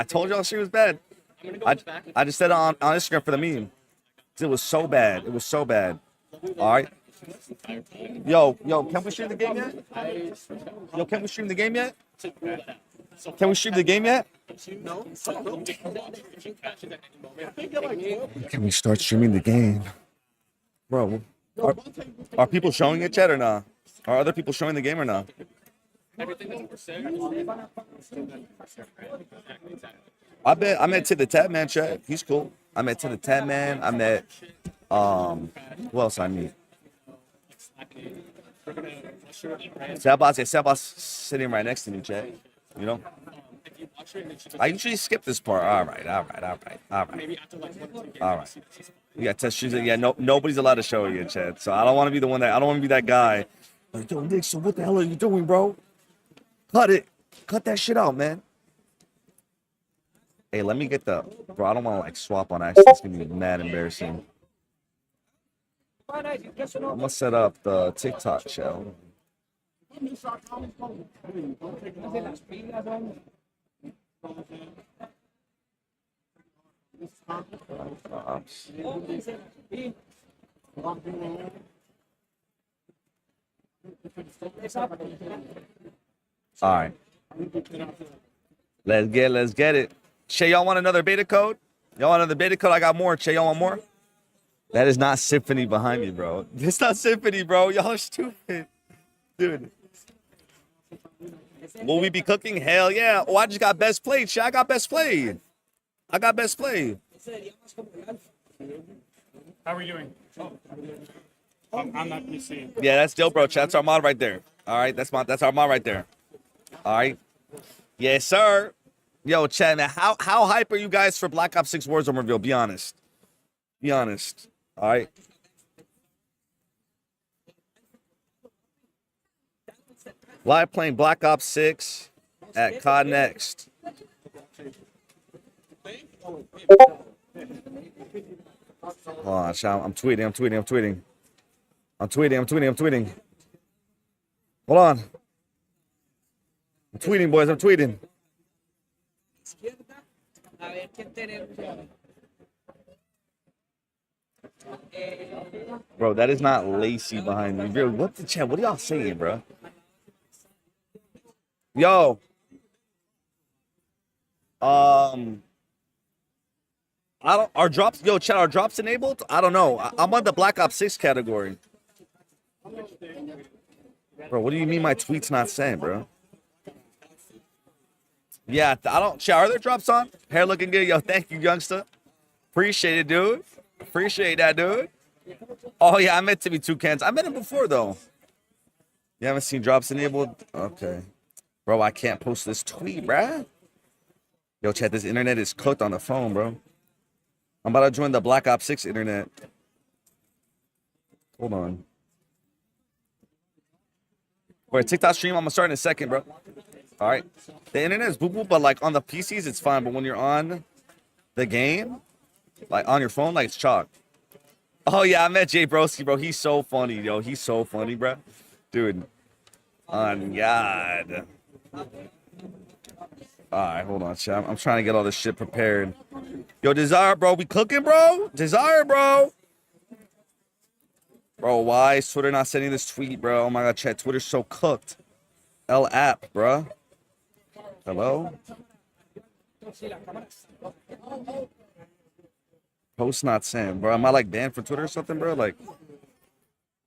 I told y'all she was bad. I just said it on Instagram for the meme. It was so bad. It was so bad. All right. Yo, can we stream the game yet? Yo, can we stream the game yet? Can we stream the game yet? Can we start streaming the game? Bro, are people showing it yet or not? Are other people showing the game or not? I met to the Tab Man chat. He's cool. I met to the Tab Man. I met who else I meet? Sabas sitting right next to me, chat. You know? I usually skip this part. All right. Yeah, test yeah, nobody's allowed to show you, chat. So I don't want to be the one that I don't want to be that guy. Like, yo, Nick, so what the hell are you doing, bro? Cut it. Cut that shit out, man. Hey, let me get the bro. I don't want to like swap on accident. It's gonna be mad embarrassing. I'm gonna set up the TikTok show. All right. Let's get it. Che, y'all want another beta code? Y'all want another beta code? I got more. Che, y'all want more? That is not Symphony behind me, bro. It's not Symphony, bro. Y'all are stupid. Dude. Will we be cooking? Hell yeah. Oh, I just got best play, Che. I got best play. How are we doing? I'm not seeing. Yeah, that's dope, bro. That's our mod right there. All right, that's our mod right there. All right. Yes, sir. Yo, Chad, man, how hype are you guys for Black Ops 6 Warzone reveal? Be honest. Be honest. All right. Live playing Black Ops 6 at CODNEXT. Hold on, Chad. I'm tweeting. Hold on. I'm tweeting, boys. I'm tweeting. Bro, that is not Lacey behind me. Bro, what the chat? What are y'all saying, bro? Yo. Are drops enabled? I don't know. I'm on the Black Ops 6 category. Bro, what do you mean my tweet's not saying, bro? Yeah, I don't. Chat, are there drops on? Hair looking good. Yo, thank you, youngster. Appreciate it, dude. Appreciate that, dude. Oh, yeah, I meant to be Toucans. I met him before, though. You haven't seen drops enabled? Okay. Bro, I can't post this tweet, bruh. Yo, chat, this internet is cooked on the phone, bro. I'm about to join the Black Ops 6 internet. Hold on. Wait, TikTok stream, I'm going to start in a second, bro. All right. The internet is boo-boo, but, like, on the PCs, it's fine. But when you're on the game, like, on your phone, like, it's chalk. Oh, yeah, I met Jay Broski, bro. He's so funny, yo. He's so funny, bro. Dude. On God. All right, hold on, chat. I'm trying to get all this shit prepared. Yo, Desire, bro. We cooking, bro? Desire, bro. Bro, why is Twitter not sending this tweet, bro? Oh, my God, chat. Twitter's so cooked. L app, bro. Hello? Post not sent, bro. Am I, like, banned for Twitter or something, bro? Like,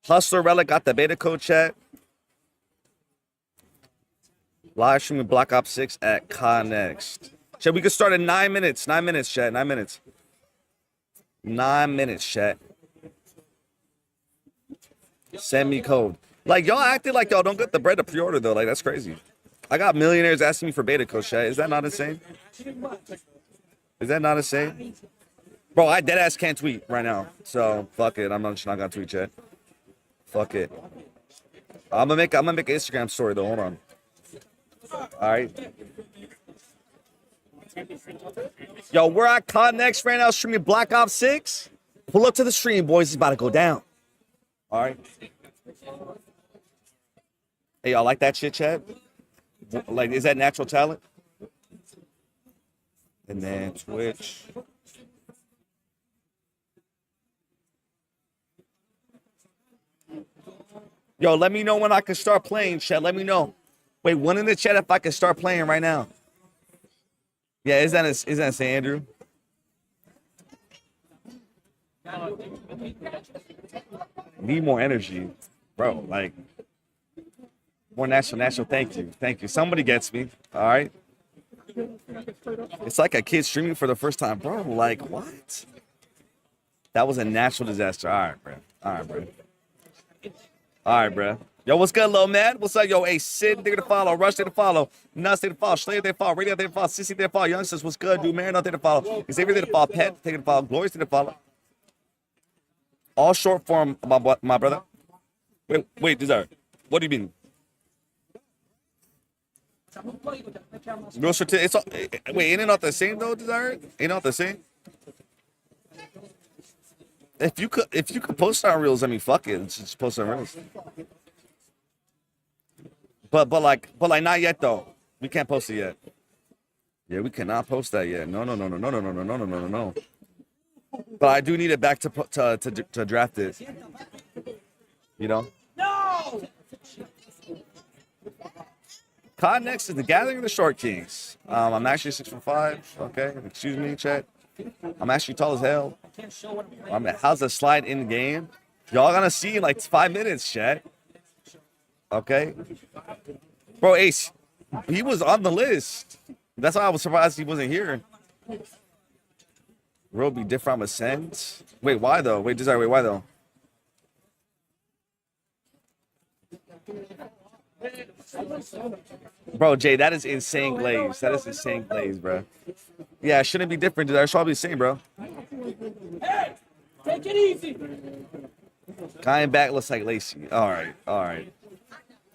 Hustler Relic got the beta code, chat. Live streaming Black Ops 6 at CODNEXT. Chat, we can start in 9 minutes. 9 minutes, chat. 9 minutes. 9 minutes, chat. Send me code. Like, y'all acted like y'all don't get the bread to pre-order, though. Like, that's crazy. I got millionaires asking me for beta code, chat. Is that not insane? Is that not insane? Bro, I deadass can't tweet right now. So, fuck it. I'm not gonna tweet, chat. Fuck it. I'm gonna make an Instagram story, though. Hold on. All right. Yo, we're at CODNEXT right now streaming Black Ops 6. Pull up to the stream, boys. It's about to go down. All right. Hey, y'all like that shit, chat? Like, is that natural talent? And then Twitch. Yo, let me know when I can start playing, chat. Let me know. Wait, one in the chat if I can start playing right now. Yeah, is that St. Andrew? Need more energy, bro. Like more natural. Thank you. Somebody gets me. All right. It's like a kid streaming for the first time, bro. Like what? That was a natural disaster. All right, bro. All right, bro. Yo, what's good, little man? What's up, yo? Hey, Sid, nigga to follow. Rush, nigga to follow. Nuts, nigga to follow. Slayer, nigga to follow. Radio, nigga to follow. Sissy, nigga to follow. Youngsters, what's good, dude? Man, nothing to follow. Xavier, nigga to follow. Pet, nigga to follow. Glorious, nigga to follow. All short form, my brother. Wait, Desire. What do you mean? No certificate. It's all, wait, ain't it not the same though, Desire? Ain't it not the same? If you could post on Reels, I mean, fuck it, just post on Reels. But like not yet though. We can't post it yet. Yeah, we cannot post that yet. No. But I do need it back to draft it. You know. No. CODNEXT is the Gathering of the Short Kings. I'm actually 6'5". Okay, excuse me, chat. I'm actually tall as hell. How's the slide in the game? Y'all gonna see in like 5 minutes, chat. Okay. Bro, Ace, he was on the list. That's why I was surprised he wasn't here. Will be different from Ascent. Wait, why though? Wait, why though? Bro, Jay, that is insane glaze. That is insane glaze, bro. Yeah, it shouldn't be different. It's probably the same, bro. Hey, take it easy. Guy in back looks like Lacey. All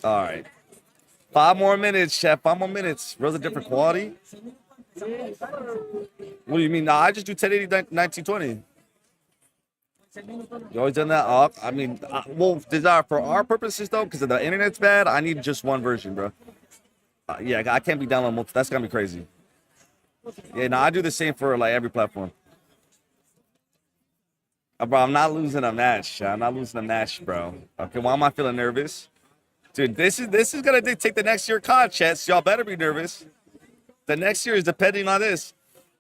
right. 5 more minutes, chef. 5 more minutes. Real a different quality. What do you mean? Nah, I just do 1080 1920. You always done that? I mean, well, Desire, for our purposes though, because the internet's bad, I need just one version, bro. Yeah, I can't be downloading multiple. That's gonna be crazy. Yeah, no, I do the same for like every platform. Bro, I'm not losing a match. I'm not losing a match, bro. Okay, why am I feeling nervous? Dude, this is gonna dictate the next year COD chats. Y'all better be nervous. The next year is depending on this.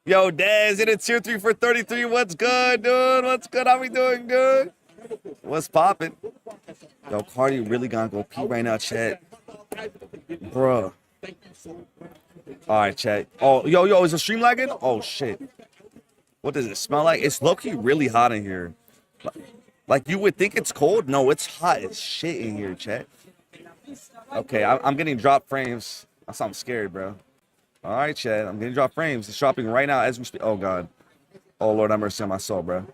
Yo, Dez in a tier 3 for 33. What's good, dude? What's good? How we doing, dude? What's popping? Yo, Cardi really gonna go pee right now, chat. Bruh. All right, chat. Oh, yo, is the stream lagging? Oh, shit. What does it smell like? It's low-key really hot in here. Like, you would think it's cold. No, it's hot as shit in here, chat. Okay, I'm getting drop frames. I'm scared, bro. All right, chat. I'm getting drop frames. It's dropping right now as we speak. Oh, God. Oh, Lord, have mercy on my soul, bro.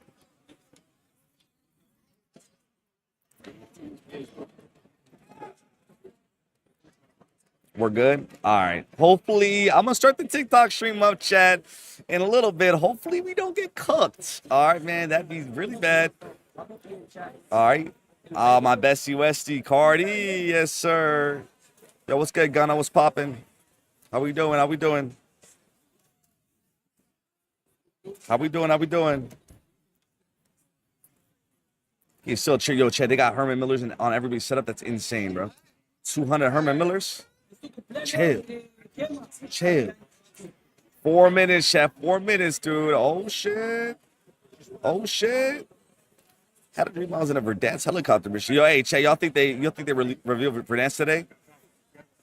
We're good? All right. Hopefully, I'm going to start the TikTok stream up, chat, in a little bit. Hopefully, we don't get cooked. All right, man. That'd be really bad. All right. My bestie Westy, Cardi. Yes, sir. Yo, what's good, Gunna? What's popping? How we doing? How we doing? He's still chill. Yo, Chad, they got Herman Millers on everybody's setup. That's insane, bro. 200 Herman Millers? Chill. 4 minutes, chef. 4 minutes, dude. Oh, shit. Had 3 miles in a Verdansk helicopter mission. Yo, hey, Chad, y'all think they revealed Verdansk today?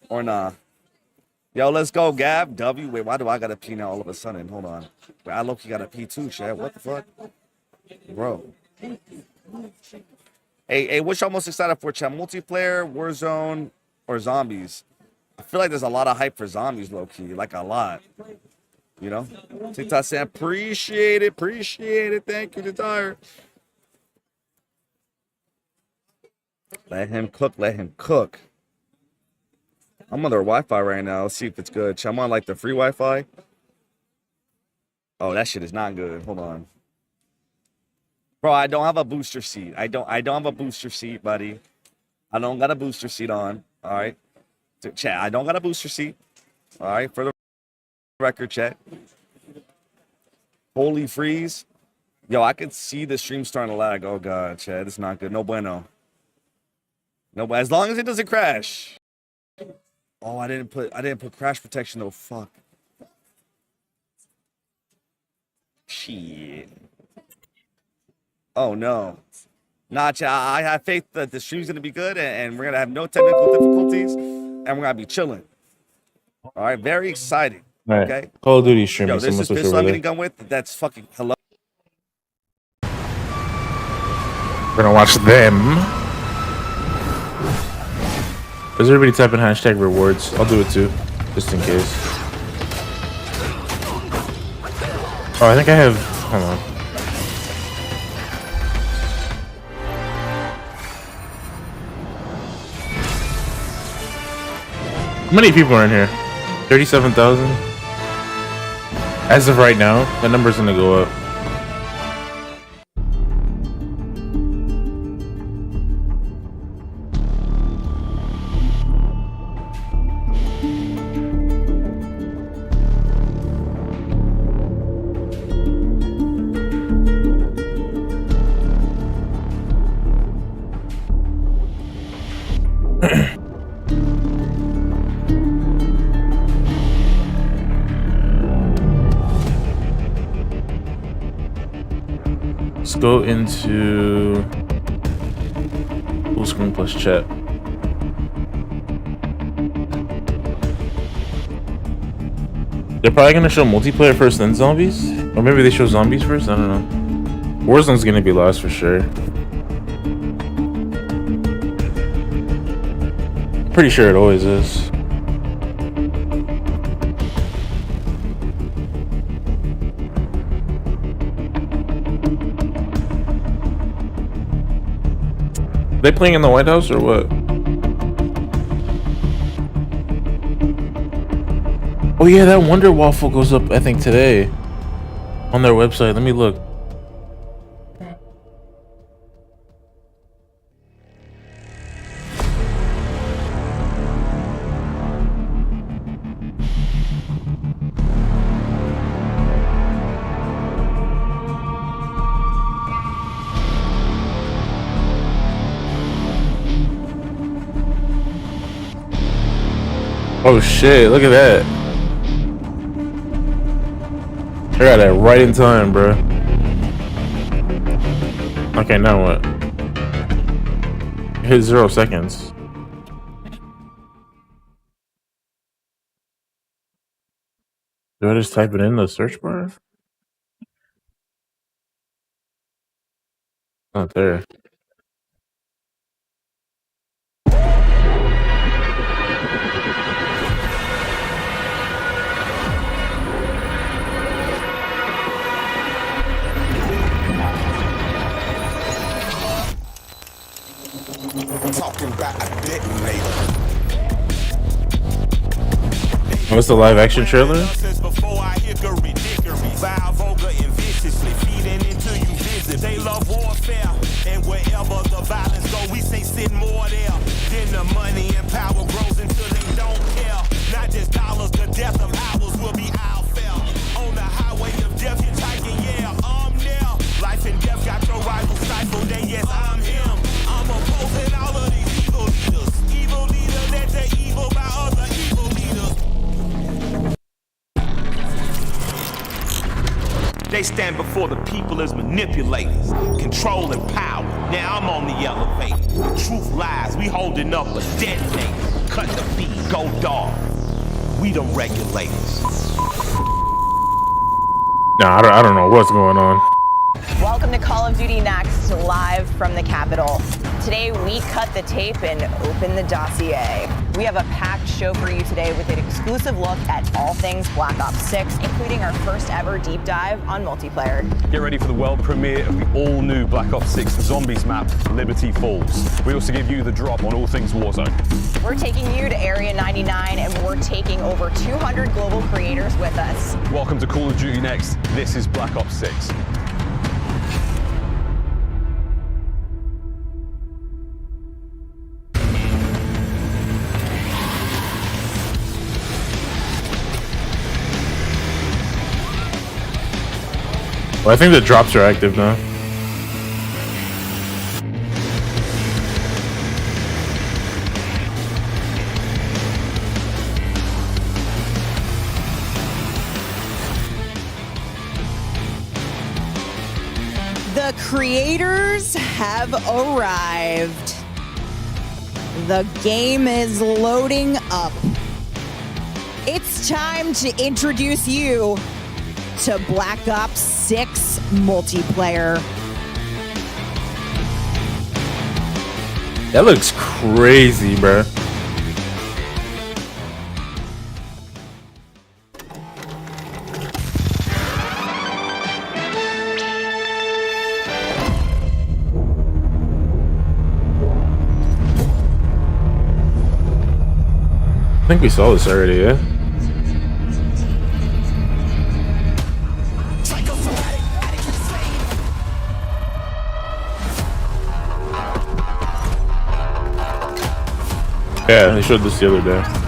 Or nah? Yo, let's go, Gab. W. Wait, why do I gotta pee now all of a sudden? Hold on. Wait, I low-key gotta pee too, Chad. What the fuck? Bro. Hey, what y'all most excited for, Chad? Multiplayer, Warzone, or zombies? I feel like there's a lot of hype for zombies, low-key. Like, a lot. You know? TikTok saying, appreciate it. Thank you, Desire. Let him cook. I'm on their Wi-Fi right now. Let's see if it's good. I'm on like the free Wi-Fi. Oh, that shit is not good. Hold on. Bro, I don't have a booster seat. I don't have a booster seat, buddy. I don't got a booster seat on. All right. Chat, I don't got a booster seat. All right, for the record, chat. Holy freeze. Yo, I could see the stream starting to lag. Oh god, Chad, it's not good. No bueno. No, but as long as it doesn't crash. Oh, I didn't put crash protection though. Fuck. Shit. Oh no. Nah, Chad, I have faith that the stream's gonna be good and we're gonna have no technical difficulties and we're gonna be chilling. All right, very exciting. All right. Okay. Call of Duty streaming. Yo, this is pistol I'm getting gun with. That's fucking hello. We're gonna watch them. Is everybody typing hashtag rewards? I'll do it too, just in case. Oh, I think I have. Hold on. How many people are in here? 37,000. As of right now, that number's gonna go up. Let's go into full screen plus chat. They're probably gonna show multiplayer first, then zombies, or maybe they show zombies first. I don't know. Warzone's gonna be last for sure. Pretty sure it always is. They playing in the White House or what? Oh yeah, that Wonder Waffle goes up I think today on their website. Let me look. Oh shit, look at that. I got that right in time, bro. Okay, now what? Hit 0 seconds. Do I just type it in the search bar? Not there. Talking about a detonator. What's the live action trailer? They love warfare, and wherever the violence go, we say sit more there. Then the money and power grows until they don't care. Not just dollars, the death of ours will be our fare. On the highway of death, hitchhiking, yeah, I'm there. Life and death got your rival stifled, and yes, I'm him. I'm opposing all of these evil leaders. Evil leaders that they're evil by other evil leaders. They stand before the people as manipulators, controlling power. Now I'm on the elevator. The truth lies, we holding up a detonator. Cut the feed, go dark. We the regulators. Nah, I don't know what's going on. Welcome to Call of Duty Next, live from the Capitol. Today we cut the tape and open the dossier. We have a packed show for you today with an exclusive look at all things Black Ops 6, including our first ever deep dive on multiplayer. Get ready for the world premiere of the all-new Black Ops 6 Zombies map, Liberty Falls. We also give you the drop on all things Warzone. We're taking you to Area 99 and we're taking over 200 global creators with us. Welcome to Call of Duty Next. This is Black Ops 6. Well, I think the drops are active now. The creators have arrived. The game is loading up. It's time to introduce you to Black Ops 6 multiplayer. That looks crazy, bro. I think we saw this already, yeah? Yeah, they showed this the other day.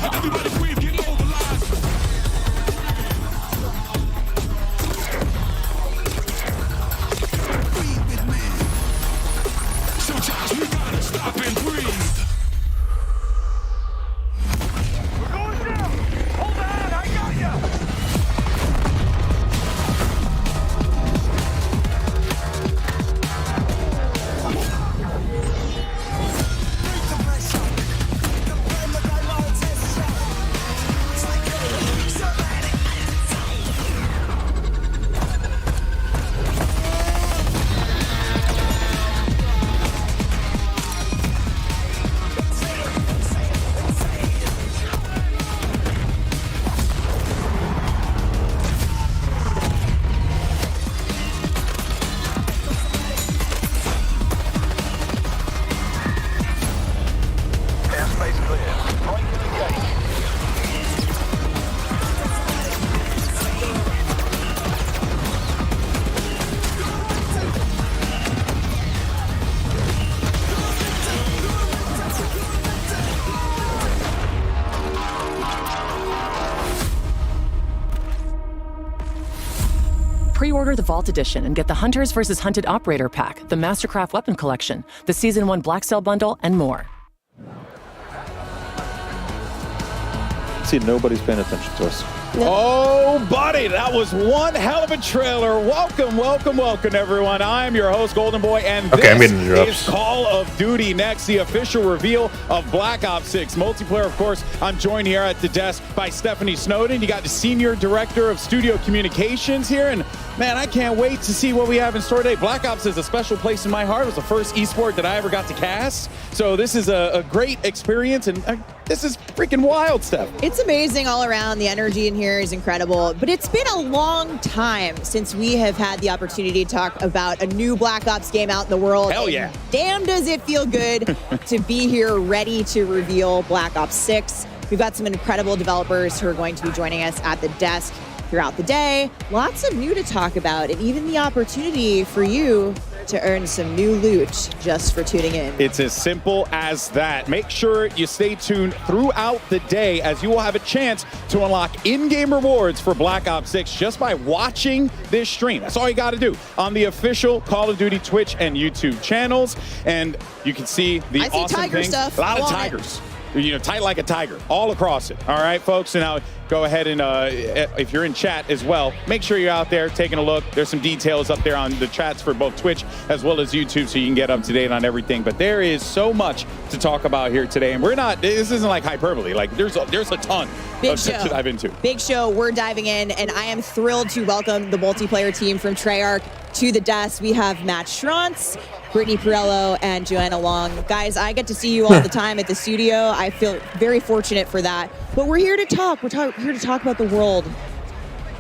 Everybody breathe, get mobilized. Sometimes we gotta stop and breathe. We're going down. Hold on, I got ya. Pre-order the Vault Edition and get the Hunters vs. Hunted Operator Pack, the Mastercraft Weapon Collection, the Season 1 Black Cell Bundle, and more. See, nobody's paying attention to us. Oh, buddy, that was one hell of a trailer. Welcome, welcome, welcome, everyone. I'm your host, Golden Boy, and this is Call of Duty Next, the official reveal of Black Ops 6 multiplayer. Of course, I'm joined here at the desk by Stephanie Snowden. You got the Senior Director of Studio Communications here, and man, I can't wait to see what we have in store today. Black Ops is a special place in my heart. It was the first esport that I ever got to cast, so this is a great experience, and this is freaking wild, Steph. It's amazing all around. The energy in here is incredible, but it's been a long time since we have had the opportunity to talk about a new Black Ops game out in the world. Hell yeah. And damn, does it feel good to be here ready to reveal Black Ops 6. We've got some incredible developers who are going to be joining us at the desk throughout the day. Lots of new to talk about, and even the opportunity for you to earn some new loot just for tuning in. It's as simple as that. Make sure you stay tuned throughout the day, as you will have a chance to unlock in-game rewards for Black Ops 6 just by watching this stream. That's all you got to do on the official Call of Duty Twitch and YouTube channels. And you can see the awesome tiger things. stuff. A lot of tigers. You know, tight like a tiger, all across it. All right, folks. So now go ahead and if you're in chat as well, make sure you're out there taking a look. There's some details up there on the chats for both Twitch as well as YouTube, so you can get up to date on everything. But there is so much to talk about here today, and this isn't like hyperbole. Like there's a ton to dive into. Big show. We're diving in, and I am thrilled to welcome the multiplayer team from Treyarch to the desk. We have Matt Schrantz, Brittany Perello, and Joanna Long. Guys, I get to see you all the time at the studio. I feel very fortunate for that. But we're here to talk. We're here to talk about the world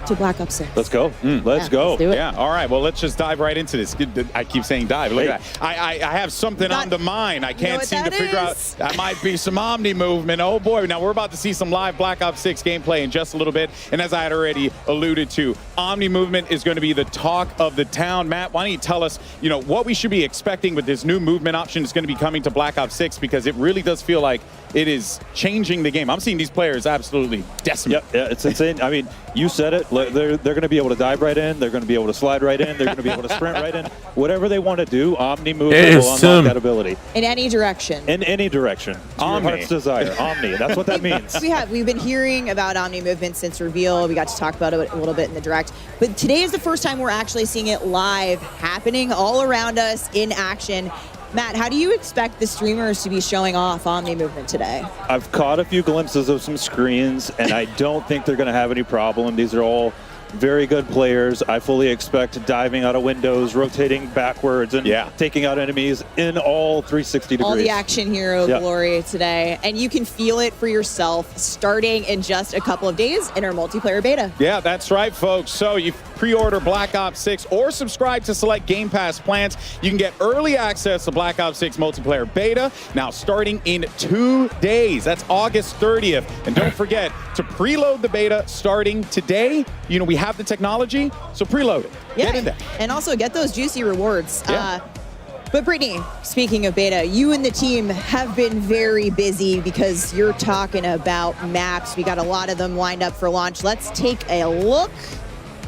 to Black Ops 6. Let's go. Let's go. Let's do it. Yeah. All right. Well, let's just dive right into this. I keep saying dive. Look at that. I have something on the mind. I can't seem to figure out. That might be some Omni movement. Oh, boy. Now, we're about to see some live Black Ops 6 gameplay in just a little bit. And as I had already alluded to, Omni movement is going to be the talk of the town. Matt, why don't you tell us, what we should be expecting with this new movement option that's going to be coming to Black Ops 6, because it really does feel like it is changing the game. I'm seeing these players absolutely decimate. Yeah, it's insane. I mean, you said it. They're going to be able to dive right in. They're going to be able to slide right in. They're going to be able to sprint right in. Whatever they want to do, Omni movement will unlock that ability. In any direction. In any direction. To your heart's desire. Omni. That's what that means. We've been hearing about Omni movement since reveal. We got to talk about it a little bit in the direct. But today is the first time we're actually seeing it live, happening all around us in action. Matt, how do you expect the streamers to be showing off Omni movement today? I've caught a few glimpses of some screens, and I don't think they're going to have any problem. These are all very good players. I fully expect diving out of windows, rotating backwards, and taking out enemies in all 360 degrees. All the action hero glory today. And you can feel it for yourself starting in just a couple of days in our multiplayer beta. Yeah, that's right, folks. So you pre-order Black Ops 6 or subscribe to select Game Pass plans. You can get early access to Black Ops 6 multiplayer beta now starting in 2 days. That's August 30th. And don't forget to preload the beta starting today. We have the technology, so preload it. Get in there. And also get those juicy rewards. But Brittany, speaking of beta, you and the team have been very busy because you're talking about maps. We got a lot of them lined up for launch. Let's take a look.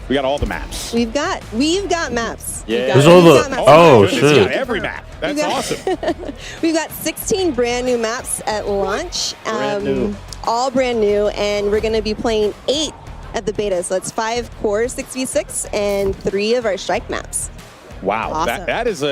We got all the maps. We've got maps. Yeah. There's all the shit. We got every map. That's awesome. We've got 16 brand new maps at launch. Brand new. All brand new, and we're going to be playing 8 at the beta. So that's 5 core 6v6 and 3 of our strike maps. Wow, Awesome. that is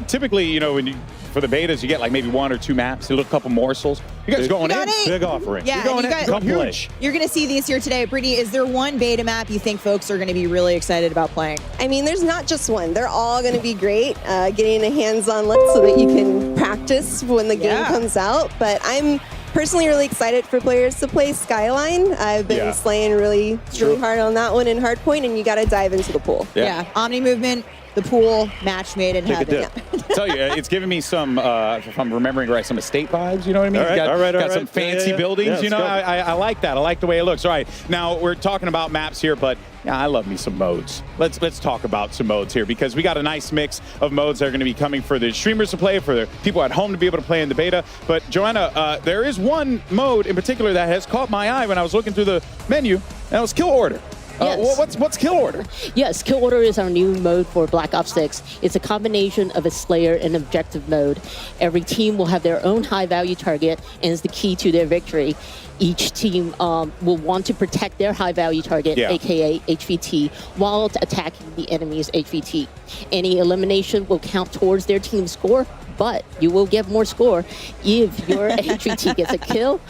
typically, when for the betas, you get like maybe 1 or 2 maps, a couple morsels. You guys going in. Big offering. Yeah, You're going and in. Huge. You're going to see these here today. Brittany, is there one beta map you think folks are going to be really excited about playing? I mean, there's not just one. They're all going to be great. Getting a hands-on look so that you can practice when the game comes out. But I'm personally really excited for players to play Skyline. I've been slaying really hard on that one in Hardpoint, and you got to dive into the pool. Yeah. Omni movement, the pool, match made in heaven. Tell you, it's giving me some, if I'm remembering right, some estate vibes. You know what I mean? All right, got some fancy buildings. I like that. I like the way it looks. All right, now we're talking about maps here, but I love me some modes. Let's talk about some modes here, because we got a nice mix of modes that are going to be coming for the streamers to play, for the people at home to be able to play in the beta. But Joanna, there is one mode in particular that has caught my eye when I was looking through the menu, and that was Kill Order. Yes. What's Kill Order? Yes, Kill Order is our new mode for Black Ops 6. It's a combination of a Slayer and objective mode. Every team will have their own high-value target, and is the key to their victory. Each team will want to protect their high-value target, aka HVT, while attacking the enemy's HVT. Any elimination will count towards their team score, but you will get more score if your HVT gets a kill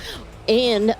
and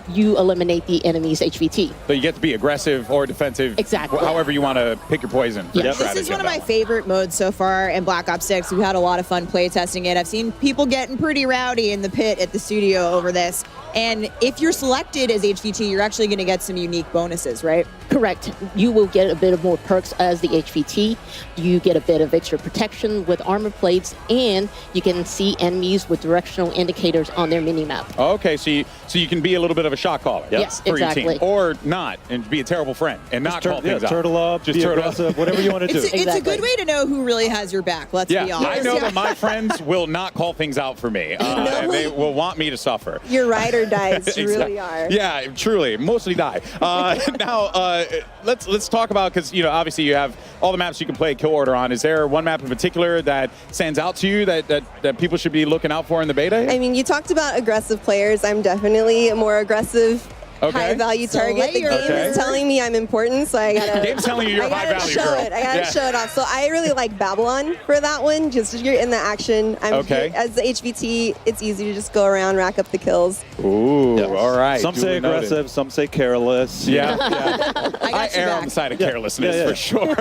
you eliminate the enemy's HVT. So you get to be aggressive or defensive. Exactly. However you want to pick your poison. This is one of my favorite modes so far in Black Ops 6. We've had a lot of fun play testing it. I've seen people getting pretty rowdy in the pit at the studio over this. And if you're selected as HVT, you're actually going to get some unique bonuses, right? Correct. You will get a bit of more perks as the HVT. You get a bit of extra protection with armor plates, and you can see enemies with directional indicators on their minimap. Okay, so you can be a little bit of a shot caller. Yes, for exactly. your team. Or not, and be a terrible friend, and not call things out. Turtle up, just be aggressive, whatever you want to do. It's a good way to know who really has your back, let's be honest. I know that my friends will not call things out for me. And they will want me to suffer. Your ride or dies really are. Yeah, truly, mostly die. Now, let's talk about, because obviously you have all the maps you can play Kill Order on. Is there one map in particular that stands out to you that people should be looking out for in the beta? I mean, you talked about aggressive players. I'm definitely a more aggressive, high-value target. The game is telling me I'm important, so I gotta. The game's telling you you're high value, show girl. it. I gotta show it off. So I really like Babylon for that one. Just you're in the action. I'm here, as the HVT, it's easy to just go around, rack up the kills. Ooh, all right. Some say aggressive, some say careless. Yeah. I err on the side of carelessness for sure.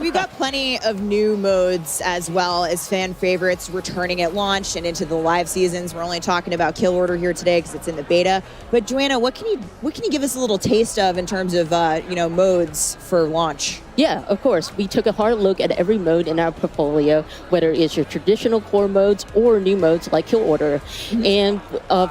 We've got plenty of new modes as well as fan favorites returning at launch and into the live seasons. We're only talking about Kill Order here today because it's in the beta. But Joanna, what can you what can you give us a little taste of in terms of, modes for launch? Yeah, of course. We took a hard look at every mode in our portfolio, whether it's your traditional core modes or new modes like Kill Order. And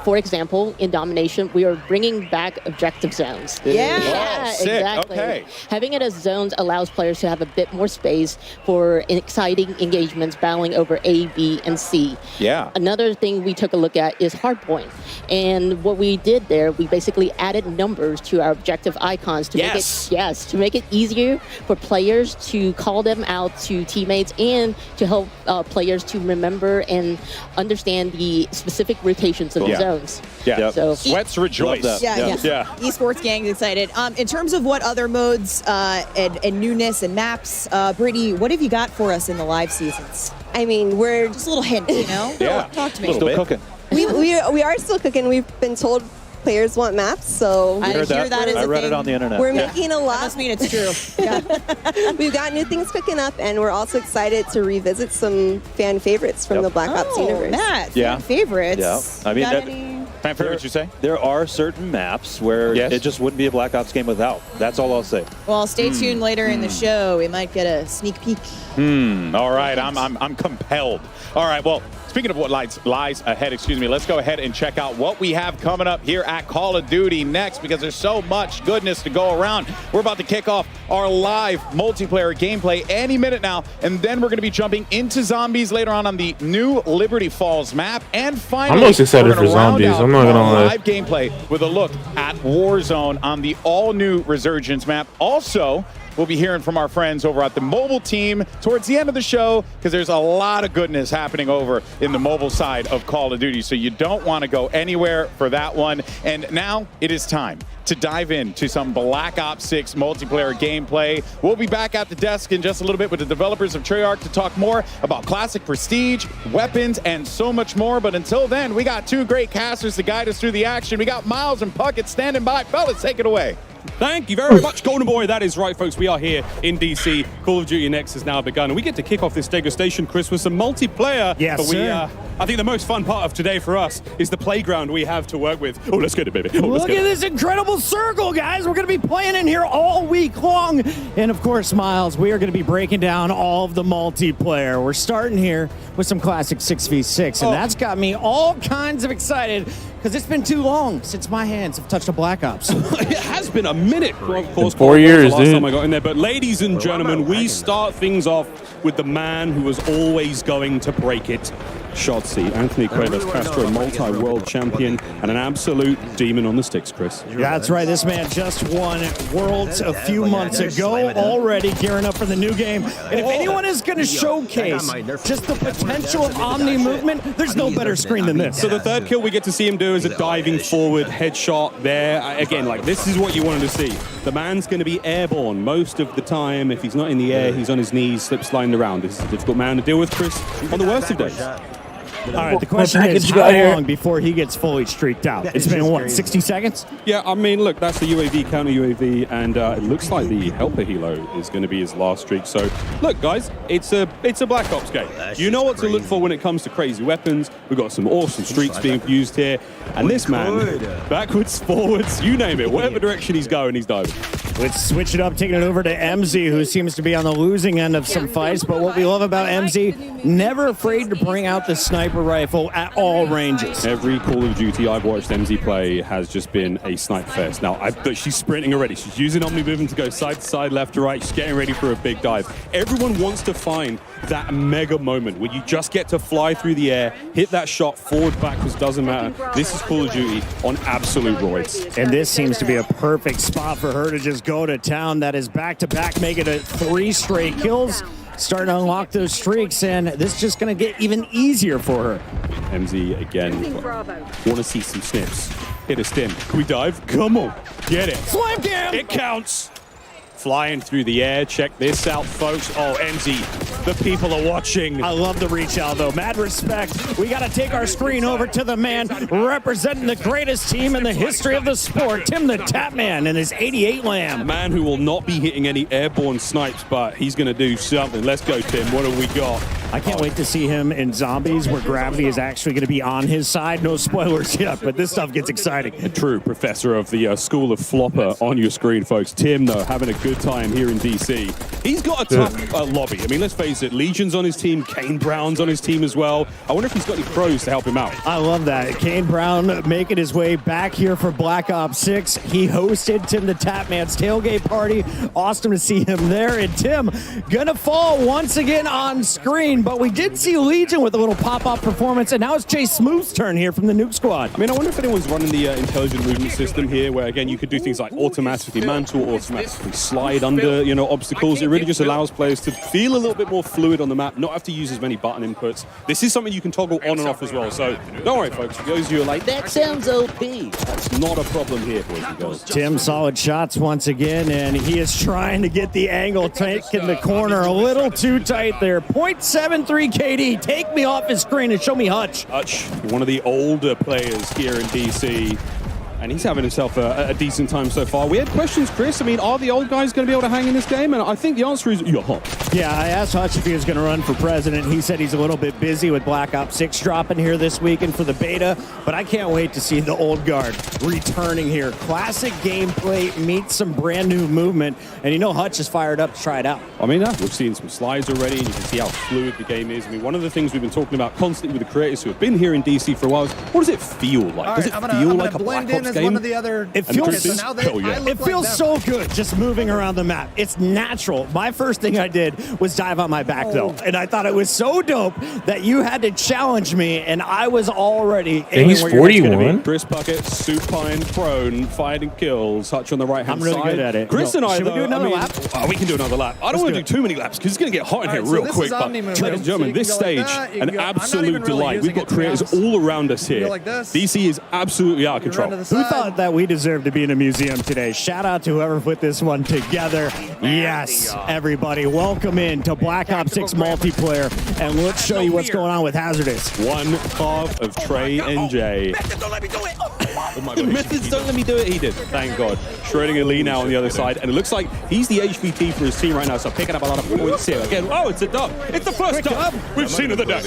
for example, in Domination, we are bringing back objective zones. Yeah, exactly. Okay. Having it as zones allows players to have a bit more space for exciting engagements battling over A, B, and C. Yeah. Another thing we took a look at is hardpoint. And what we did there, we basically added numbers to our objective icons to make it easier for players to call them out to teammates and to help players to remember and understand the specific rotations of the zones. Yeah. So Sweats rejoice. Yeah. Esports gang's excited. In terms of what other modes and newness and maps, Brittany, what have you got for us in the live seasons? I mean, we're just a little hint, Yeah. Talk to me. Still cooking. we are still cooking. We've been told players want maps, so I hear that is I a read thing. it on the internet. We're making a lot. That must mean it's true. We've got new things cooking up, and we're also excited to revisit some fan favorites from the Black Ops universe. Matt, fan favorites. Yeah. I mean, Got that, any- fan favorites, you say? There are certain maps where it just wouldn't be a Black Ops game without. That's all I'll say. Well, stay tuned later in the show. We might get a sneak peek. All right, I'm compelled. All right, well, speaking of what lies ahead, let's go ahead and check out what we have coming up here at Call of Duty next, because there's so much goodness to go around. We're about to kick off our live multiplayer gameplay any minute now, and then we're going to be jumping into zombies later on the new Liberty Falls map, and finally, I'm most excited we're gonna for round zombies. out I'm not gonna our lie. live gameplay with a look at Warzone on the all-new Resurgence map. Also, we'll be hearing from our friends over at the mobile team towards the end of the show, because there's a lot of goodness happening over in the mobile side of Call of Duty, so you don't want to go anywhere for that one. And now it is time to dive into some Black Ops 6 multiplayer gameplay. We'll be back at the desk in just a little bit with the developers of Treyarch to talk more about classic prestige, weapons, and so much more. But until then, we got two great casters to guide us through the action. We got Miles and Puckett standing by. Fellas, take it away. Thank you very much, Golden Boy. That is right, folks. We are here in DC. Call of Duty Next has now begun, and we get to kick off this degustation, Chris, with some multiplayer. Yes, but sir. I think the most fun part of today for us is the playground we have to work with. Oh, let's get it, baby. Oh, let's Look get at it. this incredible circle, guys. We're going to be playing in here all week long. And of course, Miles, we are going to be breaking down all of the multiplayer. We're starting here with some classic 6v6, and that's got me all kinds of excited, because it's been too long since my hands have touched a Black Ops. It has been a minute, of course. 4 years, last dude. time I got in there. But ladies and gentlemen, we start things off with the man who was always going to break it. Shotzi, Anthony Cuevas Castro, multi-world champion, and an absolute demon on the sticks, Chris. Yeah, that's right. This man just won Worlds a few months ago, already gearing up for the new game. And if anyone is going to showcase just the potential of Omni movement, there's no better screen than this. So the third kill we get to see him do is a diving forward headshot there. Again, like, this is what you wanted to see. The man's going to be airborne most of the time. If he's not in the air, he's on his knees, slip sliding around. This is a difficult man to deal with, Chris, on the worst of days. All right, the question is, how long before he gets fully streaked out? It's been, what, 60 seconds? Yeah, I mean, look, that's the UAV, counter UAV, and it looks like the Helper Helo is going to be his last streak. So, look, guys, it's a Black Ops game. You know what to look for when it comes to crazy weapons. We've got some awesome streaks being used here. And this man, backwards, forwards, you name it, whatever direction he's going, he's diving. Let's switch it up, taking it over to MZ, who seems to be on the losing end of some fights. But what we love about MZ, never afraid to bring out the sniper rifle at all ranges. Every Call of Duty I've watched MZ play has just been a sniper fest. Now, she's sprinting already. She's using Omni movement to go side to side, left to right. She's getting ready for a big dive. Everyone wants to find that mega moment where you just get to fly through the air, hit that shot, forward, backwards, doesn't matter. This is Call of Duty on absolute roids. And this seems to be a perfect spot for her to just go to town. That is back-to-back, making it 3 straight kills. Starting to unlock those streaks, and this is just going to get even easier for her. MZ again. Want to see some snips. Hit a stim. Can we dive? Come on. Get it. Slam cam! It counts. flying through the air. Check this out, folks. Oh, Enzi, the people are watching. I love the reach out, though. Mad respect. We got to take our screen over to the man representing the greatest team in the history of the sport, Tim the Tapman, and his 88 Lamb. A man who will not be hitting any airborne snipes, but he's going to do something. Let's go, Tim. What have we got? I can't wait to see him in Zombies, where gravity is actually going to be on his side. No spoilers yet, but this stuff gets exciting. A true professor of the School of Flopper on your screen, folks. Tim, though, having a good time here in DC. He's got a tough lobby. I mean, let's face it, Legion's on his team, Kane Brown's on his team as well. I wonder if he's got any pros to help him out. I love that. Kane Brown making his way back here for Black Ops 6. He hosted Tim the Tapman's tailgate party. Awesome to see him there. And Tim gonna fall once again on screen, but we did see Legion with a little pop-up performance, and now it's Jay Smooth's turn here from the Nuke Squad. I mean, I wonder if anyone's running the intelligent movement system here, where, again, you could do things like automatically mantle, automatically slide under, you know, obstacles. It really just allows players to feel a little bit more fluid on the map, not have to use as many button inputs. This is something you can toggle on and off as well, so don't worry, folks. For those of you who are like, that sounds OP, that's not a problem here, boys and girls. Tim, solid shots once again, and he is trying to get the angle, taking the corner a little too tight there. 0.73 KD, take me off his screen and show me Hutch. Hutch, one of the older players here in DC, and he's having himself a decent time so far. We had questions, Chris. I mean, are the old guys going to be able to hang in this game? And I think the answer is yeah. Yeah, I asked Hutch if he was going to run for president. He said he's a little bit busy with Black Ops 6 dropping here this weekend for the beta, but I can't wait to see the old guard returning here. Classic gameplay meets some brand new movement, and you know Hutch is fired up to try it out. I mean, we've seen some slides already, and you can see how fluid the game is. I mean, one of the things we've been talking about constantly with the creators who have been here in DC for a while is, what does it feel like? Does it feel like a Black Ops game? One of the other it feels so good just moving around the map. It's natural. My first thing I did was dive on my back, though, and I thought it was so dope that you had to challenge me, and I was already. He's 41. Chris Bucket, supine, prone, fighting kills. Hutch on the right hand side. I'm really good at it. Chris and I, should we do another lap? We can do another lap. I don't want to do too many laps because it's going to get hot in here real quick. But ladies and gentlemen, this stage, an absolute delight. We've got creators all around us here. DC is absolutely out of control. Who thought that we deserved to be in a museum today? Shout out to whoever put this one together. Yes, everybody, welcome in to Black Ops 6 multiplayer, and let's show you what's going on with Hazardous. One half of Trey and Jay. Don't let me do it. Oh my God. Methods don't let me do it. He did. Thank God. Schrodinger Lee now on the other side, and it looks like he's the HVT for his team right now, so picking up a lot of points here. Again, it's a dub. It's the first dub we've seen of the day.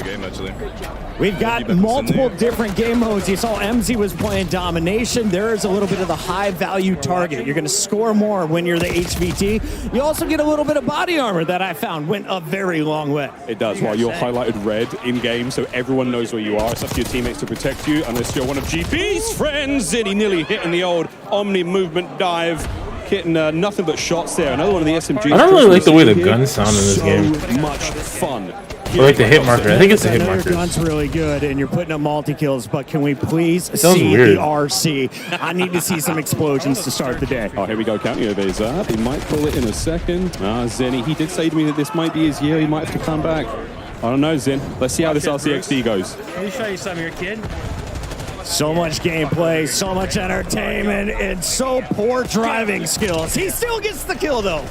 We've got multiple different game modes. You saw MZ was playing Domination. There is a little bit of the high-value target. You're going to score more when you're the HVT. You also get a little bit of body armor that I found went a very long way. It does, while you're highlighted red in-game, so everyone knows where you are. It's up to your teammates to protect you, unless you're one of GP's friends. Ziddy nearly hitting the old Omni movement dive. Getting nothing but shots there. Another one of the SMGs. I don't really like the way the guns sound in this game. So much fun. I like the hit marker. I think it's the hit marker. Your gun's really good, and you're putting up multi-kills, but can we please sounds see weird. the RC? I need to see some explosions to start the day. Oh, here we go. Counting over his up. He might pull it in a second. Zenny, he did say to me that this might be his year. He might have to come back. I don't know, Zen. Let's see how this RCXD goes. Let me show you some of your kid. So much gameplay, so much entertainment, and so poor driving skills. He still gets the kill, though.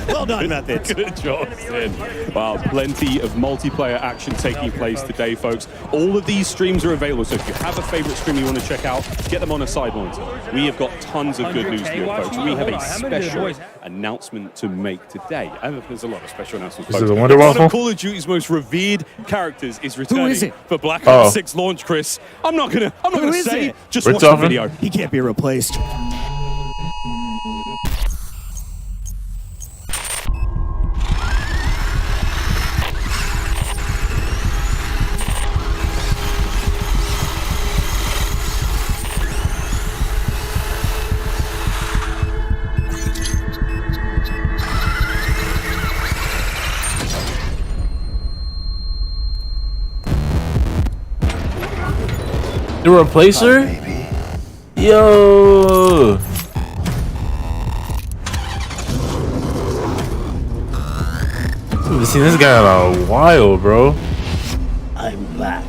Well done, Methods. Good job, Zen. Wow, plenty of multiplayer action taking place today, folks. All of these streams are available, so if you have a favorite stream you want to check out, get them on a side monitor. We have got tons of good news for you, folks. We have a special announcement to make today. There's a lot of special announcements, folks. Is it the Wonder Waffle? One of Call of Duty's most revered characters is returning is it? for Black Ops 6 launch, Chris. I'm not gonna say. Just watch the video. He can't be replaced. The replacer? Yo! I've seen this guy in a while, bro. I'm back.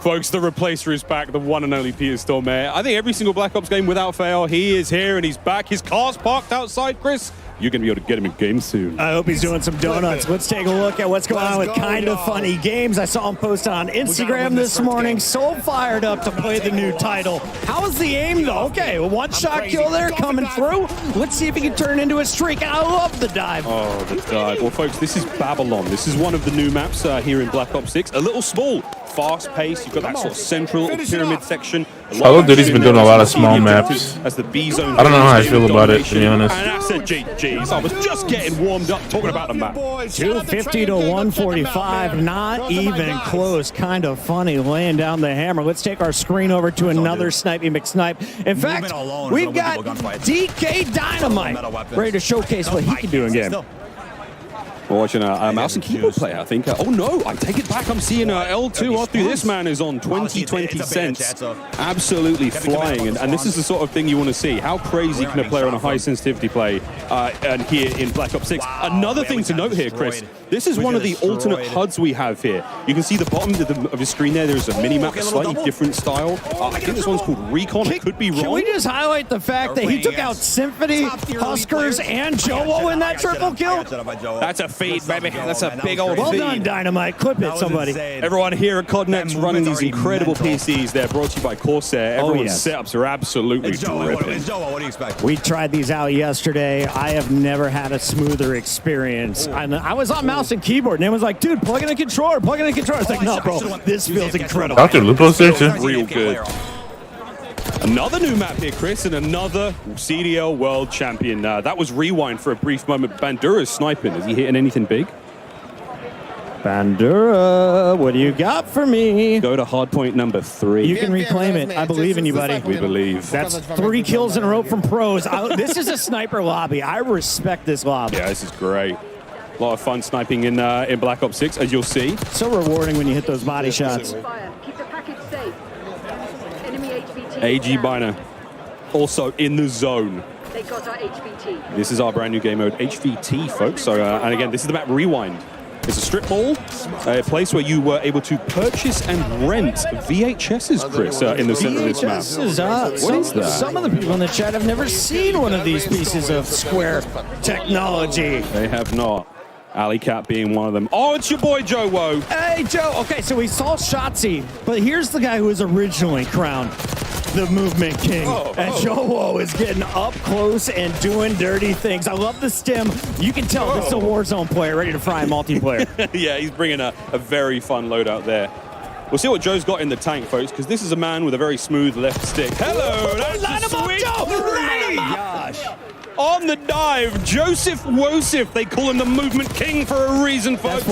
Folks, the replacer is back, the one and only Peter Stormare. I think every single Black Ops game without fail, he is here and he's back. His car's parked outside, Chris. You're going to be able to get him in game soon. I hope he's doing some donuts. Let's take a look at what's going on with Kind of Funny Games. I saw him post on Instagram this morning. So fired up to play the new title. How's the aim, though? Okay, one-shot kill there coming through. Let's see if he can turn into a streak. I love the dive. Oh, the dive. Well, folks, this is Babylon. This is one of the new maps here in Black Ops 6. A little small, fast-paced. You've got that sort of central pyramid section. Call of Duty's been doing a lot of small maps. As the B zone. I don't know how I feel about it, to be honest. And that's a GG's. I was just getting warmed up talking about the map. 250 to 145, not even close. Kind of funny laying down the hammer. Let's take our screen over to another Snipey McSnipe. In fact, we've got DK Dynamite ready to showcase what he can do in game. We're watching a mouse and keyboard player, I think. Oh no, I take it back. I'm seeing L2 after this man is on 20 cents. Absolutely flying. And this is the sort of thing you want to see. How crazy can a player on a high sensitivity play and here in Black Ops 6? Another thing to note here, Chris, this is one of the alternate HUDs we have here. You can see the bottom of the screen there. There's a mini-map, a slightly different style. I think this one's called Recon. I could be wrong. Can we just highlight the fact that he took out Symphony, Huskers, and Joe in that triple kill? That's a feed, baby. That's a big old well feed. Well done, Dynamite. Clip it, somebody. Everyone here at CODNEXT running these incredible PCs. They're brought to you by Corsair. Everyone's setups are absolutely dripping. We tried these out yesterday. I have never had a smoother experience. I was on mouse and keyboard, and it was like, dude, plug in a controller, plug in a controller. It's like, no, bro, this feels incredible. Dr. Lupo's there, too. Real good. Another new map here, Chris, and another CDL World Champion. That was Rewind for a brief moment. Bandura's sniping. Is he hitting anything big? Bandura, what do you got for me? Go to hardpoint number 3. You can reclaim it. I believe in you, buddy. We believe. That's 3 kills in a row from pros. This is a sniper lobby. I respect this lobby. Yeah, this is great. A lot of fun sniping in Black Ops 6, as you'll see. So rewarding when you hit those body shots. Keep the package safe. Enemy HVT. AG Biner, also in the zone. They got our HVT. This is our brand new game mode, HVT, folks. So, and again, this is the map Rewind. It's a strip mall, a place where you were able to purchase and rent VHSs, Chris, in the center of this map. What is that? Some of the people in the chat have never seen one of these pieces of Square technology. They have not. Alley Cat being one of them. Oh, it's your boy Joe Woe. Hey, Joe. Okay, so we saw Shotzi, but here's the guy who was originally crowned the Movement King. And Joe Woe is getting up close and doing dirty things. I love the stim. You can tell this is a Warzone player ready to fry multiplayer. Yeah, he's bringing a very fun loadout there. We'll see what Joe's got in the tank, folks, because this is a man with a very smooth left stick. Hello, that's line him up, Joe! Line him up! Gosh. On the dive, Joseph Wosif. They call him the Movement King for a reason, folks.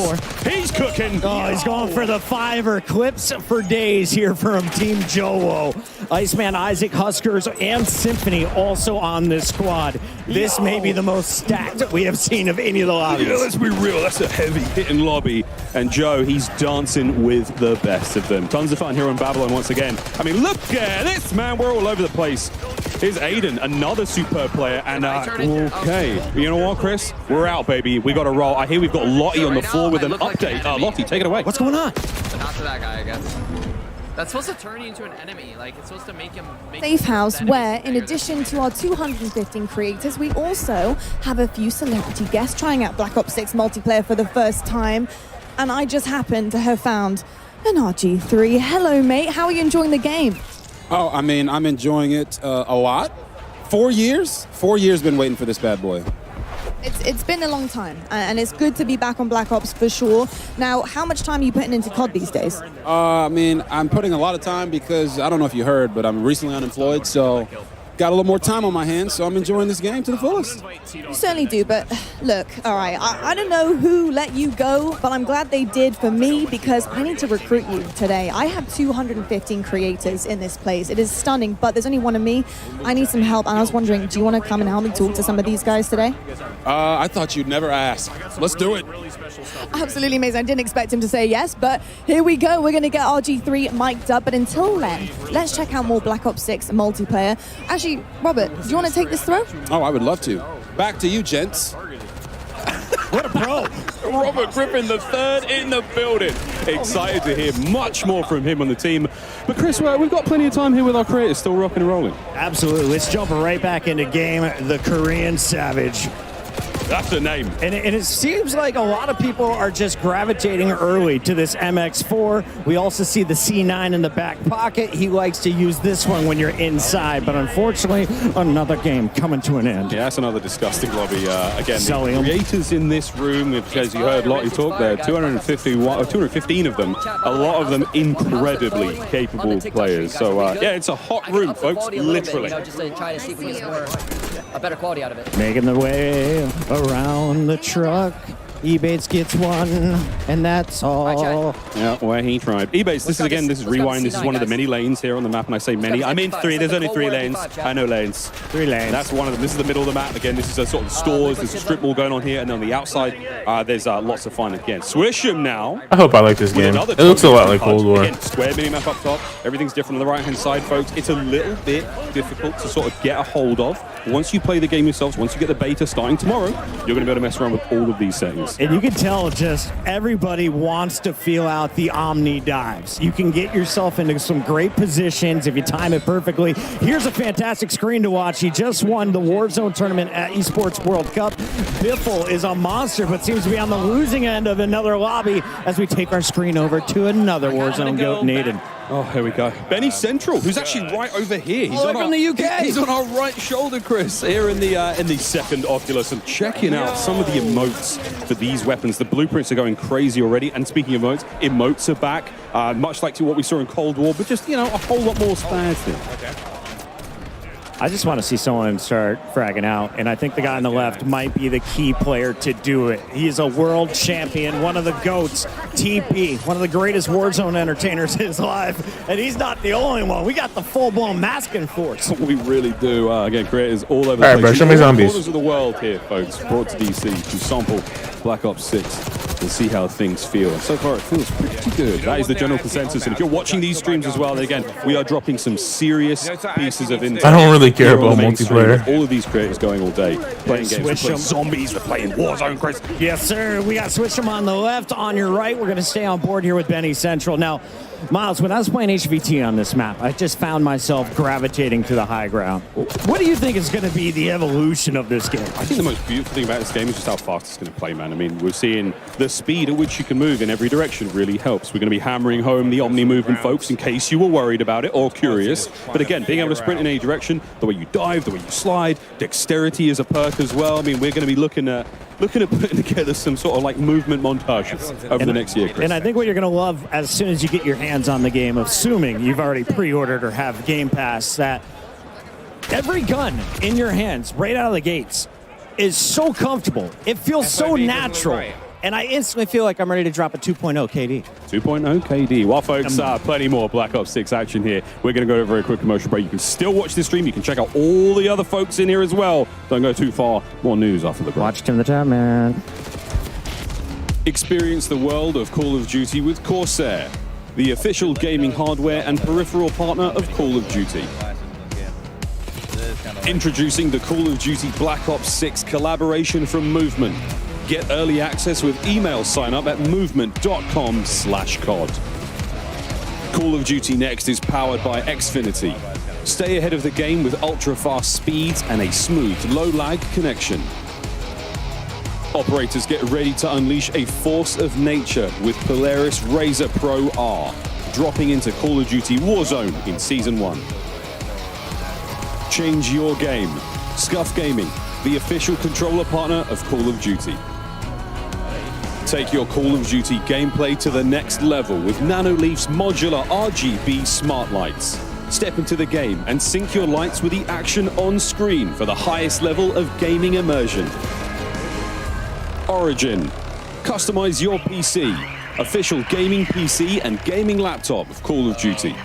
He's cooking. Oh, he's going for the 5 clips for days here from Team Joe. Iceman, Isaac, Huskers, and Symphony also on this squad. This may be the most stacked we have seen of any of the lobbies. Yeah, let's be real. That's a heavy hitting lobby. And Joe, he's dancing with the best of them. Tons of fun here on Babylon once again. I mean, look at this, man. We're all over the place. Here's Aiden, another superb player. And okay, you know what, Chris? We're out, baby. We got to roll. I hear we've got Lottie on the floor with an update. Lottie, take it away. What's going on? Not to that guy, I guess. That's supposed to turn you into an enemy. Like, it's supposed to make him... Safe house where, in addition to our 215 creators, we also have a few celebrity guests trying out Black Ops 6 multiplayer for the first time. And I just happened to have found an RG3. Hello, mate. How are you enjoying the game? Oh, I mean, I'm enjoying it a lot. 4 years? 4 years been waiting for this bad boy. It's been a long time, and it's good to be back on Black Ops for sure. Now, how much time are you putting into COD these days? I mean, I'm putting a lot of time because, I don't know if you heard, but I'm recently unemployed, so got a little more time on my hands, so I'm enjoying this game to the fullest. You certainly do, but look, all right, I don't know who let you go, but I'm glad they did for me because I need to recruit you today. I have 215 creators in this place. It is stunning, but there's only one of me. I need some help, and I was wondering, do you want to come and help me talk to some of these guys today? I thought you'd never ask. Let's do it. Absolutely amazing. I didn't expect him to say yes, but here we go. We're going to get RG3 mic'd up, but until then, let's check out more Black Ops 6 multiplayer. Actually, Robert, do you want to take this throw? Oh, I would love to. Back to you, gents. What a pro. Robert Griffin III in the building. Excited to hear much more from him on the team. But Chris, we've got plenty of time here with our creators still rocking and rolling. Absolutely. Let's jump right back into game. The Korean Savage. That's the name. And it seems like a lot of people are just gravitating early to this MX4. We also see the C9 in the back pocket. He likes to use this one when you're inside, but unfortunately, another game coming to an end. Yeah, that's another disgusting lobby. Again, Selling the creators in this room, as you heard Lottie talk there, 215 of them, a lot of them incredibly capable players. So, yeah, it's a hot room, folks, literally. Just to try to see if we can get a better quality out of it. Making the way around the truck. Ebates gets one, and that's all. Yeah, where he tried. Ebates, this is Rewind. This is one of the many lanes here on the map, and I say many. I mean 3. There's only 3 lanes. I know lanes. 3 lanes. That's one of them. This is the middle of the map. Again, this is a sort of stores. There's a strip mall going on here, and on the outside, there's lots of fun. Again, Swish'em now. I hope I like this game. It looks a lot like Cold War. Again, square minimap up top. Everything's different on the right-hand side, folks. It's a little bit difficult to sort of get a hold of. Once you play the game yourselves, once you get the beta starting tomorrow, you're going to be able to mess around with all of these settings. And you can tell just everybody wants to feel out the Omni dives. You can get yourself into some great positions if you time it perfectly. Here's a fantastic screen to watch. He just won the Warzone tournament at Esports World Cup. Biffle is a monster, but seems to be on the losing end of another lobby as we take our screen over to another Warzone goat, Naden. Oh, here we go. Benny Central, who's actually right over here. He's from the UK. He's on our right shoulder, Chris, here in the second Oculus, and checking out some of the emotes for these weapons. The blueprints are going crazy already. And speaking of emotes are back, much like to what we saw in Cold War, but just, a whole lot more spares here. Okay. I just want to see someone start fragging out, and I think the guy on the left might be the key player to do it. He is a world champion, one of the GOATs, TP, one of the greatest Warzone entertainers is alive, and he's not the only one. We got the full-blown masking force. We really do. Again, creators all over the place. All right, bro, show me zombies. Corners of the world here, folks, brought to DC to sample Black Ops 6 and see how things feel. And so far, it feels pretty good. That is the general consensus. And if you're watching these streams as well, then again, we are dropping some serious pieces of intel. I don't really care about multiplayer. All of these creators going all day, playing games, we're playing zombies, we're playing Warzone, Chris. Yes, sir. We got Swish'em on the left, on your right. We're going to stay on board here with Benny Central. Now, Miles, when I was playing HVT on this map, I just found myself gravitating to the high ground. What do you think is going to be the evolution of this game? I think the most beautiful thing about this game is just how fast it's going to play, man. I mean, we're seeing the speed at which you can move in every direction really helps. We're going to be hammering home the Omni movement, folks, in case you were worried about it or curious. But again, being able to sprint in any direction, the way you dive, the way you slide, dexterity is a perk as well. I mean, we're going to be looking at putting together some sort of like movement montages over the next year, Chris. And I think what you're going to love as soon as you get your hands on the game, assuming you've already pre-ordered or have Game Pass, that every gun in your hands right out of the gates is so comfortable. It feels so natural. And I instantly feel like I'm ready to drop a 2.0 KD. 2.0 KD. Well, folks, plenty more Black Ops 6 action here. We're going to go to a very quick commercial break. You can still watch this stream. You can check out all the other folks in here as well. Don't go too far. More news after the break. Watch Tim the Time, man. Experience the world of Call of Duty with Corsair, the official gaming hardware and peripheral partner of Call of Duty. Introducing the Call of Duty Black Ops 6 collaboration from Movement. Get early access with email sign up at movement.com/COD. Call of Duty Next is powered by Xfinity. Stay ahead of the game with ultra-fast speeds and a smooth, low-lag connection. Operators get ready to unleash a force of nature with Polaris Razor Pro R, dropping into Call of Duty Warzone in Season 1. Change your game. Scuff Gaming, the official controller partner of Call of Duty. Take your Call of Duty gameplay to the next level with Nanoleaf's modular RGB smart lights. Step into the game and sync your lights with the action on screen for the highest level of gaming immersion. Origin. Customize your PC. Official gaming PC and gaming laptop of Call of Duty.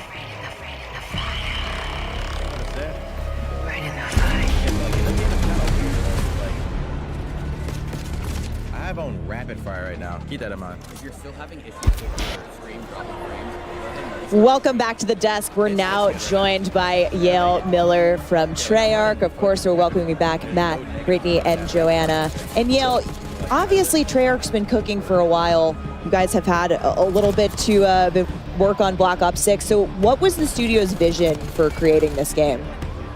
On rapid fire right now. Keep that in mind. If you're still having issues with your stream dropping frames, welcome back to the desk. We're now joined by Yale Miller from Treyarch. Of course, we're welcoming back Matt, Brittany, and Joanna. And Yale, obviously Treyarch's been cooking for a while. You guys have had a little bit to work on Black Ops 6. So what was the studio's vision for creating this game?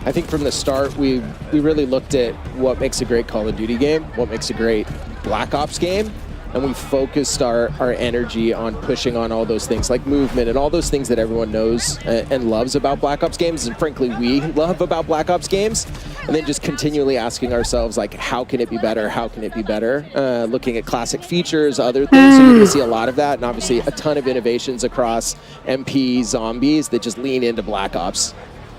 I think from the start, we really looked at what makes a great Call of Duty game, what makes a great Black Ops game, and we focused our energy on pushing on all those things like movement and all those things that everyone knows and loves about Black Ops games, and frankly we love about Black Ops games, and then just continually asking ourselves, like, how can it be better, how can it be better, looking at classic features, other things, so you're going to see a lot of that, and obviously a ton of innovations across MP, zombies that just lean into Black Ops.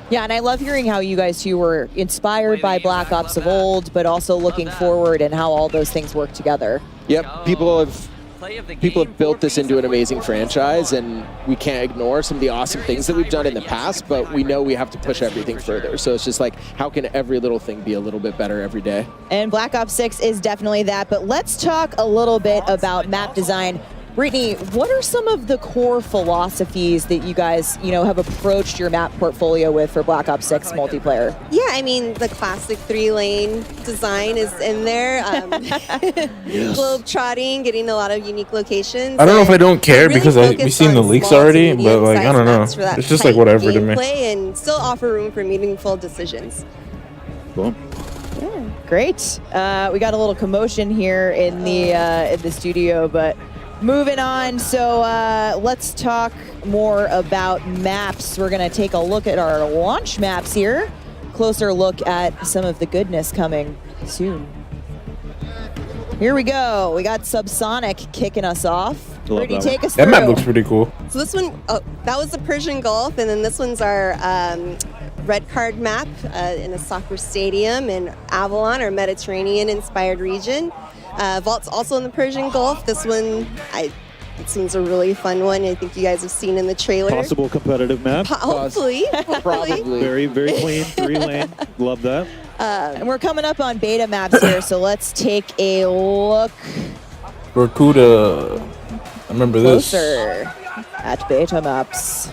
Yeah, and I love hearing how you guys two were inspired by Black Ops of old, but also looking forward and how all those things work together. Yep, people have built this into an amazing franchise, and we can't ignore some of the awesome things that we've done in the past, but we know we have to push everything further. So it's just like, how can every little thing be a little bit better every day? And Black Ops 6 is definitely that, but let's talk a little bit about map design. Brittany, what are some of the core philosophies that you guys, have approached your map portfolio with for Black Ops 6 multiplayer? Yeah, I mean, the classic 3-lane design is in there. Globe trotting, getting a lot of unique locations. I don't know if I don't care because we've seen the leaks already, but like, I don't know. It's just like whatever to me. And still offer room for meaningful decisions. Boom. Yeah, great. We got a little commotion here in the studio, but moving on, so let's talk more about maps. We're going to take a look at our launch maps here. Closer look at some of the goodness coming soon. Here we go. We got Subsonic kicking us off. Brittany, take us through. That map looks pretty cool. So this one, that was the Persian Gulf, and then this one's our red card map in a soccer stadium in Avalon, our Mediterranean-inspired region. Vault's also in the Persian Gulf. This one, this one's a really fun one. I think you guys have seen in the trailer. Possible competitive map. Hopefully. Probably. Very, very clean, 3-lane. Love that. And we're coming up on beta maps here, so let's take a look Barracuda. I remember closer at beta maps.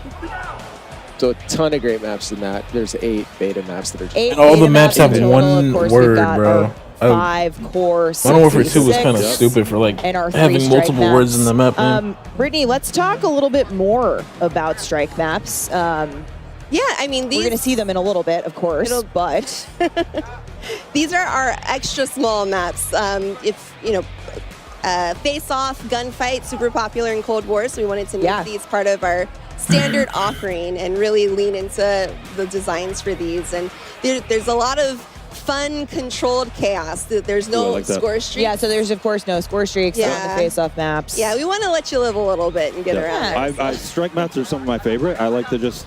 So a ton of great maps in that. There's 8 beta maps that are. And all the maps have one word, bro. 5 core. Modern Warfare 2 was kind of stupid for like having multiple words in the map. Brittany, let's talk a little bit more about strike maps. Yeah, I mean, we're going to see them in a little bit, of course, but these are our extra small maps. If face-off, gunfight, super popular in Cold War, so we wanted to make these part of our standard offering and really lean into the designs for these. And there's a lot of fun, controlled chaos. There's no score streaks. Yeah, so there's, of course, no score streaks on the face-off maps. Yeah, we want to let you live a little bit and get around. Strike maps are some of my favorite. I like to just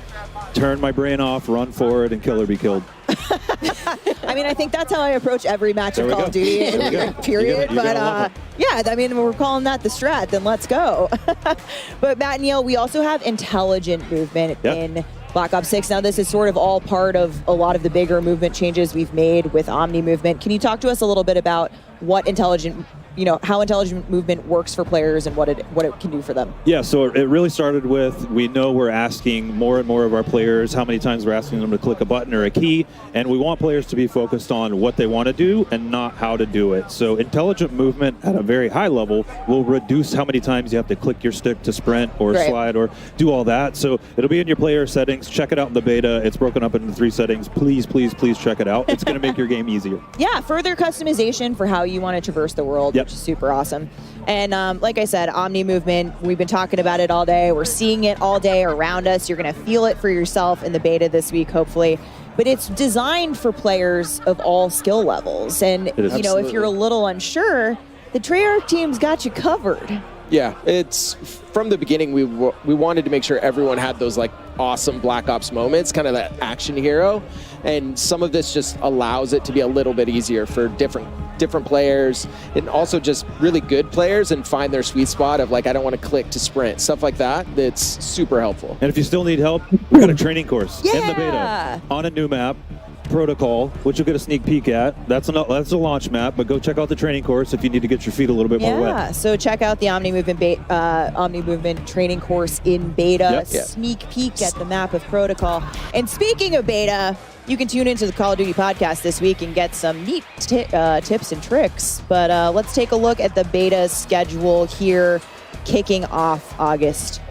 turn my brain off, run forward, and kill or be killed. I mean, I think that's how I approach every match of Call of Duty, period. But yeah, I mean, we're calling that the strat, then let's go. But Matt and Neil, we also have intelligent movement in Black Ops 6. Now, this is sort of all part of a lot of the bigger movement changes we've made with Omni movement. Can you talk to us a little bit about what intelligent, how intelligent movement works for players and what it can do for them? Yeah, so it really started with, we know we're asking more and more of our players how many times we're asking them to click a button or a key, and we want players to be focused on what they want to do and not how to do it. So intelligent movement at a very high level will reduce how many times you have to click your stick to sprint or slide or do all that. So it'll be in your player settings. Check it out in the beta. It's broken up into 3 settings. Please, please, please check it out. It's going to make your game easier. Yeah, further customization for how you want to traverse the world, which is super awesome. And like I said, Omni movement, we've been talking about it all day. We're seeing it all day around us. You're going to feel it for yourself in the beta this week, hopefully. But it's designed for players of all skill levels. And, if you're a little unsure, the Treyarch team's got you covered. Yeah, it's from the beginning we wanted to make sure everyone had those like awesome Black Ops moments, kind of that action hero, and some of this just allows it to be a little bit easier for different players and also just really good players and find their sweet spot of like, I don't want to click to sprint, stuff like that. That's super helpful. And if you still need help, we've got a training course in the beta on a new map. Protocol, which you'll get a sneak peek at. That's a launch map, but go check out the training course if you need to get your feet a little bit more wet. Yeah, so check out the Omni Movement training course in beta. Yep. Sneak peek at the map of Protocol. And speaking of beta, you can tune into the Call of Duty podcast this week and get some neat tips and tricks. But let's take a look at the beta schedule here, kicking off August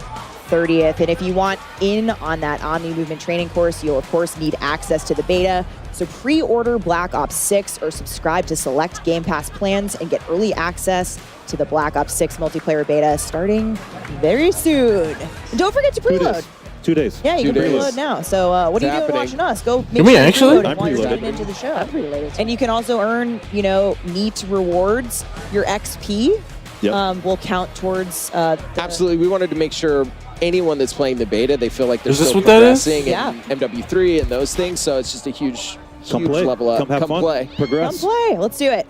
30th. And if you want in on that Omni Movement training course, you'll of course need access to the beta. So pre-order Black Ops 6 or subscribe to select Game Pass plans and get early access to the Black Ops 6 multiplayer beta starting very soon. And don't forget to preload. 2 days. Yeah, you 2 can days. preload now. So what are you doing watching us? Go make Can we sure you actually? preload I'm while you're preloaded. tuning into the show. I'm preloaded. And you can also earn, neat rewards. Your XP will count towards Absolutely. We wanted to make sure anyone that's playing the beta, they feel like they're Is this still what that is? progressing Yeah. in MW3 and those things. So it's just a huge play. level up. Come have fun. play. Progress. Come play. Let's do it.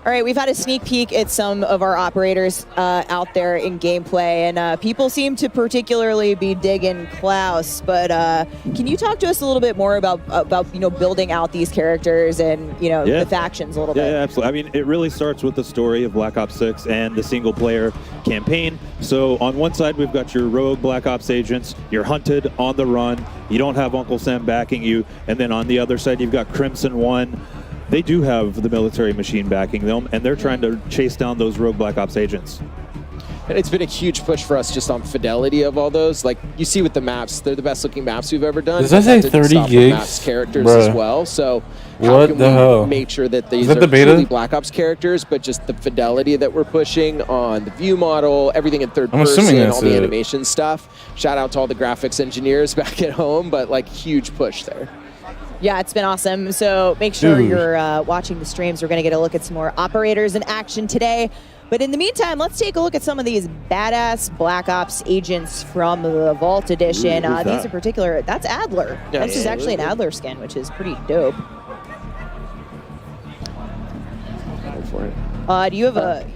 All right, we've had a sneak peek at some of our operators out there in gameplay, and people seem to particularly be digging Klaus. But can you talk to us a little bit more about building out these characters and the factions a little bit? Yeah, absolutely. I mean, it really starts with the story of Black Ops 6 and the single-player campaign. So on one side, we've got your rogue Black Ops agents. You're hunted on the run. You don't have Uncle Sam backing you. And then on the other side, you've got Crimson One. They do have the military machine backing them, and they're trying to chase down those rogue Black Ops agents. And it's been a huge push for us just on fidelity of all those. Like you see with the maps, they're the best looking maps we've ever done. Does that say 30 gigs? Maps characters Bruh. as well. So how What can the we hell? make sure that these that are the beta? truly Black Ops characters, but just the fidelity that we're pushing on the view model, everything in third I'm assuming person, that's all the it. animation stuff. Shout out to all the graphics engineers back at home, but like huge push there. Yeah, it's been awesome. So make sure Dude. you're watching the streams. We're going to get a look at some more operators in action today. But in the meantime, let's take a look at some of these badass Black Ops agents from the Vault Edition. Ooh, who's These that? in particular, that's Adler. Yeah, This is actually an Adler skin, which is pretty dope. Go for it. Do you have a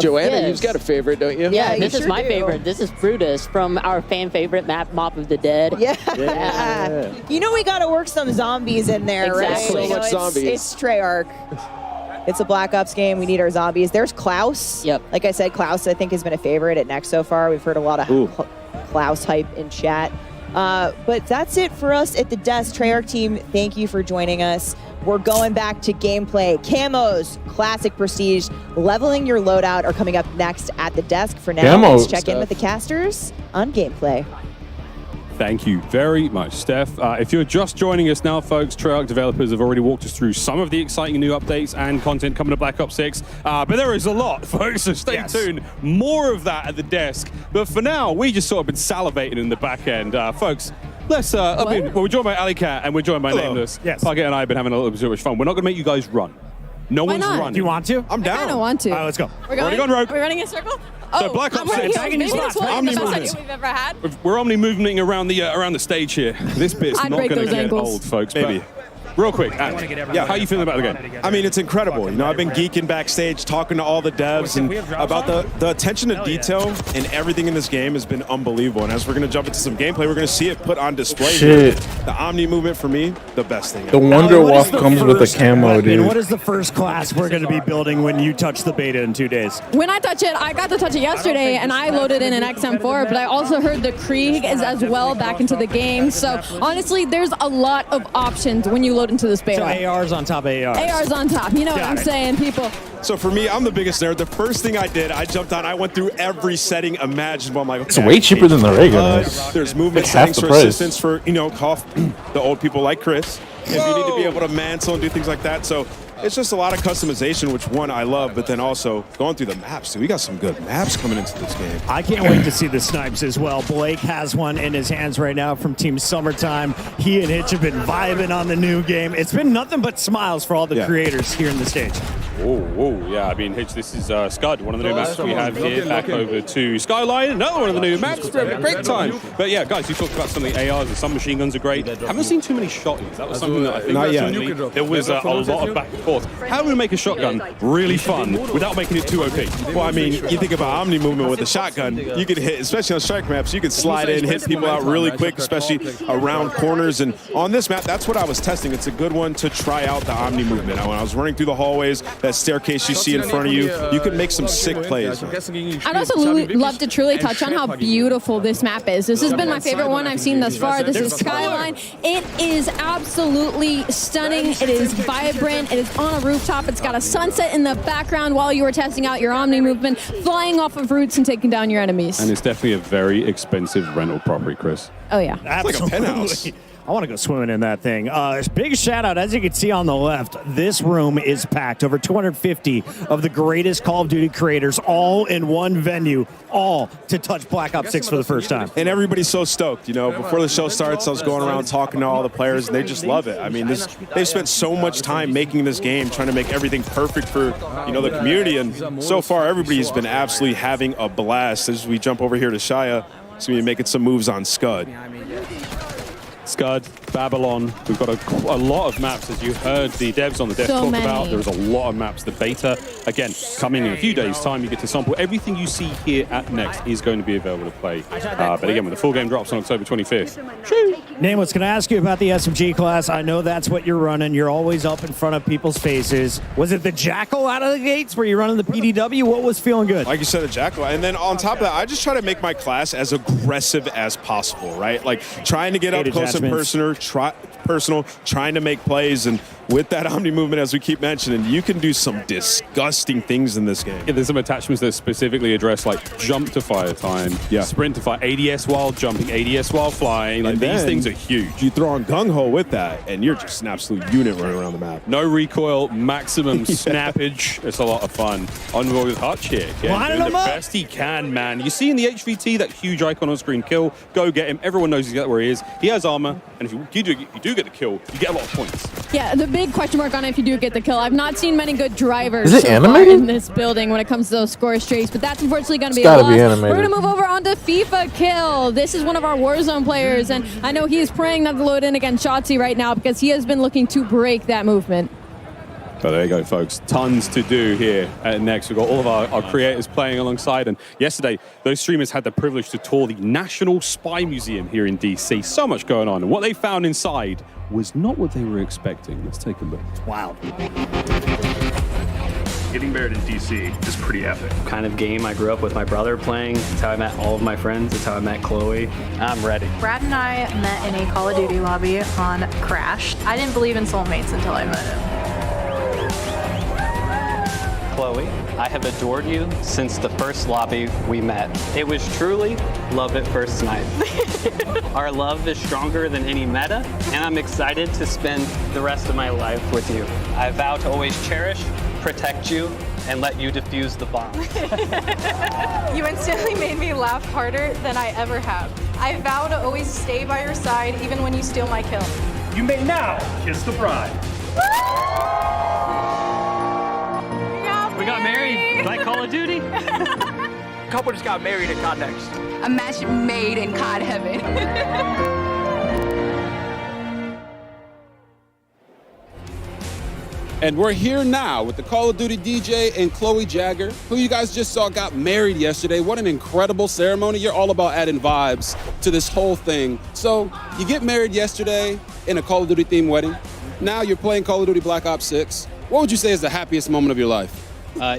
Joanna, yes. you've got a favorite, don't you? Yeah, this you is sure my do. favorite. This is Brutus from our fan favorite map, Mop of the Dead. Yeah. You know we got to work some zombies in there, right? Exactly. So much zombies. It's Treyarch. It's a Black Ops game. We need our zombies. There's Klaus. Yep. Like I said, Klaus I think has been a favorite at Next so far. We've heard a lot of Klaus hype in chat. But that's it for us at the desk. Treyarch team, thank you for joining us. We're going back to gameplay. Camos, classic prestige, leveling your loadout are coming up next at the desk. For now, Camo let's check in stuff. with the casters on gameplay. Thank you very much, Steph. If you're just joining us now, folks, Treyarch developers have already walked us through some of the exciting new updates and content coming to Black Ops 6. But there is a lot, folks, so stay tuned. More of that at the desk. But for now, we just sort of been salivating in the back end. Folks, let's, we're joined by Ali Cat and we're joined by Nameless. Yes. Pocket and I have been having a little bit of fun. We're not going to make you guys run. No Why one's not? running. Do you want to? I kind of want to. All right, let's go. We're Already going. gone rogue. Are we running in a circle? So Black Ops 6. Maybe this will be the best idea we've ever had. We're omni moving around the stage here. This bit's I'd not break going to those get ankles. old, folks. Maybe. But real quick, how are you feeling about the game? I mean, it's incredible. You know, I've been geeking backstage, talking to all the devs, and about the attention to detail and everything in this game has been unbelievable. And as we're going to jump into some gameplay, we're going to see it put on display. Shit. The Omni movement, for me, the best thing. The Wonder Walk comes with a camo, dude. What is the first class we're going to be building when you touch the beta in 2 days? When I touch it, I got to touch it yesterday, and I loaded in an XM4, but I also heard the Krieg is as well back into the game. So honestly, there's a lot of options when you load into this beta. So AR's on top of ARs. AR's on top. You know what I'm saying, people. So for me, I'm the biggest nerd. The first thing I did, I jumped on, I went through every setting imaginable. I'm like, It's way cheaper than the regular. There's movement Like half settings the for price. assistance for, the old people like Chris. If you need to be able to mantle and do things like that. So it's just a lot of customization, which one I love, but then also going through the maps. Dude, we got some good maps coming into this game. I can't wait to see the snipes as well. Blake has one in his hands right now from Team Summertime. He and Hitch have been vibing on the new game. It's been nothing but smiles for all the creators here in the stage. Oh, yeah. I mean, Hitch, this is Scud, one of the new maps we have here. Back over to Skyline, another one of the new maps. Great time. But yeah, guys, you talked about some of the ARs and some machine guns are great. Haven't seen too many shotties. That was something that I think Not yet. there was a lot of back and forth. How do we make a shotgun really fun without making it too OP? Well, I mean, you think about Omni movement with a shotgun, you could hit, especially on strike maps, you could slide in, hit people out really quick, especially around corners. And on this map, that's what I was testing. It's a good one to try out the Omni movement. When I was running through the hallways, that staircase you see in front of you, you could make some sick plays. I'd also love to truly touch on how beautiful this map is. This has been my favorite one I've seen thus far. This is Skyline. It is absolutely stunning. It is vibrant. It is on a rooftop. It's got a sunset in the background while you were testing out your Omni movement, flying off of roofs and taking down your enemies. And it's definitely a very expensive rental property, Chris. Oh, yeah. Absolutely. It's like a penthouse. I want to go swimming in that thing. Big shout out, as you can see on the left, this room is packed. Over 250 of the greatest Call of Duty creators, all in one venue, all to touch Black Ops 6 for the first time. And everybody's so stoked. You know, before the show starts, I was going around talking to all the players, and they just love it. I mean, they've spent so much time making this game, trying to make everything perfect for, you know, the community. And so far, everybody's been absolutely having a blast. As we jump over here to Shia, he's going to be making some moves on Scud. Scud, Babylon, we've got a lot of maps, as you heard the devs on the dev talk about. There's a lot of maps. The beta, again, coming in a few days' time, you get to sample. Everything you see here at Next is going to be available to play. But again, when the full game drops on October 25th. Nameless, can I ask you about the SMG class? I know that's what you're running. You're always up in front of people's faces. Was it the Jackal out of the gates? Were you running the PDW? What was feeling good? Like you said, a Jackal. And then on top of that, I just try to make my class as aggressive as possible, right? Like trying to get up close and personal, trying to make plays. And with that Omni movement, as we keep mentioning, you can do some disgusting things in this game. Yeah, there's some attachments that specifically address like jump to fire time, sprint to fire, ADS while jumping, ADS while flying. Like these things are huge. You throw on gung ho with that, and you're just an absolute unit running around the map. No recoil, maximum snappage. It's a lot of fun. On with Hutch here, doing the best he can, man. You see in the HVT that huge icon on screen, kill, go get him. Everyone knows exactly where he is. He has armor, and if you do get the kill, you get a lot of points. Yeah, the big question mark on it if you do get the kill. I've not seen many good drivers Is it animated? in this building when it comes to those score streaks, but that's unfortunately going to be a gotta loss. be animated. We're going to move over onto FIFA Kill. This is one of our Warzone players, and I know he is praying not to load in against Shotzi right now because he has been looking to break that movement. But there you go, folks. Tons to do here at Next. We've got all of our creators playing alongside. And yesterday, those streamers had the privilege to tour the National Spy Museum here in DC. So much going on. And what they found inside was not what they were expecting. Let's take a look. Wow. Getting married in DC is pretty epic. Kind of game I grew up with my brother playing. It's how I met all of my friends. It's how I met Chloe. I'm ready. Brad and I met in a Call of Duty lobby on Crash. I didn't believe in soulmates until I met him. Chloe, I have adored you since the first lobby we met. It was truly love at first sight. Our love is stronger than any meta, and I'm excited to spend the rest of my life with you. I vow to always cherish, protect you, and let you defuse the bomb. You instantly made me laugh harder than I ever have. I vow to always stay by your side even when you steal my kill. You may now kiss the bride. We got married like Call of Duty. Couple just got married at CODNEXT. A match made in COD heaven. And we're here now with the Call of Duty DJ and Chloe Jagger, who you guys just saw got married yesterday. What an incredible ceremony. You're all about adding vibes to this whole thing. So you get married yesterday in a Call of Duty themed wedding. Now you're playing Call of Duty Black Ops 6. What would you say is the happiest moment of your life?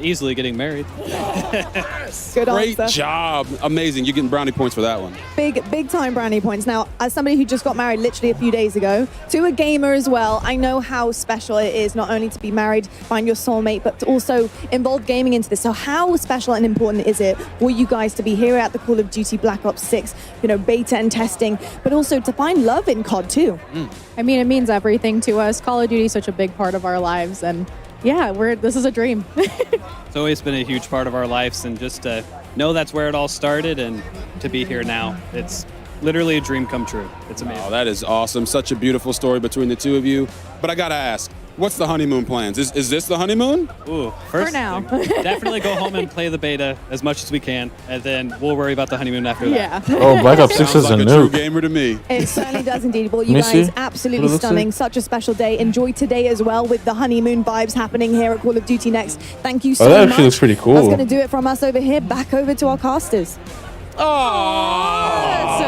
Easily getting married. Good Great answer. job. Amazing. You're getting brownie points for that one. Big time brownie points. Now, as somebody who just got married literally a few days ago, to a gamer as well, I know how special it is not only to be married, find your soulmate, but to also involve gaming into this. So how special and important is it for you guys to be here at the Call of Duty Black Ops 6, beta and testing, but also to find love in COD too? I mean, it means everything to us. Call of Duty is such a big part of our lives, and yeah, this is a dream. It's always been a huge part of our lives, and just to know that's where it all started and to be here now, it's literally a dream come true. It's amazing. Oh, that is awesome. Such a beautiful story between the two of you. But I gotta ask, What's the honeymoon plans? Is this the honeymoon? Ooh, For now. definitely go home and play the beta as much as we can, and then we'll worry about the honeymoon after that. Yeah. Oh, Black Ops 6 is Sounds a like a true nuke. gamer to me. It certainly does indeed. Well, Let you me guys, see. What absolutely it looks stunning. like. Such a special day. Enjoy today as well with the honeymoon vibes happening here at Call of Duty Next. Thank you so Oh, that much. actually looks pretty cool. That's going to do it from us over here. Back over to our casters. Oh, so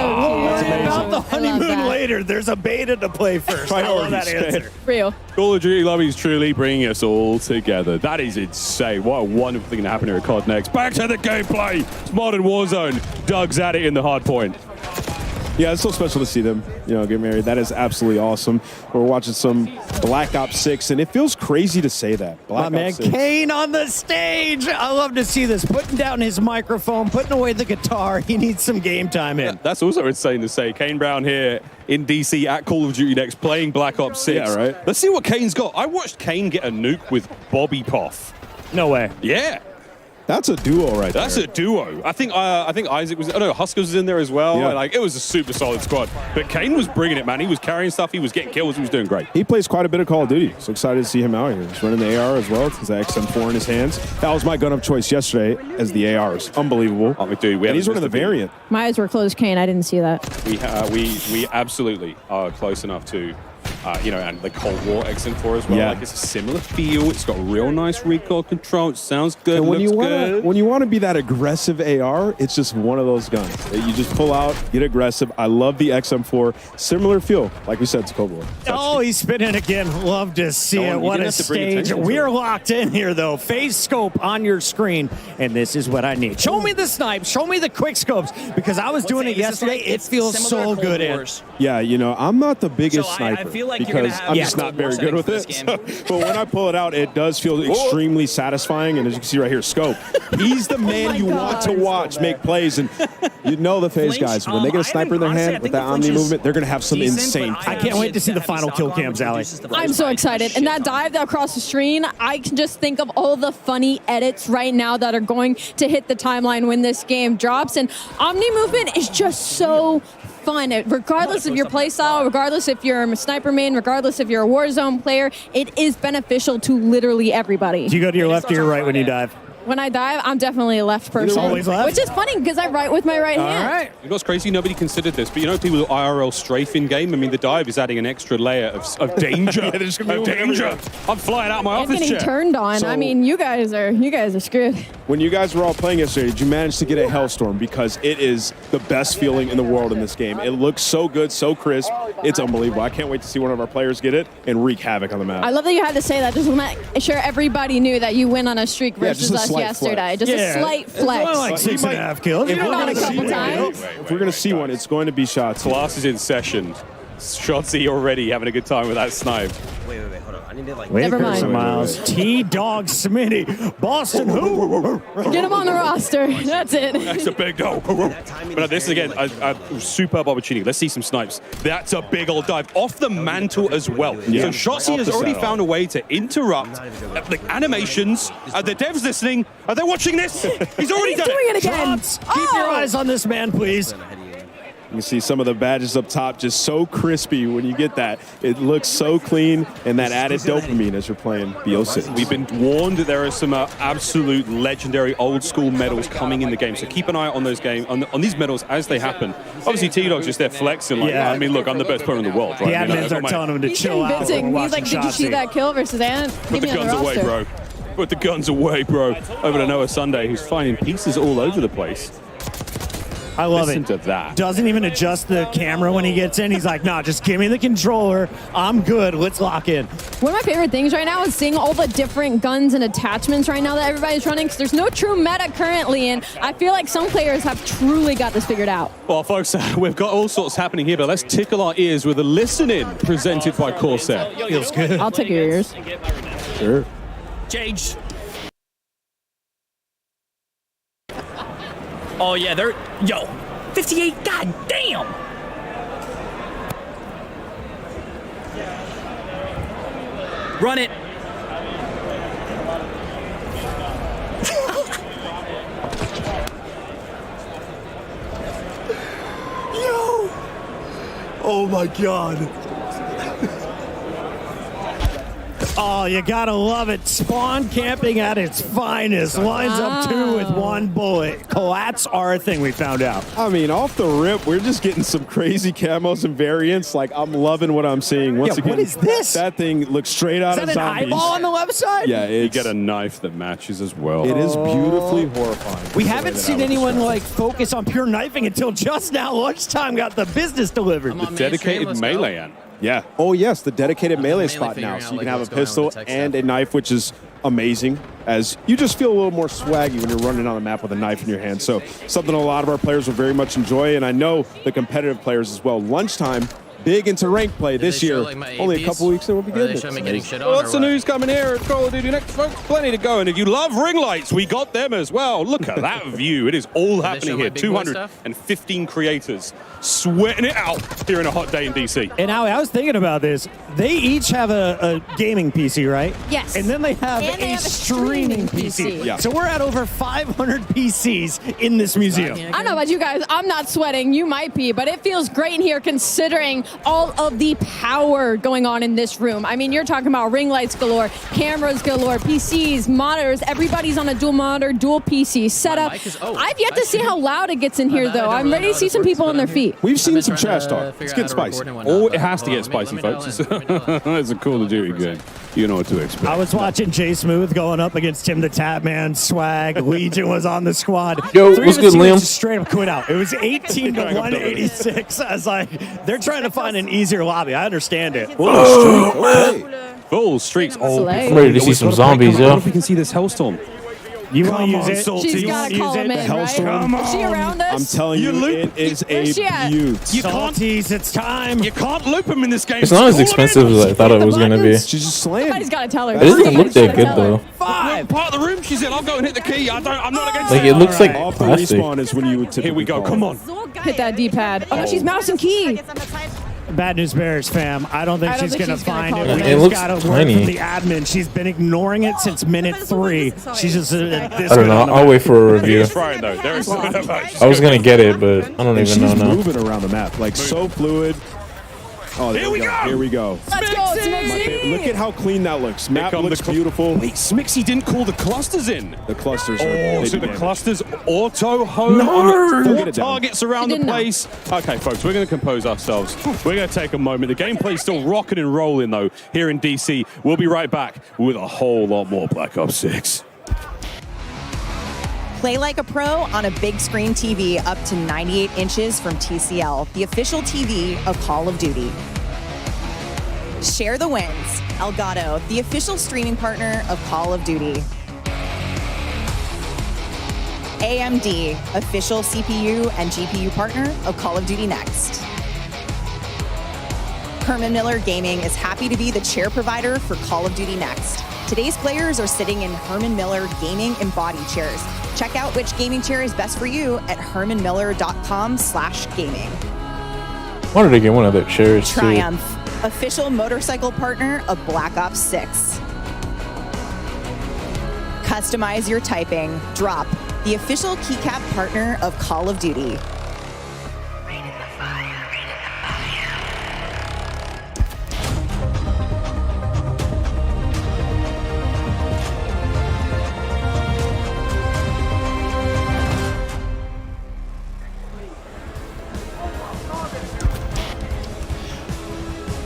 cute. About the I love honeymoon that. later. There's a beta to play first. I love that answer. Real. Call of Duty Lobby is truly bringing us all together. That is insane. What a wonderful thing to happen here at CODNEXT. Back to the gameplay. It's Modern Warzone. Doug's at it in the hard point. Yeah, it's so special to see them, get married. That is absolutely awesome. We're watching some Black Ops 6, and it feels crazy to say that. My man Kane on the stage. I love to see this. Putting down his microphone, putting away the guitar. He needs some game time in. That's also insane to say. Kane Brown here in DC at Call of Duty Next playing Black Ops 6. Yeah, right. Let's see what Kane's got. I watched Kane get a nuke with Bobby Poff. No way. Yeah. That's a duo right there. That's a duo. I think Isaac was. Oh no, Huskers was in there as well. Yeah. Like it was a super solid squad. But Kane was bringing it, man. He was carrying stuff. He was getting kills. He was doing great. He plays quite a bit of Call of Duty, so excited to see him out here. He's running the AR as well. He's the XM4 in his hands. That was my gun of choice yesterday as the ARs. Unbelievable. Oh, dude, and he's running the variant. My eyes were closed, Kane. I didn't see that. We absolutely are close enough to. And the Cold War XM4 as well. Yeah. Like it's a similar feel. It's got real nice recoil control. It sounds good. And when looks you want to be that aggressive AR, it's just one of those guns that you just pull out, get aggressive. I love the XM4. Similar feel, like we said, to Cold War. Oh, he's spinning again. Love to see it. What a stage. We are locked in here, though. Phase scope on your screen, and this is what I need. Show me the snipes. Show me the quick scopes, because I was doing it yesterday. It feels so good in. Yeah, I'm not the biggest sniper. I feel like you're gonna because have I'm just not very good with it. So, but when I pull it out, it does feel extremely satisfying. And as you can see right here, Scope, he's the man you want to watch make plays. And the phase guys, when they get a sniper in their hand with that Omni movement, they're going to have some insane. I can't wait to see the final kill cams, Allie. I'm so excited. And that dive across the screen, I can just think of all the funny edits right now that are going to hit the timeline when this game drops. And Omni movement is just so fun. Regardless of your playstyle, regardless if you're a sniper main, regardless if you're a Warzone player, it is beneficial to literally everybody. Do you go to your left or your right when you dive? When I dive, I'm definitely a left person. Always left? Which is funny because I write with my right hand. All right. You know what's crazy? Nobody considered this, but people with IRL strafe in game. I mean, the dive is adding an extra layer of danger. Of danger. I'm flying out of my And office getting chair. turned on. So- I mean, you guys are screwed. When you guys were all playing yesterday, did you manage to get a Hellstorm? Because it is the best feeling in the world in this game. It looks so good, so crisp. It's unbelievable. I can't wait to see one of our players get it and wreak havoc on the map. I love that you had to say that. Just to make sure everybody knew that you went on a streak versus just a us slight yesterday. flex. Just a slight flex. Only like 6.5 kills. If You've we're done gonna a couple see one, times. if we're going to see one, it's going to be shots. Class is in session. Shotzi already having a good time with that snipe. Wait, hold on. I need to Wait Never for mind. some miles. T-Dog Smitty. Boston who? Get him on the roster. That's it. That's a big go. But this is, again, a superb opportunity. Let's see some snipes. That's a big old dive off the mantle as well. Yeah. So Shotzi Off has the already saddle. found a way to interrupt the animations. Are the devs listening? Are they watching this? He's already He's done doing it. it again. Shots. Keep your eyes on this man, please. You can see some of the badges up top just so crispy when you get that. It looks so clean, and that added dopamine as you're playing BO6. We've been warned that there are some absolute legendary old school medals coming in the game. So keep an eye on those on these medals as they happen. Obviously, T-Dog's just there flexing. Like, Yeah. I mean, look, I'm the best player in the world. The Right? admins are telling him to He's chill out. convincing. while He's like, watching did you see Shotzi." that kill versus Ant? Put Get the me on the guns away, roster. bro. Put the guns away, bro. Over to Noah Sunday, who's finding pieces all over the place. I love Listen it. to that. Doesn't even adjust the camera when he gets in. He's like, nah, just give me the controller. I'm good. Let's lock in. One of my favorite things right now is seeing all the different guns and attachments right now that everybody's running, because there's no true meta currently, and I feel like some players have truly got this figured out. Well, folks, we've got all sorts happening here, but let's tickle our ears with a listen-in presented by Corsair. Feels good. I'll take your ears. Sure. Change. Oh yeah, they're 58. God damn. Run it. Yo! Oh my god. Oh, you gotta love it. Spawn camping at its finest. Lines up 2 with 1 bullet. Collats are a thing, we found out. I mean, off the rip, we're just getting some crazy camos and variants. Like, I'm loving what I'm seeing. Once again, what is this? That thing looks straight out Is of that zombies. an eyeball on the left side? Yeah, You get a knife that matches as well. It is beautifully horrifying. We haven't seen anyone like focus on pure knifing until just now. Lunchtime got the business delivered. The dedicated melee end. Yeah. Oh, yes, the dedicated melee spot now. So you can have a pistol and a knife, which is amazing, as you just feel a little more swaggy when you're running on the map with a knife in your hand. So something a lot of our players will very much enjoy, and I know the competitive players as well. Lunchtime, big into rank play this year. Only a couple weeks and we'll be good. Well, lots of news coming here at Call of Duty Next, folks. Plenty to go. And if you love ring lights, we got them as well. Look at that view. It is all happening here. 215 creators sweating it out here in a hot day in DC. And now I was thinking about this. They each have a gaming PC, right? Yes. And then they have, a streaming PC. Yeah. So we're at over 500 PCs in this museum. I don't know about you guys. I'm not sweating. You might be, but it feels great in here considering all of the power going on in this room. I mean, you're talking about ring lights galore, cameras galore, PCs, monitors. Everybody's on a dual monitor, dual PC setup. I've yet to see how loud it gets in here, though. I'm ready to see some people on their feet. We've seen some trash talk. It's getting spicy. Oh, it has to get spicy, folks. It's a Call of Duty game. You know what to expect. I was watching Jay Smooth going up against Tim the Tap Man. Swag. Legion was on the squad. Yo, what's good, Liam? Straight up quit out. It was 18 to 186. I was like, they're trying to find an easier lobby. I understand it. Full streaks. Oh, I'm ready to see some zombies, I yo. wonder if we can see this Hellstorm. You want to use it? She's got to call him in, right? Is she around us? I'm telling you, it is Where's she a at? beaut. Salties, it's time. You can't loop him in this game. It's not as expensive as I thought it was going to be. She's just slaying. Somebody's got to tell her. It doesn't look that good, though. Part of the room she's in. I'll go and hit the key. I'm not against Like, it looks like Off the plastic. respawn is when you would typically Here we go. call Come it. on. Hit that D-pad. Oh, no, she's mouse and key. Bad news bears, fam. I don't think she's going to find it. We It just looks got a word tiny. from the admin. She's been ignoring it since minute 3. She's just this I don't know. I'll wait for a review. It's fine, though. There is I was going to get it, but I don't even know She's now. moving around the map, like so fluid. Oh, there we go. Here we go. Let's go, Smixy. Look at how clean that looks. Map looks beautiful. Wait, Smixy didn't call the clusters in. The clusters are Oh, so the damaged. clusters auto home No! on Get 4 it down. targets around the didn't know. place. Okay, folks, we're going to compose ourselves. We're going to take a moment. The gameplay's still rocking and rolling, though, here in DC. We'll be right back with a whole lot more Black Ops 6. Play like a pro on a big screen TV up to 98 inches from TCL, the official TV of Call of Duty. Share the wins. Elgato, the official streaming partner of Call of Duty. AMD, official CPU and GPU partner of Call of Duty Next. Herman Miller Gaming is happy to be the chair provider for Call of Duty Next. Today's players are sitting in Herman Miller Gaming embodied chairs. Check out which gaming chair is best for you at hermanmiller.com/gaming. Wanted to get one of their chairs, too. Triumph, official motorcycle partner of Black Ops 6. Customize your typing. Drop, the official keycap partner of Call of Duty.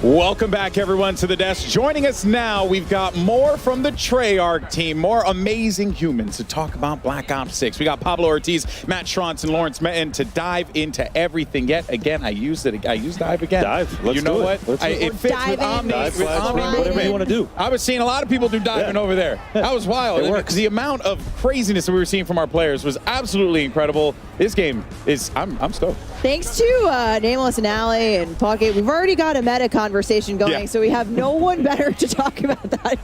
Welcome back, everyone, to the desk. Joining us now, we've got more from the Treyarch team, more amazing humans to talk about Black Ops 6. We got Pablo Ortiz, Matt Schrontz, and Lawrence Metten to dive into everything. Yet again, I used dive again. Dive. Let's you know do what? it. It fits with Omni. Dive, With Omni whatever movement. you want to do. I was seeing a lot of people do diving over there. That was wild. It works. The amount of craziness that we were seeing from our players was absolutely incredible. This game is, I'm stoked. Thanks to Nameless and Alley and Pocket, we've already got a meta conversation going, so we have no one better to talk about that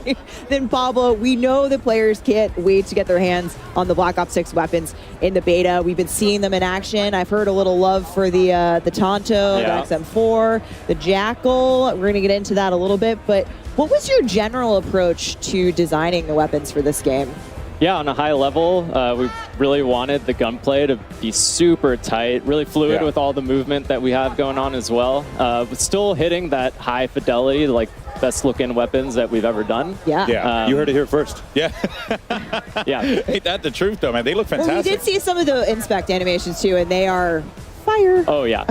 than Pablo. We know the players can't wait to get their hands on the Black Ops 6 weapons in the beta. We've been seeing them in action. I've heard a little love for the Tonto, the XM4, the Jackal. We're going to get into that a little bit, but what was your general approach to designing the weapons for this game? Yeah, on a high level, we really wanted the gunplay to be super tight, really fluid with all the movement that we have going on as well. But still hitting that high fidelity, like best looking weapons that we've ever done. Yeah. Yeah, you heard it here first. Yeah. Yeah. Ain't that the truth, though, man? They look Well, fantastic. we did see some of the inspect animations too, and they are fire. Oh yeah,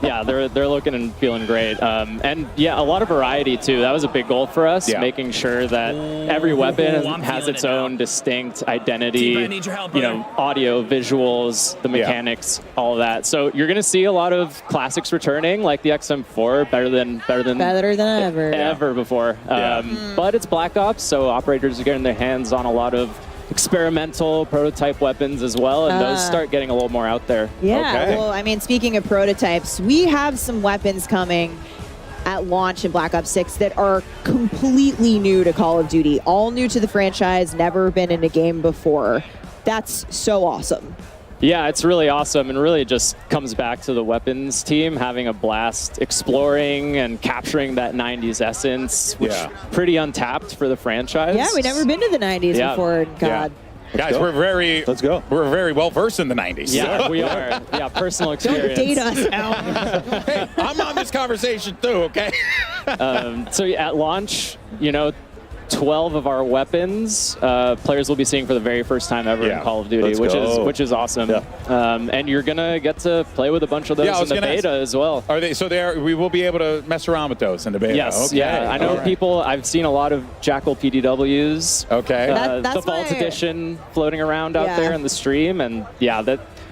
yeah. They're looking and feeling great, and yeah, a lot of variety too. That was a big goal for us, making sure that every weapon has its own distinct identity. You know, audio, visuals, the mechanics, all of that. So you're gonna see a lot of classics returning, like the XM4, better than ever before. But it's Black Ops, so operators are getting their hands on a lot of experimental prototype weapons as well, and those start getting a little more out there. Yeah, well, I mean, speaking of prototypes, we have some weapons coming at launch in Black Ops 6 that are completely new to Call of Duty, all new to the franchise, never been in a game before. That's so awesome. Yeah, it's really awesome, and really just comes back to the weapons team having a blast exploring and capturing that 90s essence, which is pretty untapped for the franchise. Yeah, we've never been to the 90s before. God. Guys, we're very We're very well versed in the 90s. Yeah, we are. Yeah, personal experience. Don't date us now. Hey, I'm on this conversation too, okay? So at launch, you know, 12 of our weapons players will be seeing for the very first time ever in Call of Duty, which is awesome. And you're gonna get to play with a bunch of those in the beta as well. Are they? So we will be able to mess around with those in the beta. Yes, I know people. I've seen a lot of Jackal PDWs. Okay, the Vault Edition floating around out there in the stream, and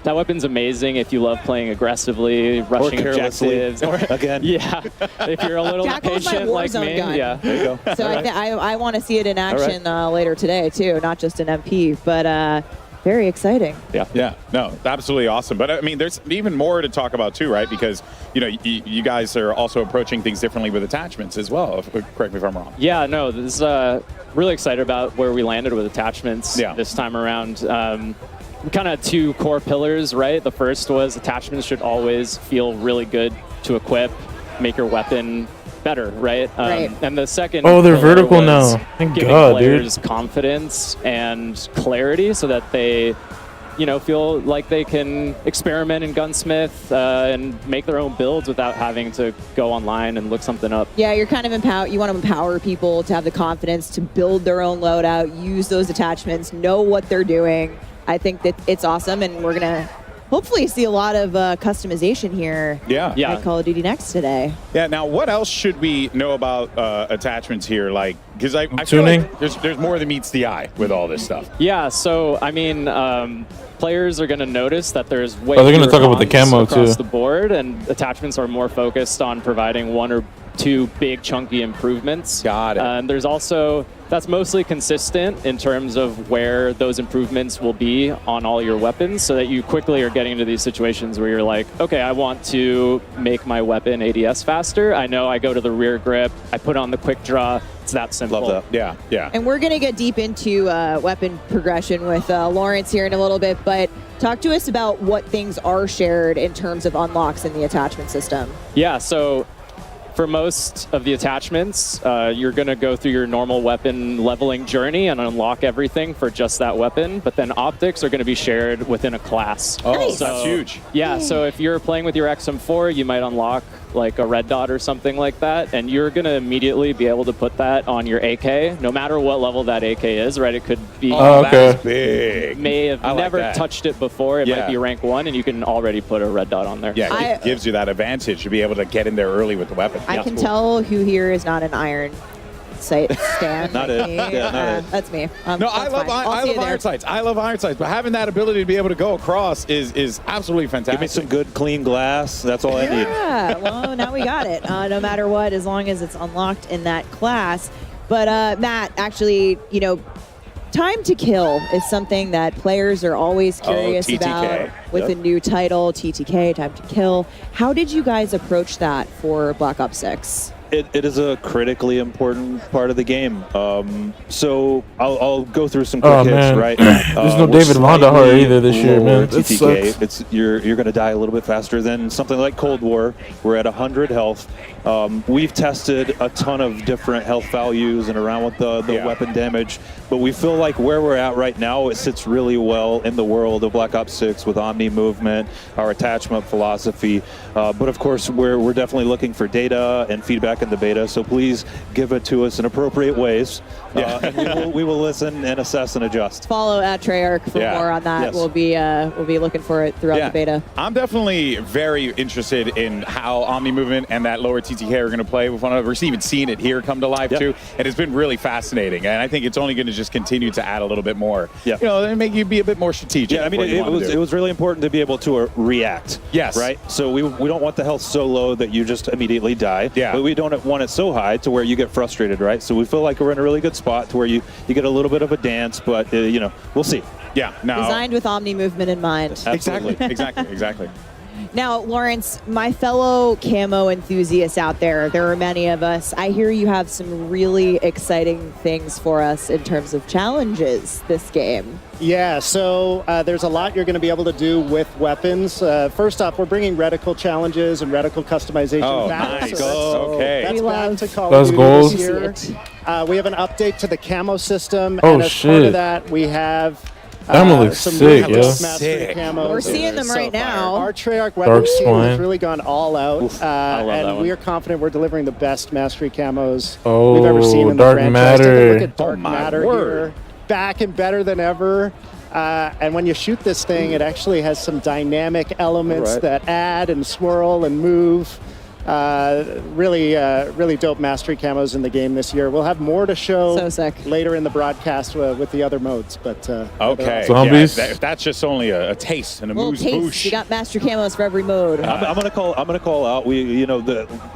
that weapon's amazing if you love playing aggressively, rushing objectives. Again. Yeah, if you're a little impatient like me. Gun. Yeah, there you go. So I want to see it in action later today too, not just in MP, but very exciting. Yeah, no, absolutely awesome. But I mean, there's even more to talk about too, right? Because you know, you guys are also approaching things differently with attachments as well. Correct me if I'm wrong. Yeah, no, this is really excited about where we landed with attachments this time around. Kind of two core pillars, right? The first was attachments should always feel really good to equip, make your weapon better, right? And the second they're pillar vertical was now. Thank giving God, players confidence and clarity so that they, you know, feel like they can experiment in Gunsmith and make their own builds without having to go online and look something up. Yeah, you're kind of you want to empower people to have the confidence to build their own loadout, use those attachments, know what they're doing. I think that it's awesome, and we're going to hopefully see a lot of customization here at Call of Duty Next today. Yeah, now what else should we know about attachments here? Like, because I feel like there's more than meets the eye with all this stuff. Yeah, so, I mean, players are going to notice that there's way they're going to fewer talk about the camo across too. the board, and attachments are more focused on providing one or two big chunky improvements. Got it. There's also, that's mostly consistent in terms of where those improvements will be on all your weapons, so that you quickly are getting into these situations where you're like, okay, I want to make my weapon ADS faster. I know I go to the rear grip, I put on the quick draw. It's that simple. Love that. Yeah. And we're going to get deep into weapon progression with Lawrence here in a little bit, but talk to us about what things are shared in terms of unlocks in the attachment system. Yeah, so for most of the attachments, you're going to go through your normal weapon leveling journey and unlock everything for just that weapon, but then optics are going to be shared within a class. Oh, nice. That's huge. Yeah, so if you're playing with your XM4, you might unlock like a red dot or something like that, and you're going to immediately be able to put that on your AK, no matter what level that AK is, right? It could be... That's big. May have never that. touched it before. It might be rank 1, and you can already put a red dot on there. Yeah, it gives you that advantage to be able to get in there early with the weapon. I can tell who here is not an iron sight stand. Not like it. me. Yeah, not it. That's me. No, I love iron sights. I love iron sights, but having that ability to be able to go across is absolutely fantastic. Give me some good, clean glass. That's all I need. Yeah, well, now we got it. No matter what, as long as it's unlocked in that class. But Matt, actually, you know, time to kill is something that players are always curious about with a new title, TTK, time to kill. How did you guys approach that for Black Ops 6? It is a critically important part of the game. So I'll go through some quick hits, right? There's no David Vonderhaar either this year, man. TTK. It's you're going to die a little bit faster than something like Cold War. We're at 100 health. We've tested a ton of different health values and around with the weapon damage, but we feel like where we're at right now, it sits really well in the world of Black Ops 6 with Omni movement, our attachment philosophy. But of course, we're definitely looking for data and feedback feedback in the beta, so please give it to us in appropriate ways. And we will listen and assess and adjust. Follow at Treyarch for more on that. We'll be looking for it throughout the beta. I'm definitely very interested in how Omni Movement and that lower TTK are going to play with one another. We're even seeing it here come to life too, and it's been really fascinating. And I think it's only going to just continue to add a little bit more. You know, and make you be a bit more strategic. Yeah, I mean, it was really important to be able to react. Yes. Right. So we don't want the health so low that you just immediately die. Yeah. But we don't want it so high to where you get frustrated, right? So we feel like we're in a really good spot to where you get a little bit of a dance, but you know, we'll see. Yeah. Now, designed with Omni Movement in mind. Exactly. Exactly. Now, Lawrence, my fellow camo enthusiasts out there are many of us. I hear you have some really exciting things for us in terms of challenges this game. Yeah, so there's a lot you're going to be able to do with weapons. First off, we're bringing reticle challenges and reticle customization back. Nice. So Okay. That's back to Call of Duty this year. We have an update to the camo system, and as part of that, we have some sick, yeah. camos. We're seeing them right now. Our Treyarch weapons team Spine. has really gone all out, and we are confident we're delivering the best mastery camos we've ever seen in the Dark franchise. Matter. Take a look at Dark Matter here, back and better than ever. And when you shoot this thing, it actually has some dynamic elements that add and swirl and move. Really dope mastery camos in the game this year. We'll have more to show later in the broadcast with the other modes. But okay, zombies. That's just only a taste and a little taste. You got master camos for every mode. I'm gonna call out.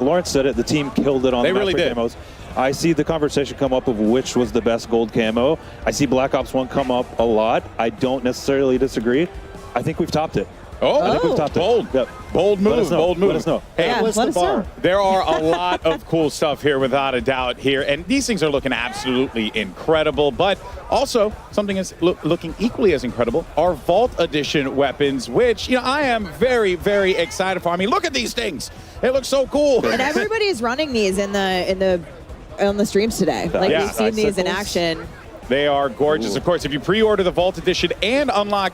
Lawrence said it. The team killed it on the mastery camos. I see the conversation come up of which was the best gold camo. I see Black Ops 1 come up a lot. I don't necessarily disagree. I think we've topped it. I think we've topped bold. it. Yep. Bold move. Bold move. Let us know. Hey, let us know. There are a lot of cool stuff here, without a doubt. Here, and these things are looking absolutely incredible. But also, something is looking equally as incredible: our Vault Edition weapons, which I am very, very excited for. I mean, look at these things; they look so cool. And everybody is running these on the streams today. Like we've seen these in action. They are gorgeous. Ooh. Of course, if you pre-order the Vault Edition and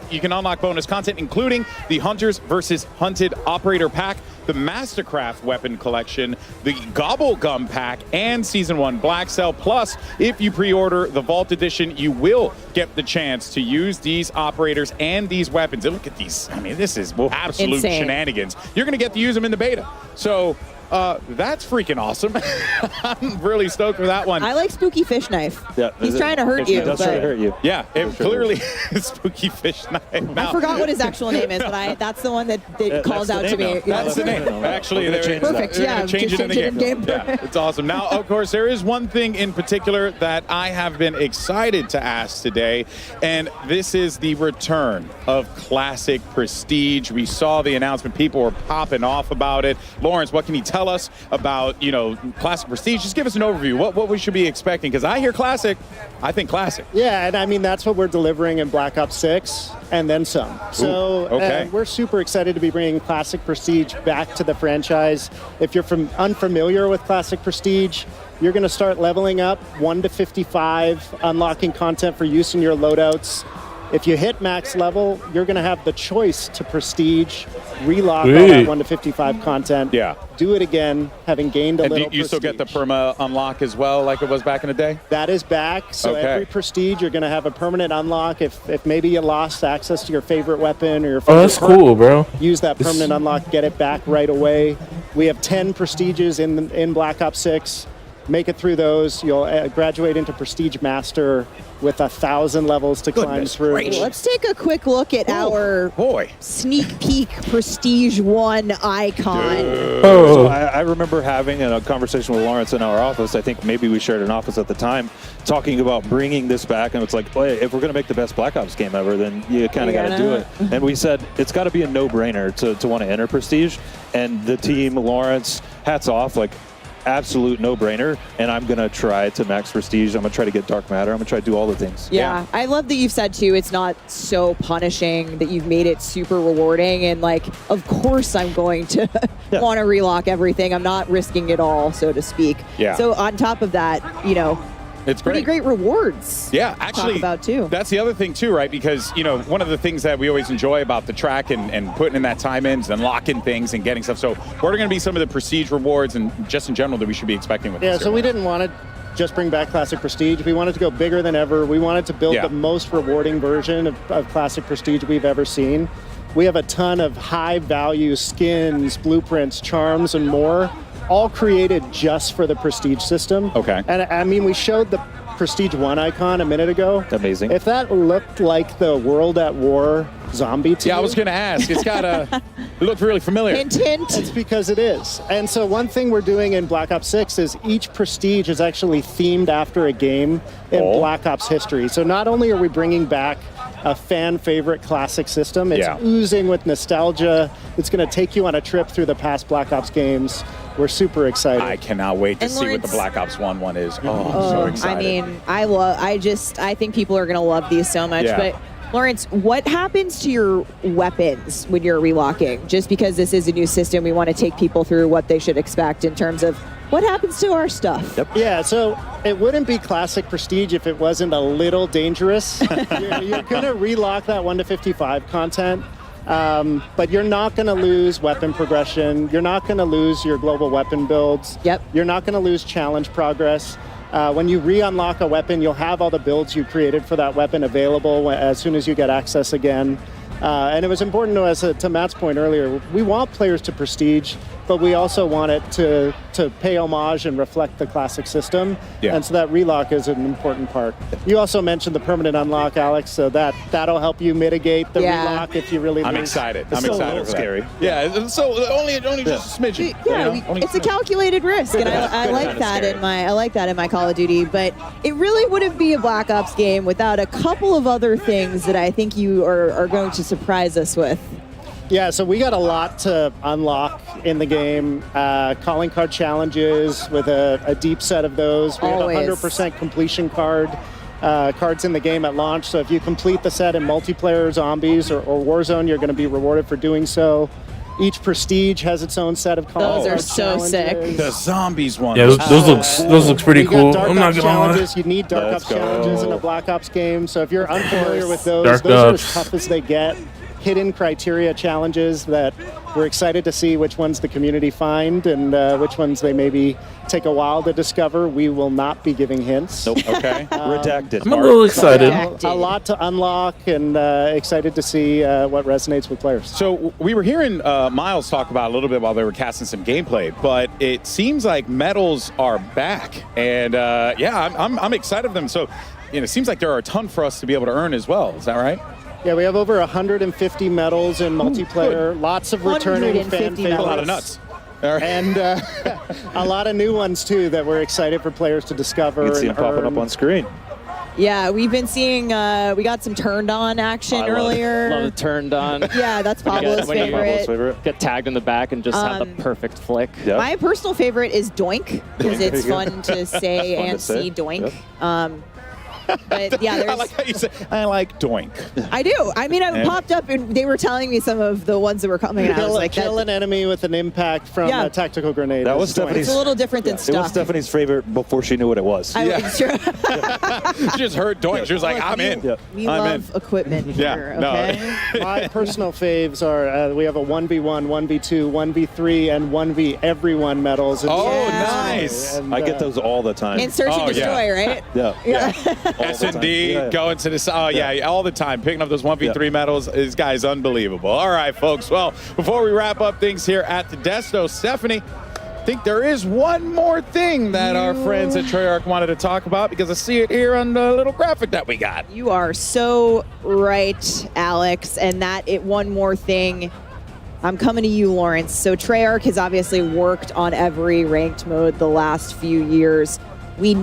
you can unlock bonus content, including the Hunters versus Hunted Operator Pack, the Mastercraft Weapon Collection, the Gobble Gum Pack, and Season 1 Black Cell. Plus, if you pre-order the Vault Edition, you will get the chance to use these operators and these weapons. And look at these. I mean, this is absolute shenanigans. You're going to get to use them in the beta. So that's freaking awesome. I'm really stoked for that one. I like Spooky Fish Knife. Yeah, he's trying to hurt you. He does try to hurt you. Yeah, it clearly Spooky Fish Knife. I forgot what his actual name is, but that's the one that calls out to me. That's the name. Actually, they're perfect. Yeah, change it in the game. Yeah, it's awesome. Now, of course, there is one thing in particular that I have been excited to ask today, and this is the return of Classic Prestige. We saw the announcement. People were popping off about it. Lawrence, what can you tell us about Classic Prestige? Just give us an overview. What we should be expecting, because I hear Classic, I think Classic. Yeah, and I mean that's what we're delivering in Black Ops 6 and then some. So we're super excited to be bringing Classic Prestige back to the franchise. If you're unfamiliar with Classic Prestige, you're going to start leveling up 1 to 55, unlocking content for use in your loadouts. If you hit max level, you're going to have the choice to prestige, relock all that 1 to 55 content. Yeah. Do it again, having gained a little prestige. You still get the perma unlock as well, like it was back in the day? That is back. So every prestige, you're going to have a permanent unlock. If maybe you lost access to your favorite weapon or your favorite that's cool, bro. Use that permanent unlock, get it back right away. We have 10 prestiges in Black Ops 6. Make it through those. You'll graduate into Prestige Master with 1,000 levels to climb through. Let's take a quick look at our sneak peek Prestige 1 icon. So I remember having a conversation with Lawrence in our office. I think maybe we shared an office at the time, talking about bringing this back. And it's like, well, if we're going to make the best Black Ops game ever, then you kind of got to do it. And we said it's got to be a no-brainer to want to enter Prestige. And the team, Lawrence, hats off, like, absolute no-brainer, and I'm gonna try to max prestige. I'm gonna try to get Dark Matter. I'm gonna try to do all the things. Yeah, I love that you've said too, it's not so punishing, that you've made it super rewarding, and like, of course I'm going to want to relock everything. I'm not risking it all, so to speak. Yeah. So on top of that, It's pretty great rewards. Yeah, to actually, talk about too. That's the other thing too, right? Because one of the things that we always enjoy about the track and putting in that time ins and locking things and getting stuff. So what are going to be some of the prestige rewards and just in general that we should be expecting with this? Yeah, so we didn't want to just bring back Classic Prestige. We wanted to go bigger than ever. We wanted to build the most rewarding version of Classic Prestige we've ever seen. We have a ton of high-value skins, blueprints, charms, and more, all created just for the Prestige system. Okay. And I mean, we showed the Prestige 1 icon a minute ago. Amazing. If that looked like the World at War zombie to you, I was going to ask. It's got it looked really familiar. Hint, hint. It's because it is. And so one thing we're doing in Black Ops 6 is each Prestige is actually themed after a game in Black Ops history. So not only are we bringing back a fan favorite classic system, it's oozing with nostalgia. It's going to take you on a trip through the past Black Ops games. We're super excited. I cannot wait to see what the Black Ops 1 one is. Oh, I'm so excited. I mean, I think people are going to love these so much. Yeah. But Lawrence, what happens to your weapons when you're relocking? Just because this is a new system, we want to take people through what they should expect in terms of what happens to our stuff. Yeah, so it wouldn't be Classic Prestige if it wasn't a little dangerous. You're going to relock that 1 to 55 content. But you're not going to lose weapon progression. You're not going to lose your global weapon builds. You're not going to lose challenge progress. When you re-unlock a weapon, you'll have all the builds you created for that weapon available as soon as you get access again. And it was important to us, to Matt's point earlier, we want players to prestige, but we also want it to pay homage and reflect the classic system. And so that relock is an important part. You also mentioned the permanent unlock, Alex, so that'll help you mitigate the relock if you really I'm lose. excited. It's I'm still excited a little for that. scary. Yeah, so only just a smidgen. Yeah, it's a calculated risk, and I like that in my Call of Duty. But it really wouldn't be a Black Ops game without a couple of other things that I think you are going to surprise us with. Yeah, so we got a lot to unlock in the game. Calling card challenges with a deep set of those. We have 100% completion cards in the game at launch. So if you complete the set in multiplayer, zombies, or Warzone, you're going to be rewarded for doing so. Each prestige has its own set of calling Those are card so sick. challenges. The zombies one. Yeah, those looks pretty cool. Dark I'm not Ops gonna lie. challenges. You need Dark Ops challenges in a Black Ops game. So if you're unfamiliar with those, Dark those are Ops. as tough as they get. Hidden criteria challenges that we're excited to see which ones the community find and which ones they maybe take a while to discover. We will not be giving hints. Nope. Okay. Redacted. I'm a little excited. A lot to unlock and excited to see what resonates with players. So we were hearing Miles talk about a little bit while they were casting some gameplay, but it seems like medals are back, and I'm excited for them. So it seems like there are a ton for us to be able to earn as well. Is that right? Yeah, we have over 150 medals in multiplayer. Lots of returning fan favorites. A lot of nuts. And a lot of new ones too that we're excited for players to discover. You can see them popping up on screen. Yeah, we've been seeing, we got some turned on action earlier. Love the turned on. Yeah, that's Pablo's favorite. Get tagged in the back and just have the perfect flick. My personal favorite is Doink, because it's fun to say Fun to and say. see Doink. But yeah, I there's. like how you say, I like Doink. I do. I mean, it popped up and they were telling me some of the ones that were coming, and I was like, kill an enemy with an impact from a tactical grenade. That was Doink. Stephanie's. It's a little different than It was stuff. Stephanie's favorite before she knew what it was. She just heard Doink. She was like, I'm in. We I'm love equipment here, no. okay? My personal faves are we have a 1v1, 1v2, 1v3, and 1v everyone medals. Nice. And, I get those all the time. And search and destroy, right? Yeah. S&D, going to this. Oh, yeah, all the time. Picking up those 1v3 medals. This guy's unbelievable. All right, folks. Well, before we wrap up things here at the Desto, Stephanie, I think there is one more thing that our friends at Treyarch wanted to talk about, because I see it here on the little graphic that we got. You are so right, Alex. And one more thing. I'm coming to you, Lawrence. So Treyarch has obviously worked on every ranked mode the last few years. We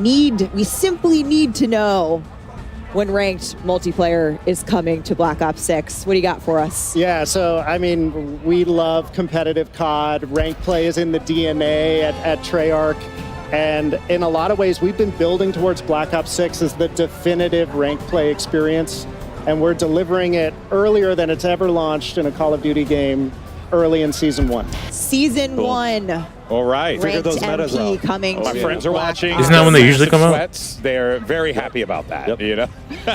simply need to know when ranked multiplayer is coming to Black Ops 6. What do you got for us? Yeah, so I mean, we love competitive COD. Ranked play is in the DNA at Treyarch. And in a lot of ways, we've been building towards Black Ops 6 as the definitive ranked play experience. And we're delivering it earlier than it's ever launched in a Call of Duty game, early in Season 1. Season 1. All right. Ranked MP coming. My friends are watching. Isn't that when they usually come out? Sweats. They're very happy about that. You know.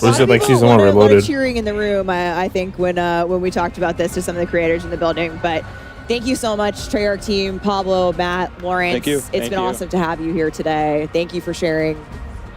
Or is it like season 1 A lot reloaded? of cheering in the room, I think, when we talked about this to some of the creators in the building. But thank you so much, Treyarch team, Pablo, Matt, Lawrence. Thank you. It's Thank been you. awesome to have you here today. Thank you for sharing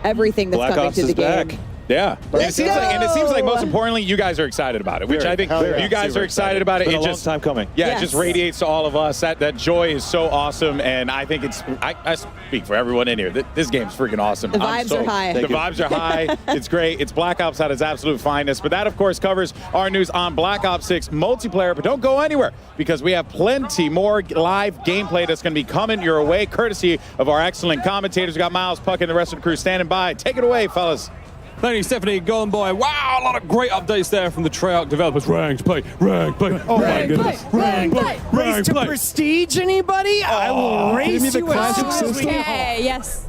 everything that's Black coming Ops to the is game. back. Yeah, and it seems like most importantly, you guys are excited about it, which I think you guys are excited about it. It's been It a long just time coming. Yeah, Yes. it just radiates to all of us. That joy is so awesome, and I think it's. I speak for everyone in here. This game's freaking awesome. The vibes are high. The vibes are high. It's great. It's Black Ops at its absolute finest. But that, of course, covers our news on Black Ops 6 multiplayer. But don't go anywhere because we have plenty more live gameplay that's going to be coming your way, courtesy of our excellent commentators. We got Miles, Puck, and the rest of the crew standing by. Take it away, fellas. Thank you, Stephanie, Golden Boy. Wow, a lot of great updates there from the Treyarch developers. Ranked play, ranked play. Oh my goodness. Ranked play, Race ranked to play. prestige, anybody? I will race you as soon as we Okay, yes.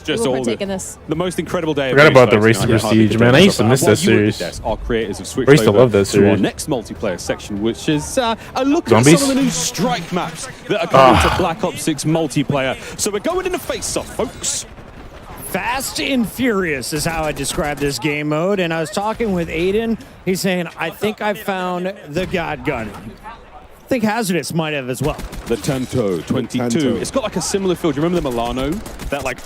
Just We're all taking this. the most incredible day. Forgot of about the Race Race to Folks. Prestige, man. I used to miss that series. Our creators have switched I used to over love that to our series. next multiplayer section, which is a look Zombies? at some of the new strike maps that are coming to Black Ops 6 multiplayer. So we're going into face-off, folks. Fast and furious is how I describe this game mode. And I was talking with Aiden. He's saying, I think I found the God Gun. I think Hazardous might have as well. The Tanto 22. Tanto. It's got like a similar feel. Do you remember the Milano? That like...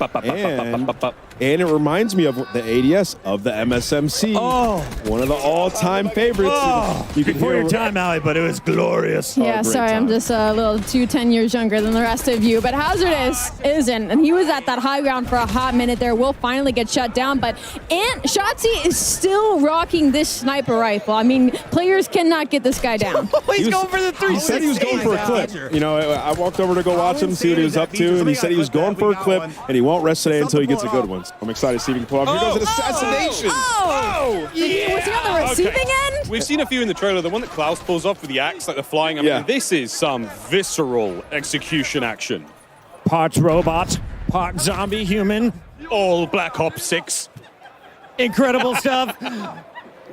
And it reminds me of the ADS of the MSMC. Oh. One of the all-time favorites. Oh, You can before hear your time, Allie, but it was glorious. Yeah, great sorry, I'm time. just a little 10 years younger than the rest of you. But Hazardous isn't, and he was at that high ground for a hot minute there. Will finally get shut down, but Shotzi is still rocking this sniper rifle. I mean, players cannot get this guy down. He's going for the 360. He said he was going for a clip. You know, I walked over to go watch him, see what he was up to, and he said he was going for a clip, and he won't rest today until he gets a good one. I'm excited to see if he can pull off. Here goes an assassination. Was he on the receiving end? We've seen a few in the trailer. The one that Klaus pulls off with the axe, like the flying. I mean, this is some visceral execution action. Part robot, part zombie human. All Black Ops 6. Incredible stuff.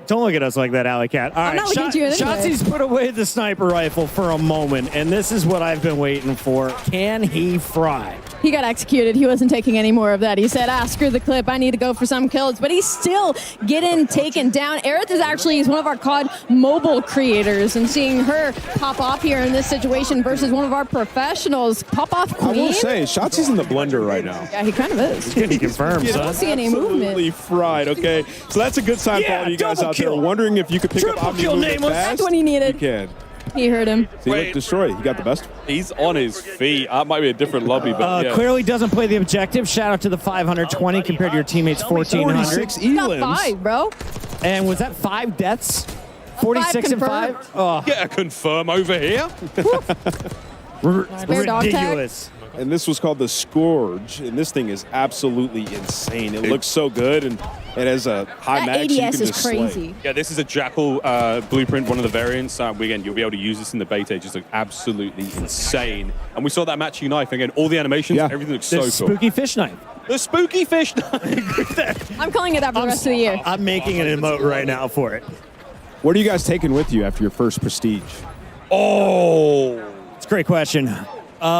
Don't look at us like that, Alley Cat. All I'm right, not looking at you anyway. Shotzi's put away the sniper rifle for a moment, and this is what I've been waiting for. Can he fry? He got executed. He wasn't taking any more of that. He said, screw the clip. I need to go for some kills. But he's still getting taken down. Aerith is one of our COD mobile creators, and seeing her pop off here in this situation versus one of our professionals. Pop off queen. I will say, Shotzi's in the blender right now. Yeah, he kind of is. He confirms, I don't see any movement. Absolutely fried, okay? So that's a good sign for all you guys out there wondering if you could pick up Omni movement fast. That's what he needed. You can. He heard him. See, look, destroyed. He got the best. He's on his feet. That might be a different lobby, but yeah. Clearly doesn't play the objective. Shout out to the 520 compared to your teammates' 1,400. 46 Got elims. 5, bro. And was that 5 deaths? 46 and 5? Oh, Get a confirm over here. Spare dog tag. ridiculous. And this was called the Scourge, and this thing is absolutely insane. It looks so good, and it has a high That mag, so you ADS can is just slay. crazy. Yeah, this is a Jackal blueprint, one of the variants. Again, you'll be able to use this in the beta. It just looks absolutely insane. And we saw that matching knife. Again, all the animations, everything looks The so cool. spooky fish knife. The spooky fish knife. I'm calling it that for the rest of the year. I'm making an emote right now for it. What are you guys taking with you after your first Prestige? Oh. It's a great question. All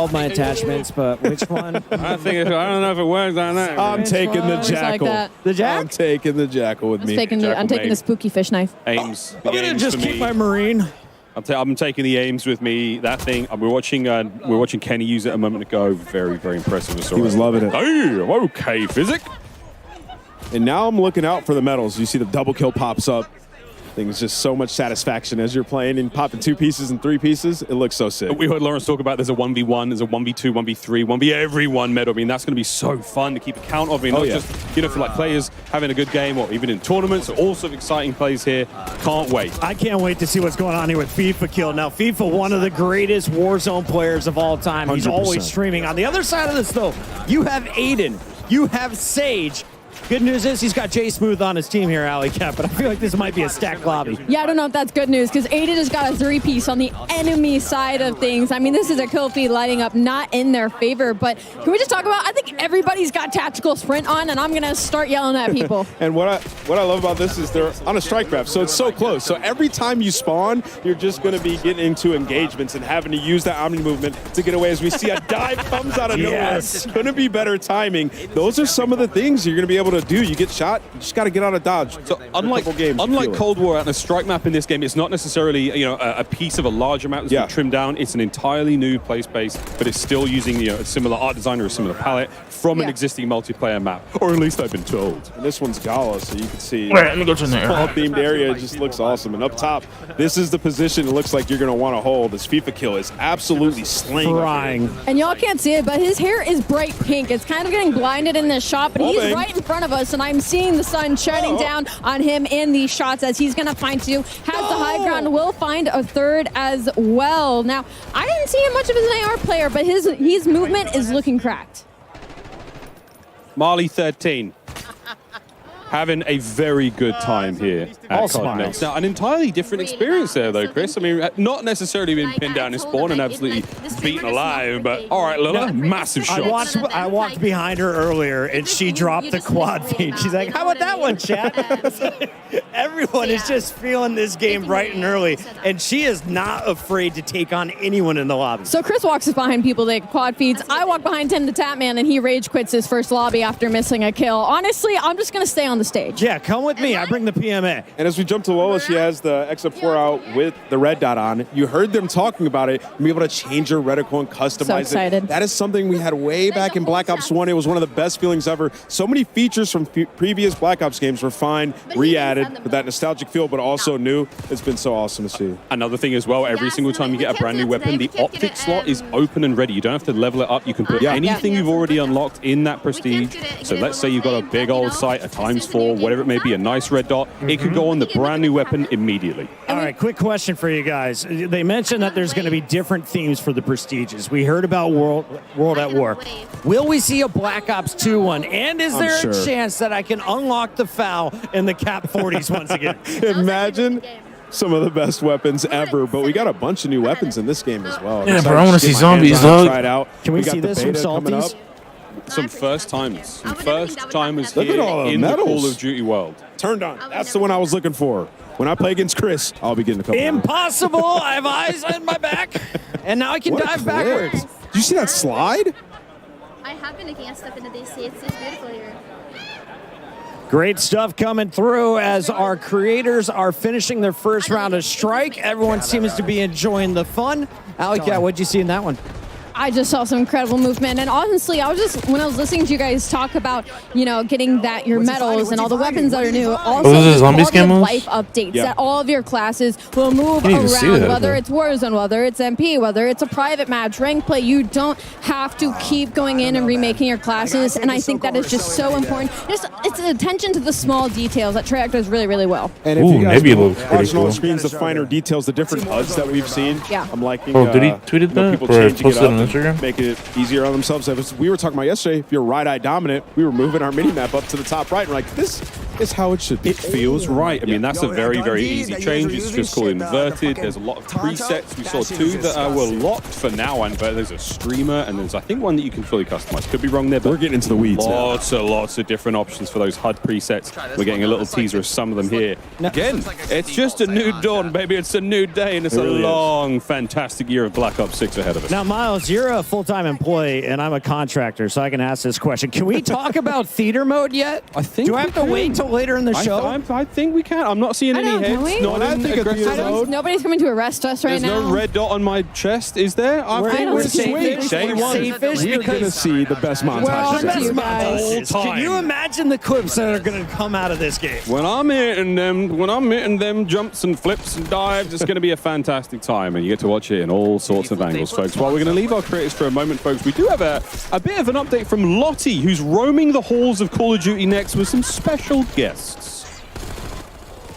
of my attachments, but which one? I don't know if it works on that. I'm taking the Looks like Jackal. that. The Jack? I'm taking the Jackal with me. I'm taking the spooky fish knife. Ames. I'm gonna just keep my Marine. I'm taking the Ames with me. That thing. We're watching Kenny use it a moment ago. Very, very impressive. He was loving it. Hey, okay, Physic. And now I'm looking out for the medals. You see the double kill pops up. Things just so much satisfaction as you're playing and popping 2 pieces and 3 pieces. It looks so sick. We heard Lawrence talk about there's a 1v1, there's a 1v2, 1v3, 1v everyone medal. I mean, that's going to be so fun to keep a count of. I mean, not just, for like players having a good game or even in tournaments. All sorts of exciting plays here. Can't wait. I can't wait to see what's going on here with FIFA Kill. Now, FIFA, one of the greatest Warzone players of all time. He's 100%. always streaming. On the other side of this, though, you have Aiden, you have Sage, Good news is he's got Jay Smooth on his team here, Alley Cat, but I feel like this might be a stacked lobby. Yeah, I don't know if that's good news because Ada just got a 3-piece on the enemy side of things. I mean, this is a kill feed lighting up not in their favor, but can we just talk about, I think everybody's got tactical sprint on, and I'm going to start yelling at people. And what I love about this is they're on a strike map, so it's so close. So every time you spawn, you're just going to be getting into engagements and having to use that Omni movement to get away. As we see a dive comes out of nowhere, it's going to be better timing. Those are some of the things you're going to be able to do. You get shot, you just got to get out of dodge. So unlike Cold War, on a strike map in this game, it's not necessarily a piece of a larger map that's been trimmed down. It's an entirely new play space, but it's still using a similar art design or a similar palette from an existing multiplayer map, or at least I've been told. And this one's Gala, so you can see Wait, let me go to there. Small themed area just looks awesome. And up top, this is the position it looks like you're going to want to hold. This FIFA kill is absolutely slaying. And y'all can't see it, but his hair is bright pink. It's kind of getting blinded in this shot, but he's bang. right in front of us, and I'm seeing the sun shining down on him in these shots as he's going to find two. Has the high ground, will find a third as well. Now, I didn't see him much of as an AR player, but his movement is looking cracked. Marley 13. Having a very good time here at CODNEXT. Now, an entirely different experience there, though, Chris. I mean, not necessarily been pinned down in spawn and absolutely beaten alive, but all right, Lila, massive shots. I walked behind her earlier, and she dropped the quad feed. She's like, how about that one, chat? Everyone is just feeling this game bright and early, and she is not afraid to take on anyone in the lobby. So Chris walks behind people that quad feeds. I walk behind Tim the Tapman, and he rage quits his first lobby after missing a kill. Honestly, I'm just going to stay on the stage. Yeah, come with me. I bring the PMA. And as we jump to Lola, she has the XF4 out with the red dot on. You heard them talking about it, and be able to change your reticle and customize So excited. it. That is something we had way back in Black Ops 1. It was one of the best feelings ever. So many features from previous Black Ops games were fine, re-added with that nostalgic feel, but also new. It's been so awesome to see. Another thing as well, every single time you get a brand new weapon, the optic slot is open and ready. You don't have to level it up. You can put anything you've already unlocked in that prestige. So let's say you've got a big old sight, a ×4, whatever it may be, a nice red dot. It could go on the brand new weapon immediately. All right, quick question for you guys. They mentioned that there's going to be different themes for the prestiges. We heard about World at War. Will we see a Black Ops 2 one? And is there a chance that I can unlock the FAL in the Cap 40s once again? Imagine some of the best weapons ever, but we got a bunch of new weapons in this game as well. Yeah, bro, I want to see zombies, dog. Try it out. Can we got see the this from beta coming up. Salties? Some first timers. Some first timers Look at here all the in the medals. Call of Duty world. Turned on. That's the one I was looking for. When I play against Chris, I'll be getting a couple. Impossible! I have eyes on my back, and now I can dive backwards. Did you see that slide? I have been looking at stuff in the DC. It's beautiful here. Great stuff coming through as our creators are finishing their first round of Strike. Everyone seems to be enjoying the fun. Alley Cat, what'd you see in that one? I just saw some incredible movement, and honestly, when I was listening to you guys talk about, getting your medals and all the weapons that are new, also those are zombies quality of camos? life updates that all of your classes will move Didn't even see around, that, whether though. it's Warzone, whether it's MP, whether it's a private match, rank play. You don't have to keep going in and remaking your classes, and I think that is just so important. It's attention to the small details that Treyarch does really, really well. And if you guys Nebula looks pretty watching on cool. screens, the finer details, the different HUDs that we've seen. Yeah. I'm liking. Oh, did he tweeted that? People Or changing it posted up on and Instagram? making it easier on themselves. We were talking about yesterday. If you're right-eye dominant, we were moving our mini map up to the top right. And we're like, this is how it should be. It feels right. I mean, that's a very, very easy change. It's just called inverted. There's a lot of presets. We saw two that were locked for now, but there's a streamer, and there's, I think, one that you can fully customize. Could be wrong there, but we're getting into the weeds. Lots of different options for those HUD presets. We're getting a little teaser of some of them here. Again, it's just a new dawn, baby. It's a new day, and it's a long, fantastic year of Black Ops 6 ahead of us. Now, Miles, you're a full-time employee, and I'm a contractor, so I can ask this question. Can we talk about theater mode yet? I think Do I have to wait till later in the show? I think we can. I'm not seeing any can heads. we? Not in aggressive mode. Nobody's coming to arrest us right There's now. no red dot on my chest, is there? We're safe-ish. Day one. Safe-ish We're going to see the best montage. Well, today. that's my All time. Can you imagine the clips that are going to come out of this game? When I'm hitting them jumps and flips and dives, it's going to be a fantastic time, and you get to watch it in all sorts of angles, folks. While we're going to leave our creators for a moment, folks, we do have a bit of an update from Lottie, who's roaming the halls of Call of Duty Next with some special guests.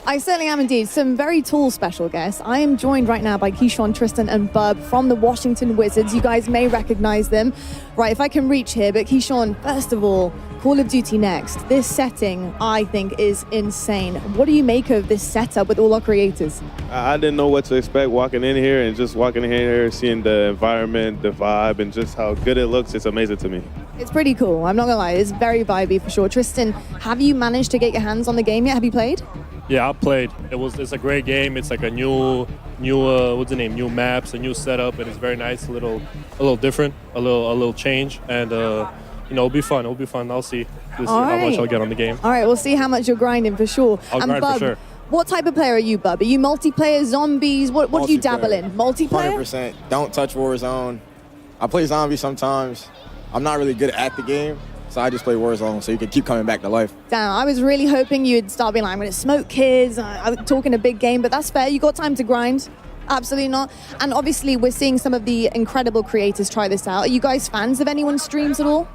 I certainly am indeed. Some very tall special guests. I am joined right now by Keyshawn, Tristan, and Bub from the Washington Wizards. You guys may recognize them. Right, if I can reach here, but Keyshawn, first of all, Call of Duty Next. This setting, I think, is insane. What do you make of this setup with all our creators? I didn't know what to expect walking in here, and just walking in here, seeing the environment, the vibe, and just how good it looks, it's amazing to me. It's pretty cool. I'm not gonna lie, it's very vibey for sure. Tristan, have you managed to get your hands on the game yet? Have you played? Yeah, I played. It's a great game. It's like a new what's the name? New maps, a new setup, and it's very nice. A little different, a little change, and it'll be fun. It'll be fun. I'll see how much I'll get on the game. All right, we'll see how much you're grinding for sure. I'll grind Bub, for sure. What type of player are you, Bub? Are you multiplayer, zombies? What do you dabble in? Multiplayer? 100%. Don't touch Warzone. I play zombies sometimes. I'm not really good at the game, so I just play Warzone so you can keep coming back to life. Damn, I was really hoping you'd start being like, I'm going to smoke kids. I'm talking a big game, but that's fair. You got time to grind. Absolutely not. And obviously, we're seeing some of the incredible creators try this out. Are you guys fans of anyone's streams at all?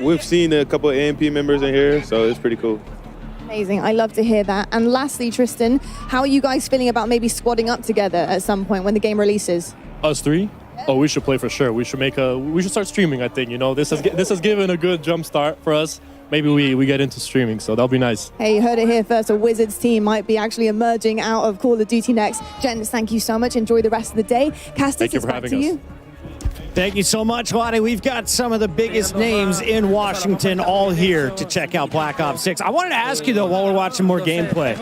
We've seen a couple of AMP members in here, so it's pretty cool. Amazing. I love to hear that. And lastly, Tristan, how are you guys feeling about maybe squadding up together at some point when the game releases? Us three? Oh, we should play for sure. We should start streaming, I think. This has given a good jump start for us. Maybe we get into streaming, so that'll be nice. Hey, you heard it here first. A Wizards team might be actually emerging out of Call of Duty Next. Gents, thank you so much. Enjoy the rest of the day. Castus, it's back to you. Thank you so much, Lottie. We've got some of the biggest names in Washington all here to check out Black Ops 6. I wanted to ask you, though, while we're watching more gameplay,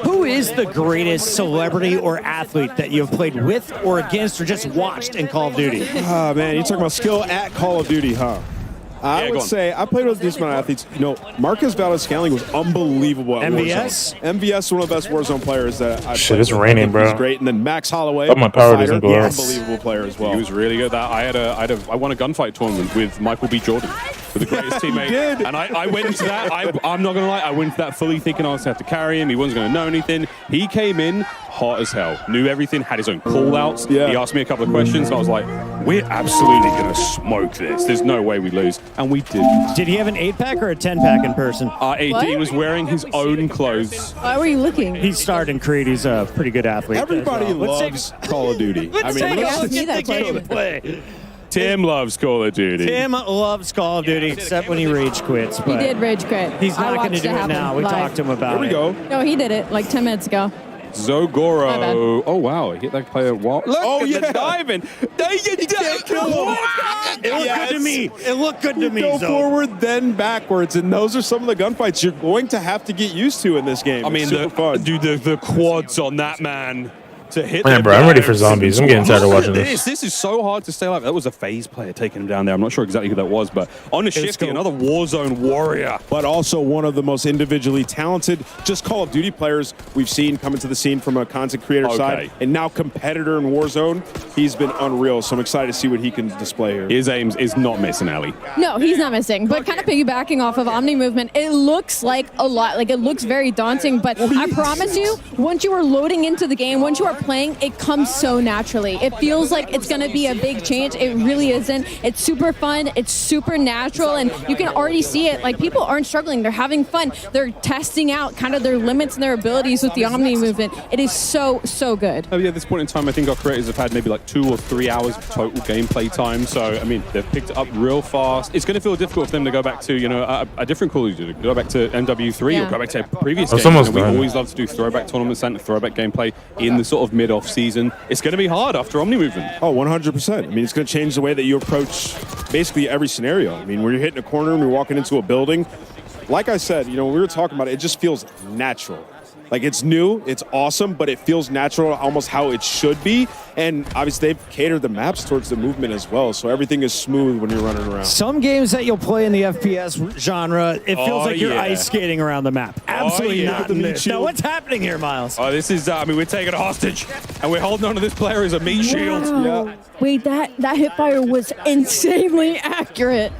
who is the greatest celebrity or athlete that you've played with or against or just watched in Call of Duty? Oh, man, you're talking about skill at Call of Duty, huh? I would say I played with these amount of athletes. Marcus Valdez-Scantling was unbelievable at MVS? Warzone. MVS is one of the best Warzone players that I've Shit, it's raining, bro. He's great. And then Max Holloway, Oh, my power doesn't go out. unbelievable player as well. He was really good. I won a gunfight tournament with Michael B. Jordan, with the greatest teammate. did. And I went into that. I'm not gonna lie. I went into that fully thinking I was gonna have to carry him. He wasn't gonna know anything. He came in hot as hell, knew everything, had his own call outs. Yeah. He asked me a couple of questions, and I was like, "We're absolutely gonna smoke this. There's no way we lose," and we did. Did he have an 8-pack or a 10-pack in person? He was wearing his own clothes. Why were you looking? He starred in Creed. He's a pretty good athlete. Everybody as well. loves Call of Duty. Let's take a look at the gameplay. Tim loves Call of Duty. Tim loves Call of Duty, except when he rage quits. He But did rage quit. he's not I going to watched do it happen now. We live. talked to him about it. Here we go. No, he did it like 10 minutes ago. My Zogoro. bad. Oh, wow. He hit that player. Look at the diving. There you go. It looked good to me. It looked good to me. Go Zoe. forward, then backwards, and those are some of the gunfights you're going to have to get used to in this game. I mean, It's super fun. the quads on that man to hit. Man, them bro, I'm ready for players. zombies. I'm getting tired of watching this. This is so hard to stay alive. That was a phase player taking him down there. I'm not sure exactly who that was, but on the shifty, another Warzone warrior. But also one of the most individually talented, just Call of Duty players we've seen come into the scene from a content creator side, and now competitor in Warzone. He's been unreal, so I'm excited to see what he can display here. His aims is not missing, Ali. No, he's not missing. But kind of piggybacking off of Omni Movement, it looks like a lot. Like, it looks very daunting. But I promise you, once you are loading into the game, once you are playing, it comes so naturally. It feels like it's going to be a big change. It really isn't. It's super fun. It's super natural. And you can already see it. Like, people aren't struggling. They're having fun. They're testing out kind of their limits and their abilities with the Omni Movement. It is so, so good. Oh, yeah, at this point in time, I think our creators have had maybe like 2 or 3 hours of total gameplay time. So, I mean, they've picked it up real fast. It's going to feel difficult for them to go back to, a different Call of Duty. Go back to MW3 or go back to previous games. We always love to do throwback tournaments and throwback gameplay in the sort of mid-off season. It's going to be hard after Omni Movement. Oh, 100%. I mean, it's going to change the way that you approach basically every scenario. I mean, when you're hitting a corner and you're walking into a building, like I said, we were talking about it, it just feels natural. Like, it's new, it's awesome, but it feels natural, almost how it should be. And obviously, they've catered the maps towards the movement as well, so everything is smooth when you're running around. Some games that you'll play in the FPS genre, it feels like you're ice skating around the map. Absolutely not in this. Now, what's happening here, Miles? Oh, this is, we're taking a hostage, and we're holding on to this player as a meat shield. Wait, that hipfire was insanely accurate.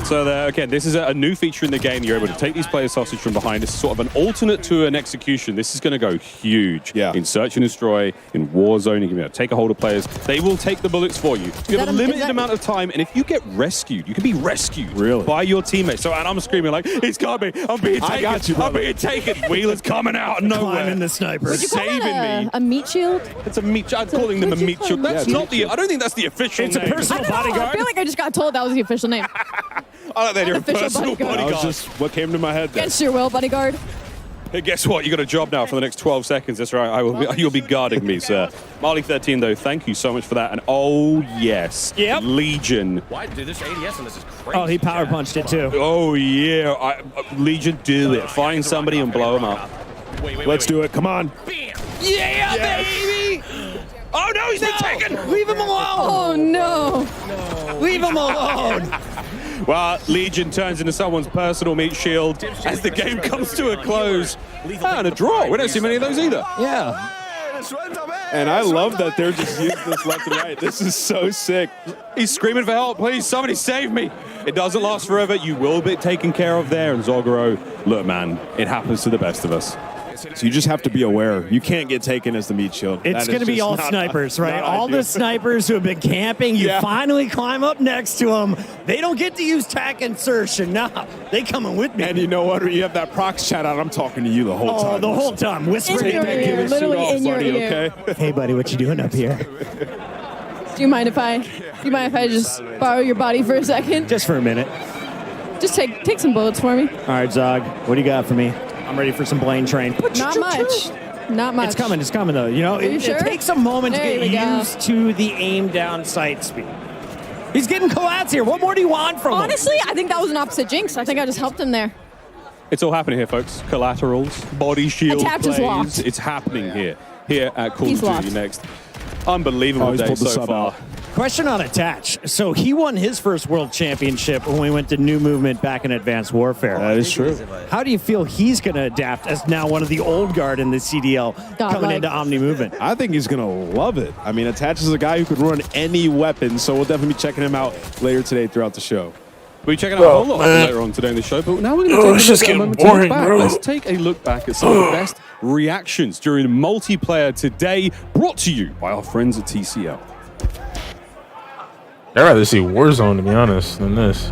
So again, this is a new feature in the game. You're able to take these players hostage from behind. It's sort of an alternate to an execution. This is going to go huge in Search and Destroy, in Warzone. You can take a hold of players. They will take the bullets for you. You have a limited amount of time, and if you get rescued, you can be rescued by your teammates. So, and I'm screaming like, he's got me. I'm being taken. I got you, I'm being taken. Wheeler's coming out of nowhere. Climbing the sniper. Would you call saving that me. a meat shield? It's a meat. I'm calling them a meat shield. That's not the. I don't think that's the official It's a name. personal I don't know. bodyguard. I feel like I just got told that was the official name. I like that you're a Official personal bodyguard. bodyguard. That was just what came to my head there. Against your will, bodyguard. Hey, guess what? You got a job now for the next 12 seconds. That's right. You'll be guarding me, sir. Marley 13, though, thank you so much for that. And oh, yes. Yep. Legion. Why, dude, this ADS on this is crazy. Oh, he power punched it too. Oh, yeah. Legion, do it. Find somebody and blow them up. Let's do it. Come on. Yeah, baby! Oh, no, he's been taken. Leave him alone! Oh, no. Leave him alone! Well, Legion turns into someone's personal meat shield as the game comes to a close. And a draw. We don't see many of those either. Yeah. And I love that they're just using this left and right. This is so sick. He's screaming for help. Please, somebody save me. It doesn't last forever. You will be taken care of there. And Zogoro, look, man, it happens to the best of us. So you just have to be aware. You can't get taken as the meat shield. It's going to be all snipers, right? All the snipers who have been camping, you finally climb up next to them. They don't get to use tac insertion. Nah, they coming with me. And you know what? When you have that prox chat out, I'm talking to you the whole time. Oh, the whole time. Whispering. In your ear, literally in your ear. Okay? Hey, buddy, what you doing up here? Do you mind if I just borrow your body for a second? Just for a minute. Just take some bullets for me. All right, Zog, what do you got for me? I'm ready for some Blaine Train. Not much. Not much. It's coming though. You know, it takes a moment to get used to the aim down sight speed. He's getting collats here. What more do you want from him? Honestly, I think that was an opposite jinx. I think I just helped him there. It's all happening here, folks. Collaterals, body shield Attach is plays. locked. It's happening here at Call He's of Duty locked. Next. Unbelievable day so far. Question on Attach. So he won his first world championship when we went to New Movement back in Advanced Warfare. That is true. How do you feel he's going to adapt as now one of the old guard in the CDL coming into Omni Movement? I think he's going to love it. I mean, Attach is a guy who could run any weapon, so we'll definitely be checking him out later today throughout the show. We'll be checking out a whole lot later on today in the show, but now we're going to take a moment to look back. Let's take a look back at some of the best reactions during multiplayer today, brought to you by our friends at TCL. I'd rather see Warzone, to be honest, than this.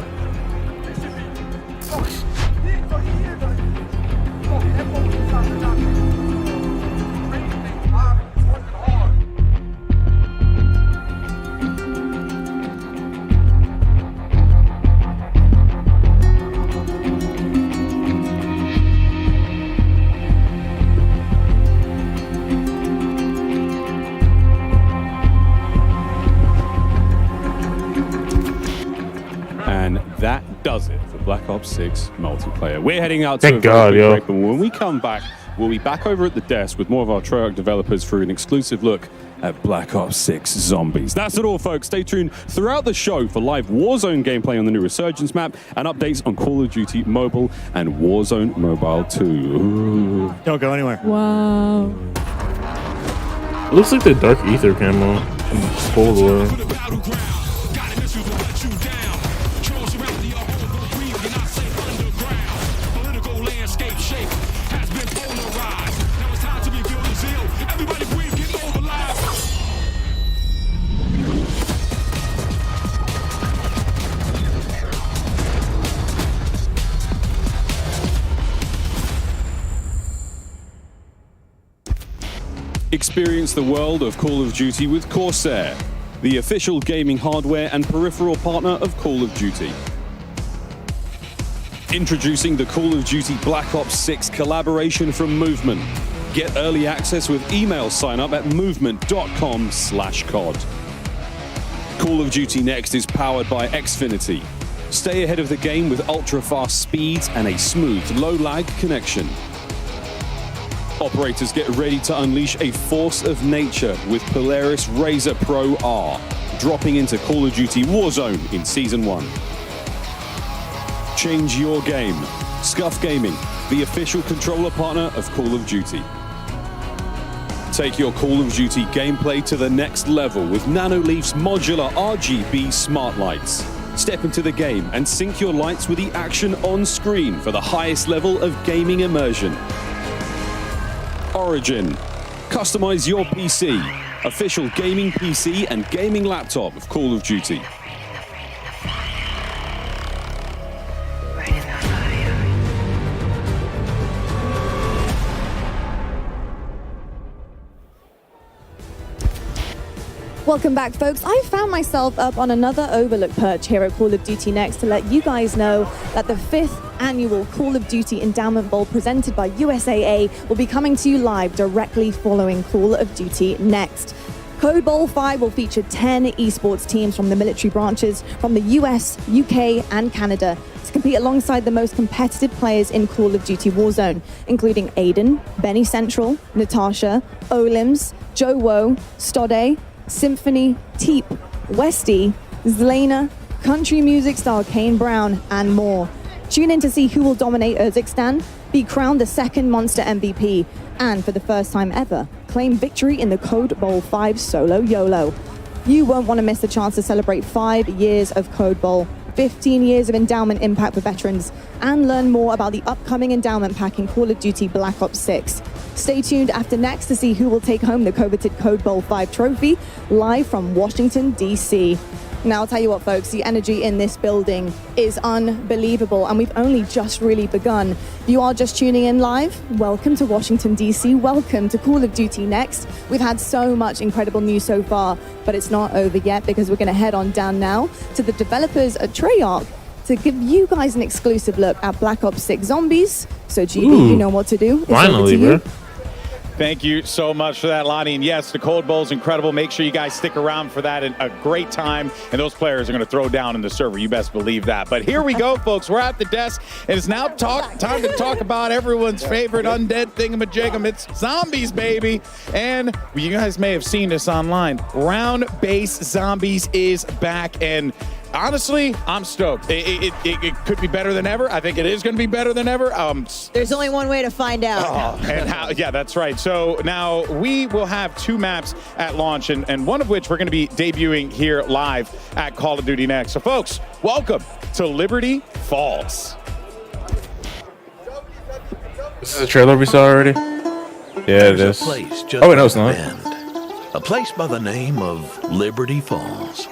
And that does it for Black Ops 6 multiplayer. We're heading out to Thank a very God, quick yo. break, but when we come back, we'll be back over at the desk with more of our Treyarch developers for an exclusive look at Black Ops 6 Zombies. That's it all, folks. Stay tuned throughout the show for live Warzone gameplay on the new Resurgence map and updates on Call of Duty Mobile and Warzone Mobile 2. Ooh. Don't go anywhere. Wow. It looks like the Dark Ether camo from Cold War. Experience the world of Call of Duty with Corsair, the official gaming hardware and peripheral partner of Call of Duty. Introducing the Call of Duty Black Ops 6 collaboration from Movement. Get early access with email sign up at movement.com/COD. Call of Duty Next is powered by Xfinity. Stay ahead of the game with ultra-fast speeds and a smooth, low-lag connection. Operators, get ready to unleash a force of nature with Polaris Razor Pro R, dropping into Call of Duty Warzone in Season 1. Change your game. Scuff Gaming, the official controller partner of Call of Duty. Take your Call of Duty gameplay to the next level with Nanoleaf's modular RGB smart lights. Step into the game and sync your lights with the action on screen for the highest level of gaming immersion. Origin. Customize your PC. Official gaming PC and gaming laptop of Call of Duty. Welcome back, folks. I found myself up on another overlook perch here at Call of Duty Next to let you guys know that the 5th annual Call of Duty Endowment Bowl presented by USAA will be coming to you live directly following Call of Duty Next. Code Bowl 5 will feature 10 esports teams from the military branches from the US, UK, and Canada to compete alongside the most competitive players in Call of Duty Warzone, including Aiden, Benny Central, Natasha, Olims, Joe Woe, Stode, Symphony, Teep, Westy, Zlena, country music star Kane Brown, and more. Tune in to see who will dominate Urzikstan, be crowned the second Monster MVP, and for the first time ever, claim victory in the Code Bowl 5 Solo YOLO. You won't want to miss the chance to celebrate 5 years of Code Bowl, 15 years of endowment impact for veterans, and learn more about the upcoming endowment pack in Call of Duty Black Ops 6. Stay tuned after next to see who will take home the coveted Code Bowl 5 trophy, live from Washington, D.C. Now, I'll tell you what, folks, the energy in this building is unbelievable, and we've only just really begun. If you are just tuning in live, welcome to Washington, D.C. Welcome to Call of Duty Next. We've had so much incredible news so far, but it's not over yet because we're going to head on down now to the developers at Treyarch to give you guys an exclusive look at Black Ops 6 Zombies. So, GB, you know what to do. It's finally, over to you. bro. Thank you so much for that, Lonnie. And yes, the Code Bowl is incredible. Make sure you guys stick around for that. And a great time. And those players are going to throw down in the server. You best believe that. But here we go, folks. We're at the desk. And it's now time to talk about everyone's favorite undead thingamajigam. It's zombies, baby. And you guys may have seen this online. Round-based zombies is back. And honestly, I'm stoked. It could be better than ever. I think it is going to be better than ever. There's only one way to find out. Yeah, that's right. So now we will have 2 maps at launch, and one of which we're going to be debuting here live at Call of Duty Next. So, folks, welcome to Liberty Falls. This is a trailer we saw already? Yeah, it is. A place just oh, wait, no, it's not. A place by the name of Liberty Falls.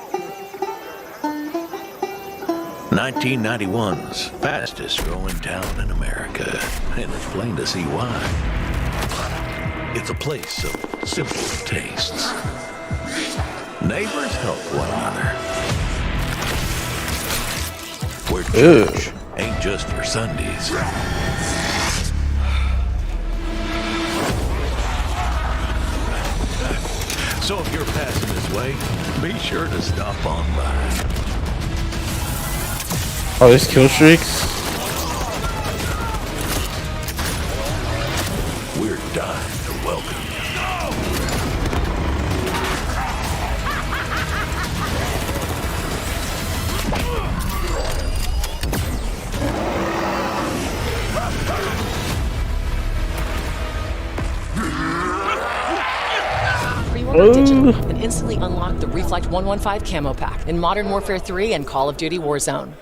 1991's fastest growing town in America, and it's plain to see why. It's a place of simple tastes. Neighbors help one another. Where church ain't just for Sundays. So if you're passing this way, be sure to stop on by. Oh, there's kill streaks? We're dying to welcome you. Pre-order digital and instantly unlock the Reflect 115 camo pack in Modern Warfare 3 and Call of Duty Warzone.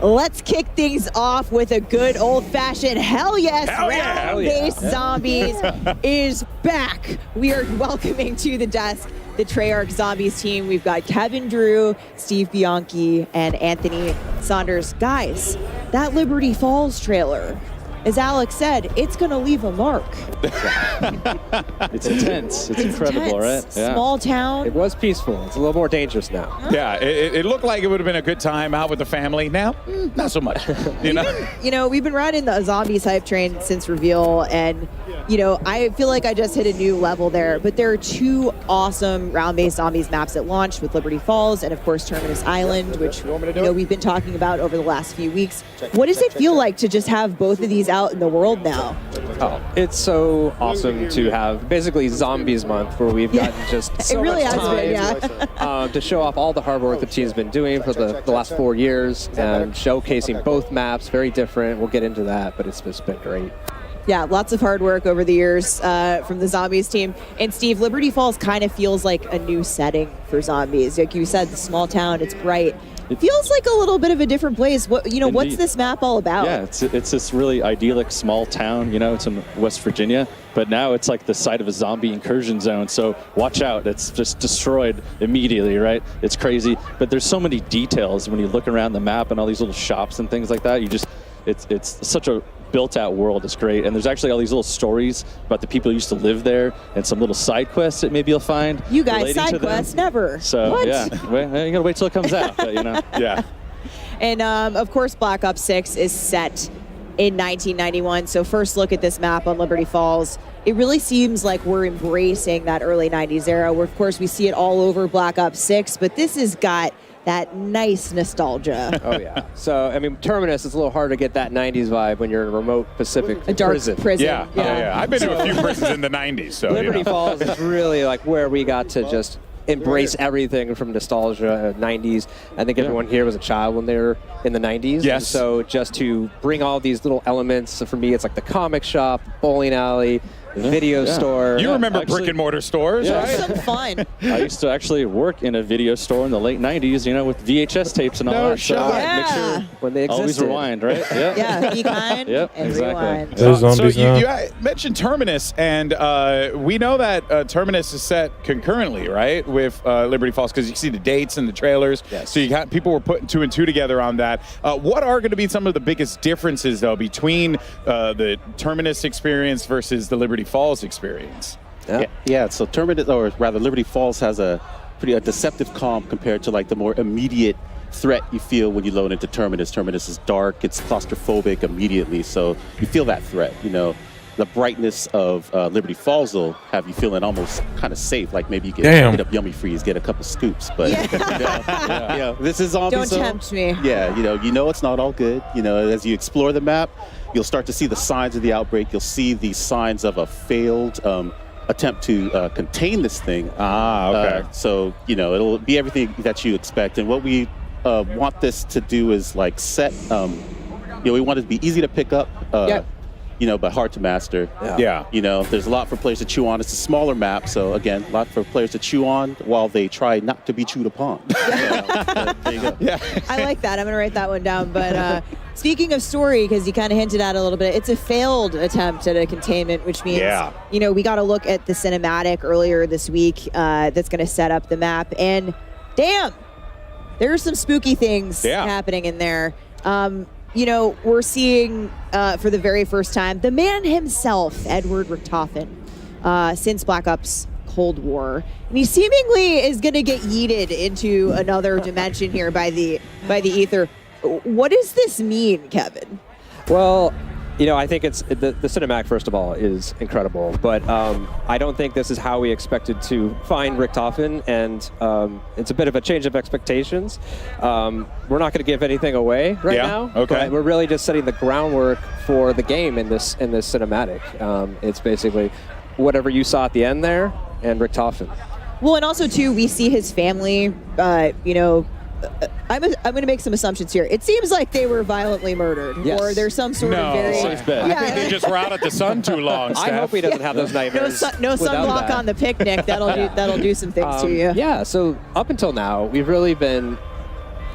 Let's kick things off with a good old-fashioned hell yes, round-based zombies is back. We are welcoming to the desk the Treyarch Zombies team. We've got Kevin Drew, Steve Bianchi, and Anthony Saunders. Guys, that Liberty Falls trailer, as Alex said, it's going to leave a mark. It's intense. It's incredible, right? Yeah. Small town. It was peaceful. It's a little more dangerous now. Yeah, it looked like it would have been a good time out with the family. Now, not so much. You know, We've been riding the zombies hype train since reveal, and I feel like I just hit a new level there. But there are 2 awesome round-based zombies maps at launch with Liberty Falls and, of course, Terminus Island, which we've been talking about over the last few weeks. What does it feel like to just have both of these out in the world now? Oh, it's so awesome to have basically Zombies Month, where we've gotten just so much time to show off all the hard work the team's been doing for the last 4 years and showcasing both maps, very different. We'll get into that, but it's just been great. Yeah, lots of hard work over the years from the Zombies team. And Steve, Liberty Falls kind of feels like a new setting for Zombies. Like you said, the small town, it's bright. It feels like a little bit of a different place. What's this map all about? Yeah, it's this really idyllic small town. It's in West Virginia, but now it's like the site of a zombie incursion zone. So watch out, it's just destroyed immediately, right? It's crazy, but there's so many details when you look around the map and all these little shops and things like that. It's such a built-out world. It's great, and there's actually all these little stories about the people who used to live there, and some little side quests that maybe you'll find. You guys, side quests, never. So what? yeah, you gotta wait till it comes out. But, yeah. And of course, Black Ops 6 is set in 1991. So first look at this map on Liberty Falls. It really seems like we're embracing that early 90s era, where of course we see it all over Black Ops 6, but this has got that nice nostalgia. Oh, yeah. So, I mean, Terminus, it's a little hard to get that 90s vibe when you're in a remote Pacific prison. Yeah. I've been to a few prisons in the 90s. So, Liberty Falls is really like where we got to just embrace everything from nostalgia, 90s. I think everyone here was a child when they were in the 90s. Yes. And so just to bring all these little elements, so for me, it's like the comic shop, bowling alley, video store. You remember brick and mortar stores, right? Some fun. I used to actually work in a video store in the late 90s, with VHS tapes and all that. shot. Make sure when they existed. always rewind, right? Yep. Yeah, be kind Yep, and exactly. rewind. There's zombies now. You mentioned Terminus, and we know that Terminus is set concurrently, right, with Liberty Falls, because you see the dates and the trailers. Yes. So people were putting 2 and 2 together on that. What are going to be some of the biggest differences, though, between the Terminus experience versus the Liberty Falls experience? Yeah. So Terminus, or rather Liberty Falls, has a deceptive calm compared to like the more immediate threat you feel when you load into Terminus. Terminus is dark, it's claustrophobic immediately, so you feel that threat. The brightness of Liberty Falls will have you feeling almost kind of safe, like maybe you get up Yummy Freeze, get a couple scoops, but this is zombie Don't zone. tempt me. Yeah, it's not all good. As you explore the map, you'll start to see the signs of the outbreak. You'll see the signs of a failed attempt to contain this thing. Okay. So it'll be everything that you expect, and what we want this to do is like set. We want it to be easy to pick up. But hard to master. Yeah. There's a lot for players to chew on. It's a smaller map, so again, a lot for players to chew on while they try not to be chewed upon. There you go. Yeah. I like that. I'm going to write that one down. But speaking of story, because you kind of hinted at it a little bit, it's a failed attempt at a containment, which means, we got to look at the cinematic earlier this week that's going to set up the map. And damn, there's some spooky things happening in there. We're seeing for the very first time the man himself, Edward Richtofen, since Black Ops Cold War, and he seemingly is going to get yeeted into another dimension here by the ether. What does this mean, Kevin? Well, I think it's the cinematic, first of all, is incredible, but I don't think this is how we expected to find Richtofen, and it's a bit of a change of expectations. We're not going to give anything away right now. Okay. But we're really just setting the groundwork for the game in this cinematic. It's basically whatever you saw at the end there, and Richtofen. Well, and also too, we see his family. I'm going to make some assumptions here. It seems like they were violently murdered, or there's some sort of very. I think they just were out at the sun too long. I hope he doesn't have those nightmares. No sunblock on the picnic. That'll do some things to you. Yeah. So up until now, we've really been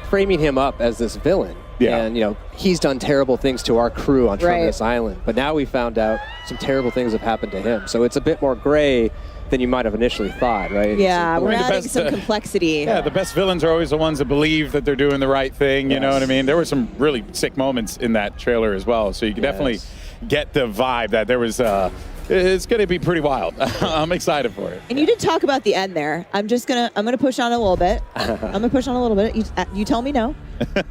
framing him up as this villain. Yeah. And he's done terrible things to our crew on Terminus Island. But now we found out some terrible things have happened to him. So it's a bit more gray than you might have initially thought, right? Yeah, we're adding some complexity. Yeah, the best villains are always the ones that believe that they're doing the right thing. You know what I mean? There were some really sick moments in that trailer as well. So you can definitely get the vibe that there was. It's going to be pretty wild. I'm excited for it. And you did talk about the end there. I'm gonna push on a little bit. You tell me no.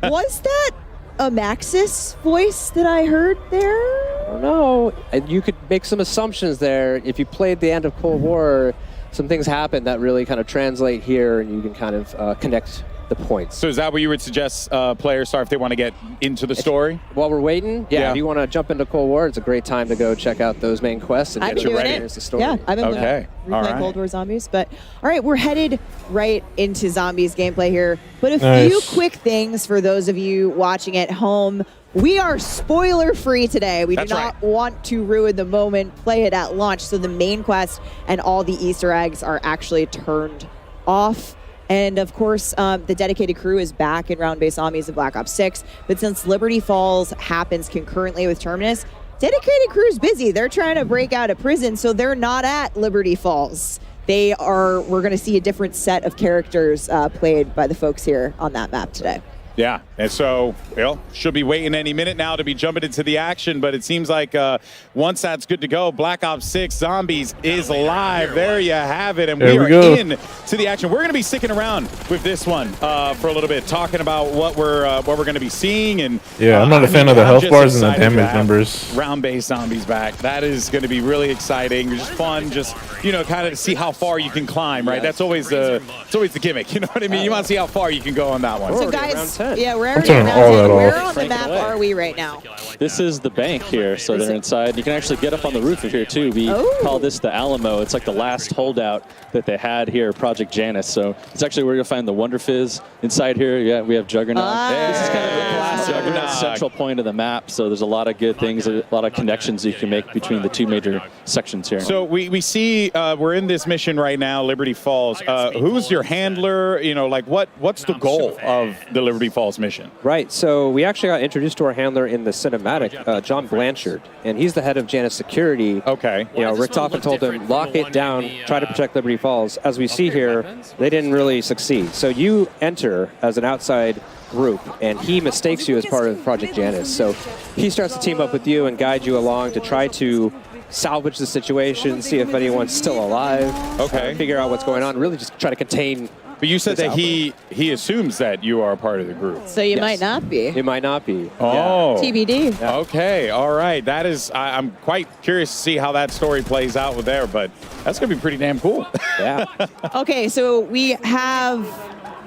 Was that a Maxis voice that I heard there? I don't know. You could make some assumptions there. If you played the end of Cold War, some things happen that really kind of translate here, and you can kind of connect the points. So is that what you would suggest players start if they want to get into the story? While we're waiting, if you want to jump into Cold War, it's a great time to go check out those main quests and I've get been ready. doing it. Here's the story. Yeah, I've been replaying Cold War Zombies. But all right, we're headed right into Zombies gameplay here. But a few quick things for those of you watching at home. we are spoiler free today. We do not want to ruin the moment, play it at launch. So the main quest and all the Easter eggs are actually turned off. And of course, the dedicated crew is back in round-based zombies in Black Ops 6. But since Liberty Falls happens concurrently with Terminus, dedicated crew's busy. They're trying to break out of prison, so they're not at Liberty Falls. We're going to see a different set of characters played by the folks here on that map today. Yeah, and so, well, should be waiting any minute now to be jumping into the action, but it seems like once that's good to go, Black Ops 6 Zombies is live. There you have it, and we are in to the action. We're going to be sticking around with this one for a little bit, talking about what we're going to be seeing. And yeah, I'm not a fan of the health bars and the damage numbers. Round-based Zombies back. That is going to be really exciting. Just fun, just kind of to see how far you can climb, right? That's always the gimmick. You know what I mean? You want to see how far you can go on that one. So guys. Yeah, we're already in round 10. Where on the map are we right now? This is the bank here, so they're inside. You can actually get up on the roof of here too. We call this the Alamo. It's like the last holdout that they had here, Project Janus. So it's actually where you'll find the Wonder Fizz inside here. Yeah, we have Juggernaut. This is kind of the classic central point of the map. So there's a lot of good things, a lot of connections you can make between the two major sections here. So we see we're in this mission right now, Liberty Falls. Who's your handler? What's the goal of the Liberty Falls mission? Right, so we actually got introduced to our handler in the cinematic, John Blanchard, and he's the head of Janus Security. Okay. Rick Toffin told him, lock it down, try to protect Liberty Falls. As we see here, they didn't really succeed. So you enter as an outside group, and he mistakes you as part of Project Janus. So he starts to team up with you and guide you along to try to salvage the situation, see if anyone's still alive, figure out what's going on, really just try to contain. But you said that he assumes that you are a part of the group. So you might not be. It might not be. Oh. TBD. Yeah. Okay, all right. That is, I'm quite curious to see how that story plays out with there, but that's going to be pretty damn cool. Yeah. Okay, so we have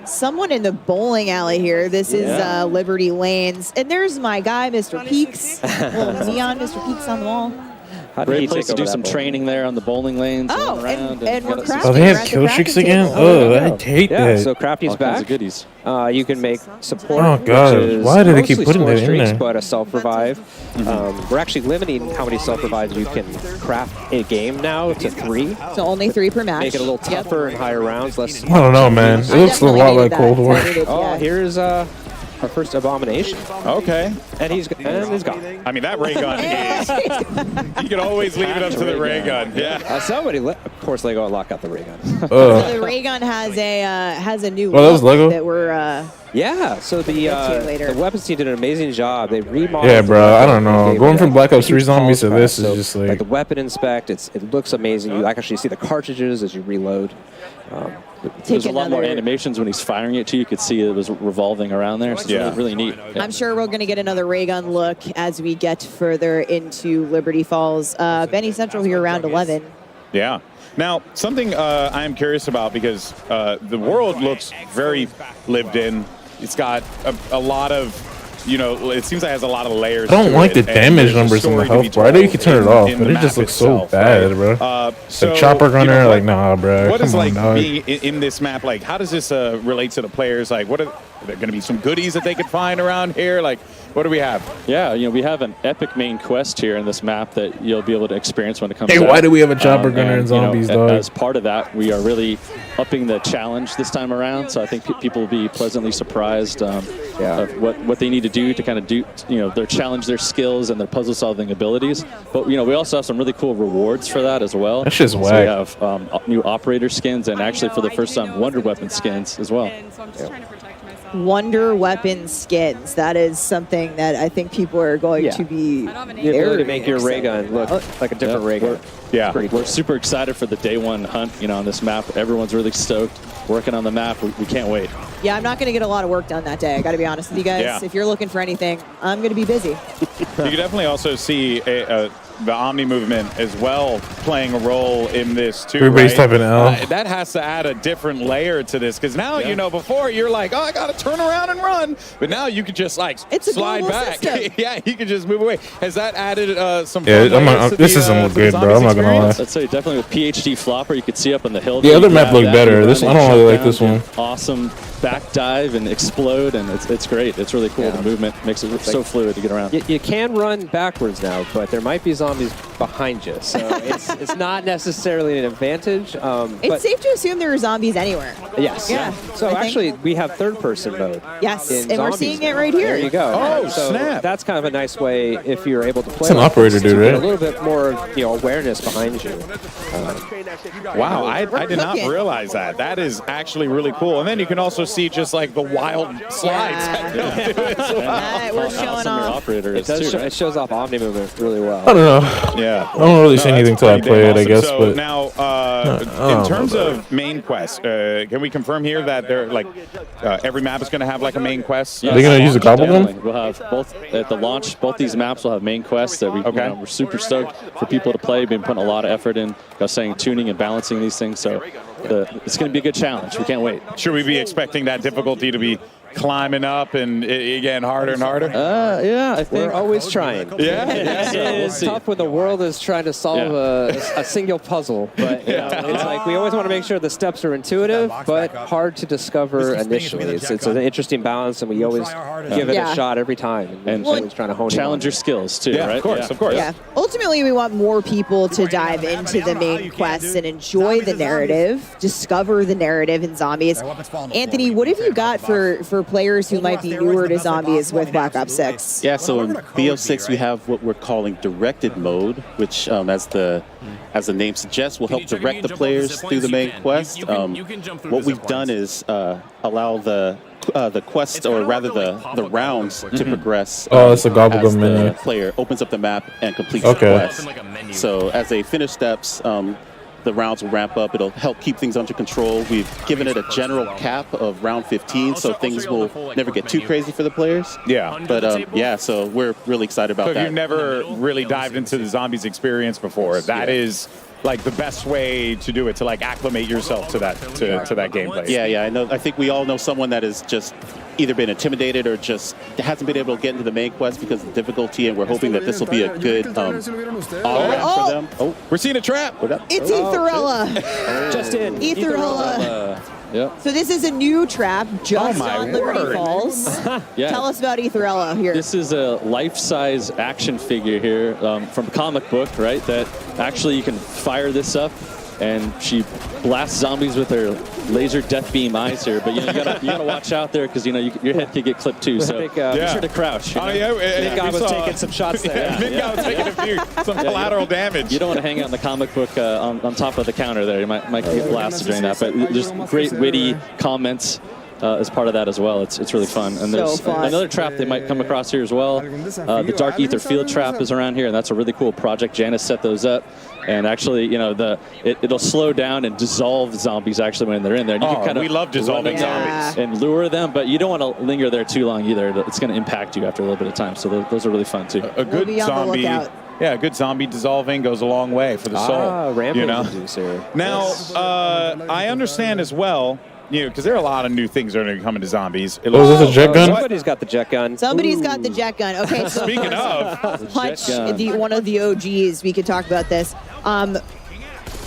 someone in the bowling alley here. This is Liberty Lanes. And there's my guy, Mr. Peaks. Little neon Mr. Peaks on the wall. Great place to do some training there on the bowling lanes. And we're crafting. Oh, they have kill streaks again? Oh, I hate that. So Crafty's back. Goodies. You can make support. Oh, God. Why do they keep putting that in there? But a self-revive. We're actually limiting how many self-revives you can craft in a game now to 3. So only 3 per match. Make it a little tougher and higher rounds. Less. I don't know, man. It looks a lot like Cold War. Oh, here's our first abomination. Okay. And he's gone. I mean, that ray gun is... You can always leave it up to the ray gun. Yeah. Somebody, of course, Lego lock out the ray gun. So the ray gun has a new that was Lego? that we're... Yeah, so the weapons team did an amazing job. They remodeled. Yeah, bro, I don't know. Going from Black Ops 3 Zombies to this is just like... the weapon inspect, it looks amazing. You actually see the cartridges as you reload. There's a lot more animations when he's firing it too. You could see it was revolving around there. So it's really neat. Yeah. I'm sure we're going to get another ray gun look as we get further into Liberty Falls. Benny Central here, round 11. Yeah. Now, something I'm curious about, because the world looks very lived in. It's got a lot of, it seems like it has a lot of layers. I don't like the damage numbers in the health bar. I know you can turn it off, but it just looks so bad, bro. The chopper gunner, like, nah, bro. What is being in this map? Like, how does this relate to the players? Like, what are there going to be some goodies that they could find around here? Like, what do we have? Yeah, we have an epic main quest here in this map that you'll be able to experience when it comes out. Hey, why do we have a chopper gunner in Zombies, dog? As part of that, we are really upping the challenge this time around. So I think people will be pleasantly surprised of what they need to do to kind of do, their challenge their skills and their puzzle solving abilities. But, we also have some really cool rewards for that as well. That's just whack. So we have new operator skins and actually for the first time Wonder Weapon skins as well. Wonder Weapon skins. That is something that I think people are going to be... The ability to make your ray gun look like a different ray gun. Yeah. We're super excited for the day one hunt, on this map. Everyone's really stoked. Working on the map. We can't wait. Yeah, I'm not going to get a lot of work done that day. I got to be honest with you guys. Yeah. If you're looking for anything, I'm going to be busy. You can definitely also see the Omni movement as well playing a role in this too. Everybody's typing L. That has to add a different layer to this, because now before you're like, oh, I got to turn around and run, but now you can just slide back. Yeah, you can just move away. Has that added some? Yeah, this doesn't look good, bro. I'm not gonna lie. I'd say definitely with PhD Flopper, you could see up on the hill. The other map looked better. This I don't really like this one. Awesome back dive and explode, and it's great. It's really cool. The movement makes it so fluid to get around. You can run backwards now, but there might be zombies behind you, so it's not necessarily an advantage. It's safe to assume there are zombies anywhere. Yes. Yeah. So actually, we have third-person mode. Yes, in and we're zombies seeing it now. right here. There you go. Oh, so snap. That's kind of a nice way if you're able to play. It's an like operator this, dude, to get right? A little bit more, awareness behind you. Wow, I did not realize that. That is actually really cool. And then you can also see just like the wild slides. We're showing off. It shows off Omni movement really well. I don't know. Yeah. I don't really say anything till I play it, I guess. So But now, in terms of main quests, can we confirm here that they're like every map is going to have like a main quest? Are they gonna use a gobble gun? We'll have both at the launch. Both these maps will have main quests that we're super stoked for people to play. Been putting a lot of effort in, saying tuning and balancing these things. So it's going to be a good challenge. We can't wait. Should we be expecting that difficulty to be climbing up and again harder and harder? Yeah, I think we're always trying. It's tough when the world is trying to solve a single puzzle, but it's like we always want to make sure the steps are intuitive, but hard to discover initially. It's an interesting balance, and we always give it a shot every time, and always trying to hone challenge your skills too. Right? Of course. Yeah. Ultimately, we want more people to dive into the main quests and enjoy the narrative, discover the narrative in zombies. Anthony, what have you got for players who might be newer to zombies with Black Ops 6? Yeah, so in BO6 we have what we're calling directed mode, which as the name suggests will help direct the players through the main quest. What we've done is allow the quest, or rather the rounds, to progress. It's a gobble as gun the menu. player opens up the map and completes the quest. So as they finish steps, the rounds will ramp up. It'll help keep things under control. We've given it a general cap of round 15, so things will never get too crazy for the players. Yeah. But so we're really excited about So if that. you've never really dived into the zombies experience before, that is like the best way to do it, to like acclimate yourself to that to that gameplay. Yeah, I think we all know someone that has just either been intimidated or just hasn't been able to get into the main quest because of the difficulty, and we're hoping that this will be a good on-ramp for them. Oh, we're seeing a trap. It's Etherella. Just in. Etherella. Yep. So this is a new trap just on Liberty Falls. Tell us about Etherella here. This is a life-size action figure here from a comic book, right? That actually you can fire this up, and she blasts zombies with her laser death beam eyes here. But you gotta watch out there, because your head could get clipped too. So be sure to crouch. Big guy was taking some shots there. Big guy was taking some collateral damage. You don't want to hang out in the comic book on top of the counter there. You might get blasted during that. But there's great witty comments as part of that as well. It's really fun. And there's another trap they might come across here as well. The Dark Ether Field trap is around here, and that's a really cool project. Janice set those up. And actually, it'll slow down and dissolve zombies actually when they're in there. And you can we love dissolving zombies. And lure them, but you don't want to linger there too long either. It's going to impact you after a little bit of time. So those are really fun too. A good zombie. Yeah, a good zombie dissolving goes a long way for the soul. Rampage inducer. Now, I understand as well, because there are a lot of new things that are going to be coming to zombies. Is this a jet gun? Somebody's got the jet gun. Somebody's got the jet gun. Okay, so speaking of Hutch, one of the OGs, we could talk about this.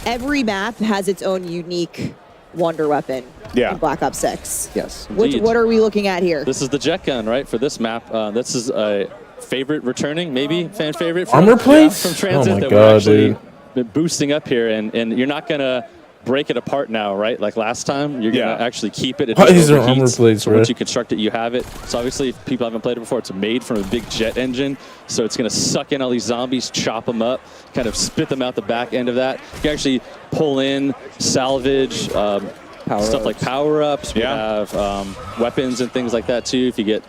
Every map has its own unique wonder weapon in Black Ops 6. Yes. What are we looking at here? This is the jet gun, right, for this map. This is a favorite returning, maybe fan favorite. Armor plates? From Transit oh my that God, we're actually dude. been boosting up here, and you're not going to break it apart now, right? Like last time, you're going to actually keep it. Why is there armor plates, so once you construct it, you have it. So obviously, if people haven't played it before, it's made from a big jet engine. So it's going to suck in all these zombies, chop them up, kind of spit them out the back end of that. You can actually pull in, salvage, stuff like power-ups. We have weapons and things like that too, if you get...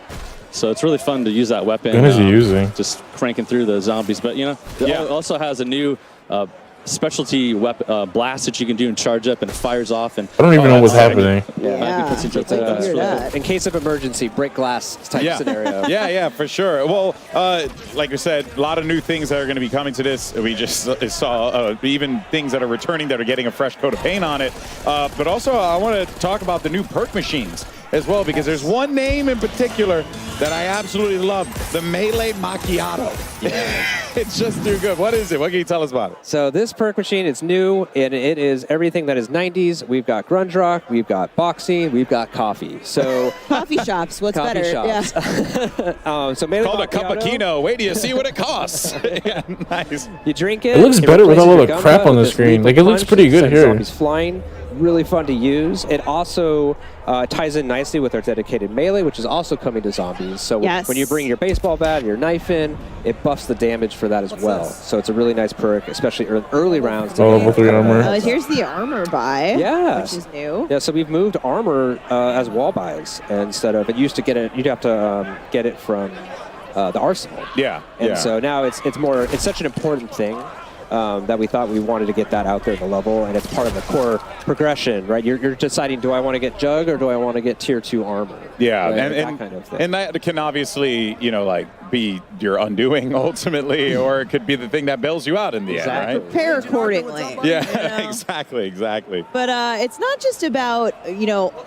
So it's really fun to use that weapon. What is he using? Just cranking through the zombies. But, it also has a new... specialty weapon blast that you can do and charge up, and it fires off. And I don't even know what's happening. In case of emergency, break glass type scenario. Yeah, for sure. Well, like I said, a lot of new things that are going to be coming to this. We just saw even things that are returning that are getting a fresh coat of paint on it. But also, I want to talk about the new perk machines. as well, because there's one name in particular that I absolutely love, the Melee Macchiato. It's just too good. What is it? What can you tell us about it? So this perk machine is new, and it is everything that is 90s. We've got grunge rock, we've got boxing, we've got coffee. So coffee shops, what's coffee better? Shops. Yeah. So Melee called a Macchiato. cappuccino. Wait till you see what it costs. Yeah, nice. You drink it. It looks better with replaces all your the crap gumbo on the with this screen. lethal Like, it looks punch pretty that good sends here. Zombies flying. Really fun to use. It also ties in nicely with our dedicated melee, which is also coming to zombies. So when you bring your baseball bat and your knife in, it buffs the damage for that as well. So it's a really nice perk, especially early rounds. Level 3 armor. Here's the armor buy. Yeah, Which is new. Yeah, so we've moved armor as wall buys instead of, it used to get it, you'd have to get it from the arsenal. Yeah. And so now it's such an important thing. That we thought we wanted to get that out there at the level, and it's part of the core progression, right? You're deciding, do I want to get Jug or do I want to get tier 2 armor? Yeah, right? and that kind of thing. And that can obviously, be your undoing ultimately, or it could be the thing that bails you out in the end, right? Prepare accordingly. Yeah, exactly. But it's not just about,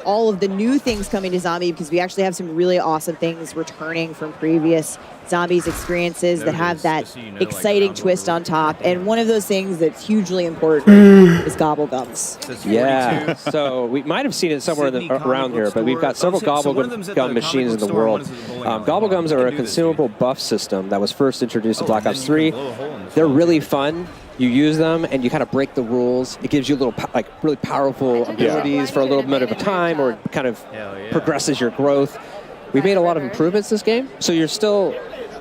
all of the new things coming to Zombie, because we actually have some really awesome things returning from previous Zombies experiences that have that exciting twist on top. And one of those things that's hugely important is Gobblegums. Yeah, so we might have seen it somewhere around here, but we've got several Gobblegum machines in the world. Gobblegums are a consumable buff system that was first introduced in Black Ops 3. They're really fun. You use them and you kind of break the rules. It gives you little really powerful abilities for a little bit of a time, or it kind of progresses your growth. We made a lot of improvements this game, so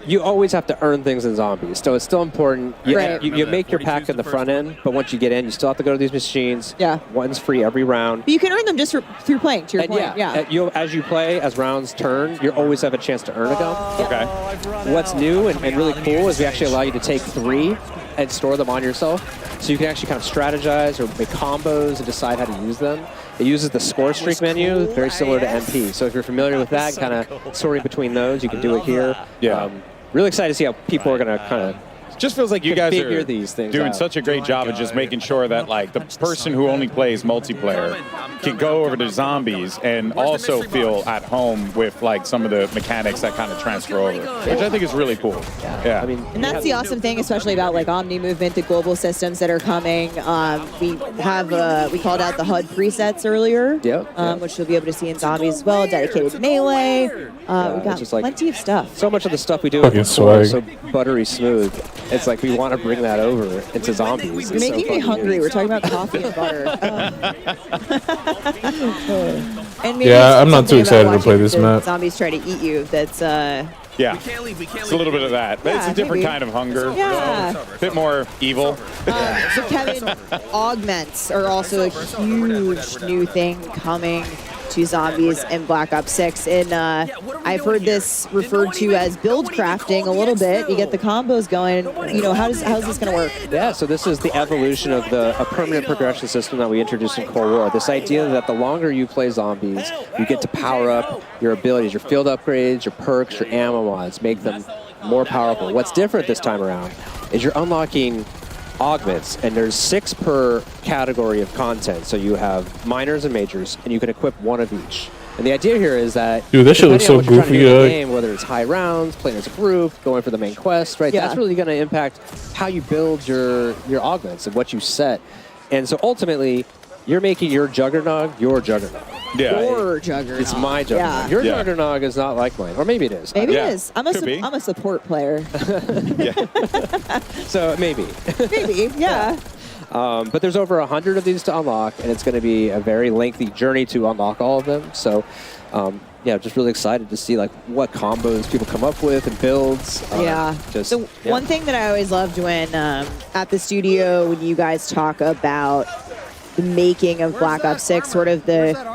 you always have to earn things in Zombies. So it's still important. You make your pack in the front end, but once you get in, you still have to go to these machines. Yeah. One's free every round. But you can earn them just through playing, to your point. As you play, as rounds turn, you always have a chance to earn a gum. Okay. What's new and really cool is we actually allow you to take 3 and store them on yourself. So you can actually kind of strategize or make combos and decide how to use them. It uses the score streak menu, very similar to MP. So if you're familiar with that, kind of sorting between those, you can do it here. Yeah. Really excited to see how people are going to kind of just feels like you guys are these things doing out. such a great job of just making sure that the person who only plays multiplayer can go over to Zombies and also feel at home with some of the mechanics that kind of transfer over, which I think is really cool. Yeah. I mean, and that's the awesome thing, especially about Omni Movement, the global systems that are coming. We called out the HUD presets earlier, which you'll be able to see in Zombies as well. Dedicated melee. We've got plenty of stuff. So much of the stuff we do Fucking is swag. so buttery smooth. It's like we want to bring that over into Zombies. You're making me hungry. We're talking about coffee and butter. And maybe I'm not too something excited about to play watching this the map. Zombies try to eat you. That's Yeah, it's a little bit of that, but it's a different kind of hunger. Yeah. A bit more evil. So Kevin, augments are also a huge new thing coming to Zombies in Black Ops 6. And I've heard this referred to as build crafting a little bit. You get the combos going. How's this going to work? Yeah, so this is the evolution of a permanent progression system that we introduced in Cold War. This idea that the longer you play Zombies, you get to power up your abilities, your field upgrades, your perks, your ammo mods, make them more powerful. What's different this time around is you're unlocking augments, and there's 6 per category of content. So you have minors and majors, and you can equip 1 of each. And the idea here is that, dude, this shit looks so goofy. Game, whether it's high rounds, playing as a group, going for the main quest, right? That's really going to impact how you build your augments and what you set. And so ultimately, you're making your Juggernog your Juggernog. Yeah. Your Juggernog. It's my Juggernog. Yeah. Your Juggernog is not like mine. Or maybe it is. Maybe it is. I'm a support player. So maybe. Maybe, yeah. But there's over 100 of these to unlock, and it's going to be a very lengthy journey to unlock all of them. So, just really excited to see what combos people come up with and builds. One thing that I always loved when at the studio, when you guys talk about the making of Black Ops 6, sort of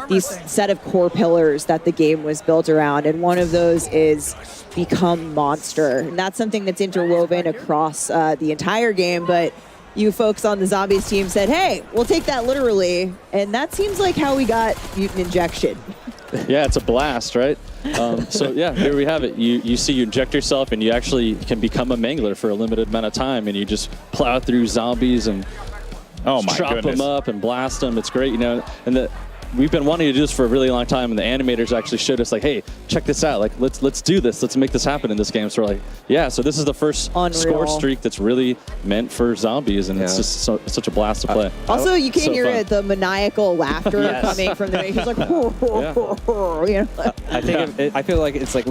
these set of core pillars that the game was built around, and one of those is become monster. And that's something that's interwoven across the entire game, but you folks on the Zombies team said, hey, we'll take that literally, and that seems like how we got Mutant Injection. Yeah, it's a blast, right? Here we have it. You inject yourself, and you actually can become a mangler for a limited amount of time, and you just plow through zombies and chop them up and blast them. It's great, And we've been wanting to do this for a really long time, and the animators actually showed us like, hey, check this out. Like, let's do this. Let's make this happen in this game. So we're like, yeah. So this is the first score streak that's really meant for zombies, and it's just such a blast to play. Also, you can So hear fun. it, the maniacal laughter coming from the. He's like, you know? I think I feel like it's like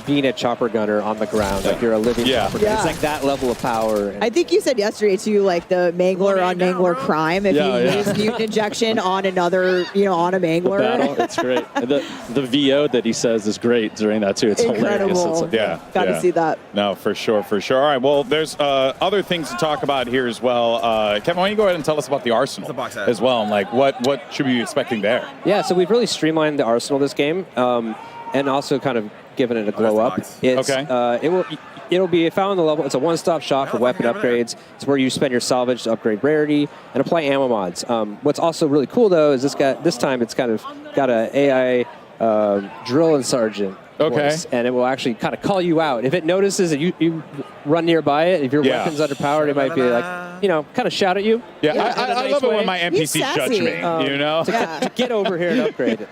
being a chopper gunner on the ground. Like you're a living chopper gunner. It's like that level of power. I think you said yesterday too, like the Mangler on Mangler crime. If you use mutant injection on another, on a Mangler. Battle, it's great. And the VO that he says is great during that too. It's hilarious. It's like, Got to see that. No, for sure. All right, well, there's other things to talk about here as well. Kevin, why don't you go ahead and tell us about the Arsenal as well, and like what should we be expecting there? Yeah, so we've really streamlined the Arsenal this game, and also kind of given it a glow up. It's, it'll be found on the level. It's a one-stop shop for weapon upgrades. It's where you spend your salvage to upgrade rarity and apply ammo mods. What's also really cool though is this time it's kind of got an AI drill and sergeant. Voice, and it will actually kind of call you out. If it notices that you run nearby it, if your weapon's underpowered, it might be like, kind of shout at you. Yeah, I love it when my NPCs judge me, to get over here and upgrade.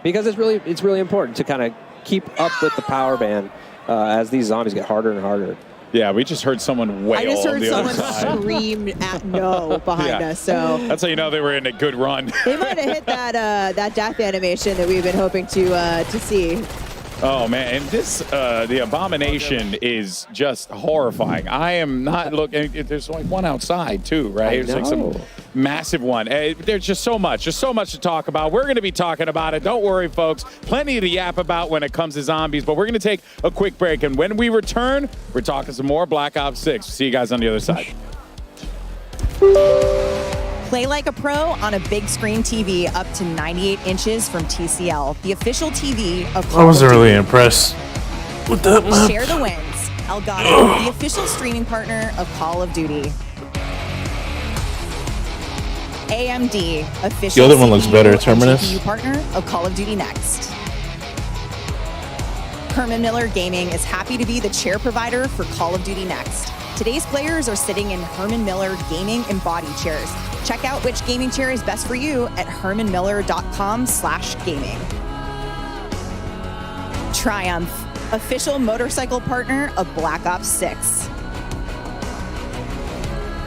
Because it's really important to kind of keep up with the power band as these zombies get harder and harder. Yeah, we just heard someone wail. I just heard on the someone scream at no behind us. So that's how you know they were in a good run. They might have hit that death animation that we've been hoping to see. Oh man, and this the abomination is just horrifying. I am not looking. There's like one outside too, right? There's like some massive one. There's just so much to talk about. We're going to be talking about it. Don't worry, folks. Plenty to yap about when it comes to zombies. But we're going to take a quick break, and when we return, we're talking some more Black Ops 6. See you guys on the other side. Play like a pro on a big screen TV up to 98 inches from TCL, the official TV of Call I wasn't of Duty. really impressed with that map. Share the wins. Elgato, the official streaming partner of Call of Duty. AMD, official The other one looks better, and Terminus. GPU partner of Call of Duty Next. Herman Miller Gaming is happy to be the chair provider for Call of Duty Next. Today's players are sitting in Herman Miller Gaming and Body chairs. Check out which gaming chair is best for you at hermanmiller.com/gaming. Triumph, official motorcycle partner of Black Ops 6.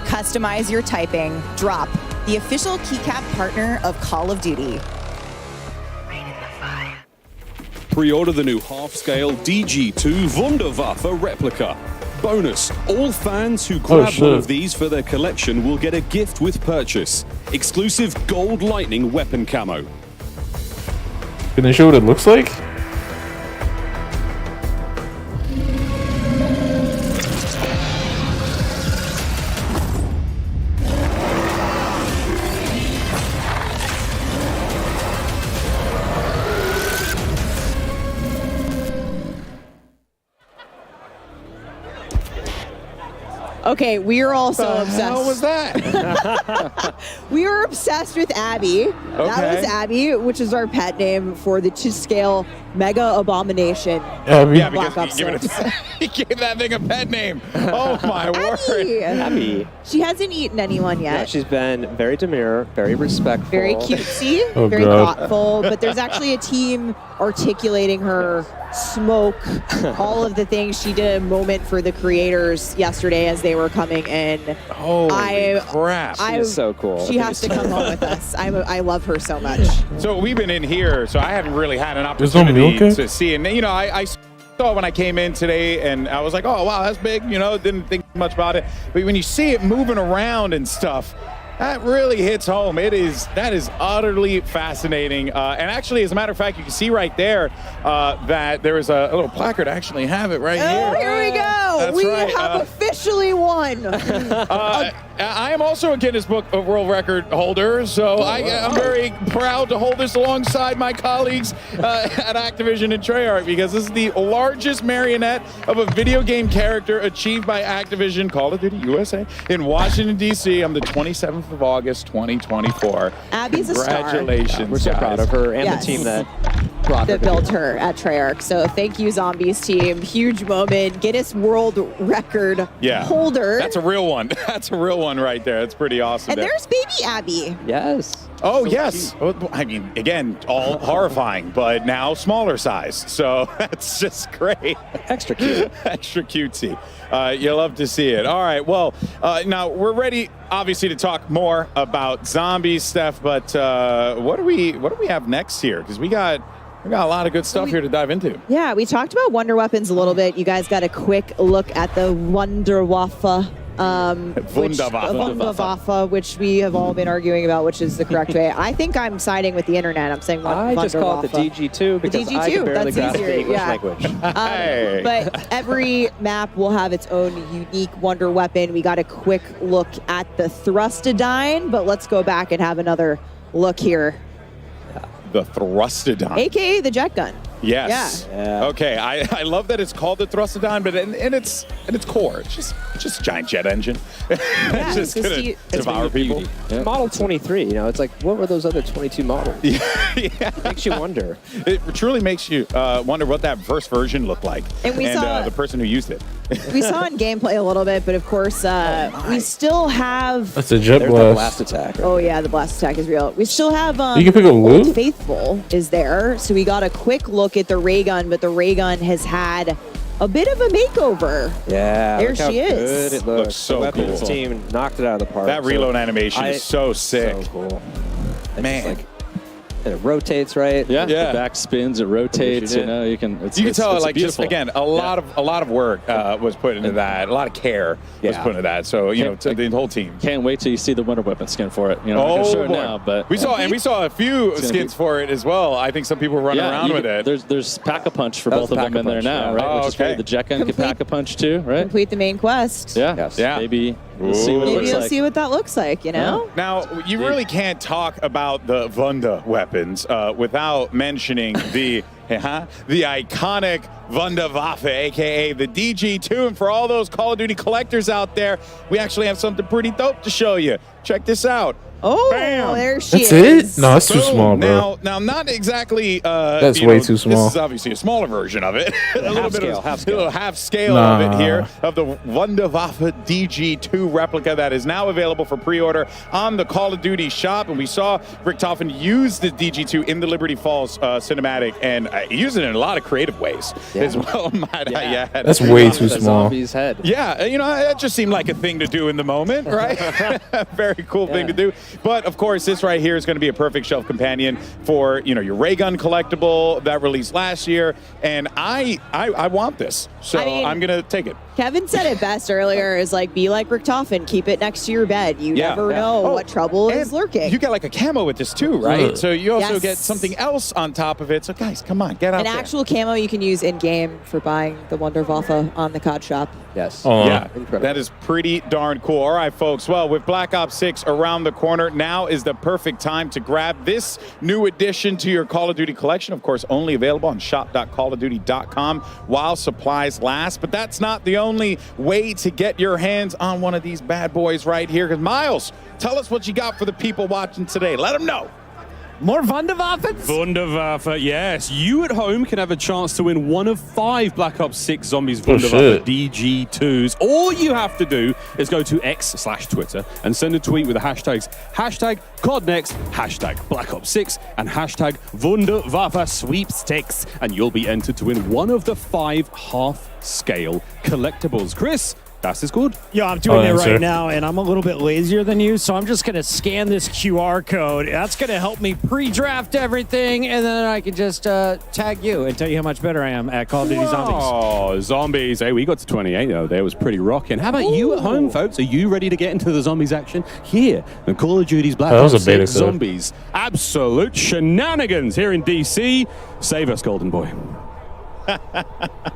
Customize your typing. Drop, the official keycap partner of Call of Duty. Pre-order the new half-scale DG2 Wunderwaffe replica. Bonus, all fans who grab one of these for their collection will get a gift with purchase. Exclusive gold lightning weapon camo. Can they show what it looks like? Okay, we are all so obsessed. How was that? We were obsessed with Abby. That was Abby, which is our pet name for the 2-scale Mega Abomination. Abby. Yeah, because he gave that thing a pet name. Oh my word. Abby. She hasn't eaten anyone yet. Yeah, she's been very demure, very respectful. Very cutesy, Oh, very God. thoughtful, but there's actually a team articulating her smoke, all of the things. She did a moment for the creators yesterday as they were coming in. Holy crap. She is so cool. She has to come home with us. I love her so much. So we've been in here, so I haven't really had an There's no opportunity milk? to see. And, I saw when I came in today, and I was like, oh, wow, that's big. Didn't think much about it. But when you see it moving around and stuff, that really hits home. That is utterly fascinating. And actually, as a matter of fact, you can see right there that there is a little placard. I actually have it right here. Oh, here we go. That's We right. have officially won. I am also a Guinness Book of World Record holder, so I'm very proud to hold this alongside my colleagues at Activision and Treyarch, because this is the largest marionette of a video game character achieved by Activision Call of Duty USA in Washington, D.C. on the 27th of August, 2024. Abby's a star. Congratulations, We're so guys. proud of her and Yes. the team that that built her at Treyarch. So thank you, Zombies team. Huge moment. Guinness World Record holder. That's a real one. That's a real one right there. That's pretty awesome. And there's baby Abby. Yes. Oh, so yes. Cute. I mean, again, all horrifying, but now smaller size. So that's just great. Extra cute. Extra cutesy. You love to see it. All right. Well, now we're ready, obviously, to talk more about Zombies, Steph. But what do we have next here? Because we got a lot of good stuff here to dive into. Yeah, we talked about Wonder Weapons a little bit. You guys got a quick look at the Wunderwaffe. Wunderwaffe, which we have all been arguing about, which is the correct way. I think I'm siding with the internet. I'm saying I just call it the DG2 because the DG2, I can barely grasp easier, the English language. But every map will have its own unique Wonder Weapon. We got a quick look at the Thrustodyne, but let's go back and have another look here. The Thrustodyne. AKA the jet gun. Yes. Yeah. Okay. I love that it's called the Thrustodyne, but in its core, it's just a giant jet engine. Yeah, it's just gonna devour people. Yeah. Model 23. You know, it's like, what were those other 22 models? Yeah. It makes you wonder. It truly makes you wonder what that first version looked like, and saw the person who used it. We saw in gameplay a little bit, but of course, we still have. That's a jet blast. Attack. Right? Oh yeah, the blast attack is real. We still have. You can pick a Old Faithful is there, so we got a quick look at the ray gun, but the ray gun has had a bit of a makeover. Yeah, there she is. Good it looks so the cool. Weapons team knocked it out of the park. That reload animation is so sick. So cool. Man. And it rotates, right? Yeah. The back spins, it rotates. You know, you can. You can tell, like, just again, a lot of work was put into that. A lot of care was put into that. So the whole team. Can't wait till you see the Wonder Weapon skin for it. You know, I'm not sure now, but we saw a few skins for it as well. I think some people were running around with it. There's Pack-a-Punch for both of them in there now, right? Oh, which is great. The jet gun can Pack-a-Punch too, right? Complete the main quest. Yeah. Yes. Yeah. Maybe. We'll see what it looks you'll like. see what that looks like, you know? Now, you really can't talk about the Wunda weapons without mentioning the iconic Wunderwaffe, a.k.a. the DG2. And for all those Call of Duty collectors out there, we actually have something pretty dope to show you. Check this out. Oh, bam. There she is. That's it? No, that's too small, bro. Now, not exactly. That's way too small. This is obviously a smaller version of it. a little half scale nah. of it here of the Wunderwaffe DG2 replica that is now available for pre-order on the Call of Duty shop. And we saw Richtofen use the DG2 in the Liberty Falls cinematic and use it in a lot of creative ways as well. Might I add. That's way too small. Zombie's head. Yeah, that just seemed like a thing to do in the moment, right? Very cool thing to do. But of course, this right here is going to be a perfect shelf companion for your ray gun collectible that released last year, and I want this, so I'm going to take it. Kevin said it best earlier, is like, be like Richtofen, keep it next to your bed. You never know what trouble is lurking. You get like a camo with this too, right? So you also get something else on top of it. So guys, come on, get out there. An actual camo you can use in-game for buying the Wunderwaffe on the COD shop. Yes. Yeah, incredible. That is pretty darn cool. All right, folks. Well, with Black Ops 6 around the corner, now is the perfect time to grab this new addition to your Call of Duty collection. Of course, only available on shop.callofduty.com while supplies last. But that's not the only way to get your hands on one of these bad boys right here. Because Miles, tell us what you got for the people watching today. Let them know. More Wunderwaffes? Wunderwaffe, yes. You at home can have a chance to win one of 5 Black Ops 6 Zombies Wunderwaffe DG2s. All you have to do is go to X/Twitter and send a tweet with the hashtags #CODNEXT, #Black Ops 6, and #Wunderwaffe sweepstakes, and you'll be entered to win one of the 5 half-scale collectibles. Chris, das ist gut. Yeah, I'm doing it right now, and I'm a little bit lazier than you, so I'm just going to scan this QR code. That's going to help me pre-draft everything, and then I can just tag you and tell you how much better I am at Call of Duty Zombies. Oh, Zombies. Hey, we got to 28, though. That was pretty rocking. How about you at home, folks? Are you ready to get into the Zombies action? Here in Call of Duty's Black Ops 6 Zombies. Absolute shenanigans here in DC. Save us, Golden Boy.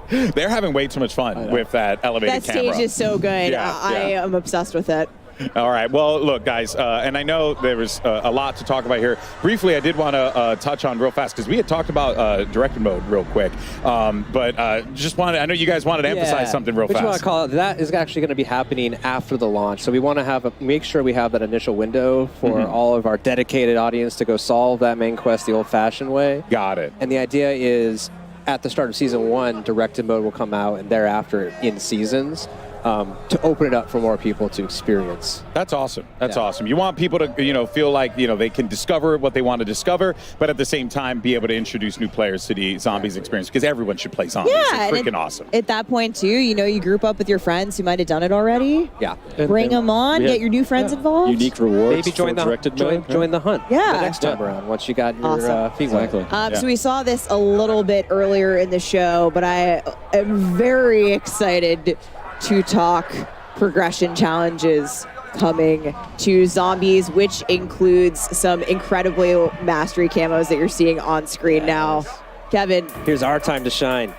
They're having way too much fun with that elevated camera. That stage is so good. Yeah, I am obsessed with it. All right. Well, look, guys, and I know there was a lot to talk about here. Briefly, I did want to touch on real fast because we had talked about directed mode real quick. But just wanted, I know you guys wanted to emphasize something real fast. fast. Want to call it, that is actually going to be happening after the launch. So we want to make sure we have that initial window for all of our dedicated audience to go solve that main quest the old-fashioned way. Got it. And the idea is at the start of Season 1, directed mode will come out, and thereafter in seasons. To open it up for more people to experience. That's awesome. That's awesome. You want people to, feel like, they can discover what they want to discover, but at the same time be able to introduce new players to the Zombies experience because everyone should play Zombies. Yeah, it's freaking awesome. At that point, too, you group up with your friends who might have done it already. Yeah. Bring them on, get your new friends involved. Unique rewards. Maybe join the directed join the hunt. Yeah. The next time around, once you got your feet wet. So we saw this a little bit earlier in the show, but I am very excited to talk progression challenges coming to Zombies, which includes some incredibly mastery camos that you're seeing on screen now. Kevin. Here's our time to shine.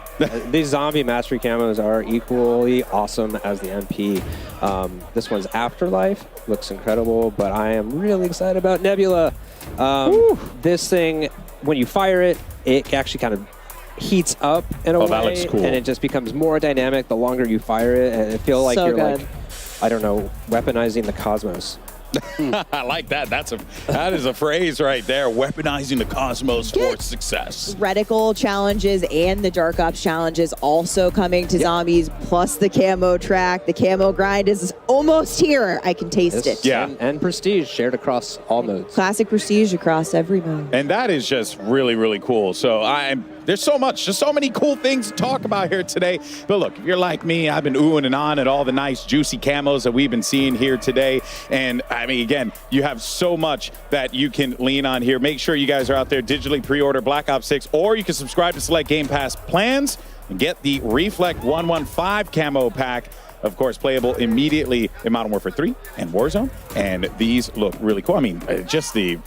These zombie mastery camos are equally awesome as the MP. This one's Afterlife. Looks incredible, but I am really excited about Nebula. This thing, when you fire it, it actually kind of heats up in a way, that looks cool. And it just becomes more dynamic the longer you fire it, and it feels like you're like, I don't know, weaponizing the cosmos. I like that. That is a phrase right there. Weaponizing the cosmos for success. Reticle challenges and the Dark Ops challenges also coming to Zombies, plus the camo track. The camo grind is almost here. I can taste it. Yeah. And Prestige shared across all modes. Classic Prestige across every mode. And that is just really, really cool. So there's so much, just so many cool things to talk about here today. But look, if you're like me, I've been oohing and on at all the nice, juicy camos that we've been seeing here today. And I mean, again, you have so much that you can lean on here. Make sure you guys are out there, digitally pre-order Black Ops 6, or you can subscribe to select Game Pass plans and get the Reflect 115 camo pack. Of course, playable immediately in Modern Warfare 3 and Warzone. And these look really cool. I mean, just the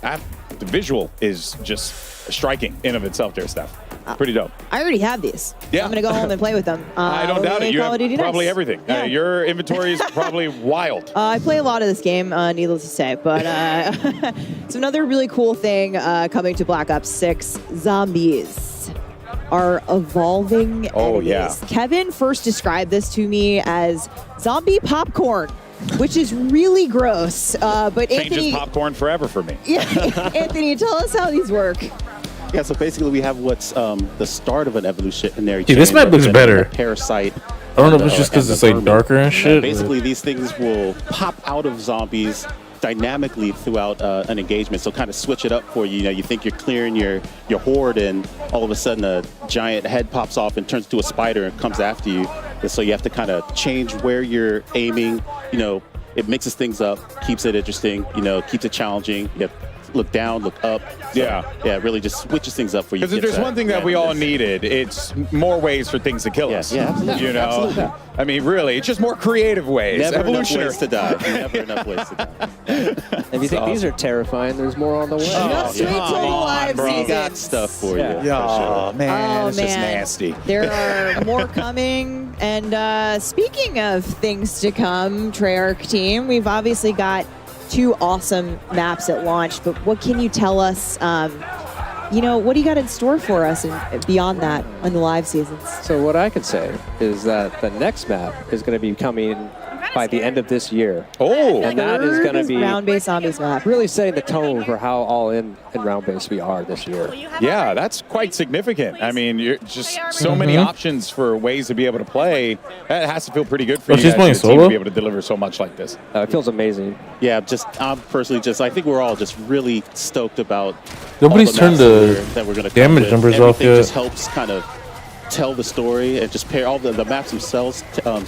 visual is just striking in of itself there, Steph. Pretty dope. I already have these. Yeah. I'm going to go home and play with them. I don't doubt it. You have probably everything. Yeah. Your inventory is probably wild. I play a lot of this game, needless to say. But it's another really cool thing coming to Black Ops 6. Zombies are evolving enemies. Yeah. Kevin first described this to me as zombie popcorn, which is really gross. But Changes Anthony, popcorn forever for me. Yeah, Anthony, tell us how these work. Yeah, so basically we have what's the start of an evolutionary Dude, this map looks better. Parasite. I don't know if it's just because it's like darker and shit. Basically, these things will pop out of zombies dynamically throughout an engagement. So kind of switch it up for you. You think you're clearing your horde, and all of a sudden a giant head pops off and turns into a spider and comes after you. And so you have to kind of change where you're aiming. It mixes things up, keeps it interesting. Keeps it challenging. You have look down, look up. So, yeah, really just switches things up for you. Because if there's one thing that we all needed, it's more ways for things to kill us. Yeah, absolutely. Absolutely. I mean, really, it's just more creative ways. Never Evolutionary. enough ways to die. Never enough ways to die. If you think these are terrifying, there's more on the way. We got stuff for you. Oh, man, this is nasty. There are more coming. And speaking of things to come, Treyarch team, we've obviously got 2 awesome maps at launch, but what can you tell us, what do you got in store for us and beyond that on the live seasons? So what I could say is that the next map is going to be coming by the end of this year. Oh, and that is going to be round-based zombies map. Really setting the tone for how all in round-based we are this year. Yeah, that's quite significant. I mean, you're just so many options for ways to be able to play. That has to feel pretty good for you she's guys playing as a team solo? to be able to deliver so much like this. It feels amazing. Yeah, I'm personally I think we're all just really stoked about Nobody's all the turned maps the that we're gonna damage come with. numbers off Everything yet. just helps kind of tell the story and just pair all the maps themselves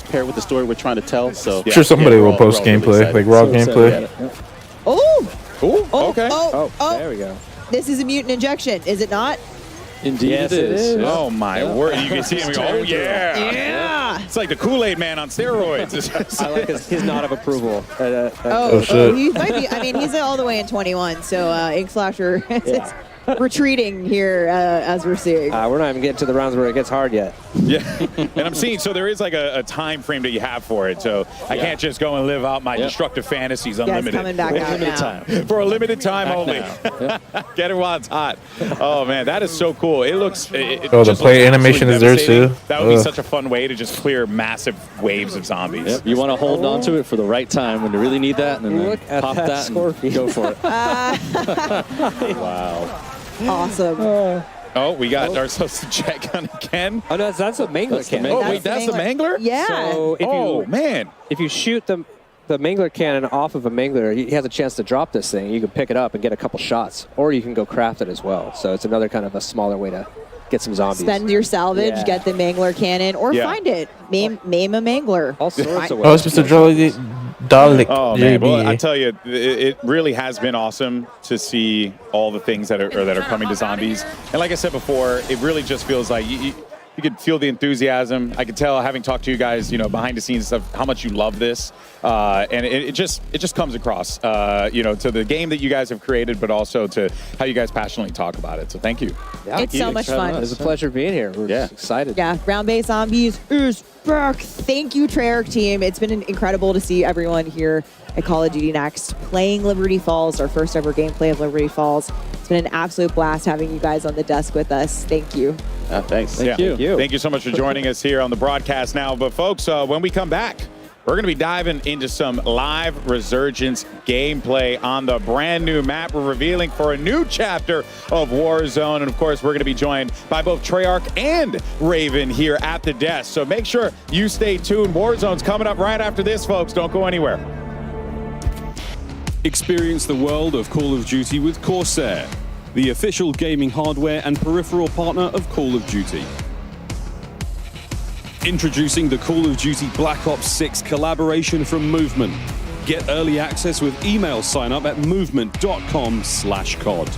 pair with the story we're trying to tell. So I'm sure somebody will post gameplay, like raw gameplay. Okay. There we go. This is a mutant injection, is it not? Indeed, Yes, it is. Oh my word! You can see him go, oh yeah, Yeah. It's like the Kool-Aid Man on steroids. I like his nod of approval. Oh, shit. He might be. I mean, he's all the way in 21, so Ink Flasher. retreating here as we're seeing. We're not even getting to the rounds where it gets hard yet. Yeah, and I'm seeing, so there is like a time frame that you have for it, so I can't just go and live out my destructive fantasies unlimited. Yes, coming back out now. For a limited time only. Get it while it's hot. Oh man, that is so cool. It looks. The play animation is there too. That would be such a fun way to just clear massive waves of zombies. Yep. You want to hold on to it for the right time when you really need that, and then pop that and go for it. Wow. Awesome. Oh, we got ourselves a jet gun again. Oh, no, that's a mangler cannon. Oh, wait, that's the mangler? Yeah. So man. If you shoot the mangler cannon off of a mangler, he has a chance to drop this thing. You can pick it up and get a couple shots, or you can go craft it as well. So it's another kind of a smaller way to get some zombies. Spend your salvage, get the mangler cannon, or find it. Maim a mangler. All sorts of ways. Oh, it's Mr. Dalek. Oh man, well, I tell you, it really has been awesome to see all the things that are coming to zombies. And like I said before, it really just feels like you could feel the enthusiasm. I could tell, having talked to you guys, behind the scenes stuff, how much you love this, and it just comes across, to the game that you guys have created, but also to how you guys passionately talk about it. So thank you. Yeah, it's so much fun. It's a pleasure being here. We're excited. Yeah, Round-Based Zombies is back. Thank you, Treyarch team. It's been incredible to see everyone here at Call of Duty Next playing Liberty Falls, our first ever gameplay of Liberty Falls. It's been an absolute blast having you guys on the desk with us. Thank you. Thanks. Thank you. Thank you so much for joining us here on the broadcast now. But folks, when we come back, we're going to be diving into some live Resurgence gameplay on the brand new map we're revealing for a new chapter of Warzone. And of course, we're going to be joined by both Treyarch and Raven here at the desk. So make sure you stay tuned. Warzone's coming up right after this, folks. Don't go anywhere. Experience the world of Call of Duty with Corsair, the official gaming hardware and peripheral partner of Call of Duty. Introducing the Call of Duty Black Ops 6 collaboration from Movement. Get early access with email sign up at movement.com/COD.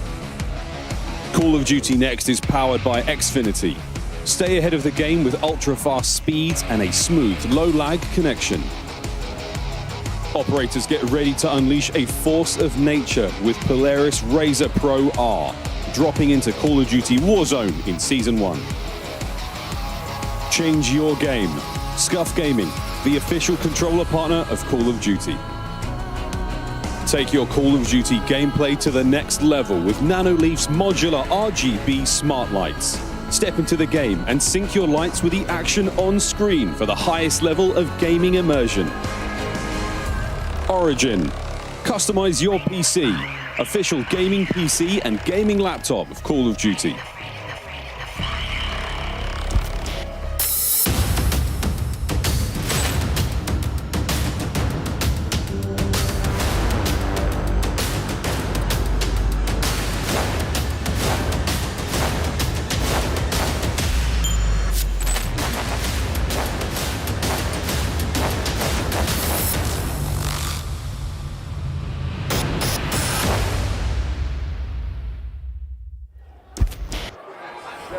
Call of Duty Next is powered by Xfinity. Stay ahead of the game with ultra-fast speeds and a smooth, low-lag connection. Operators get ready to unleash a force of nature with Polaris Razor Pro R, dropping into Call of Duty Warzone in Season 1. Change your game. Scuff Gaming, the official controller partner of Call of Duty. Take your Call of Duty gameplay to the next level with Nanoleaf's modular RGB smart lights. Step into the game and sync your lights with the action on screen for the highest level of gaming immersion. Origin. Customize your PC. Official gaming PC and gaming laptop of Call of Duty.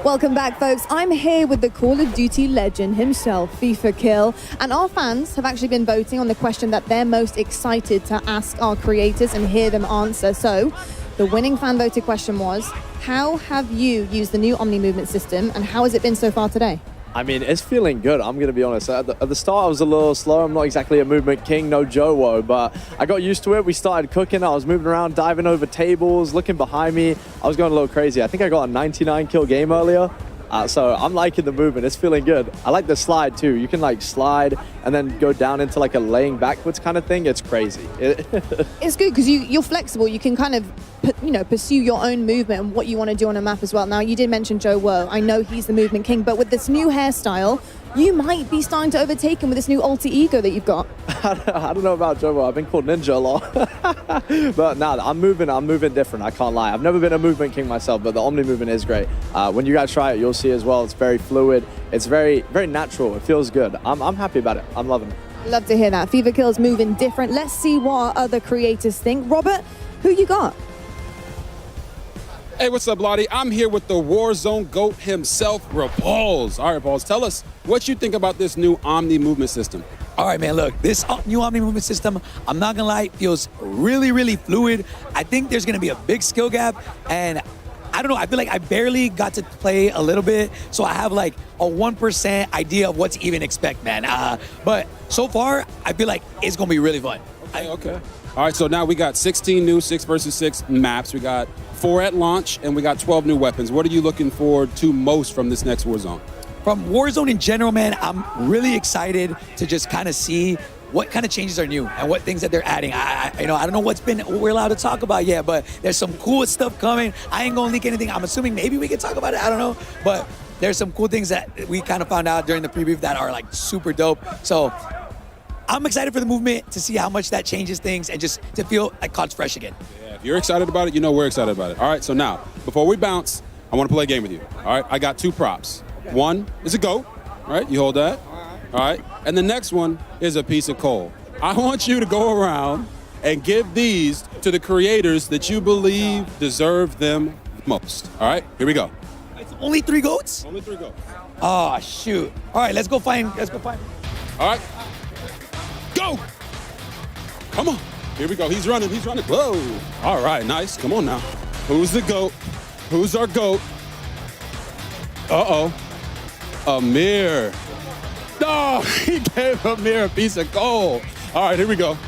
Welcome back, folks. I'm here with the Call of Duty legend himself, FIFA Kill, and our fans have actually been voting on the question that they're most excited to ask our creators and hear them answer. So, the winning fan voted question was, how have you used the new Omni movement system, and how has it been so far today? I mean, it's feeling good. I'm going to be honest. At the start, I was a little slow. I'm not exactly a movement king, no Joe-Wo, but I got used to it. We started cooking. I was moving around, diving over tables, looking behind me. I was going a little crazy. I think I got a 99 kill game earlier. So I'm liking the movement. It's feeling good. I like the slide too. You can like slide and then go down into like a laying backwards kind of thing. It's crazy. It's good because you're flexible. You can kind of pursue your own movement and what you want to do on a map as well. Now, you did mention Joe-Wo. I know he's the movement king, but with this new hairstyle, you might be starting to overtake him with this new alter ego that you've got. I don't know about Joe-Wo. I've been called Ninja a lot. But nah, I'm moving different. I can't lie. I've never been a movement king myself, but the Omni movement is great. When you guys try it, you'll see as well. It's very fluid. It's very, very natural. It feels good. I'm happy about it. I'm loving it. Love to hear that. FIFA Kill's moving different. Let's see what our other creators think. Robert, who you got? Hey, what's up, Lottie? I'm here with the Warzone GOAT himself, Balls. All right, Balls, tell us what you think about this new Omni movement system. All right, man, look, this new Omni movement system, I'm not gonna lie, it feels really, really fluid. I think there's gonna be a big skill gap, and I don't know. I feel like I barely got to play a little bit, so I have like a 1% idea of what to even expect, man. But so far, I feel like it's gonna be really fun. Okay. All right, so now we got 16 new 6 versus 6 maps. We got 4 at launch, and we got 12 new weapons. What are you looking forward to most from this next Warzone? From Warzone in general, man, I'm really excited to just kind of see what kind of changes are new and what things that they're adding. I don't know what we're allowed to talk about yet, but there's some cool stuff coming. I ain't gonna leak anything. I'm assuming maybe we can talk about it. I don't know, but there's some cool things that we kind of found out during the preview that are like super dope. So I'm excited for the movement to see how much that changes things and just to feel like COD's fresh again. Yeah, if you're excited about it, you know we're excited about it. All right, so now, before we bounce, I want to play a game with you. All right, I got 2 props. One is a goat, all right? You hold that. All right, and the next one is a piece of coal. I want you to go around and give these to the creators that you believe deserve them most. All right, here we go. It's only 3 goats? Only 3 goats. Oh, shoot. All right, let's go find. All right. Go! Come on. Here we go. He's running. Whoa. All right, nice. Come on now. Who's the GOAT? Who's our GOAT? Uh-oh. Amir. No, he gave Amir a piece of gold. All right, here we go.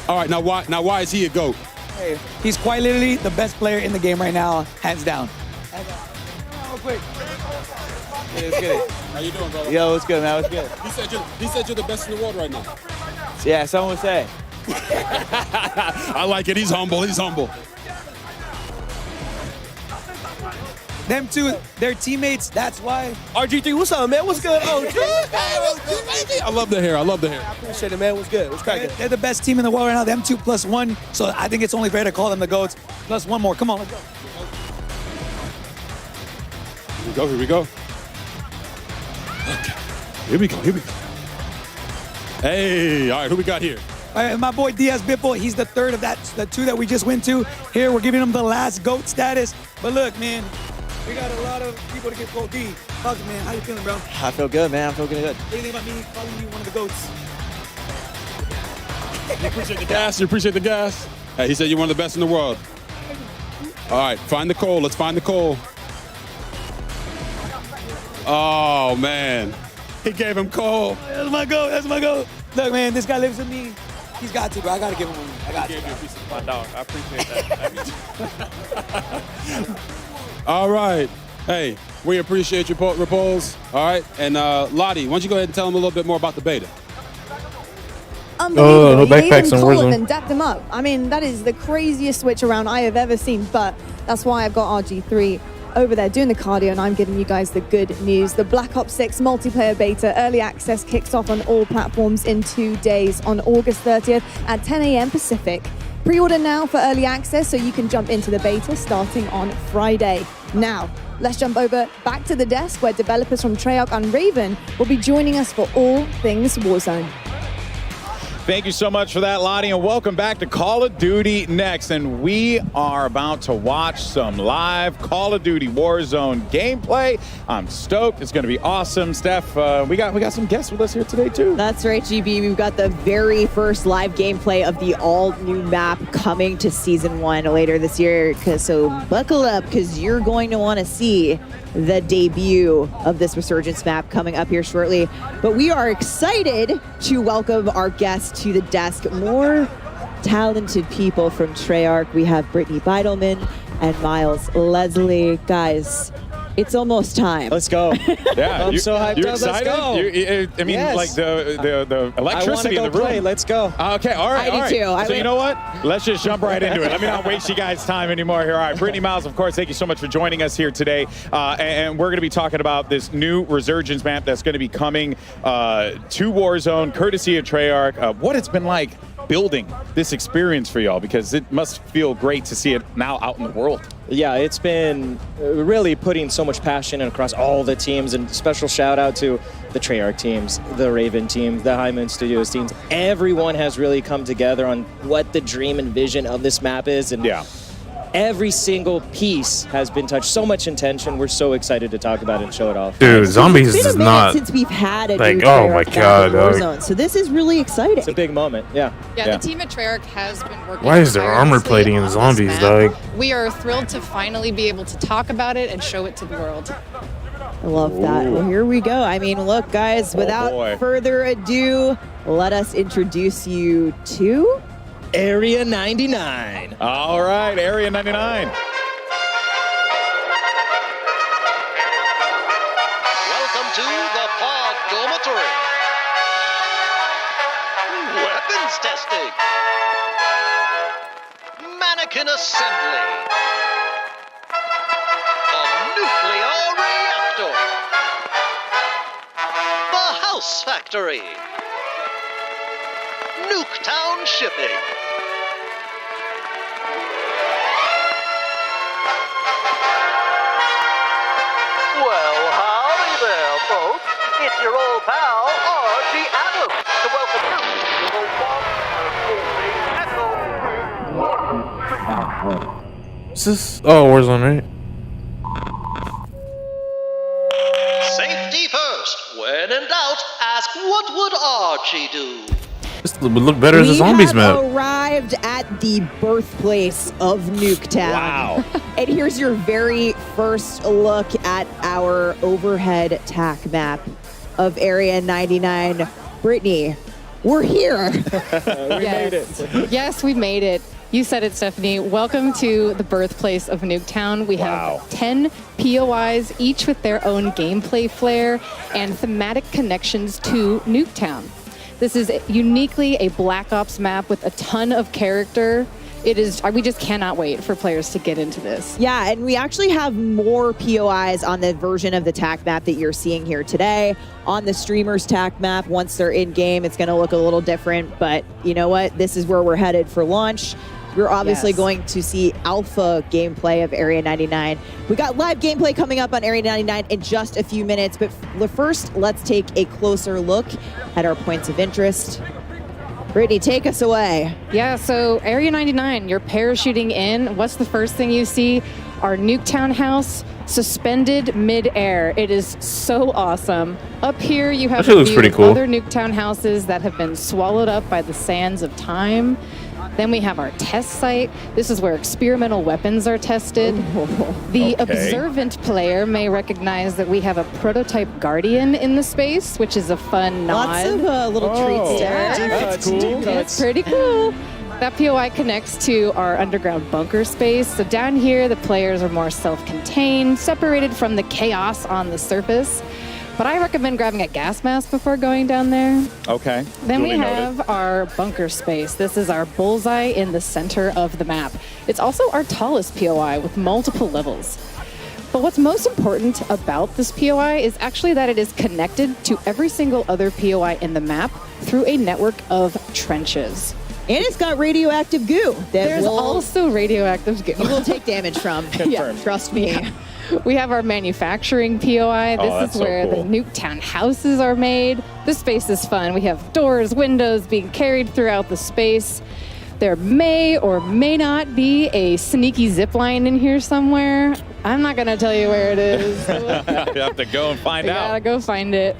All right, now why is he a GOAT? Hey, he's quite literally the best player in the game right now, hands down. Real quick. Let's get it. How you doing, brother? Yo, what's good, man? What's good? He said you're the best in the world right now. Yeah, someone would say. I like it. He's humble. Them two, they're teammates. That's why. RG3, what's up, man? What's good? Oh, dude, I love the hair. I appreciate it, man. What's good? What's cracking? They're the best team in the world right now. Them 2 plus 1. So I think it's only fair to call them the GOATs. Plus 1 more. Come on, let's go. Here we go. Okay. Here we go. Hey, all right, who we got here? All right, my boy Diaz Biffle, he's the third of the 2 that we just went to. Here, we're giving him the last GOAT status. But look, man, we got a lot of people to get Gold D. Talk to me, man. How you feeling, bro? I feel good, man. I feel good. What do you think about me calling you one of the GOATs? You appreciate the gas? Hey, he said you're one of the best in the world. All right, find the coal. Let's find the coal. Oh, man. He gave him coal. That's my GOAT. Look, man, this guy lives with me. He's got to, bro. I got to give him one. I got to. Gave you a piece of my dog. I appreciate that. All right. Hey, we appreciate your repose. All right. And Lottie, why don't you go ahead and tell them a little bit more about the beta? Unbelievable. They backpacks even on call them Warzone. and dap them up. I mean, that is the craziest switch around I have ever seen, but that's why I've got RG3 over there doing the cardio, and I'm giving you guys the good news. The Black Ops 6 multiplayer beta early access kicks off on all platforms in 2 days on August 30th at 10 a.m. Pacific. Pre-order now for early access so you can jump into the beta starting on Friday. Now, let's jump over back to the desk where developers from Treyarch and Raven will be joining us for all things Warzone. Thank you so much for that, Lottie, and welcome back to Call of Duty Next. And we are about to watch some live Call of Duty Warzone gameplay. I'm stoked. It's going to be awesome. Steph, we got some guests with us here today, too. That's right, GB. We've got the very first live gameplay of the all-new map coming to Season 1 later this year. So buckle up, because you're going to want to see the debut of this Resurgence map coming up here shortly. But we are excited to welcome our guests to the desk. More talented people from Treyarch. We have Brittany Beidelman and Miles Leslie. Guys, it's almost time. Let's go. Yeah, I'm so hyped you're up. excited? Let's go. I mean, yes. like the electricity in the room. Play. Let's go. Okay, all right. I do too. So you know what? Let's just jump right into it. Let me not waste you guys' time anymore here. All right, Brittany, Miles, of course, thank you so much for joining us here today. And we're going to be talking about this new Resurgence map that's going to be coming to Warzone, courtesy of Treyarch. What it's been like building this experience for y'all, because it must feel great to see it now out in the world. Yeah, it's been really putting so much passion across all the teams, and special shout out to the Treyarch teams, the Raven team, the High Moon Studios teams. Everyone has really come together on what the dream and vision of this map is. And yeah. Every single piece has been touched. So much intention. We're so excited to talk about it and show it off. Dude, Zombies It's been is a minute not since we've had a like, new oh my Treyarch god, map in dog. Warzone, so this is really exciting. It's a big moment. Yeah. Yeah, the team at Treyarch has been working. Why is there armor tirelessly plating in on this Zombies, map. dog? We are thrilled to finally be able to talk about it and show it to the world. I love that. Well, here we go. I mean, look, guys, without further ado, let us introduce you to Area 99. All right, Area 99. Welcome to the Pod Dormitory. Weapons testing. Mannequin assembly. A nuclear reactor. The House Factory. Nuketown shipping. Well, howdy there, folks. It's your old pal, Archie Adams, to welcome you to the one Is this? Oh, Warzone, right? Safety first. When in doubt, ask what would Archie do? This would look better as a Zombies We map. have arrived at the birthplace of Nuketown. Wow. And here's your very first look at our overhead tac map of Area 99. Brittany, we're here. Made it. Yes, we made it. You said it, Stephanie. Welcome to the birthplace of Nuketown. We have 10 POIs, each with their own gameplay flair and thematic connections to Nuketown. This is uniquely a Black Ops map with a ton of character. It is. We just cannot wait for players to get into this. Yeah, and we actually have more POIs on the version of the TAC map that you're seeing here today. On the streamers TAC map, once they're in game, it's going to look a little different. But you know what? This is where we're headed for launch. We're obviously going to see alpha gameplay of Area 99. We got live gameplay coming up on Area 99 in just a few minutes. But first, let's take a closer look at our points of interest. Brittany, take us away. Yeah, so Area 99, you're parachuting in. What's the first thing you see? Our Nuketown house suspended mid-air. It is so awesome. Up here, you have Actually looks pretty cool. other Nuketown houses that have been swallowed up by the sands of time. Then we have our test site. This is where experimental weapons are tested. The observant player may recognize that we have a prototype Guardian in the space, which is a fun nod. Lots of little treats there. That's cool. That's pretty cool. That POI connects to our underground bunker space. So down here, the players are more self-contained, separated from the chaos on the surface. But I recommend grabbing a gas mask before going down there. Okay. Then Duly we noted. have our bunker space. This is our bullseye in the center of the map. It's also our tallest POI with multiple levels. But what's most important about this POI is actually that it is connected to every single other POI in the map through a network of trenches. And it's got radioactive goo. There's also radioactive goo. You will take damage from. Yeah, trust me. Yeah. We have our manufacturing POI. This is where the Nuketown houses are made. This space is fun. We have doors, windows being carried throughout the space. There may or may not be a sneaky zip line in here somewhere. I'm not going to tell you where it is. You have to go and find You out. gotta go find it.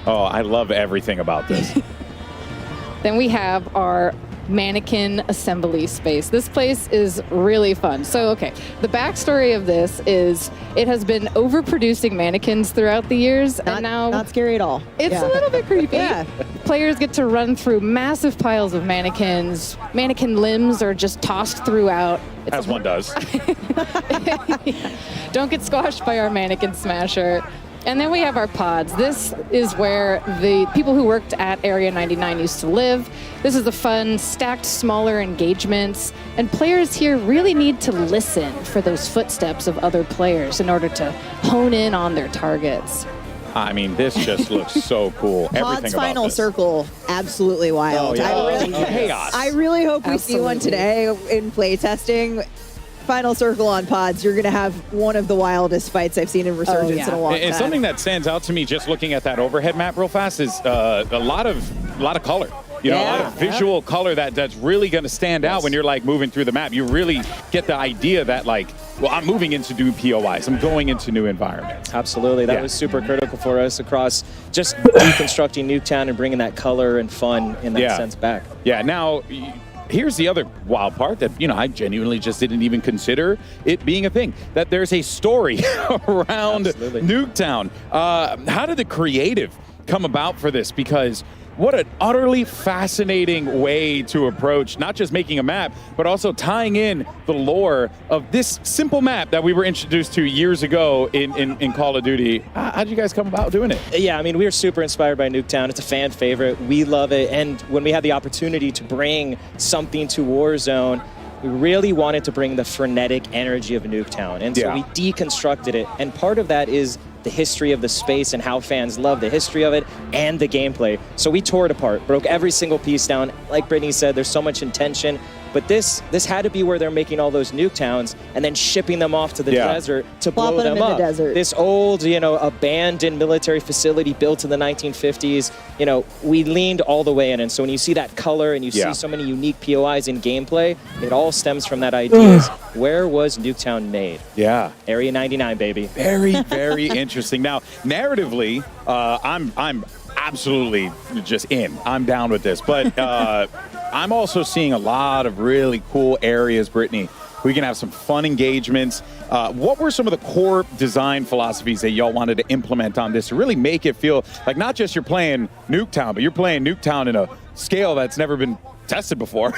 Oh, I love everything about this. Then we have our mannequin assembly space. This place is really fun. So, okay, the backstory of this is it has been overproducing mannequins throughout the years, and now not scary at all. It's a little bit creepy. Yeah. Players get to run through massive piles of mannequins. Mannequin limbs are just tossed throughout. As one does. Don't get squashed by our mannequin smasher. And then we have our pods. This is where the people who worked at Area 99 used to live. This is the fun, stacked, smaller engagements. And players here really need to listen for those footsteps of other players in order to hone in on their targets. I mean, this just looks so cool. Pod's Everything about final this. circle, absolutely wild. Oh, yeah. Chaos. I really hope we see one today in playtesting. Final circle on pods, you're going to have one of the wildest fights I've seen in Resurgence in a long time. And something that stands out to me just looking at that overhead map real fast is a lot of color. You know, a lot of visual color that's really going to stand out when you're like moving through the map. You really get the idea that like, well, I'm moving into new POIs. I'm going into new environments. Absolutely. That was super critical for us across just deconstructing Nuketown and bringing that color and fun in that sense back. Yeah. Now, here's the other wild part that, you know, I genuinely just didn't even consider it being a thing, that there's a story around Nuketown. How did the creative come about for this? Because what an utterly fascinating way to approach not just making a map, but also tying in the lore of this simple map that we were introduced to years ago in Call of Duty. How did you guys come about doing it? Yeah, I mean, we were super inspired by Nuketown. It's a fan favorite. We love it. And when we had the opportunity to bring something to Warzone, we really wanted to bring the frenetic energy of Nuketown. And so we deconstructed it. And part of that is the history of the space and how fans love the history of it and the gameplay. So we tore it apart, broke every single piece down. Like Brittany said, there's so much intention. But this had to be where they're making all those Nuketowns and then shipping them off to the desert to blow them up. This old, you know, abandoned military facility built in the 1950s, you know, we leaned all the way in. And so when you see that color and you see so many unique POIs in gameplay, it all stems from that idea. Where was Nuketown made? Yeah. Area 99, baby. Very, very interesting. Now, narratively, I'm absolutely just in. I'm down with this. But I'm also seeing a lot of really cool areas, Brittany. We can have some fun engagements. What were some of the core design philosophies that y'all wanted to implement on this to really make it feel like not just you're playing Nuketown, but you're playing Nuketown in a scale that's never been tested before?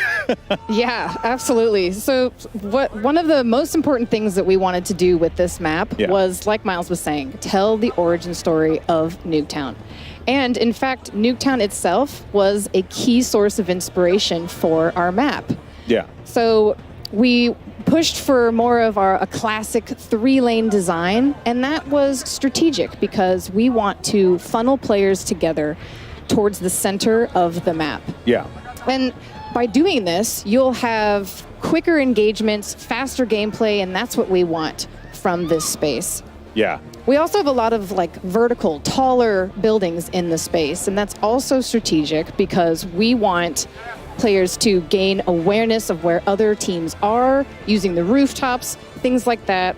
Yeah, absolutely. So one of the most important things that we wanted to do with this map was, like Miles was saying, tell the origin story of Nuketown. And in fact, Nuketown itself was a key source of inspiration for our map. Yeah. So we pushed for more of a classic 3-lane design, and that was strategic because we want to funnel players together towards the center of the map. Yeah. And by doing this, you'll have quicker engagements, faster gameplay, and that's what we want from this space. Yeah. We also have a lot of like vertical, taller buildings in the space, and that's also strategic because we want players to gain awareness of where other teams are, using the rooftops, things like that,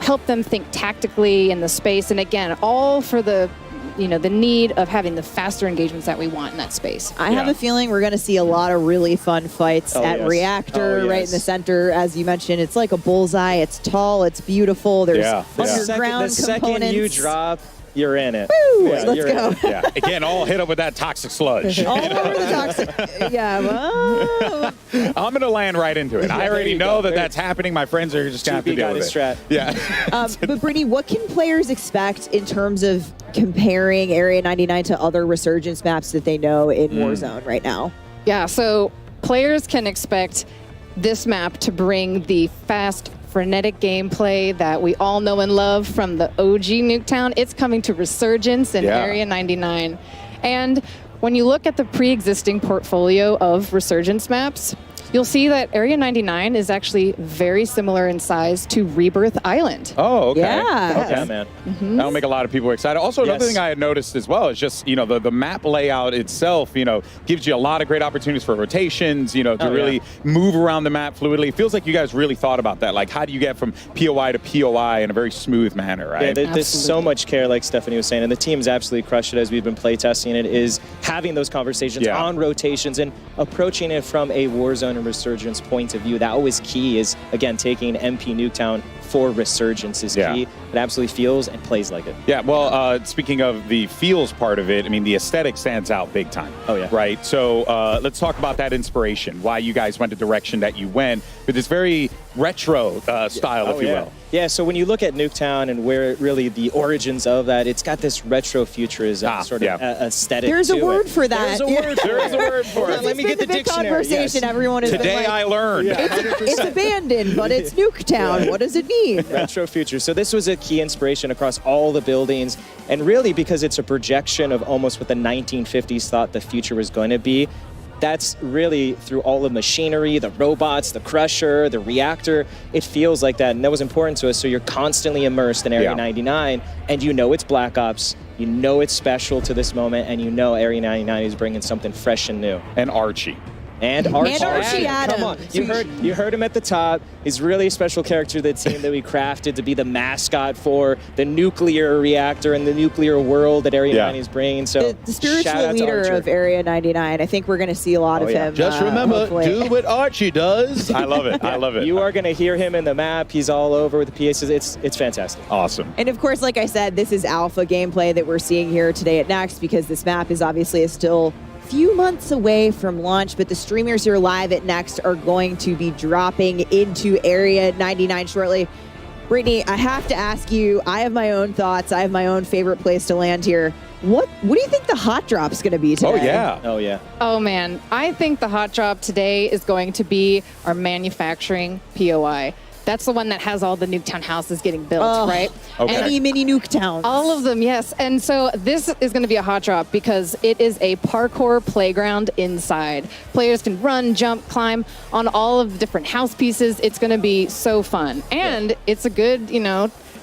help them think tactically in the space, and again, all for the the need of having the faster engagements that we want in that space. I have a feeling we're going to see a lot of really fun fights at Reactor, right in the center. As you mentioned, it's like a bullseye. It's tall. It's beautiful. There's underground the second components. you drop, you're in it. Woo! Let's go. Yeah. Again, all hit up with that toxic sludge. All over the toxic. Yeah. Well. I'm going to land right into it. I already know that that's happening. My friends are just going to have to deal with it. Yeah. But Brittany, what can players expect in terms of comparing Area 99 to other Resurgence maps that they know in Warzone right now? Yeah, so players can expect this map to bring the fast, frenetic gameplay that we all know and love from the OG Nuketown. It's coming to Resurgence in Area 99. And when you look at the pre-existing portfolio of Resurgence maps, you'll see that Area 99 is actually very similar in size to Rebirth Island. Oh, okay. Yeah. Okay, man. That'll make a lot of people excited. Also, another thing I had noticed as well is just, the map layout itself, gives you a lot of great opportunities for rotations, to really move around the map fluidly. It feels like you guys really thought about that. Like, how do you get from POI to POI in a very smooth manner, right? Yeah, there's so much care, like Stephanie was saying, and the team's absolutely crushed it as we've been playtesting it, is having those conversations on rotations and approaching it from a Warzone and Resurgence point of view. That always key is, again, taking MP Nuketown for Resurgence is key. It absolutely feels and plays like it. Yeah, well, speaking of the feels part of it, I mean, the aesthetic stands out big time. Oh, yeah. Right? So let's talk about that inspiration, why you guys went the direction that you went with this very retro style, if you will. Yeah, so when you look at Nuketown and where really the origins of that, it's got this retro futurism sort of aesthetic. There's a word for that. There's a word for it. There is a word for it. Let me get the dictionary. Conversation. Everyone is Today I learned. It's abandoned, but it's Nuketown. What does it mean? Retro future. So this was a key inspiration across all the buildings, and really because it's a projection of almost what the 1950s thought the future was going to be. That's really through all the machinery, the robots, the crusher, the reactor. It feels like that, and that was important to us. So you're constantly immersed in Area 99, and it's Black Ops. You know it's special to this moment, and you know Area 99 is bringing something fresh and new. And Archie. And Archie, Adam. Come on, you heard him at the top. He's really a special character to the team that we crafted to be the mascot for the nuclear reactor and the nuclear world that Area 99 is bringing. So the spiritual leader of Area 99. I think we're going to see a lot of him. Just remember, hopefully. do what Archie does. I love it. I love it. You are going to hear him in the map. He's all over with the pieces. It's fantastic. Awesome. And of course, like I said, this is alpha gameplay that we're seeing here today at Next, because this map is obviously still few months away from launch, but the streamers here live at Next are going to be dropping into Area 99 shortly. Brittany, I have to ask you, I have my own thoughts. I have my own favorite place to land here. What do you think the hot drop's going to be today? Oh, yeah. Oh, man. I think the hot drop today is going to be our manufacturing POI. That's the one that has all the Nuketown houses getting built, right? Any mini Nuketowns. All of them, yes. And so this is going to be a hot drop because it is a parkour playground inside. Players can run, jump, climb on all of the different house pieces. It's going to be so fun. And it's a good,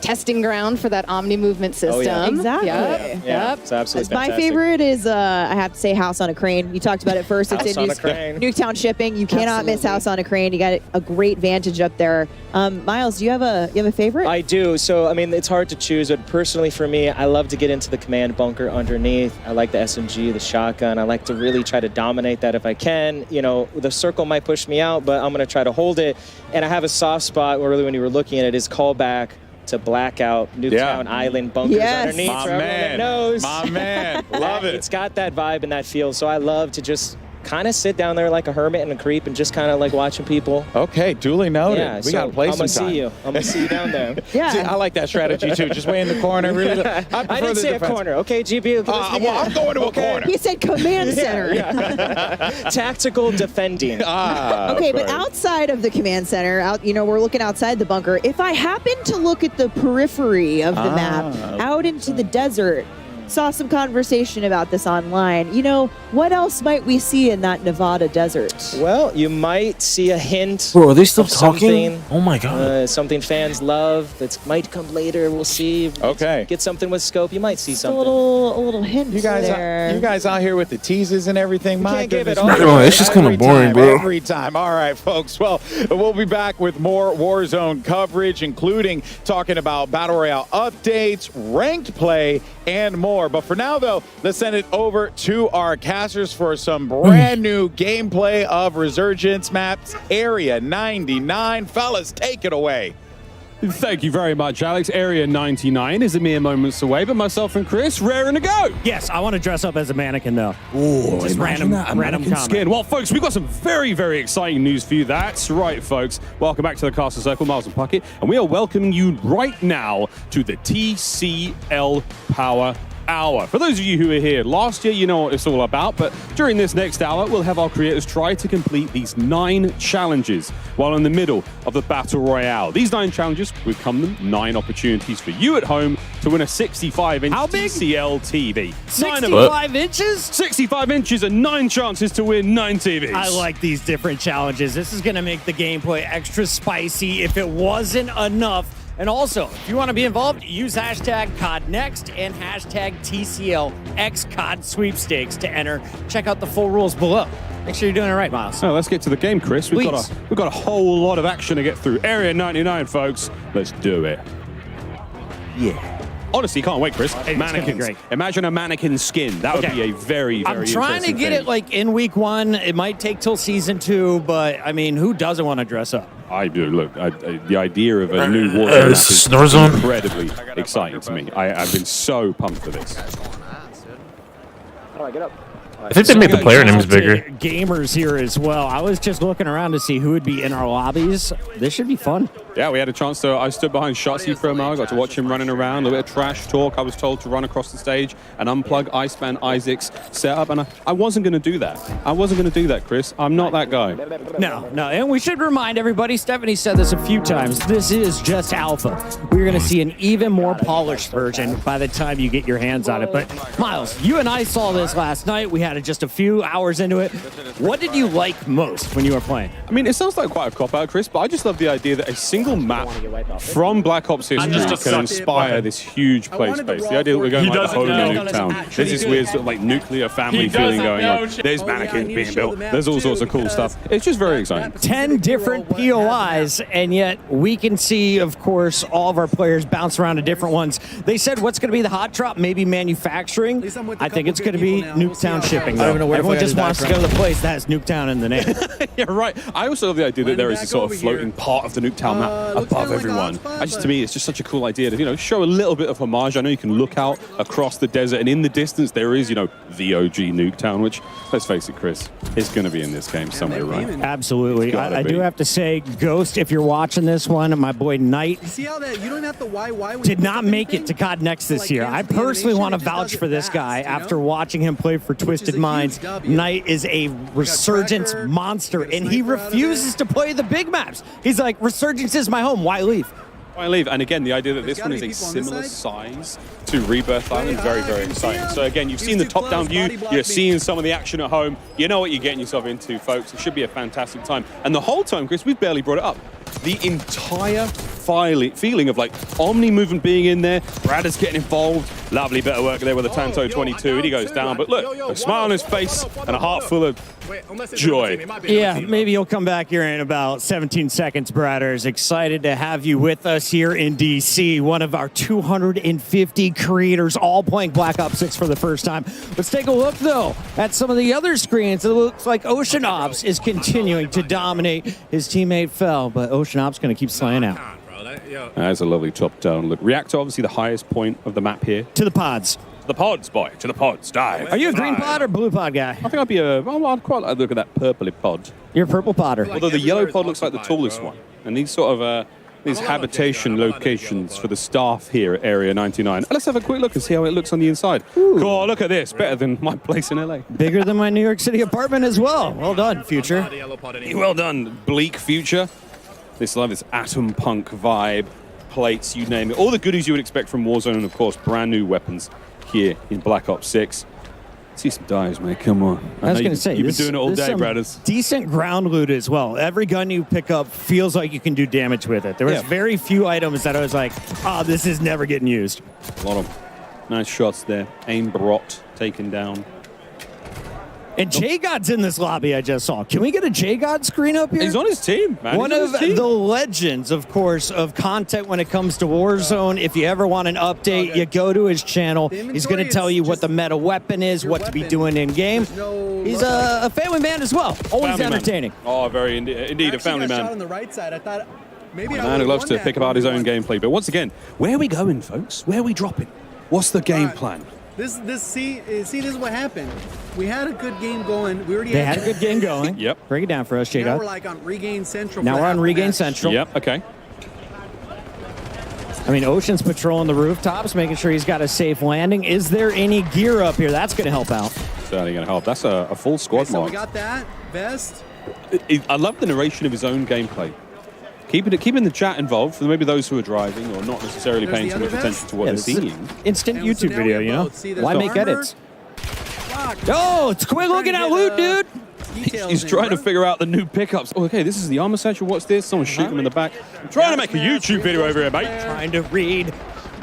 testing ground for that Omni movement system. Oh, yeah. Exactly. Yep. It's absolutely My fantastic. favorite is, I have to say, House on a Crane. You talked about it first. It's House in on a Crane. Nuketown shipping. You cannot miss House on a Crane. You got a great vantage up there. Miles, do you have a favorite? I do. So, I mean, it's hard to choose, but personally for me, I love to get into the command bunker underneath. I like the SMG, the shotgun. I like to really try to dominate that if I can. The circle might push me out, but I'm going to try to hold it. And I have a soft spot where really when you were looking at it is callback to Blackout, Nuketown Island bunkers underneath. My for everyone that man. knows. My man. Love it. It's got that vibe and that feel. So I love to just kind of sit down there like a hermit and a creep and just kind of like watching people. Okay, duly noted. Yeah, We got to play some time. I'm gonna see you down there. Yeah. See, I like that strategy too. Just way in the corner. Really, I didn't say a corner. Okay, GB. I'm going to a corner. He said command center. Tactical defending. Okay, but outside of the command center, we're looking outside the bunker. If I happen to look at the periphery of the map, out into the desert, saw some conversation about this online. What else might we see in that Nevada desert? Well, you might see a hint. Bro, are they still of talking? something, Oh my god. something fans love that might come later. We'll see. Okay. Get something with scope. You might see Just something. a little hint You guys, there. you guys out here with the teases and everything. My can't give it goodness. all. It's just kinda Every boring, time, bro. Every time. All right, folks. Well, we'll be back with more Warzone coverage, including talking about Battle Royale updates, ranked play, and more. But for now, though, let's send it over to our casters for some brand new gameplay of Resurgence maps, Area 99. Fellas, take it away. Thank you very much, Alex. Area 99 is a mere moments away, but myself and Chris, raring to go. Yes, I want to dress up as a mannequin, though. Ooh, Just random mannequin comment. skin. Well, folks, we've got some very, very exciting news for you. That's right, folks. Welcome back to the Castle Circle, Miles and Puckett, and we are welcoming you right now to the TCL Power Hour. For those of you who were here last year, you know what it's all about, but during this next hour, we'll have our creators try to complete these 9 challenges while in the middle of the Battle Royale. These 9 challenges will come them 9 opportunities for you at home to win a 65-inch TCL TV. 65 inches? 65 inches and 9 chances to win 9 TVs. I like these different challenges. This is going to make the gameplay extra spicy if it wasn't enough. And also, if you want to be involved, use hashtag CODNEXT and hashtag TCLXCOD sweepstakes to enter. Check out the full rules below. Make sure you're doing it right, Miles. Oh, let's get to the game, Chris. We've got a whole lot of action to get through. Area 99, folks. Let's do it. Yeah. Honestly, can't wait, Chris. Mannequins. Great. Imagine a mannequin skin. That would be a very, very I'm trying to get thing. it like in week 1. It might take till season 2, but I mean, who doesn't want to dress up? I do. Look, the idea of a new Warzone is incredibly exciting to me. I've been so pumped for this. How do I get up? I think they made the player names bigger. Gamers here as well. I was just looking around to see who would be in our lobbies. This should be fun. Yeah, we had a chance to. I stood behind Shotzi for a while. I got to watch him running around. A little bit of trash talk. I was told to run across the stage and unplug Iceman Isaac's setup, and I wasn't going to do that. I wasn't going to do that, Chris. I'm not that guy. No. And we should remind everybody, Stephanie said this a few times, this is just alpha. We're going to see an even more polished version by the time you get your hands on it. But Miles, you and I saw this last night. We had had just a few hours into it. What did you like most when you were playing? I mean, it sounds like quite a cop-out, Chris, but I just love the idea that a single map from Black Ops history can inspire this huge play space. The idea that we're going like home in Nuketown. There's this weird sort of like nuclear family feeling going on. There's mannequins being built. There's all sorts of cool stuff. It's just very exciting. 10 different POIs, and yet we can see, of course, all of our players bounce around to different ones. They said what's going to be the hot drop, maybe manufacturing. I think it's going to be Nuketown shipping, though. Everyone just wants to go to the place that has Nuketown in the name. Yeah, right. I also love the idea that there is this sort of floating part of the Nuketown map above everyone. To me, it's just such a cool idea to, you know, show a little bit of homage. I know you can look out across the desert, and in the distance there is, you know, the OG Nuketown, which, let's face it, Chris, is going to be in this game somewhere, right? Absolutely. I do have to say, Ghost, if you're watching this one, my boy Knight See how that you don't have the why did not make it to CODNEXT this year. I personally want to vouch for this guy after watching him play for Twisted Minds. Knight is a Resurgence monster, and he refuses to play the big maps. He's like, Resurgence is my home. Why leave? Why leave? And again, the idea that this one is a similar size to Rebirth Island, very, very exciting. So again, you've seen the top-down view, you're seeing some of the action at home. You know what you're getting yourself into, folks. It should be a fantastic time. And the whole time, Chris, we've barely brought it up. The entire feeling of like Omni movement being in there, Brad is getting involved. Lovely bit of work there with the Tanto 22, and he goes down. But look, a smile on his face and a heart full of joy. Yeah, maybe you'll come back here in about 17 seconds, Bradders. Excited to have you with us here in DC. One of our 250 creators all playing Black Ops 6 for the first time. Let's take a look, though, at some of the other screens. It looks like Ocean Ops is continuing to dominate. His teammate fell, but Ocean Ops going to keep slaying out. That's a lovely top-down look. Reactor, obviously the highest point of the map here. To the pods. To the pods, boy. To the pods. Dive. Are you a green pod or blue pod guy? I think I'd be I'd quite like to look at that purpley pod. You're a purple podder. Although the yellow pod looks like the tallest one. And these sort of these habitation locations for the staff here at Area 99. Let's have a quick look and see how it looks on the inside. Cool, look at this. Better than my place in LA. Bigger than my New York City apartment as well. Well done, Future. Well done, Bleak Future. This love this atom punk vibe, plates, you name it. All the goodies you would expect from Warzone, and of course, brand new weapons here in Black Ops 6. See some dives, mate. Come on. I was going to say, you've been doing it all day, Bradders. Decent ground loot as well. Every gun you pick up feels like you can do damage with it. There was very few items that I was like, oh, this is never getting used. A lot of nice shots there. Aim Brot taken down. And J-God's in this lobby I just saw. Can we get a J-God screen up here? He's on his team, man. One of the legends, of course, of content when it comes to Warzone. If you ever want an update, you go to his channel. He's going to tell you what the meta weapon is, what to be doing in-game. He's a family man as well. Always entertaining. Oh, very indeed, a family man. On the right side, I thought maybe a man who loves to pick about his own gameplay. But once again, where are we going, folks? Where are we dropping? What's the game plan? See, this is what happened. We had a good game going. They had a good game going. Yep. Break it down for us, J-God. Now we're like on Regain Central. Now we're on Regain Central. Yep, okay. I mean, Ocean's patrolling the rooftops, making sure he's got a safe landing. Is there any gear up here? That's going to help out. Certainly going to help. That's a full squad so mark. We got that. Vest. I love the narration of his own gameplay. Keeping the chat involved for maybe those who are driving or not necessarily paying too much attention to what they're seeing. Instant YouTube video, you know? Why make edits? Oh, it's quick looking at loot, dude. He's trying to figure out the new pickups. Oh, okay, this is the armor satchel. What's this? Someone's shooting him in the back. I'm trying to make a YouTube video over here, mate. Trying to read.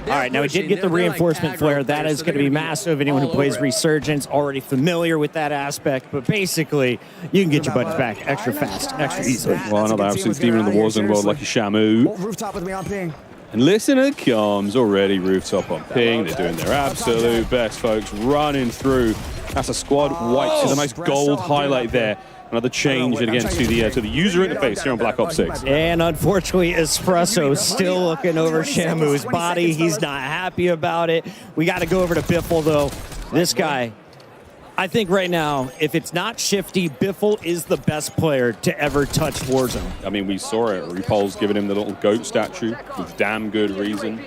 All right, now we did get the reinforcement flare. That is going to be massive. Anyone who plays Resurgence already familiar with that aspect. But basically, you can get your buddies back extra fast, extra easily. Well, another absolute demon in the Warzone world like Shamu. Rooftop with me on ping. And listen to comms already. Rooftop on ping. They're doing their absolute best, folks. Running through. That's a squad wipe. See the nice gold highlight there. Another change again to the user interface here on Black Ops 6. And unfortunately, Espresso still looking over Shamu's body. He's not happy about it. We got to go over to Biffle, though. This guy, I think right now, if it's not Shifty, Biffle is the best player to ever touch Warzone. I mean, we saw it. Repul's giving him the little goat statue with damn good reason.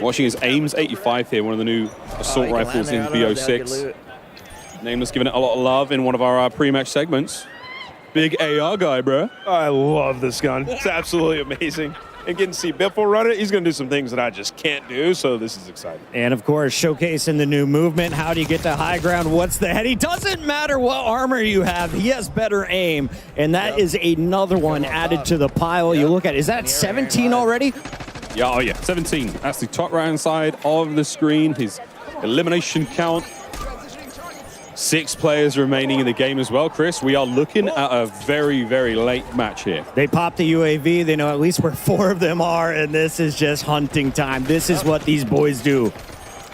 Watching his Ames 85 here, one of the new assault rifles in BO6. Nameless giving it a lot of love in one of our pre-match segments. Big AR guy, bro. I love this gun. It's absolutely amazing. And getting to see Biffle run it, he's going to do some things that I just can't do, so this is exciting. And, of course, showcasing the new movement. How do you get to high ground? What's the head? He doesn't matter what armor you have. He has better aim, and that is another one added to the pile. You look at, is that 17 already? Yeah, oh yeah, 17. That's the top right-hand side of the screen. His elimination count. 6 players remaining in the game as well, Chris. We are looking at a very, very late match here. They pop the UAV. They know at least where 4 of them are, and this is just hunting time. This is what these boys do.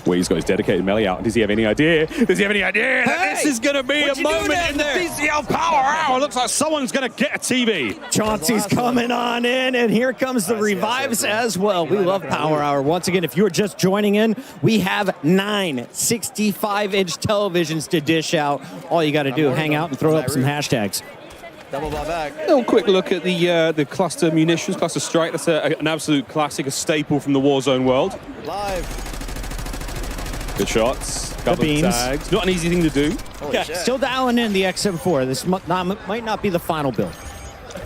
Well, he's got his dedicated melee out. Does he have any idea? Does he have any idea that this is going to be a moment in the VCL Power Hour? Looks like someone's going to get a TV. Chauncey's coming on in, and here comes the revives as well. We love Power Hour. Once again, if you're just joining in, we have 9 65-inch televisions to dish out. All you got to do, hang out and throw up some hashtags. Double ball back. A little quick look at the cluster munitions, cluster strike. That's an absolute classic, a staple from the Warzone world. Live. Good shots. Couple beams. of tags. Not an easy thing to do. Okay, still dialing in the XM4. This might not be the final build.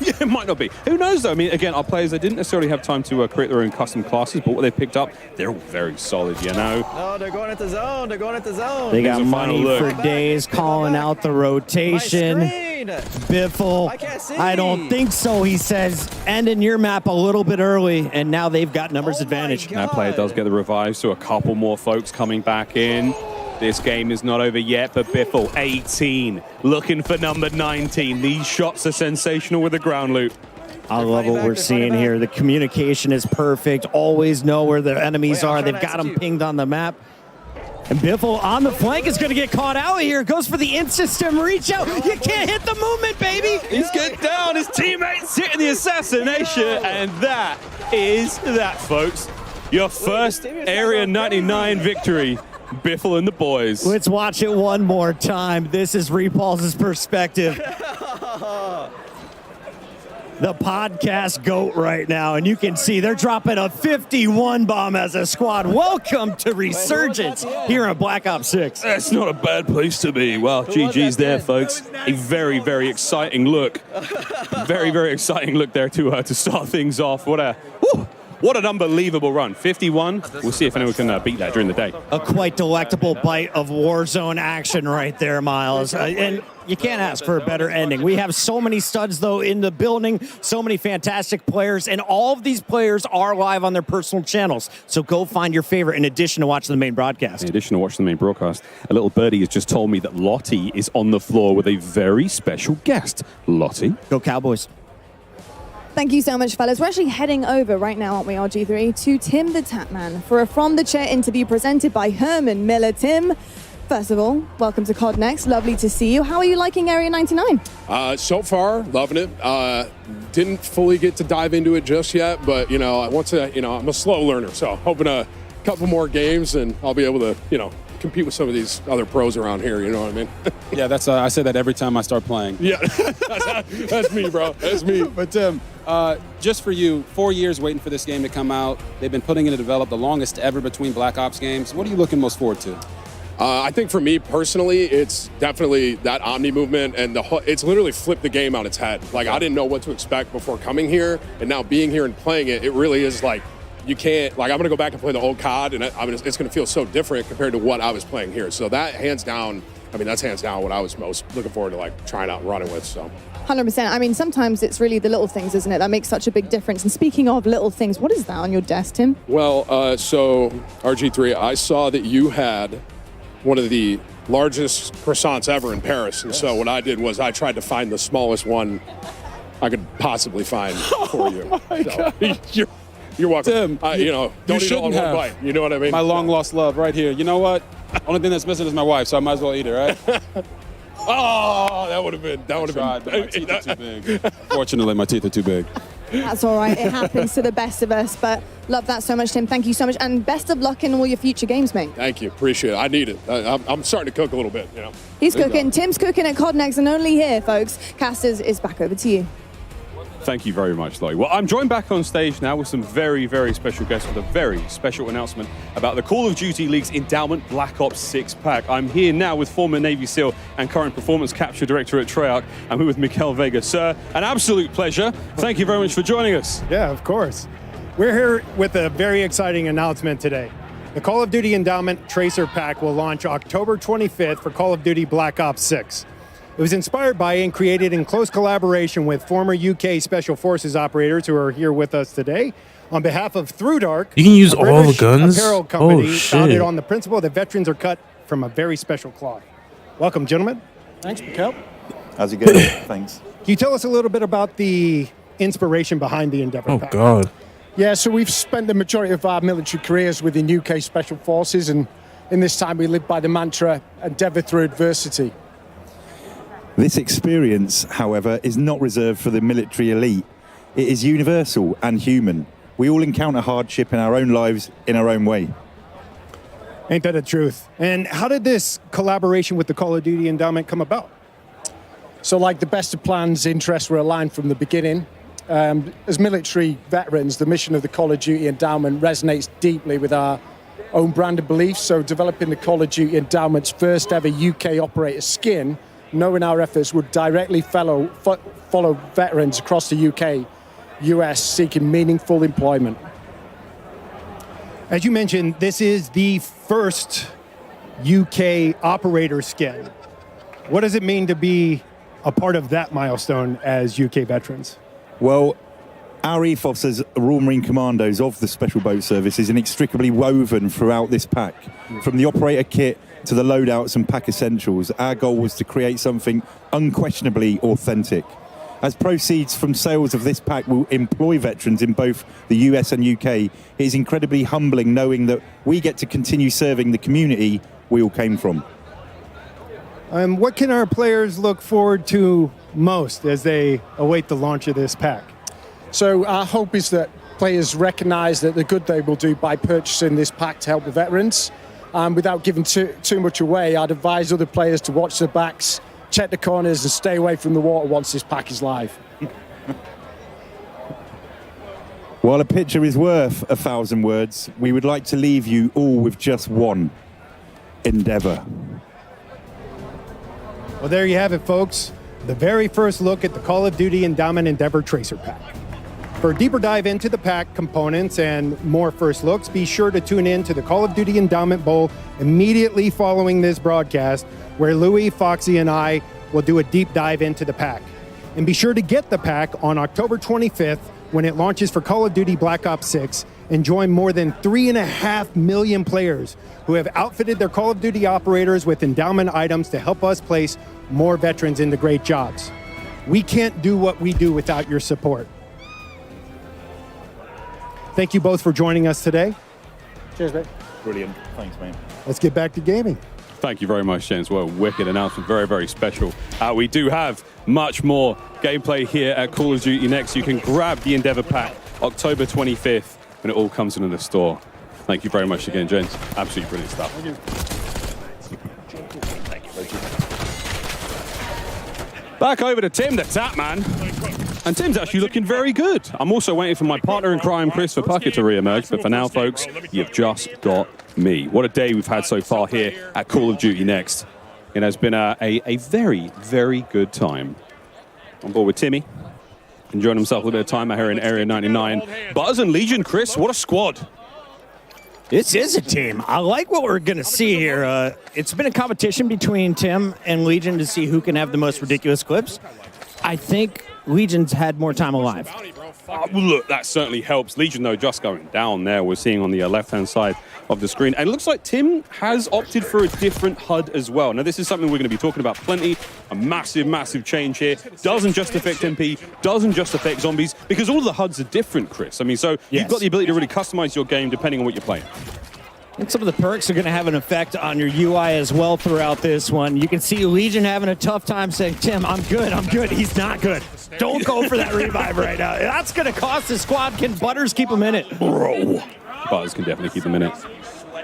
Yeah, it might not be. Who knows, though? I mean, again, our players, they didn't necessarily have time to create their own custom classes, but what they picked up, they're all very solid, you know? No, they're going into zone. They're going into zone. They got money for days, calling out the rotation. Biffle, I don't think so, he says. Ending your map a little bit early, and now they've got numbers advantage. That player does get the revive, so a couple more folks coming back in. This game is not over yet, but Biffle, 18, looking for number 19. These shots are sensational with the ground loot. I love what we're seeing here. The communication is perfect. Always know where the enemies are. They've got them pinged on the map. And Biffle on the flank is going to get caught out here. Goes for the in-system reach out. You can't hit the movement, baby. He's getting down. His teammates hitting the assassination. And that is that, folks. Your first Area 99 victory. Biffle and the boys. Let's watch it one more time. This is Repulse's perspective. The podcast GOAT right now, and you can see they're dropping a 51 bomb as a squad. Welcome to Resurgence here on Black Ops 6. That's not a bad place to be. Well, GG's there, folks. A very, very exciting look. Very, very exciting look there to start things off. What an unbelievable run. 51. We'll see if anyone can beat that during the day. A quite delectable bite of Warzone action right there, Miles. And you can't ask for a better ending. We have so many studs, though, in the building, so many fantastic players, and all of these players are live on their personal channels. So go find your favorite in addition to watching the main broadcast. In addition to watching the main broadcast, a little birdie has just told me that Lottie is on the floor with a very special guest. Lottie. Go Cowboys. Thank you so much, fellas. We're actually heading over right now, aren't we, RG3, to Tim the Tapman for a From the Chair interview presented by Herman Miller. Tim, first of all, welcome to CODNEXT. Lovely to see you. How are you liking Area 99? So far, loving it. Didn't fully get to dive into it just yet, but, I'm a slow learner, so hoping a couple more games and I'll be able to, compete with some of these other pros around here, you know what I mean? Yeah, that's I say that every time I start playing. Yeah, that's me, bro. That's me. But Tim, just for you, 4 years waiting for this game to come out. They've been putting it to develop, the longest ever between Black Ops games. What are you looking most forward to? I think for me personally, it's definitely that Omni movement, and it's literally flipped the game on its head. Like, I didn't know what to expect before coming here, and now being here and playing it, it really is like, you can't, I'm going to go back and play the old COD, and it's going to feel so different compared to what I was playing here. So that, hands down, that's hands down what I was most looking forward to, trying out and running with, so. 100%. Sometimes it's really the little things, isn't it? That makes such a big difference. And speaking of little things, what is that on your desk, Tim? Well, so, RG3, I saw that you had one of the largest croissants ever in Paris. And so what I did was I tried to find the smallest one I could possibly find for you. Oh my God. You're welcome. Tim, don't eat all in one bite. You know what I mean? My long lost love right here. You know what? Only thing that's missing is my wife, so I might as well eat it, right? Oh, that would have been. My teeth are too big. Fortunately, my teeth are too big. That's all right. It happens to the best of us. But love that so much, Tim. Thank you so much. And best of luck in all your future games, mate. Thank you. Appreciate it. I need it. I'm starting to cook a little bit, He's cooking. Tim's cooking at CODNEXT and only here, folks. Casters is back over to you. Thank you very much, Lloyd. Well, I'm joined back on stage now with some very, very special guests with a very special announcement about the Call of Duty League's Endowment Black Ops 6 pack. I'm here now with former Navy SEAL and current Performance Capture Director at Treyarch. I'm here with Miguel Vega. Sir, an absolute pleasure. Thank you very much for joining us. Yeah, of course. We're here with a very exciting announcement today. The Call of Duty Endowment Tracer Pack will launch October 25th for Call of Duty Black Ops 6. It was inspired by and created in close collaboration with former UK Special Forces operators who are here with us today. On behalf of Through Dark, you can use a all British the guns? apparel company Oh, shit. founded on the principle that veterans are cut from a very special cloth. Welcome, gentlemen. Thanks, Mikhail. How's it going? Thanks. Can you tell us a little bit about the inspiration behind the Endeavor Oh, Pack? God. Yeah, so we've spent the majority of our military careers within UK Special Forces, and in this time we live by the mantra, endeavour through adversity. This experience, however, is not reserved for the military elite. It is universal and human. We all encounter hardship in our own lives in our own way. Ain't that the truth? And how did this collaboration with the Call of Duty Endowment come about? So like the best of plans, interests were aligned from the beginning. As military veterans, the mission of the Call of Duty Endowment resonates deeply with our own brand of beliefs. So developing the Call of Duty Endowment's first ever UK operator skin, knowing our efforts would directly follow veterans across the UK, US seeking meaningful employment. As you mentioned, this is the first UK operator skin. What does it mean to be a part of that milestone as UK veterans? Well, our ethos as Royal Marine Commandos of the Special Boat Service is inextricably woven throughout this pack. From the operator kit to the loadouts and pack essentials, our goal was to create something unquestionably authentic. As proceeds from sales of this pack will employ veterans in both the US and UK, it is incredibly humbling knowing that we get to continue serving the community we all came from. What can our players look forward to most as they await the launch of this pack? So our hope is that players recognise that the good they will do by purchasing this pack to help the veterans. Without giving too much away, I'd advise other players to watch their backs, check the corners, and stay away from the water once this pack is live. While a picture is worth 1,000 words, we would like to leave you all with just one: endeavour. Well, there you have it, folks. The very first look at the Call of Duty Endowment Endeavor Tracer Pack. For a deeper dive into the pack components and more first looks, be sure to tune in to the Call of Duty Endowment Bowl immediately following this broadcast, where Louis, Foxy, and I will do a deep dive into the pack. And be sure to get the pack on October 25th when it launches for Call of Duty Black Ops 6 and join more than 3.5 million players who have outfitted their Call of Duty operators with endowment items to help us place more veterans into great jobs. We can't do what we do without your support. Thank you both for joining us today. Cheers, mate. Brilliant. Thanks, mate. Let's get back to gaming. Thank you very much, James. Well, wicked announcement. Very, very special. We do have much more gameplay here at Call of Duty Next. You can grab the Endeavor Pack October 25th when it all comes into the store. Thank you very much again, James. Absolutely brilliant stuff. Thank you. Back over to Tim, the Tap Man. And Tim's actually looking very good. I'm also waiting for my partner in crime, Christopher Puckett, to re-emerge. But for now, folks, you've just got me. What a day we've had so far here at Call of Duty Next. It has been a very, very good time. On board with Timmy, enjoying himself a little bit of time out here in Area 99. Buzz and Legion, Chris, what a squad. This is a team. I like what we're going to see here. It's been a competition between Tim and Legion to see who can have the most ridiculous clips. I think Legion's had more time alive. Well, look, that certainly helps. Legion, though, just going down there. We're seeing on the left-hand side of the screen. And it looks like Tim has opted for a different HUD as well. Now, this is something we're going to be talking about plenty. A massive, massive change here. Doesn't just affect MP, doesn't just affect zombies, because all of the HUDs are different, Chris. I mean, so you've got the ability to really customize your game depending on what you're playing. And some of the perks are going to have an effect on your UI as well throughout this one. You can see Legion having a tough time saying, Tim, I'm good, I'm good. He's not good. Don't go for that revive right now. That's going to cost the squad. Can Butters keep him in it? Bro. Butters can definitely keep him in it.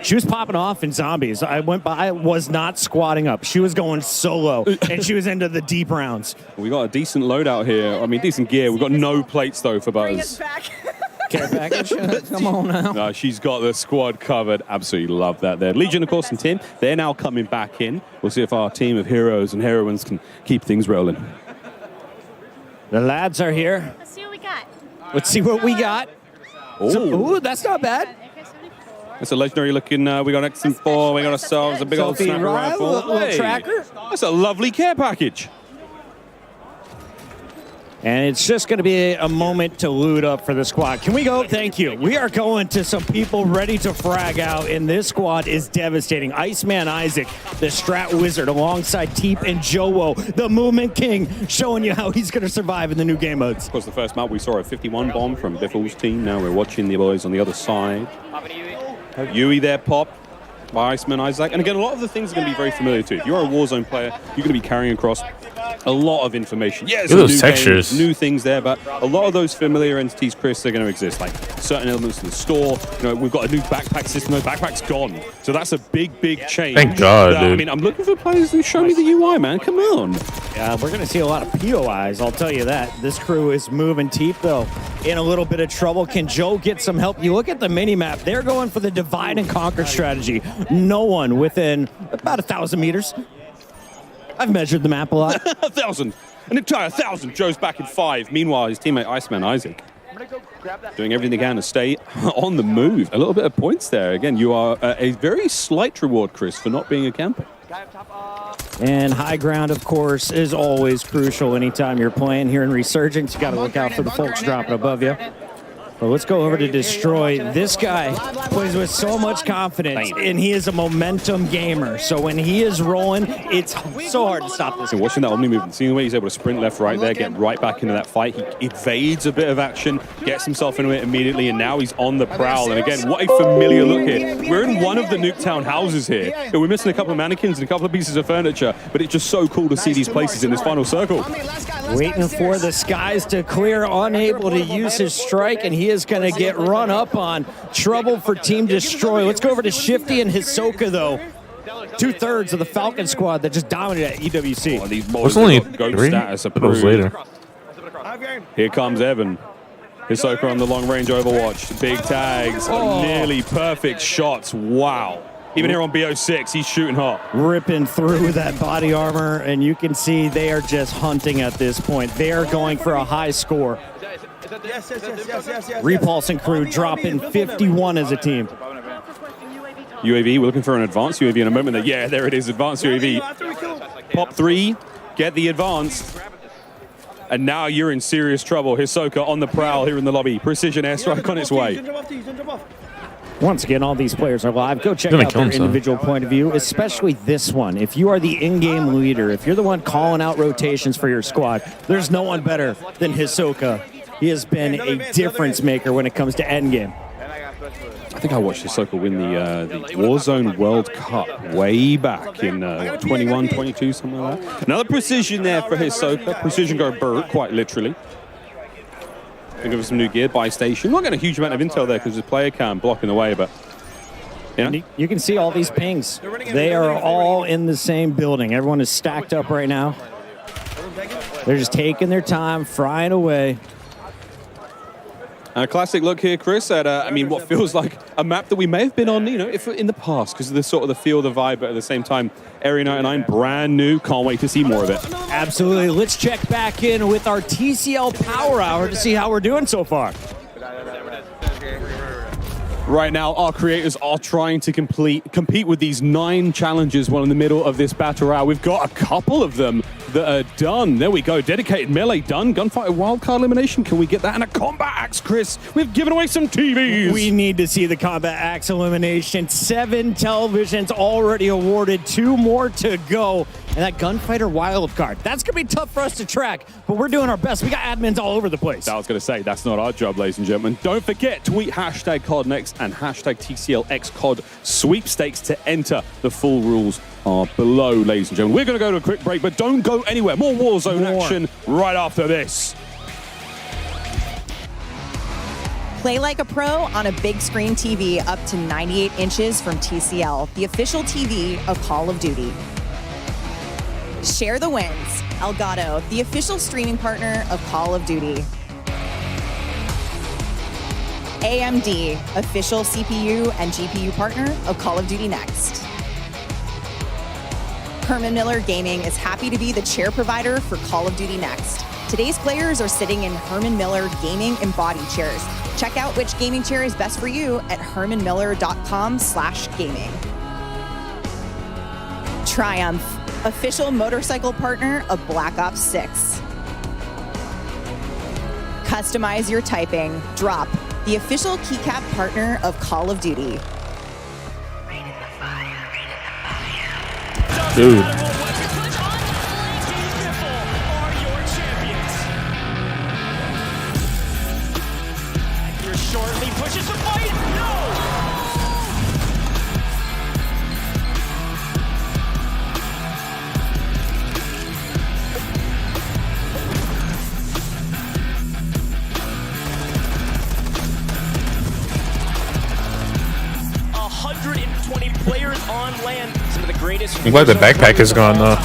She was popping off in zombies. I went by, was not squatting up. She was going solo, and she was into the deep rounds. We got a decent loadout here. I mean, decent gear. We've got no plates, though, for Buzz. Care package? Come on now. No, she's got the squad covered. Absolutely love that there. Legion, of course, and Tim, they're now coming back in. We'll see if our team of heroes and heroines can keep things rolling. The lads are here. Let's see what we got. Let's see what we got. Ooh, that's not bad. That's a legendary looking. We got X4. We got ourselves a big old Sophie snapper Ryle, rifle. little tracker. That's a lovely care package. And it's just going to be a moment to loot up for the squad. Can we go? Thank you. We are going to some people ready to frag out, and this squad is devastating. Iceman Isaac, the Strat Wizard, alongside Teep and Jowo, the Movement King, showing you how he's going to survive in the new game modes. Of course, the first map we saw a 51 bomb from Biffle's team. Now we're watching the boys on the other side. Yui there popped by Iceman Isaac. And again, a lot of the things are going to be very familiar to you. If you're a Warzone player, you're going to be carrying across a lot of information. Yeah, Look at those textures. New things there, but a lot of those familiar entities, Chris, are going to exist. Like certain elements of the store. You know, we've got a new backpack system. The backpack's gone, so that's a big change. Thank God, dude. I mean, I'm looking for players who show me the UI, man. Come on. Yeah, we're going to see a lot of POIs, I'll tell you that. This crew is moving Teep, though, in a little bit of trouble. Can Joe get some help? You look at the mini-map. They're going for the divide and conquer strategy. No one within about 1,000 meters. I've measured the map a lot. 1,000. An entire 1,000. Joe's back in 5. Meanwhile, his teammate Iceman Isaac doing everything they can to stay on the move. A little bit of points there. Again, you are a very slight reward, Chris, for not being a camper. And high ground, of course, is always crucial anytime you're playing here in Resurgence. You got to look out for the folks dropping above you. But let's go over to Destroy. This guy plays with so much confidence, and he is a momentum gamer. So when he is rolling, it's so hard to stop this. So watching that Omni movement, seeing the way he's able to sprint left, right there, get right back into that fight. He evades a bit of action, gets himself into it immediately, and now he's on the prowl. And again, what a familiar look here. We're in one of the Nuketown houses here. We're missing a couple of mannequins and a couple of pieces of furniture, but it's just so cool to see these places in this final circle. Waiting for the skies to clear, unable to use his strike, and he is going to get run up on. Trouble for Team Destroy. Let's go over to Shifty and Hisoka, though. 2/3 of the Falcon squad that just dominated at EWC. Oh, these boys only three status approved. Later. Here comes Evan. Hisoka on the long-range Overwatch. Big tags. Nearly perfect shots. Wow. Even here on BO6, he's shooting hot. Ripping through that body armor, and you can see they are just hunting at this point. They are going for a high score. Repulse and crew dropping 51 as a team. UAV, we're looking for an advanced UAV in a moment. Yeah, there it is, advanced UAV. Pop 3, get the advanced. And now you're in serious trouble. Hisoka on the prowl here in the lobby. Precision airstrike on its way. Once again, all these players are live. Go check out their individual point of view, especially this one. If you are the in-game leader, if you're the one calling out rotations for your squad, there's no one better than Hisoka. He has been a difference maker when it comes to endgame. I think I watched Hisoka win the Warzone World Cup way back in 21, 22, something like that. Another precision there for Hisoka. Precision go Burt, quite literally. Think of some new gear by station. Not getting a huge amount of intel there because the player cam blocking the way, but you can see all these pings. They are all in the same building. Everyone is stacked up right now. They're just taking their time, frying away. A classic look here, Chris, at I mean, what feels like a map that we may have been on, if in the past, because of the sort of the feel, the vibe, but at the same time, Area 99, brand new. Can't wait to see more of it. Absolutely. Let's check back in with our TCL Power Hour to see how we're doing so far. Right now, our creators are trying to compete with these 9 challenges while in the middle of this battle royale. We've got a couple of them that are done. There we go. Dedicated melee done. Gunfighter wildcard elimination. Can we get that? And a combat axe, Chris. We've given away some TVs. We need to see the combat axe elimination. 7 televisions already awarded. 2 more to go. And that gunfighter wildcard. That's going to be tough for us to track, but we're doing our best. We got admins all over the place. I was going to say, that's not our job, ladies and gentlemen. Don't forget, tweet hashtag CODNEXT and hashtag TCLXCOD sweepstakes to enter. The full rules are below, ladies and gentlemen. We're going to go to a quick break, but don't go anywhere. More Warzone action right after this. Play like a pro on a big screen TV up to 98 inches from TCL, the official TV of Call of Duty. Share the wins. Elgato, the official streaming partner of Call of Duty. AMD, official CPU and GPU partner of Call of Duty Next. Herman Miller Gaming is happy to be the chair provider for Call of Duty Next. Today's players are sitting in Herman Miller Gaming embodied chairs. Check out which gaming chair is best for you at hermanmiller.com/gaming. Triumph, official motorcycle partner of Black Ops 6. Customize your typing. Drop, the official keycap partner of Call of Duty. Dude. Shortly pushes the fight. No! 120 players on land. Some of the greatest. I'm glad the backpack is gone though.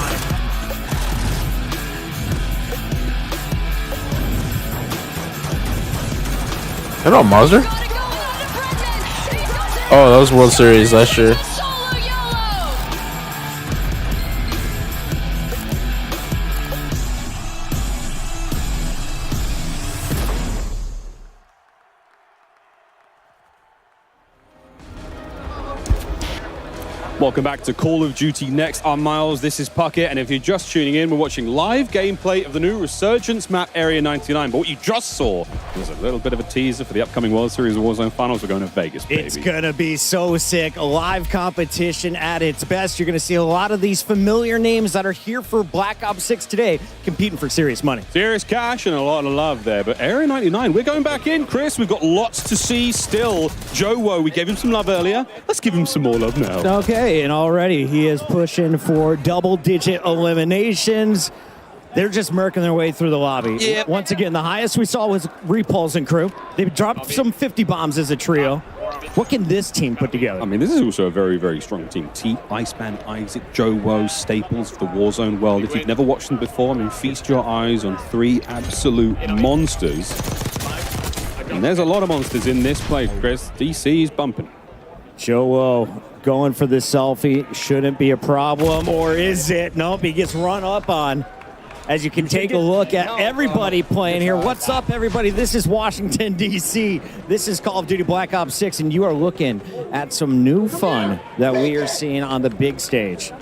Hello, Mauser? Oh, that was World Series last year. Welcome back to Call of Duty Next. I'm Miles, this is Puckett, and if you're just tuning in, we're watching live gameplay of the new Resurgence map, Area 99. But what you just saw was a little bit of a teaser for the upcoming World Series Warzone Finals. We're going to Vegas, baby. It's going to be so sick. A live competition at its best. You're going to see a lot of these familiar names that are here for Black Ops 6 today, competing for serious money. Serious cash and a lot of love there. But Area 99, we're going back in, Chris. We've got lots to see still. Joe Woe, we gave him some love earlier. Let's give him some more love now. Okay, and already he is pushing for double-digit eliminations. They're just murking their way through the lobby. Yep. Once again, the highest we saw was Repulse and crew. They dropped some 50 bombs as a trio. What can this team put together? I mean, this is also a very, very strong team. T, Iceman, Isaac, Joe Woe, staples of the Warzone world. If you've never watched them before, I mean, feast your eyes on three absolute monsters. And there's a lot of monsters in this play, Chris. DC's bumping. Joe Woe going for the selfie. Shouldn't be a problem, or is it? Nope, he gets run up on. As you can take a look at everybody playing here. What's up, everybody? This is Washington, D.C. This is Call of Duty Black Ops 6, and you are looking at some new fun that we are seeing on the big stage.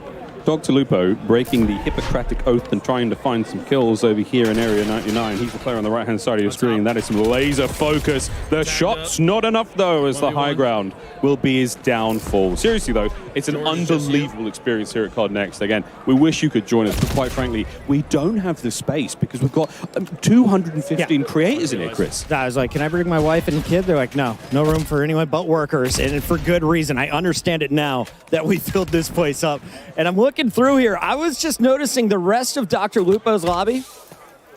Dr. Lupo breaking the Hippocratic Oath and trying to find some kills over here in Area 99. He's the player on the right-hand side of your screen. That is some laser focus. The shot's not enough, though, as the high ground will be his downfall. Seriously, though, it's an unbelievable experience here at CODNEXT. Again, we wish you could join us, but quite frankly, we don't have the space because we've got 215 creators in here, Chris. I was like, can I bring my wife and kid? They're like, no room for anyone but workers, and for good reason. I understand it now that we filled this place up. And I'm looking through here. I was just noticing the rest of Dr. Lupo's lobby.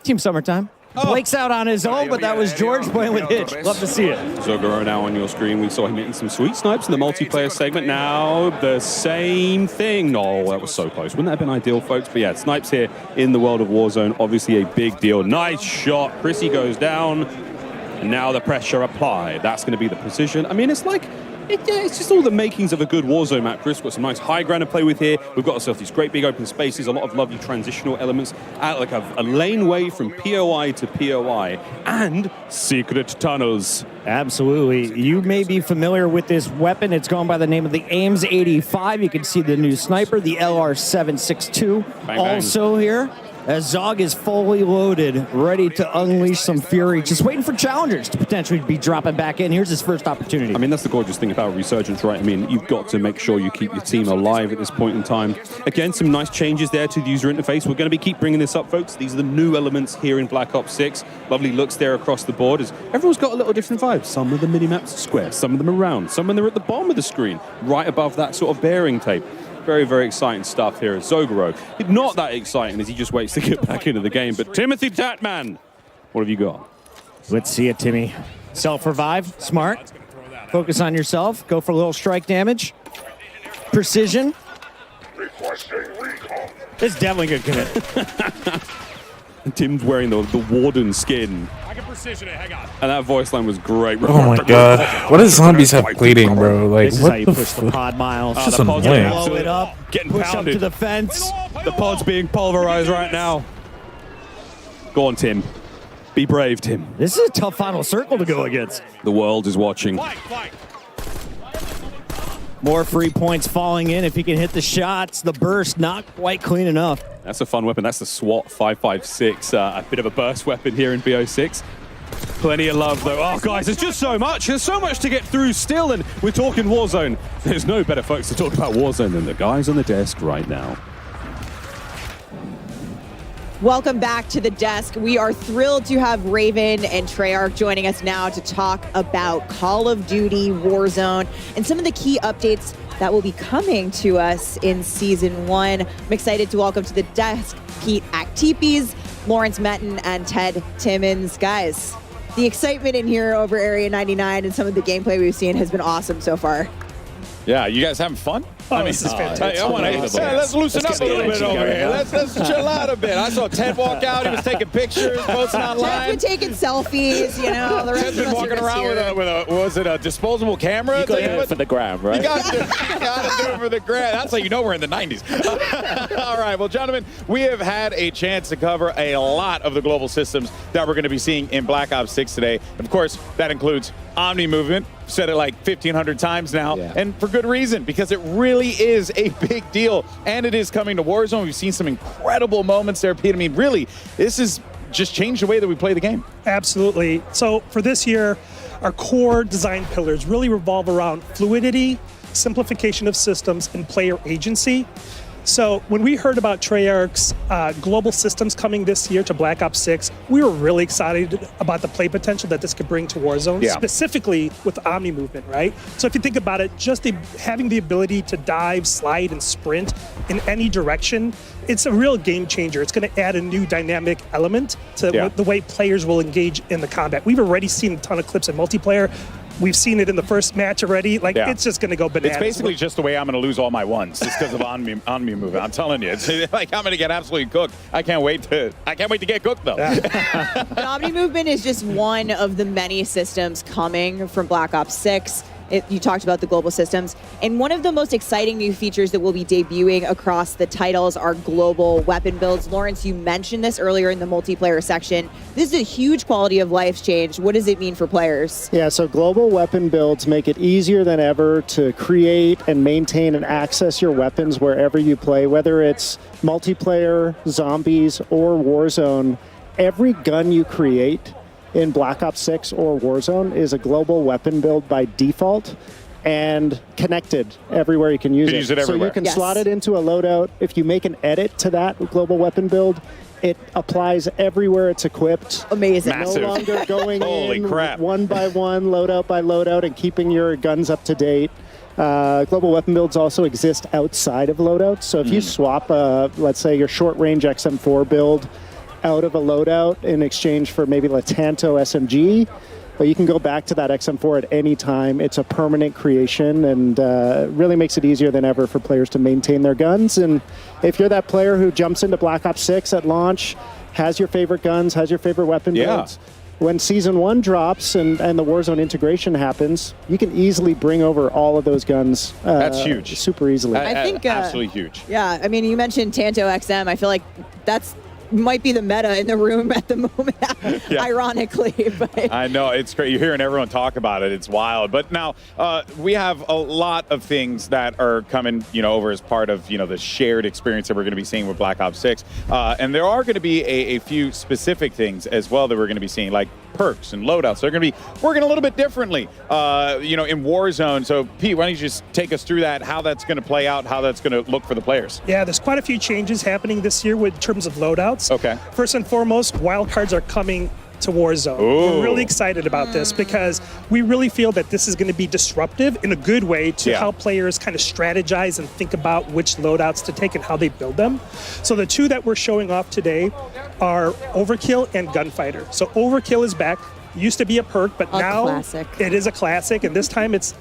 Team Summertime. Blake's out on his own, but that was George playing with Hitch. Love to see it. Zogoro now on your screen. We saw him hitting some sweet snipes in the multiplayer segment. Now the same thing. Oh, that was so close. Wouldn't that have been ideal, folks? But yeah, snipes here in the world of Warzone, obviously a big deal. Nice shot. Chrissy goes down. And now the pressure applied. That's going to be the precision. I mean, it's like... it's just all the makings of a good Warzone map, Chris. Got some nice high ground to play with here. We've got ourselves these great big open spaces, a lot of lovely transitional elements, like a laneway from POI to POI, and secret tunnels. Absolutely. You may be familiar with this weapon. It's gone by the name of the Ames 85. You can see the new sniper, the LR762, bang, also here. As Zog is fully loaded, ready to unleash some fury, just waiting for challengers to potentially be dropping back in. Here's his first opportunity. I mean, that's the gorgeous thing about Resurgence, right? I mean, you've got to make sure you keep your team alive at this point in time. Again, some nice changes there to the user interface. We're going to keep bringing this up, folks. These are the new elements here in Black Ops 6. Lovely looks there across the board. As everyone's got a little different vibe. Some of the mini-maps are square, some of them are round, some of them are at the bottom of the screen, right above that sort of bearing tape. Very, very exciting stuff here at Zogoro. Not that exciting as he just waits to get back into the game. But Timothy Tatman, what have you got? Let's see it, Timmy. Self-revive, smart. Focus on yourself. Go for a little strike damage. Precision. It's definitely good commit. Tim's wearing the Warden skin. I can precision it. Hang on. And that voice line was great. Oh my god. What does zombies have plating, bro? Like, This is what how you the push the pod, Miles. It's just the pod's annoying. Blow it up. Getting Push pounded. up to the fence. The pod's being pulverized right now. Go on, Tim. Be brave, Tim. This is a tough final circle to go against. The world is watching. More free points falling in if he can hit the shots. The burst not quite clean enough. That's a fun weapon. That's the SWAT 556. A bit of a burst weapon here in BO6. Plenty of love, though. Oh, guys, there's just so much. There's so much to get through still, and we're talking Warzone. There's no better folks to talk about Warzone than the guys on the desk right now. Welcome back to the desk. We are thrilled to have Raven and Treyarch joining us now to talk about Call of Duty Warzone and some of the key updates that will be coming to us in Season 1. I'm excited to welcome to the desk Pete Actipes, Lawrence Metten, and Ted Timmons. Guys, the excitement in here over Area 99 and some of the gameplay we've seen has been awesome so far. Yeah, you guys having fun? Oh, this is fantastic. Let's loosen up a little bit over here. Let's chill out a bit. I saw Ted walk out. He was taking pictures, posting online. Ted's been taking selfies, you know. The rest Ted's of been us are walking just around here. with a was it a disposable camera? You got to do it for the gram, right? You got to do it for the gram. That's how you know we're in the 90s. All right, well, gentlemen, we have had a chance to cover a lot of the global systems that we're going to be seeing in Black Ops 6 today. Of course, that includes Omni Movement. Said it like 1,500 times now, and for good reason, because it really is a big deal, and it is coming to Warzone. We've seen some incredible moments there, Pete. I mean, really, this has just changed the way that we play the game. Absolutely. So for this year, our core design pillars really revolve around fluidity, simplification of systems, and player agency. So when we heard about Treyarch's global systems coming this year to Black Ops 6, we were really excited about the play potential that this could bring to Warzone, specifically with Omni Movement, right? So if you think about it, just having the ability to dive, slide, and sprint in any direction, it's a real game changer. It's going to add a new dynamic element to the way players will engage in the combat. We've already seen a ton of clips in multiplayer. We've seen it in the first match already. Like, it's just going to go bananas. It's basically just the way I'm going to lose all my ones. It's because of Omni Movement. I'm telling you, it's like I'm going to get absolutely cooked. I can't wait to get cooked though. The Omni Movement is just one of the many systems coming from Black Ops 6. You talked about the global systems. And one of the most exciting new features that will be debuting across the titles are global weapon builds. Lawrence, you mentioned this earlier in the multiplayer section. This is a huge quality of life change. What does it mean for players? Yeah, so global weapon builds make it easier than ever to create and maintain and access your weapons wherever you play, whether it's multiplayer, zombies, or Warzone. Every gun you create in Black Ops 6 or Warzone is a global weapon build by default and connected everywhere you can use it. So you can slot it into a loadout. If you make an edit to that global weapon build, it applies everywhere it's equipped. Amazing. Massive. No longer going in one by one, loadout by loadout, and keeping your guns up to date. Global weapon builds also exist outside of loadouts. So if you swap, let's say, your short-range XM4 build out of a loadout in exchange for maybe Latanto SMG, but you can go back to that XM4 at any time. It's a permanent creation and really makes it easier than ever for players to maintain their guns. And if you're that player who jumps into Black Ops 6 at launch, has your favorite guns, has your favorite weapon builds, when Season 1 drops and the Warzone integration happens, you can easily bring over all of those guns. That's huge. Super easily. I think absolutely huge. Yeah, I mean, you mentioned Tanto XM. I feel like that's might be the meta in the room at the moment, ironically. But I know, it's great. You're hearing everyone talk about it. It's wild. But now we have a lot of things that are coming, over as part of, the shared experience that we're going to be seeing with Black Ops 6. And there are going to be a few specific things as well that we're going to be seeing, like perks and loadouts. They're going to be working a little bit differently, in Warzone. So, Pete, why don't you just take us through that, how that's going to play out, how that's going to look for the players? Yeah, there's quite a few changes happening this year in terms of loadouts. Okay. First and foremost, wildcards are coming to Warzone. Ooh. We're really excited about this because we really feel that this is going to be disruptive in a good way to how players kind of strategize and think about which loadouts to take and how they build them. So the two that we're showing off today are Overkill and Gunfighter. So Overkill is back. Used to be a perk, but now classic. it is a classic, and this time it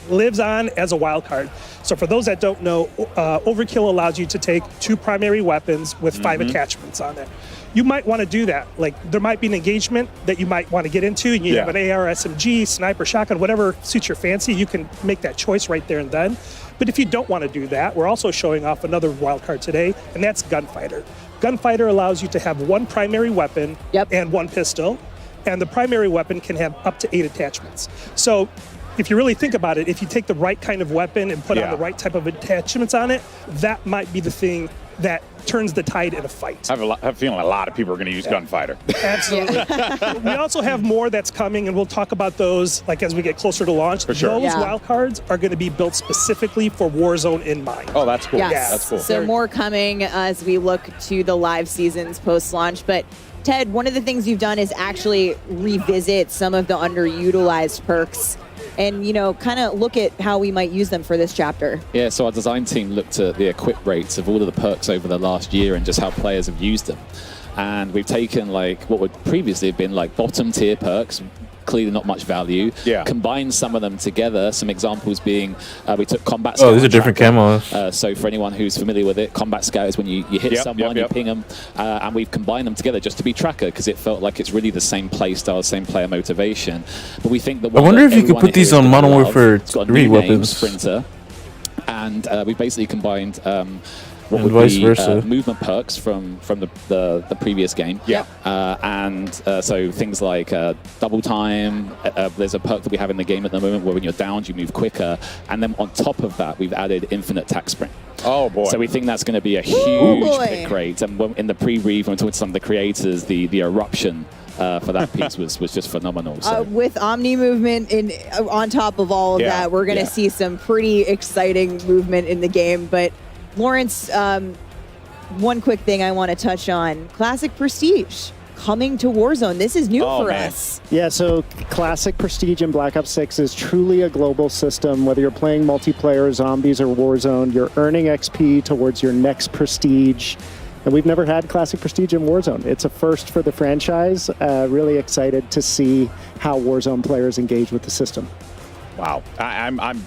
lives on as a wild card. So for those that don't know, Overkill allows you to take 2 primary weapons with 5 attachments on it. You might want to do that. Like, there might be an engagement that you might want to get into, and you have an AR, SMG, sniper, shotgun, whatever suits your fancy. You can make that choice right there and then. But if you don't want to do that, we're also showing off another wild card today, and that's Gunfighter. Gunfighter allows you to have 1 primary weapon and 1 pistol, and the primary weapon can have up to 8 attachments. So if you really think about it, if you take the right kind of weapon and put on the right type of attachments on it, that might be the thing that turns the tide in a fight. I have a feeling a lot of people are going to use Gunfighter. Absolutely. We also have more that's coming, and we'll talk about those like as we get closer to launch. For sure. Those wild cards are going to be built specifically for Warzone in mind. Oh, that's cool. Yes. Yeah. That's cool. So more coming as we look to the live seasons post-launch. But Ted, one of the things you've done is actually revisit some of the underutilized perks and, you know, kind of look at how we might use them for this chapter. Yeah, so our design team looked at the equip rates of all of the perks over the last year and just how players have used them. And we've taken like what would previously have been like bottom tier perks, clearly not much value, combined some of them together. Some examples being we took Combat Scout. Oh, these are different camos. So for anyone who's familiar with it, Combat Scout is when you hit someone, you ping them, and we've combined them together just to be tracker because it felt like it's really the same play style, same player motivation. But we think that I wonder if you could put these on Modern Warfare 3 weapons. Sprinter, and we basically combined what and would vice be versa. movement perks from the previous game. So things like double time. There's a perk that we have in the game at the moment where when you're downed, you move quicker. And then on top of that, we've added infinite tack sprint. Oh, boy. So we think that's going to be a huge pick rate. And in the pre-brief, when we talked to some of the creators, the eruption for that piece was just phenomenal. So. With Omni movement on top of all of that, we're going to see some pretty exciting movement in the game. But Lawrence, one quick thing I want to touch on. Classic Prestige coming to Warzone. This is new for us. Yeah, so Classic Prestige in Black Ops 6 is truly a global system. Whether you're playing multiplayer, zombies, or Warzone, you're earning XP towards your next Prestige. And we've never had Classic Prestige in Warzone. It's a first for the franchise. Really excited to see how Warzone players engage with the system. Wow. I'm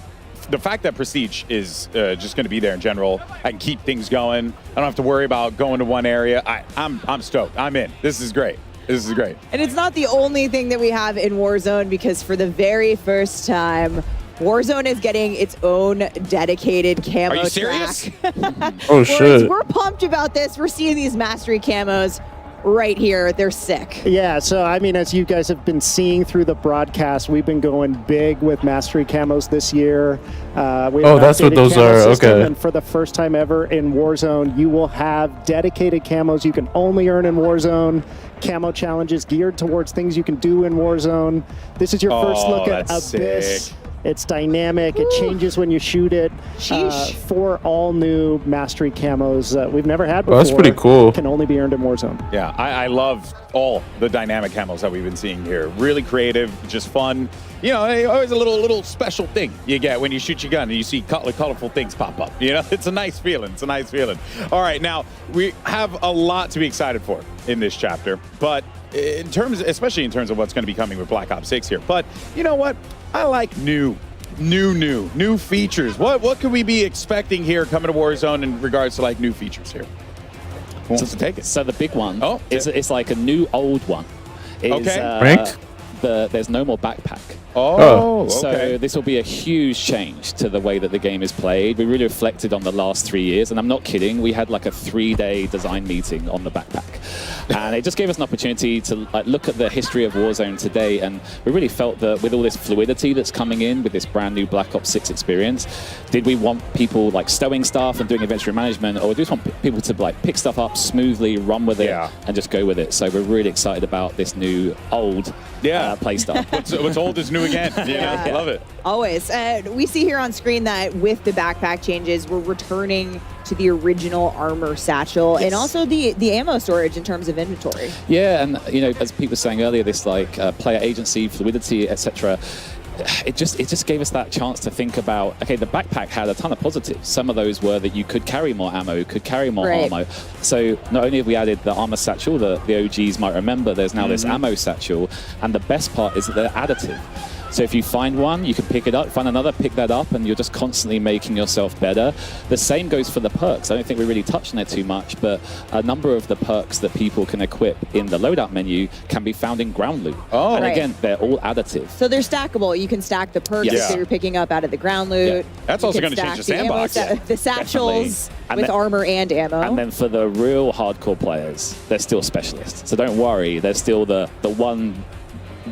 the fact that Prestige is just going to be there in general, I can keep things going. I don't have to worry about going to one area. I'm stoked. I'm in. This is great. This is great. And it's not the only thing that we have in Warzone because for the very first time, Warzone is getting its own dedicated camo Are you serious? track. Oh, shit. We're pumped about this. We're seeing these mastery camos right here. They're sick. Yeah, so I mean, as you guys have been seeing through the broadcast, we've been going big with mastery camos this year. Oh, that's what those are. Okay. And for the first time ever in Warzone, you will have dedicated camos you can only earn in Warzone. Camo challenges geared towards things you can do in Warzone. This is your first look at Abyss. Sick. It's dynamic. It changes when you shoot it. 4 all new mastery camos we've never had before. Oh, that's pretty cool. Can only be earned in Warzone. Yeah, I love all the dynamic camos that we've been seeing here. Really creative, just fun. You know, always a little special thing you get when you shoot your gun and you see colorful things pop up. You know, it's a nice feeling. It's a nice feeling. All right, now we have a lot to be excited for in this chapter, but especially in terms of what's going to be coming with Black Ops 6 here. But you know what? I like new features. What could we be expecting here coming to Warzone in regards to like new features here? Who wants to take it? So the big one, it's like a new old one. Ranked? There's no more backpack. Oh, So this will be a huge change to the way that the game is played. We really reflected on the last 3 years, and I'm not kidding. We had like a 3-day design meeting on the backpack. And it just gave us an opportunity to look at the history of Warzone today, and we really felt that with all this fluidity that's coming in with this brand new Black Ops 6 experience, did we want people like stowing stuff and doing inventory management, or do we just want people to like pick stuff up smoothly, run with it, and just go with it? So we're really excited about this new old play style. What's old is new again. I love it. Always. We see here on screen that with the backpack changes, we're returning to the original armor satchel and also the ammo storage in terms of inventory. Yeah, and you know, as Pete was saying earlier, this like player agency, fluidity, etc. it just gave us that chance to think about, okay, the backpack had a ton of positives. Some of those were that you could carry more ammo, could carry more armor. So not only have we added the armor satchel that the OGs might remember, there's now this ammo satchel, and the best part is that they're additive. So if you find one, you can pick it up, find another, pick that up, and you're just constantly making yourself better. The same goes for the perks. I don't think we really touched on it too much, but a number of the perks that people can equip in the loadout menu can be found in ground loot. Oh. And Right. again, they're all additive. So they're stackable. You can stack the perks that you're picking up out of the ground loot. That's You also can gonna change stack the sandbox. the satchels And with then- armor and ammo. And then for the real hardcore players, they're still specialists. So don't worry, they're still the one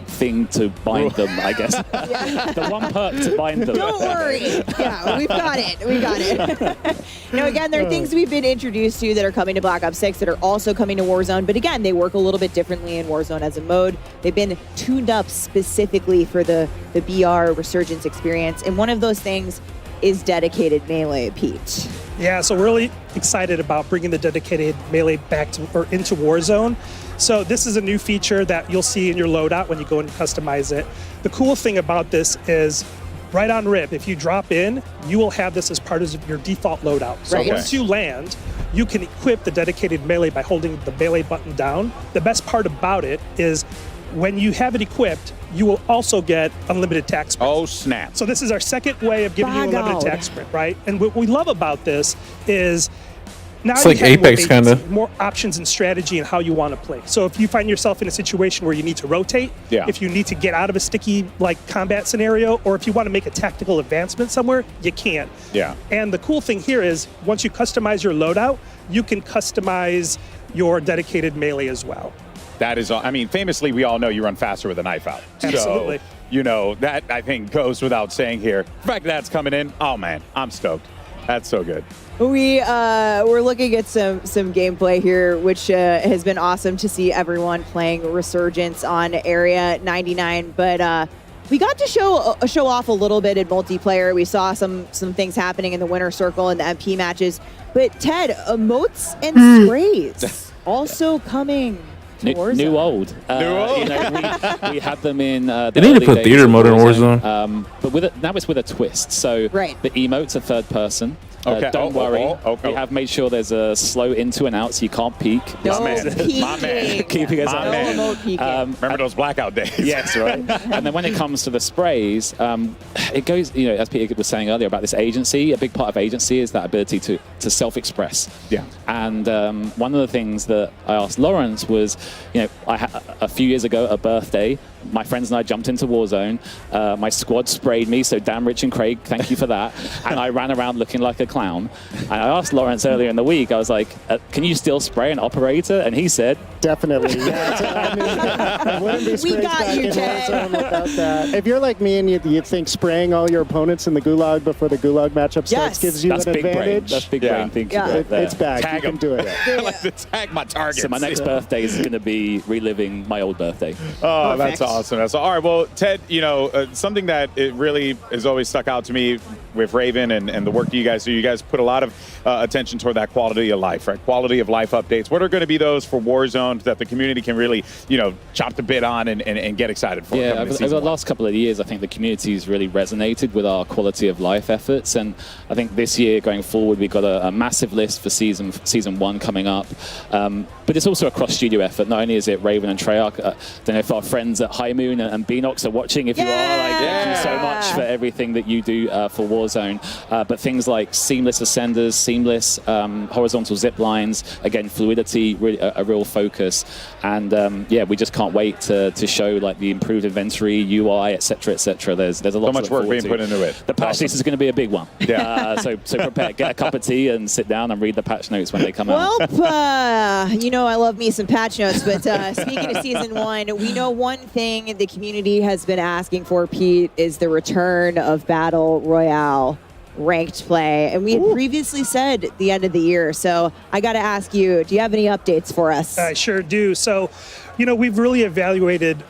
thing to bind them, I guess. The one perk to bind them. Don't worry. Yeah, we've got it. We got it. Again, there are things we've been introduced to that are coming to Black Ops 6 that are also coming to Warzone. But again, they work a little bit differently in Warzone as a mode. They've been tuned up specifically for the BR Resurgence experience. And one of those things is dedicated melee, Pete. Yeah, so we're really excited about bringing the dedicated melee back to or into Warzone. So this is a new feature that you'll see in your loadout when you go and customize it. The cool thing about this is right on rip, if you drop in, you will have this as part of your default loadout. So once you land, you can equip the dedicated melee by holding the melee button down. The best part about it is when you have it equipped, you will also get unlimited attack sprint. Oh, snap. So this is our second way of giving you unlimited attack sprint, right? And what we love about this is now It's you like have Apex, more agency, kinda. more options and strategy and how you want to play. So if you find yourself in a situation where you need to rotate, if you need to get out of a sticky combat scenario, or if you want to make a tactical advancement somewhere, you can. Yeah. And the cool thing here is once you customize your loadout, you can customize your dedicated melee as well. That is, I mean, famously, we all know you run faster with a knife out. Absolutely. So, that I think goes without saying here. The fact that's coming in, oh man, I'm stoked. That's so good. We're looking at some gameplay here, which has been awesome to see everyone playing Resurgence on Area 99. But we got to show off a little bit in multiplayer. We saw some things happening in the winner circle and the MP matches. But Ted, emotes and sprays also coming. New old. We had them in the They need to early put days theater of mode in Warzone. But now it's with a twist. So the emotes are third person. Okay. Don't worry. We have made sure there's a slow into and out so you can't peek. No My man. Keeping us My man. Remember those blackout days? Yes, right. And then when it comes to the sprays, it goes, as Peter was saying earlier about this agency, a big part of agency is that ability to self-express. Yeah. And one of the things that I asked Lawrence was, a few years ago at a birthday, my friends and I jumped into Warzone. My squad sprayed me, so Dan, Rich, and Craig, thank you for that. And I ran around looking like a clown. And I asked Lawrence earlier in the week, I was like, can you still spray an operator? And he said, definitely. We got you, Ted. Without that. If you're like me and you think spraying all your opponents in the gulag before the gulag matchup starts gives you That's an big brain. advantage, That's big brain thinking. Right there. it's back. Tag you can do it. I like to tag my targets. So my next birthday is going to be reliving my old birthday. Oh, that's awesome. All right, well, Ted, something that it really has always stuck out to me with Raven and the work that you guys do, you guys put a lot of attention toward that quality of life, right? Quality of life updates. What are going to be those for Warzone that the community can really, chop the bit on and get excited for? Yeah, over the last couple of years, I think the community's really resonated with our quality of life efforts. And I think this year going forward, we've got a massive list for season 1 coming up. But it's also a cross-studio effort. Not only is it Raven and Treyarch, I don't know if our friends at High Moon and Beanox are watching. If you are, thank you so much for everything that you do for Warzone. But things like seamless ascenders, seamless horizontal zip lines, again, fluidity, really a real focus. And we just can't wait to show the improved inventory, UI, etc., etc. There's a lot. So much work being put into it. The patch list is going to be a big one. Yeah. So prepare, get a cup of tea, and sit down and read the patch notes when they come out. Well, I love me some patch notes, but speaking of Season 1, we know one thing the community has been asking for, Pete, is the return of Battle Royale ranked play. And we had previously said the end of the year. So I got to ask you, do you have any updates for us? I sure do. So, we've really evaluated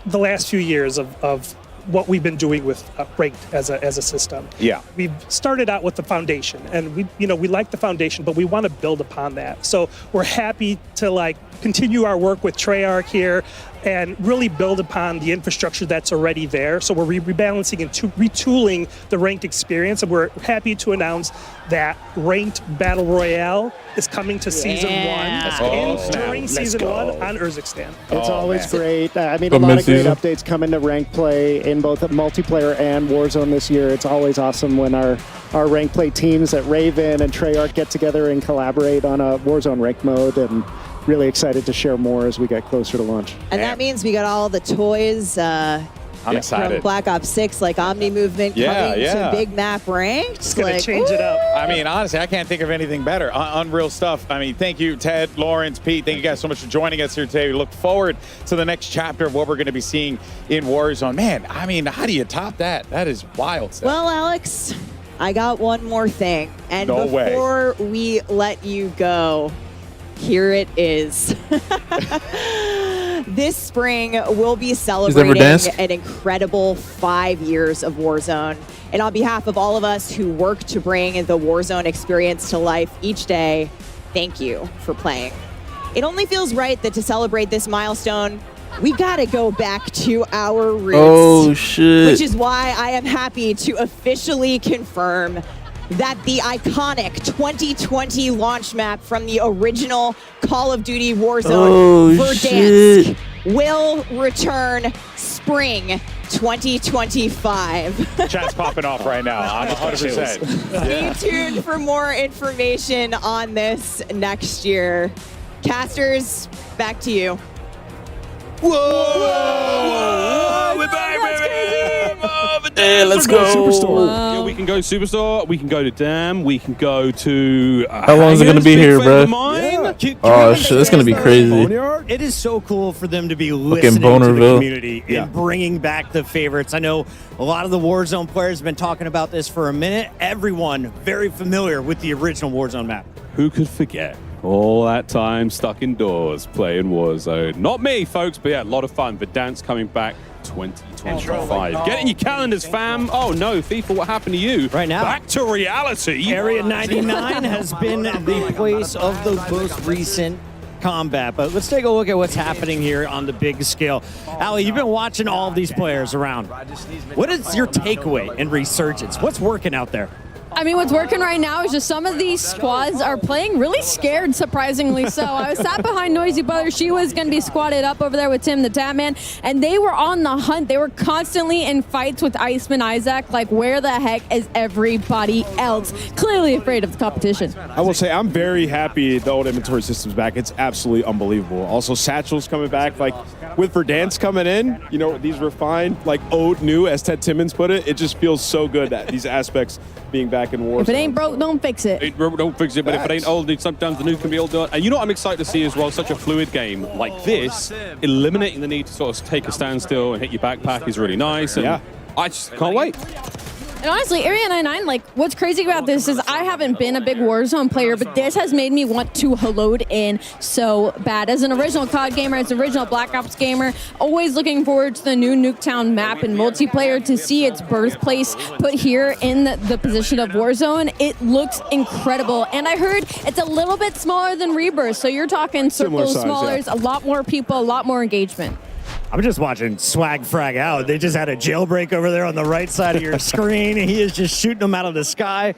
the last few years of what we've been doing with ranked as a system. Yeah. We've started out with the foundation, and we like the foundation, but we want to build upon that. So we're happy to continue our work with Treyarch here. and really build upon the infrastructure that's already there. So we're rebalancing and retooling the ranked experience, and we're happy to announce that Ranked Battle Royale is coming to Season 1 during Season 1 on Urzikstan. It's always great. I mean, a lot of great updates coming to ranked play in both multiplayer and Warzone this year. It's always awesome when our ranked play teams at Raven and Treyarch get together and collaborate on a Warzone ranked mode, and really excited to share more as we get closer to launch. And that means we got all the toys I'm excited. from Black Ops 6, like Omni Movement coming to Big Map Ranked. It's going to change it up. I mean, honestly, I can't think of anything better. Unreal stuff. I mean, thank you, Ted, Lawrence, Pete. Thank you guys so much for joining us here today. We look forward to the next chapter of what we're going to be seeing in Warzone. Man, I mean, how do you top that? That is wild stuff. Well, Alex, I got one more thing. And No way. before we let you go, here it is. This spring, we'll be celebrating an incredible 5 years of Warzone. And on behalf of all of us who work to bring the Warzone experience to life each day, thank you for playing. It only feels right that to celebrate this milestone, we gotta go back to our roots. Oh, shit. Which is why I am happy to officially confirm that the iconic 2020 launch map from the original Call of Duty Warzone, Verdansk, will return spring 2025. Chat's popping off right now. I'm 100%. Stay tuned for more information on this next year. Casters, back to you. Whoa! We're back, baby! Hey, let's go. Superstore. Yeah, we can go Superstore. We can go to Dam. We can go to. How long is it going to be here, bro? Oh, shit, that's going to be crazy. It is so cool for them to be listening to the Bonerville. community and bringing back the favorites. I know a lot of the Warzone players have been talking about this for a minute. Everyone very familiar with the original Warzone map. Who could forget all that time stuck indoors playing Warzone? Not me, folks, but yeah, a lot of fun. Verdansk coming back 2025. Get in your calendars, fam. Oh no, FIFA, what happened to you? Right now, back to reality. Area 99 has been the place of the most recent combat. But let's take a look at what's happening here on the big scale. Ali, you've been watching all of these players around. What is your takeaway in Resurgence? What's working out there? I mean, what's working right now is just some of these squads are playing really scared, surprisingly so. I was sat behind Noisy Brother. She was going to be squatted up over there with Tim the Tatman, and they were on the hunt. They were constantly in fights with Iceman Isaac. Like, where the heck is everybody else? Clearly afraid of the competition. I will say I'm very happy the old inventory system's back. It's absolutely unbelievable. Also, Satchel's coming back. Like, with Verdansk coming in, you know, these refined, like, old new, as Ted Timmons put it, it just feels so good that these aspects being back in Warzone. If it ain't broke, don't fix it. Don't fix it, but if it ain't old, sometimes the news can be all done. And you know what I'm excited to see as well? Such a fluid game like this, eliminating the need to sort of take a standstill and hit your backpack is really nice. And I just can't wait. And honestly, Area 99, like, what's crazy about this is I haven't been a big Warzone player, but this has made me want to load in so bad. As an original COD gamer, as an original Black Ops gamer, always looking forward to the new Nuketown map and multiplayer to see its birthplace put here in the position of Warzone. It looks incredible. And I heard it's a little bit smaller than Rebirth, so you're talking circles smaller, a lot more people, a lot more engagement. I'm just watching Swag frag out. They just had a jailbreak over there on the right side of your screen. He is just shooting them out of the sky.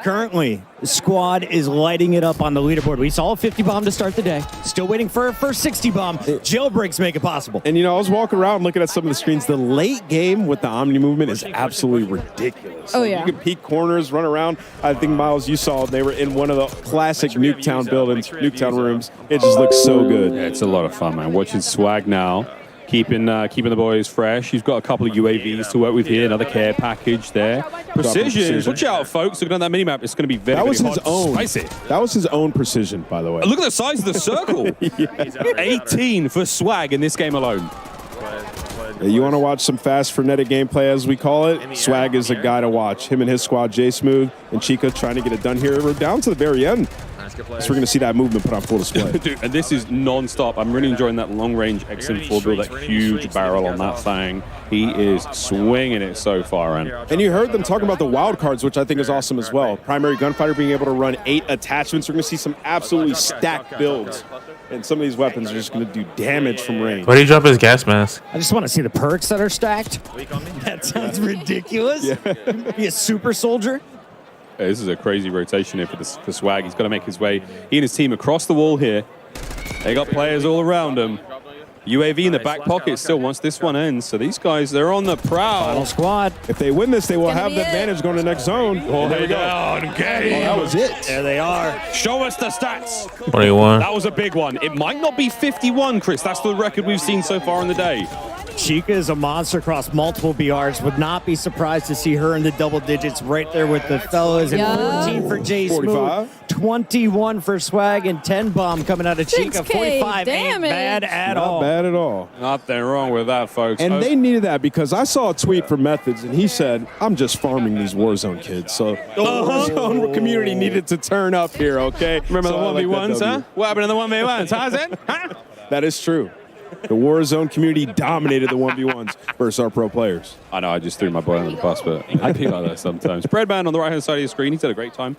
Currently, the squad is lighting it up on the leaderboard. We saw a 50 bomb to start the day. Still waiting for a first 60 bomb. Jailbreaks make it possible. And, you know, I was walking around looking at some of the screens. The late game with the Omni movement is absolutely ridiculous. Oh, yeah. You can peek corners, run around. I think, Miles, you saw they were in one of the classic Nuketown buildings, Nuketown rooms. It just looks so good. Yeah, it's a lot of fun, man. Watching Swag now. Keeping the boys fresh. He's got a couple of UAVs to work with here. Another care package there. Precision. Watch out, folks. Looking at that minimap, it's going to be very, that was very his own. Spicy. That was his own precision, by the way. Look at the size of the circle. 18 for Swag in this game alone. You want to watch some fast, frenetic gameplay, as we call it? Swag is a guy to watch. Him and his squad, J Smooth and Chica, trying to get it done here. We're down to the very end. So we're going to see that movement put on full display. Dude, and this is non-stop. I'm really enjoying that long-range XM4 build, that huge barrel on that thing. He is swinging it so far in. And you heard them talking about the wild cards, which I think is awesome as well. Primary gunfighter being able to run 8 attachments. We're going to see some absolutely stacked builds And some of these weapons are just going to do damage from range. Why did he drop his gas mask? I just want to see the perks that are stacked. That sounds ridiculous. Be a super soldier. This is a crazy rotation here for Swag. He's got to make his way, he and his team, across the wall here. They got players all around him. UAV in the back pocket still once this one ends. So these guys, they're on the prowl. Final squad. If they win this, they will have the advantage going to the next zone. Oh, there you go. That was it. There they are. Show us the stats. 21. That was a big one. It might not be 51, Chris. That's the record we've seen so far in the day. Chica is a monster across multiple BRs. Would not be surprised to see her in the double digits right there with the fellas. And 14 for Jay Smooth, 21 for Swag, and 10 bomb coming out of Chica. 45 ain't bad at all. Not bad at all. Nothing wrong with that, folks. And they needed that because I saw a tweet from Methods, and he said, I'm just farming these Warzone kids. So the Warzone community needed to turn up here, okay? Remember So the I like 1v1s, that huh? W. What happened in the 1v1s? How's it? Huh? That is true. The Warzone community dominated the 1v1s versus our pro players. I know, I just threw my boy under the bus, but I be like that sometimes. Breadman on the right-hand side of your screen, he's had a great time.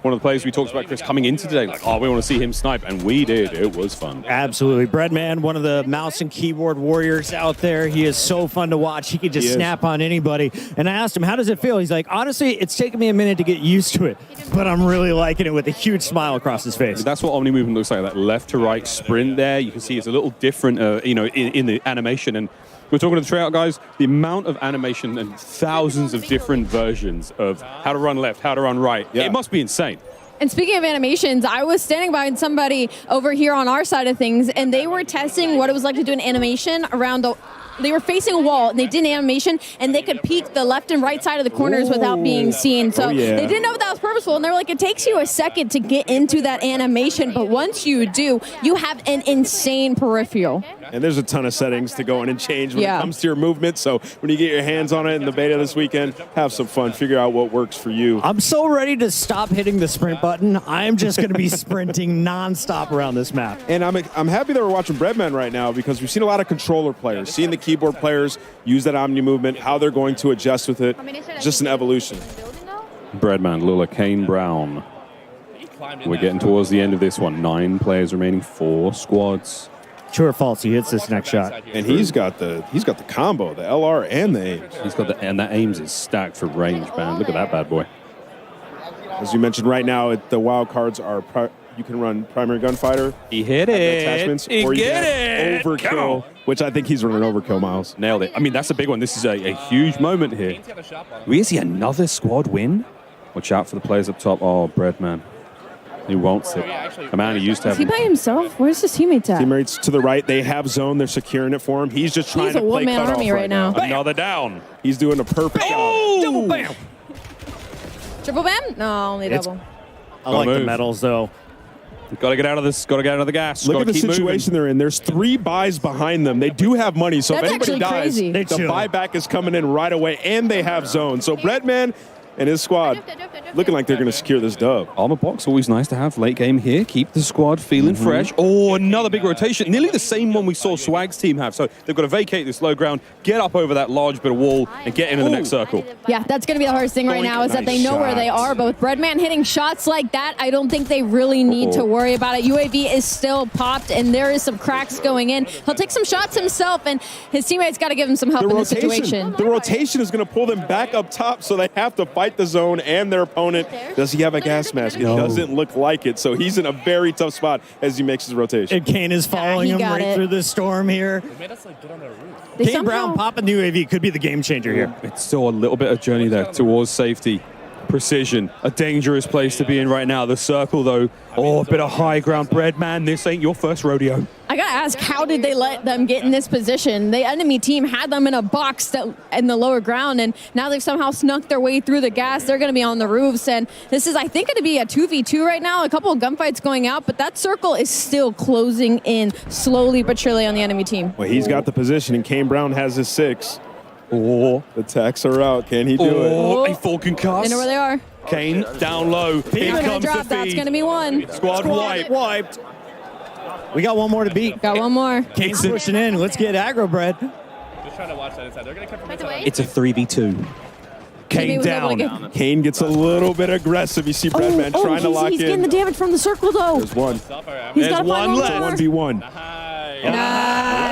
One of the players we talked about, Chris, coming into today, like, oh, we want to see him snipe, and we did. It was fun. Absolutely. Breadman, one of the mouse and keyboard warriors out there. He is so fun to watch. He could just snap on anybody. And I asked him, how does it feel? He's like, honestly, it's taken me a minute to get used to it, but I'm really liking it, with a huge smile across his face. That's what Omni movement looks like, that left to right sprint there. You can see it's a little different, in the animation. And we're talking to the tryout guys, the amount of animation and thousands of different versions of how to run left, how to run right. Yeah. It must be insane. And speaking of animations, I was standing behind somebody over here on our side of things, and they were testing what it was like to do an animation around the... They were facing a wall, and they did an animation, and they could peek the left and right side of the corners without being seen. So they didn't know if that was purposeful, and they were like, it takes you a second to get into that animation, but once you do, you have an insane peripheral. And there's a ton of settings to go in and change when it comes to your movement. So when you get your hands on it in the beta this weekend, have some fun. Figure out what works for you. I'm so ready to stop hitting the sprint button. I'm just going to be sprinting nonstop around this map. And I'm happy that we're watching Breadman right now because we've seen a lot of controller players, seeing the keyboard players use that Omni movement, how they're going to adjust with it. Just an evolution. Breadman, Lula, Kane, Brown. We're getting towards the end of this one. 9 players remaining, 4 squads. True or false? He hits this next shot, and he's got the combo, the LR and the aims. He's got and that aims is stacked for range, man. Look at that bad boy. As you mentioned, right now the wild cards are you can run primary gunfighter. He hit it. Attachments, He or you get can have it. overkill, which I think he's running overkill, Miles. Nailed it. I mean, that's a big one. This is a huge moment here. We see another squad win. Watch out for the players up top. Oh, Breadman. He won't sit. A man who used to have... Is he by himself? Where's his teammates at? Teammates to the right, they have zone. They're securing it for him. He's just trying to play one-man cutoff army right now. Another down. He's doing a perfect job. Double bam. Triple bam? No, only double. I like the medals, though. Got to get out of this. Got to get out of the gas. Look at the situation they're in. There's 3 buys behind them. They do have money, so That's if anybody dies, crazy. the buyback is coming in right away, and they have zone. So Breadman and his squad looking like they're going to secure this dub. Armor box, always nice to have late game here. Keep the squad feeling fresh. Oh, another big rotation. Nearly the same one we saw Swag's team have. So they've got to vacate this low ground, get up over that large bit of wall, and get into the next circle. Yeah, that's going to be the hardest thing right now is that they know where they are. But with Breadman hitting shots like that, I don't think they really need to worry about it. UAV is still popped, and there is some cracks going in. He'll take some shots himself, and his teammates got to give him some help in this situation. The rotation is going to pull them back up top, so they have to fight the zone and their opponent. Does he have a gas mask? It doesn't look like it, so he's in a very tough spot as he makes his rotation. And Kane is following him right through the storm here. Kane Brown popping the UAV could be the game changer here. It's still a little bit of journey there towards safety. Precision, a dangerous place to be in right now. The circle, though, a bit of high ground. Breadman, this ain't your first rodeo. I gotta ask, how did they let them get in this position? The enemy team had them in a box in the lower ground, and now they've somehow snuck their way through the gas. They're gonna be on the roofs, and this is, I think, gonna be a 2v2 right now. A couple of gunfights going out, but that circle is still closing in slowly but surely on the enemy team. Well, he's got the position, and Kane Brown has his 6. The attacks are out. Can he do it? A full concuss. They know where they are. Kane down low. Here comes the feed. That's gonna be one. Squad wiped. We got one more to beat. Got one more. Kane's pushing in. Let's get aggro, Bread. Just trying to watch that inside. They're going to come from inside. It's a 3v2. Kane down. Kane gets a little bit aggressive. You see Breadman trying to lock he's in. getting the damage from the circle, though. There's one. He's got to find one left. more. 1v1. Nice.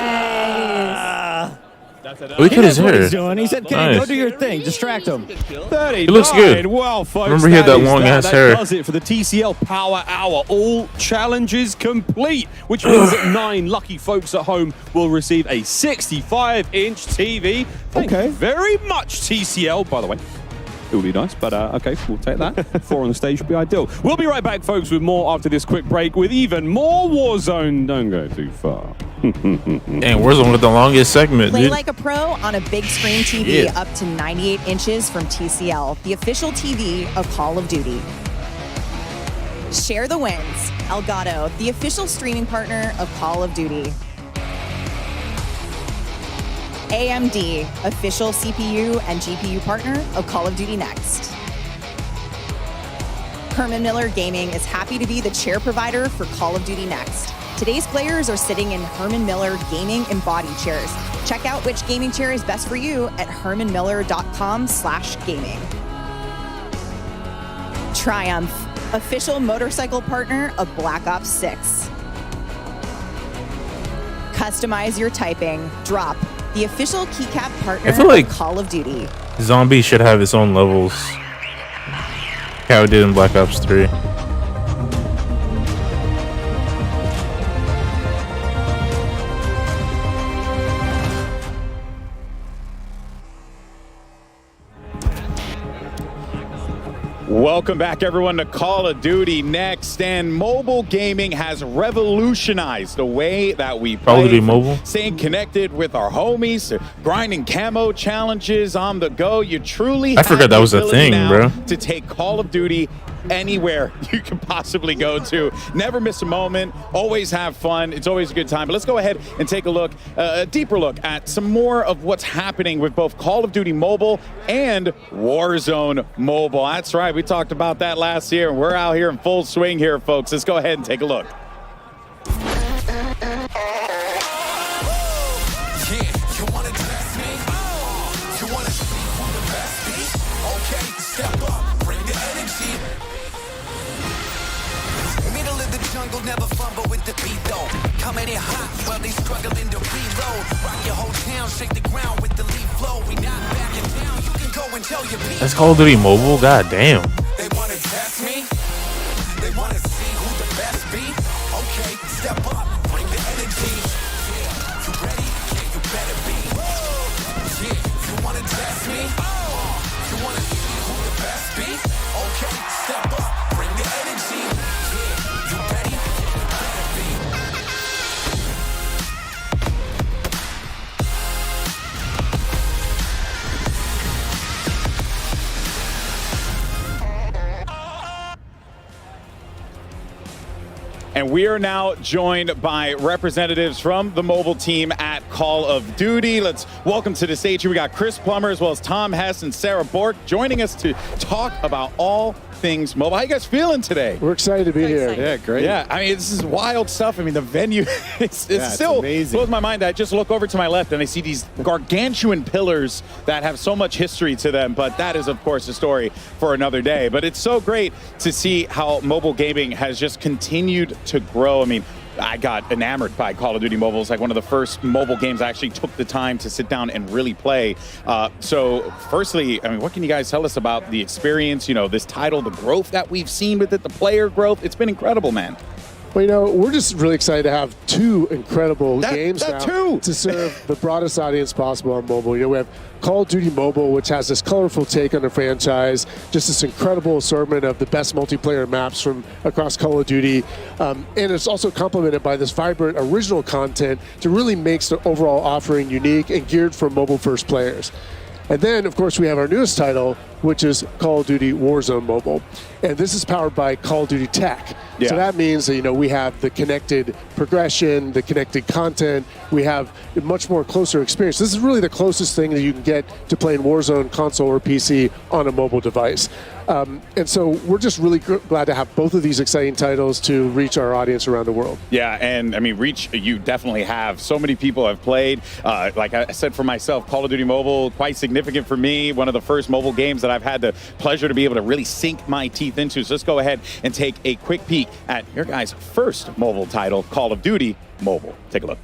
We cut his What hair. he's doing. He said, "Kane, go do your thing. Distract him." He looks good. Well, folks, Remember he had that long ass hair. That does it for the TCL Power Hour. All challenges complete, which means that 9 lucky folks at home will receive a 65-inch TV. Thank you very much, TCL, by the way. It would be nice, but okay, we'll take that. 4 on the stage would be ideal. We'll be right back, folks, with more after this quick break with even more Warzone. Don't go too far. Dang, Warzone with the longest segment, Play dude. like a pro on a big screen TV Yeah. up to 98 inches from TCL, the official TV of Call of Duty. Share the wins. Elgato, the official streaming partner of Call of Duty. AMD, official CPU and GPU partner of Call of Duty Next. Herman Miller Gaming is happy to be the chair provider for Call of Duty Next. Today's players are sitting in Herman Miller Gaming embodied chairs. Check out which gaming chair is best for you at hermanmiller.com/gaming. Triumph, official motorcycle partner of Black Ops 6. Customize your typing. Drop, the official keycap partner I feel like of Call of Duty. Zombie should have its own levels. How it did in Black Ops 3. Welcome back, everyone, to Call of Duty Next. And mobile gaming has revolutionized the way that we play. Call of Duty Mobile? Staying connected with our homies, grinding camo challenges on the go. You truly I forgot that was a thing, bro. To take Call of Duty anywhere you can possibly go to. Never miss a moment. Always have fun. It's always a good time. But let's go ahead and take a look, a deeper look at some more of what's happening with both Call of Duty Mobile and Warzone Mobile. That's right. We talked about that last year, and we're out here in full swing here, folks. Let's go ahead and take a look. Never fumble with the beat though. Coming in hot while they struggling to reload. Rock your whole town, shake the ground with the lead flow. We not backing down. You can go and tell your people. That's Call of Duty Mobile? God damn. They wanna test me. They wanna see who the best be. Okay, step up, bring the energy. Yeah, you ready? Yeah, you better be. Yeah, you wanna test me? You wanna see who the best be? Okay, step up, bring the energy. Yeah, you ready? And we are now joined by representatives from the mobile team at Call of Duty. Let's welcome to the stage here. We got Chris Plummer as well as Tom Hess and Sarah Bork joining us to talk about all things mobile. How you guys feeling today? We're excited to be here. Yeah, great. Yeah, I mean, this is wild stuff. I mean, the venue, it's still amazing. blows my mind. I just look over to my left and I see these gargantuan pillars that have so much history to them, but that is, of course, a story for another day. But it's so great to see how mobile gaming has just continued to grow. I mean, I got enamored by Call of Duty Mobile. It's like one of the first mobile games I actually took the time to sit down and really play. So firstly, I mean, what can you guys tell us about the experience, you know, this title, the growth that we've seen with it, the player growth? It's been incredible, man. Well, you know, we're just really excited to have 2 incredible games now to serve the broadest audience possible on mobile. You know, we have Call of Duty Mobile, which has this colorful take on the franchise, just this incredible assortment of the best multiplayer maps from across Call of Duty. And it's also complemented by this vibrant original content to really makes the overall offering unique and geared for mobile-first players. And then, of course, we have our newest title, which is Call of Duty Warzone Mobile. And this is powered by Call of Duty Tech. Yeah. So that means that, you know, we have the connected progression, the connected content. We have a much more closer experience. This is really the closest thing that you can get to playing Warzone console or PC on a mobile device. And so we're just really glad to have both of these exciting titles to reach our audience around the world. Yeah, and I mean, reach, you definitely have. So many people have played. Like I said for myself, Call of Duty Mobile, quite significant for me. One of the first mobile games that I've had the pleasure to be able to really sink my teeth into. So let's go ahead and take a quick peek at your guys' first mobile title, Call of Duty Mobile. Take a look.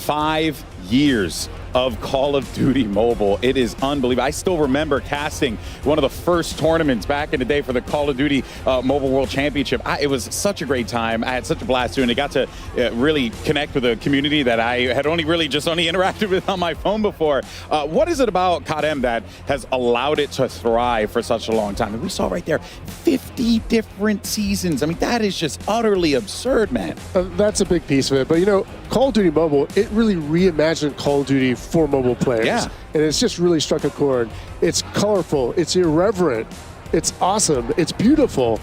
Five years of Call of Duty Mobile. It is unbelievable. I still remember casting one of the first tournaments back in the day for the Call of Duty Mobile World Championship. It was such a great time. I had such a blast doing it. I got to really connect with a community that I had only interacted with on my phone before. What is it about CODM that has allowed it to thrive for such a long time? And we saw right there 50 different seasons. I mean, that is just utterly absurd, man. That's a big piece of it. But, you know, Call of Duty Mobile, it really reimagined Call of Duty for mobile players. Yeah. And it's just really struck a chord. It's colorful. It's irreverent. It's awesome. It's beautiful.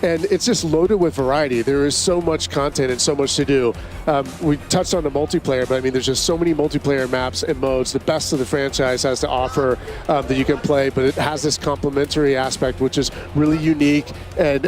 And it's just loaded with variety. There is so much content and so much to do. We touched on the multiplayer, but I mean, there's just so many multiplayer maps and modes. The best of the franchise has to offer that you can play, but it has this complementary aspect, which is really unique and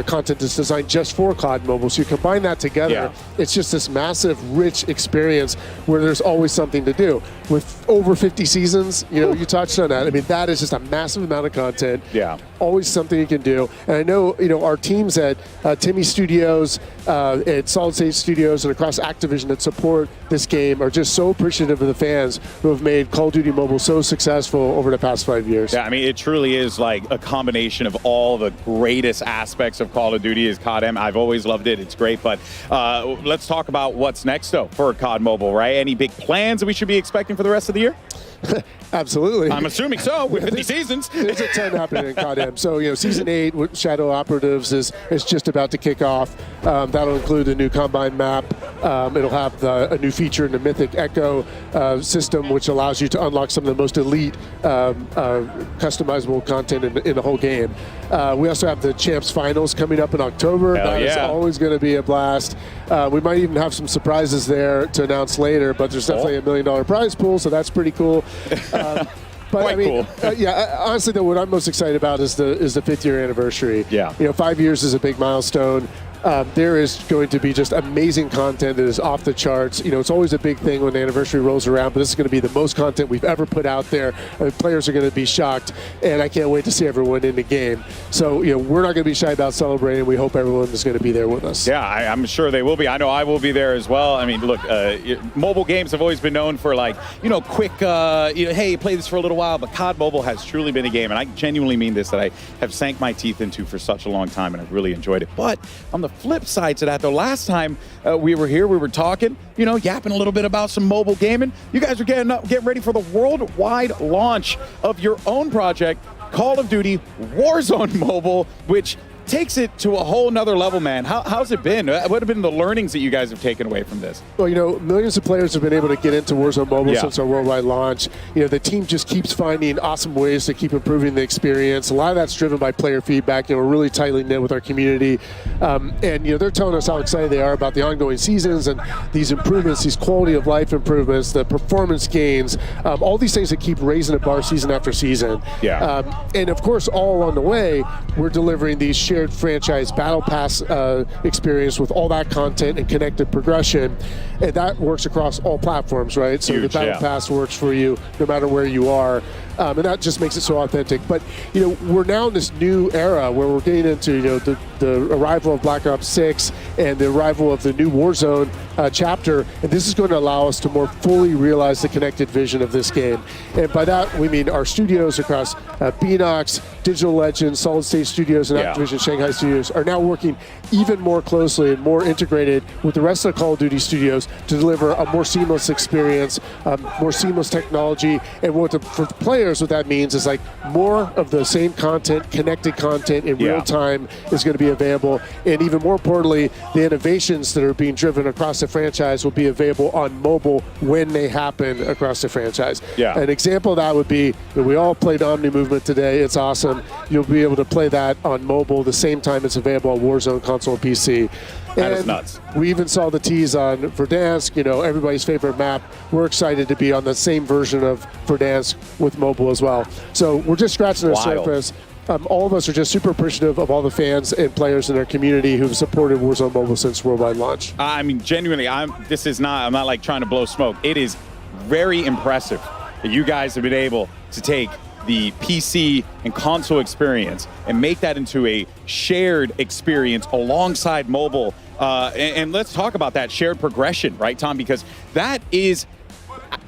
content that's designed just for COD Mobile. So you combine that together, it's just this massive, rich experience where there's always something to do. With over 50 seasons, you touched on that. I mean, that is just a massive amount of content. Yeah. Always something you can do. And I know, our teams at Timmy Studios, at Solid State Studios, and across Activision that support this game are just so appreciative of the fans who have made Call of Duty Mobile so successful over the past 5 years. Yeah, I mean, it truly is like a combination of all the greatest aspects of Call of Duty is COD. I've always loved it. It's great. But let's talk about what's next, though, for COD Mobile, right? Any big plans that we should be expecting for the rest of the year? Absolutely. I'm assuming so, with 50 seasons. There's a ton happening in COD. So, Season 8 with Shadow Operatives is just about to kick off. That'll include a new Combine map. It'll have a new feature in the Mythic Echo system, which allows you to unlock some of the most elite customizable content in the whole game. We also have the Champs Finals coming up in October. That is always going to be a blast. We might even have some surprises there to announce later, but there's definitely $1 million prize pool, so that's pretty cool. But I mean, honestly, though, what I'm most excited about is the 5th year anniversary. Yeah. 5 years is a big milestone. There is going to be just amazing content that is off the charts. It's always a big thing when the anniversary rolls around, but this is going to be the most content we've ever put out there. Players are going to be shocked, and I can't wait to see everyone in the game. So, we're not going to be shy about celebrating. We hope everyone is going to be there with us. Yeah, I'm sure they will be. I know I will be there as well. I mean, look, mobile games have always been known for quick, hey, play this for a little while, but COD Mobile has truly been a game, and I genuinely mean this, that I have sank my teeth into for such a long time, and I've really enjoyed it. But on the flip side to that, though, last time we were here, we were talking, yapping a little bit about some mobile gaming. You guys are getting ready for the worldwide launch of your own project, Call of Duty Warzone Mobile, which takes it to a whole nother level, man. How's it been? What have been the learnings that you guys have taken away from this? Well, millions of players have been able to get into Warzone Mobile since our worldwide launch. The team just keeps finding awesome ways to keep improving the experience. A lot of that's driven by player feedback. We're really tightly knit with our community. And, they're telling us how excited they are about the ongoing seasons and these improvements, these quality of life improvements, the performance gains, all these things that keep raising the bar season after season. Yeah. And, of course, all along the way, we're delivering these shared franchise battle pass experience with all that content and connected progression, and that works across all platforms, right? So the battle pass works for you no matter where you are. and that just makes it so authentic. But we're now in this new era where we're getting into the arrival of Black Ops 6 and the arrival of the new Warzone chapter, and this is going to allow us to more fully realize the connected vision of this game. And by that we mean our studios across Beanox, Digital Legends, Solid State Studios, and Activision Shanghai Studios are now working even more closely and more integrated with the rest of the Call of Duty studios to deliver a more seamless experience, more seamless technology. And for players, what that means is like more of the same content, connected content in real time is going to be available. And even more importantly, the innovations that are being driven across the franchise will be available on mobile when they happen across the franchise. An example of that would be that we all played Omni Movement today. It's awesome. You'll be able to play that on mobile the same time it's available on Warzone console and PC. That is nuts. We even saw the tease on Verdansk, everybody's favorite map. We're excited to be on the same version of Verdansk with mobile as well. So we're just scratching the surface. All of us are just super appreciative of all the fans and players in our community who've supported Warzone Mobile since worldwide launch. I mean, genuinely, I'm not like trying to blow smoke. It is very impressive that you guys have been able to take the PC and console experience and make that into a shared experience alongside mobile. And let's talk about that shared progression, right, Tom? Because that is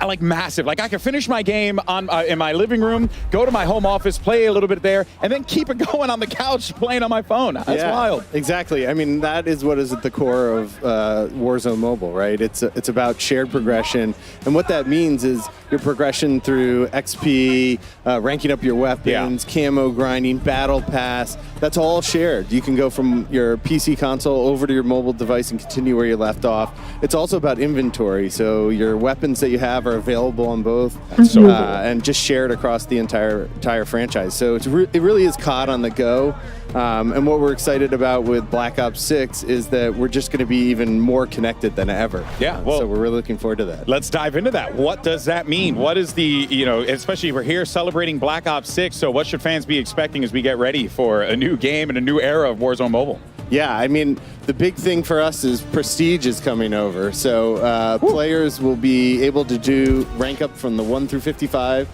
like massive. Like I can finish my game on in my living room, go to my home office, play a little bit there, and then keep it going on the couch playing on my phone. That's wild. Exactly. I mean, that is what is at the core of Warzone Mobile, right? It's about shared progression, and what that means is your progression through XP, ranking up your weapons, camo grinding, battle pass. That's all shared. You can go from your PC console over to your mobile device and continue where you left off. It's also about inventory, so your weapons that you have are available on both, and just shared across the entire franchise. So it really is COD on the go. And what we're excited about with Black Ops 6 is that we're just going to be even more connected than ever. So we're really looking forward to that. Let's dive into that. What does that mean? What is the, especially we're here celebrating Black Ops 6, so what should fans be expecting as we get ready for a new game and a new era of Warzone Mobile? Yeah, I mean, the big thing for us is Prestige is coming over. So players will be able to do rank up from the 1 through 55.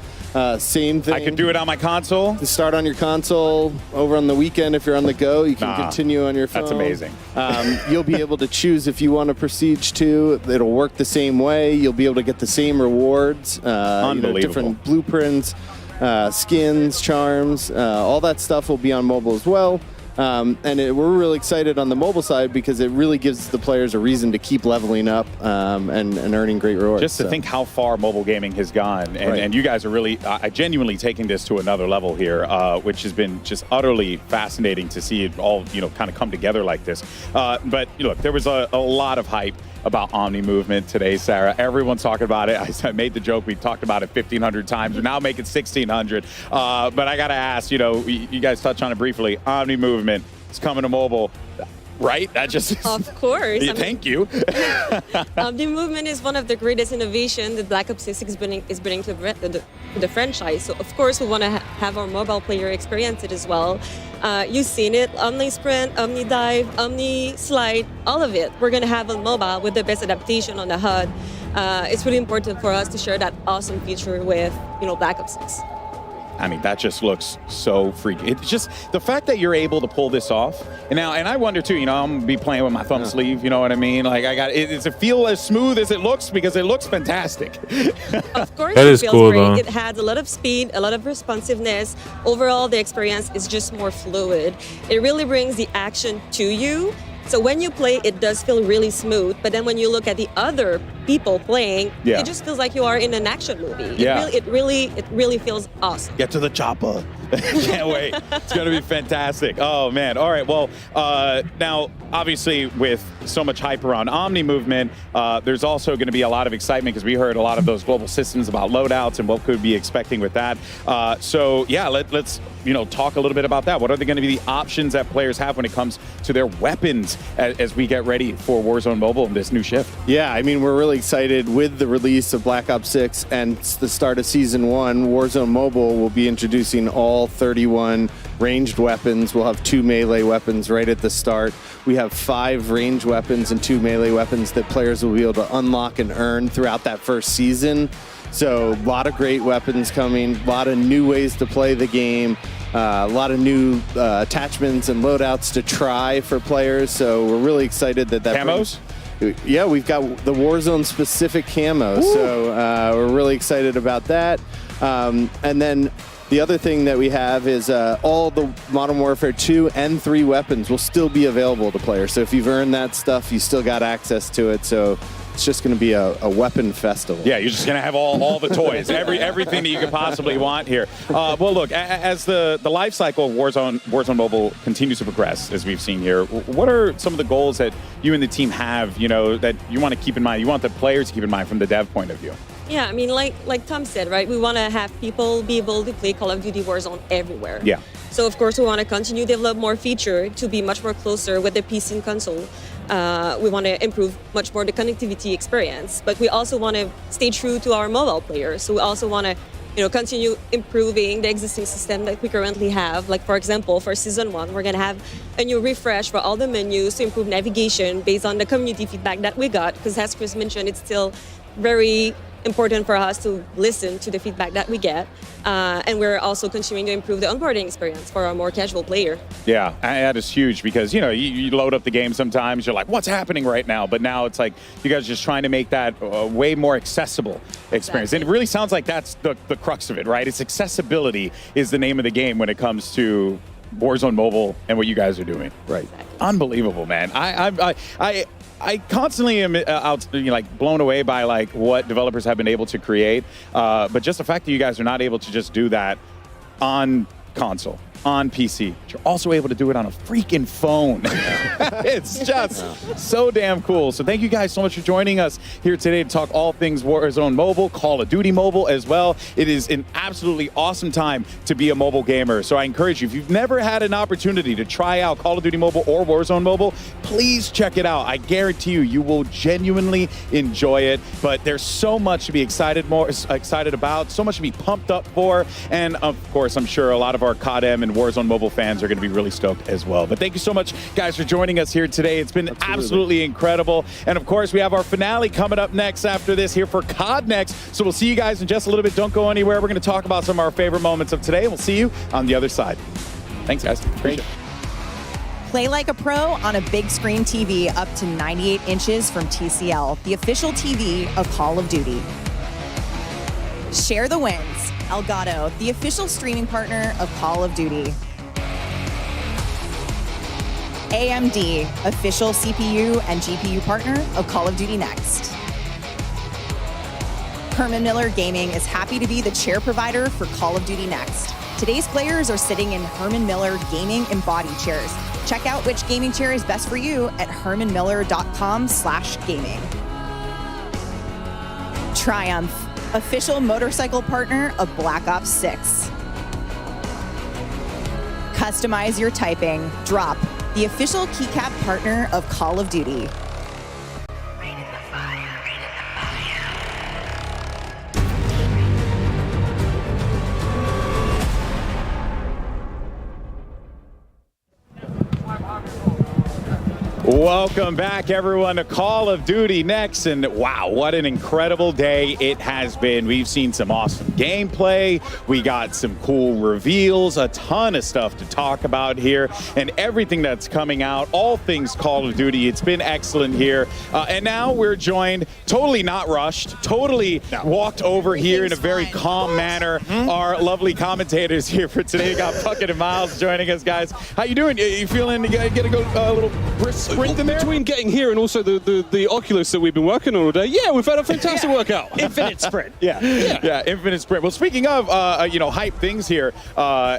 Same thing. I can do it on my console? To start on your console. Over on the weekend, if you're on the go, you can continue on your phone. That's amazing. You'll be able to choose if you want a Prestige 2. It'll work the same way. You'll be able to get the same rewards. Unbelievable. Different blueprints, skins, charms. All that stuff will be on mobile as well. We're really excited on the mobile side because it really gives the players a reason to keep leveling up and earning great rewards. Just to think how far mobile gaming has gone. And you guys are really genuinely taking this to another level here, which has been just utterly fascinating to see it all, kind of come together like this. But look, there was a lot of hype about Omni Movement today, Sarah. Everyone's talking about it. I made the joke, we talked about it 1,500 times. We're now making 1,600. But I got to ask, you guys touched on it briefly. Omni Movement is coming to mobile, right? That just is, of course. Thank you. The movement is one of the greatest innovation that Black Ops 6 is bringing to the franchise. So of course we want to have our mobile player experience it as well. You've seen it, Omni Sprint, Omni Dive, Omni Slide, all of it. We're going to have on mobile with the best adaptation on the HUD. It's really important for us to share that awesome feature with Black Ops 6. I mean, that just looks so freaky. It's just the fact that you're able to pull this off. And I wonder too, I'm gonna be playing with my thumb sleeve, you know what I mean? Like does it feel as smooth as it looks? Because it looks fantastic. Of course, that it feels cool, great. though. It has a lot of speed, a lot of responsiveness. Overall, the experience is just more fluid. It really brings the action to you. So when you play, it does feel really smooth. But then when you look at the other people playing, it just feels like you are in an action movie. It really feels awesome. Get to the chopper. Can't wait. It's going to be fantastic. Oh, man. All right. Well, now, obviously, with so much hype around Omni Movement, there's also going to be a lot of excitement because we heard a lot of those global systems about loadouts and what could be expecting with that. Let's talk a little bit about that. What are going to be the options that players have when it comes to their weapons as we get ready for Warzone Mobile and this new shift? Yeah, I mean, we're really excited with the release of Black Ops 6 and the start of Season 1. Warzone Mobile will be introducing all 31 ranged weapons. We'll have 2 melee weapons right at the start. We have 5 ranged weapons and 2 melee weapons that players will be able to unlock and earn throughout that first season. So a lot of great weapons coming, a lot of new ways to play the game, a lot of new attachments and loadouts to try for players. So we're really excited that Camos? Yeah, we've got the Warzone specific camo. So we're really excited about that. And then the other thing that we have is all the Modern Warfare 2 and 3 weapons will still be available to players. So if you've earned that stuff, you still got access to it. So it's just going to be a weapon festival. Yeah, you're just going to have all the toys, everything that you could possibly want here. Well, look, as the life cycle of Warzone Mobile continues to progress, as we've seen here, what are some of the goals that you and the team have, that you want to keep in mind, you want the players to keep in mind from the dev point of view? Yeah, I mean, like Tom said, right? We want to have people be able to play Call of Duty Warzone everywhere. Yeah. So, of course, we want to continue to develop more feature to be much more closer with the PC and console. We want to improve much more the connectivity experience, but we also want to stay true to our mobile players. So we also want to, continue improving the existing system that we currently have. Like, for example, for Season 1, we're going to have a new refresh for all the menus to improve navigation based on the community feedback that we got, because as Chris mentioned, it's still very important for us to listen to the feedback that we get. And we're also continuing to improve the onboarding experience for our more casual player. Yeah, that is huge because, you load up the game sometimes, you're like, what's happening right now? But now it's like you guys are just trying to make that a way more accessible experience. Exactly. And it really sounds like that's the crux of it, right? It's accessibility is the name of the game when it comes to Warzone Mobile and what you guys are doing. Right. Exactly. Unbelievable, man. I constantly am blown away by what developers have been able to create, but just the fact that you guys are not able to just do that on console, on PC, but you're also able to do it on a freaking phone. It's just so damn cool. So thank you guys so much for joining us here today to talk all things Warzone Mobile, Call of Duty Mobile as well. It is an absolutely awesome time to be a mobile gamer. So I encourage you, if you've never had an opportunity to try out Call of Duty Mobile or Warzone Mobile, please check it out. I guarantee you will genuinely enjoy it. But there's so much to be excited about, so much to be pumped up for. And of course, I'm sure a lot of our CODM and Warzone Mobile fans are going to be really stoked as well. But thank you so much, guys, for joining us here today. It's been absolutely incredible. And of course, we have our finale coming up next after this here for CODNEXT. So we'll see you guys in just a little bit. Don't go anywhere. We're going to talk about some of our favorite moments of today. And we'll see you on the other side. Thanks, guys. Appreciate it. Play like a pro on a big screen TV up to 98 inches from TCL, the official TV of Call of Duty. Share the wins. Elgato, the official streaming partner of Call of Duty. AMD, official CPU and GPU partner of Call of Duty Next. Herman Miller Gaming is happy to be the chair provider for Call of Duty Next. Today's players are sitting in Herman Miller Gaming Embody chairs. Check out which gaming chair is best for you at hermanmiller.com/gaming. Triumph, official motorcycle partner of Black Ops 6. Customize your typing. Drop, the official keycap partner of Call of Duty. Welcome back, everyone, to Call of Duty Next. And wow, what an incredible day it has been. We've seen some awesome gameplay. We got some cool reveals, a ton of stuff to talk about here, and everything that's coming out, all things Call of Duty. It's been excellent here. And now we're joined, totally not rushed, totally walked over here in a very calm manner. Our lovely commentators here for today. We got Puckett and Miles joining us, guys. How you doing? You feeling to get a little brisk sprint in there? Between getting here and also the Oculus that we've been working on all day, yeah, we've had a fantastic workout. Infinite sprint. Yeah, infinite sprint. Well, speaking of, hype things here, why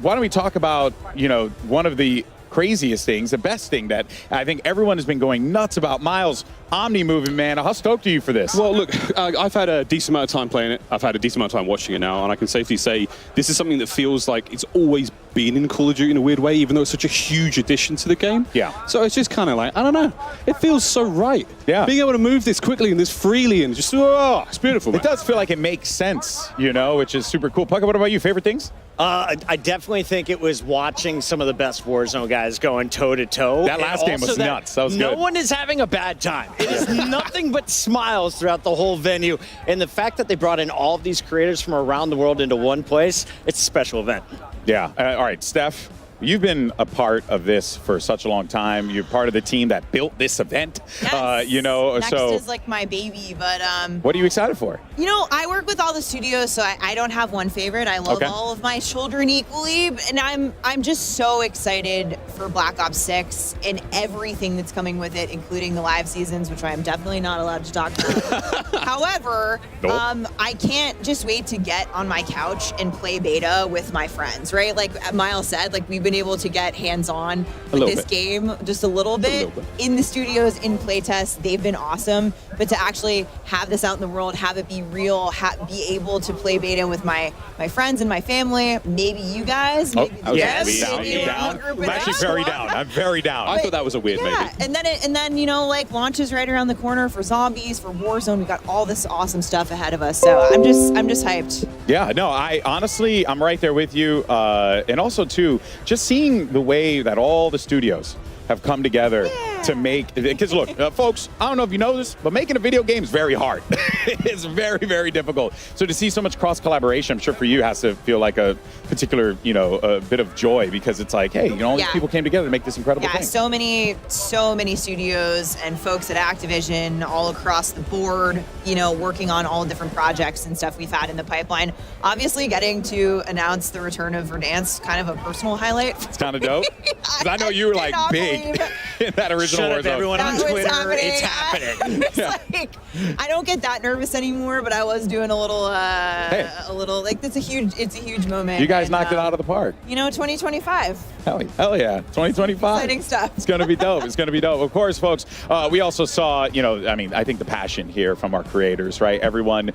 don't we talk about, one of the craziest things, the best thing that I think everyone has been going nuts about, Miles, Omni moving, man. How stoked are you for this? Well, look, I've had a decent amount of time playing it. I've had a decent amount of time watching it now, and I can safely say this is something that feels like it's always been in Call of Duty in a weird way, even though it's such a huge addition to the game. Yeah. So it's just kind of like, I don't know. It feels so right. Yeah. Being able to move this quickly and this freely and just, oh, it's beautiful, man. It does feel like it makes sense, you know, which is super cool. Pucka, what about you? Favorite things? I definitely think it was watching some of the best Warzone guys going toe-to-toe. That last game was nuts. That was good. No one is having a bad time. It is nothing but smiles throughout the whole venue. And the fact that they brought in all of these creators from around the world into one place, it's a special event. Yeah. All right, Steph. You've been a part of this for such a long time. You're part of the team that built this event. Yes. You know, Next so is like my baby, but what are you excited for? you know, I work with all the studios, so I don't have one favorite. I love all of my children equally, and I'm just so excited for Black Ops 6 and everything that's coming with it, including the live seasons, which I am definitely not allowed to talk about. However, I can't just wait to get on my couch and play beta with my friends, right? Like Miles said, like we've been able to get hands-on with this game just a little bit in the studios, in playtests. They've been awesome, but to actually have this out in the world, have it be real, be able to play beta with my friends and my family, maybe you guys, maybe I'm actually very down. I'm very down. I thought that was a weird maybe. And then you know, like launch is right around the corner for Zombies, for Warzone. We got all this awesome stuff ahead of us, so I'm just hyped. Yeah, no, I honestly, I'm right there with you. And also, too, just seeing the way that all the studios have come together to make, because look, folks, I don't know if you know this, but making a video game is very hard. It's very, very difficult. So to see so much cross collaboration, I'm sure for you has to feel like a particular, you know, a bit of joy, because it's like, hey, you know, all these people came together to make this incredible thing. So many studios and folks at Activision all across the board, you know, working on all different projects and stuff we've had in the pipeline. Obviously, getting to announce the return of Verdansk, kind of a personal highlight. It's kind of dope. Because I know you were like big in that original Warzone. Everyone on Twitter, it's happening. Like, I don't get that nervous anymore, but I was doing a little, like it's a huge moment. You guys knocked it out of the park. You know, 2025. Hell yeah, 2025. Exciting stuff. It's gonna be dope. It's gonna be dope. Of course, folks. We also saw, you know, I mean, I think the passion here from our creators, right? Everyone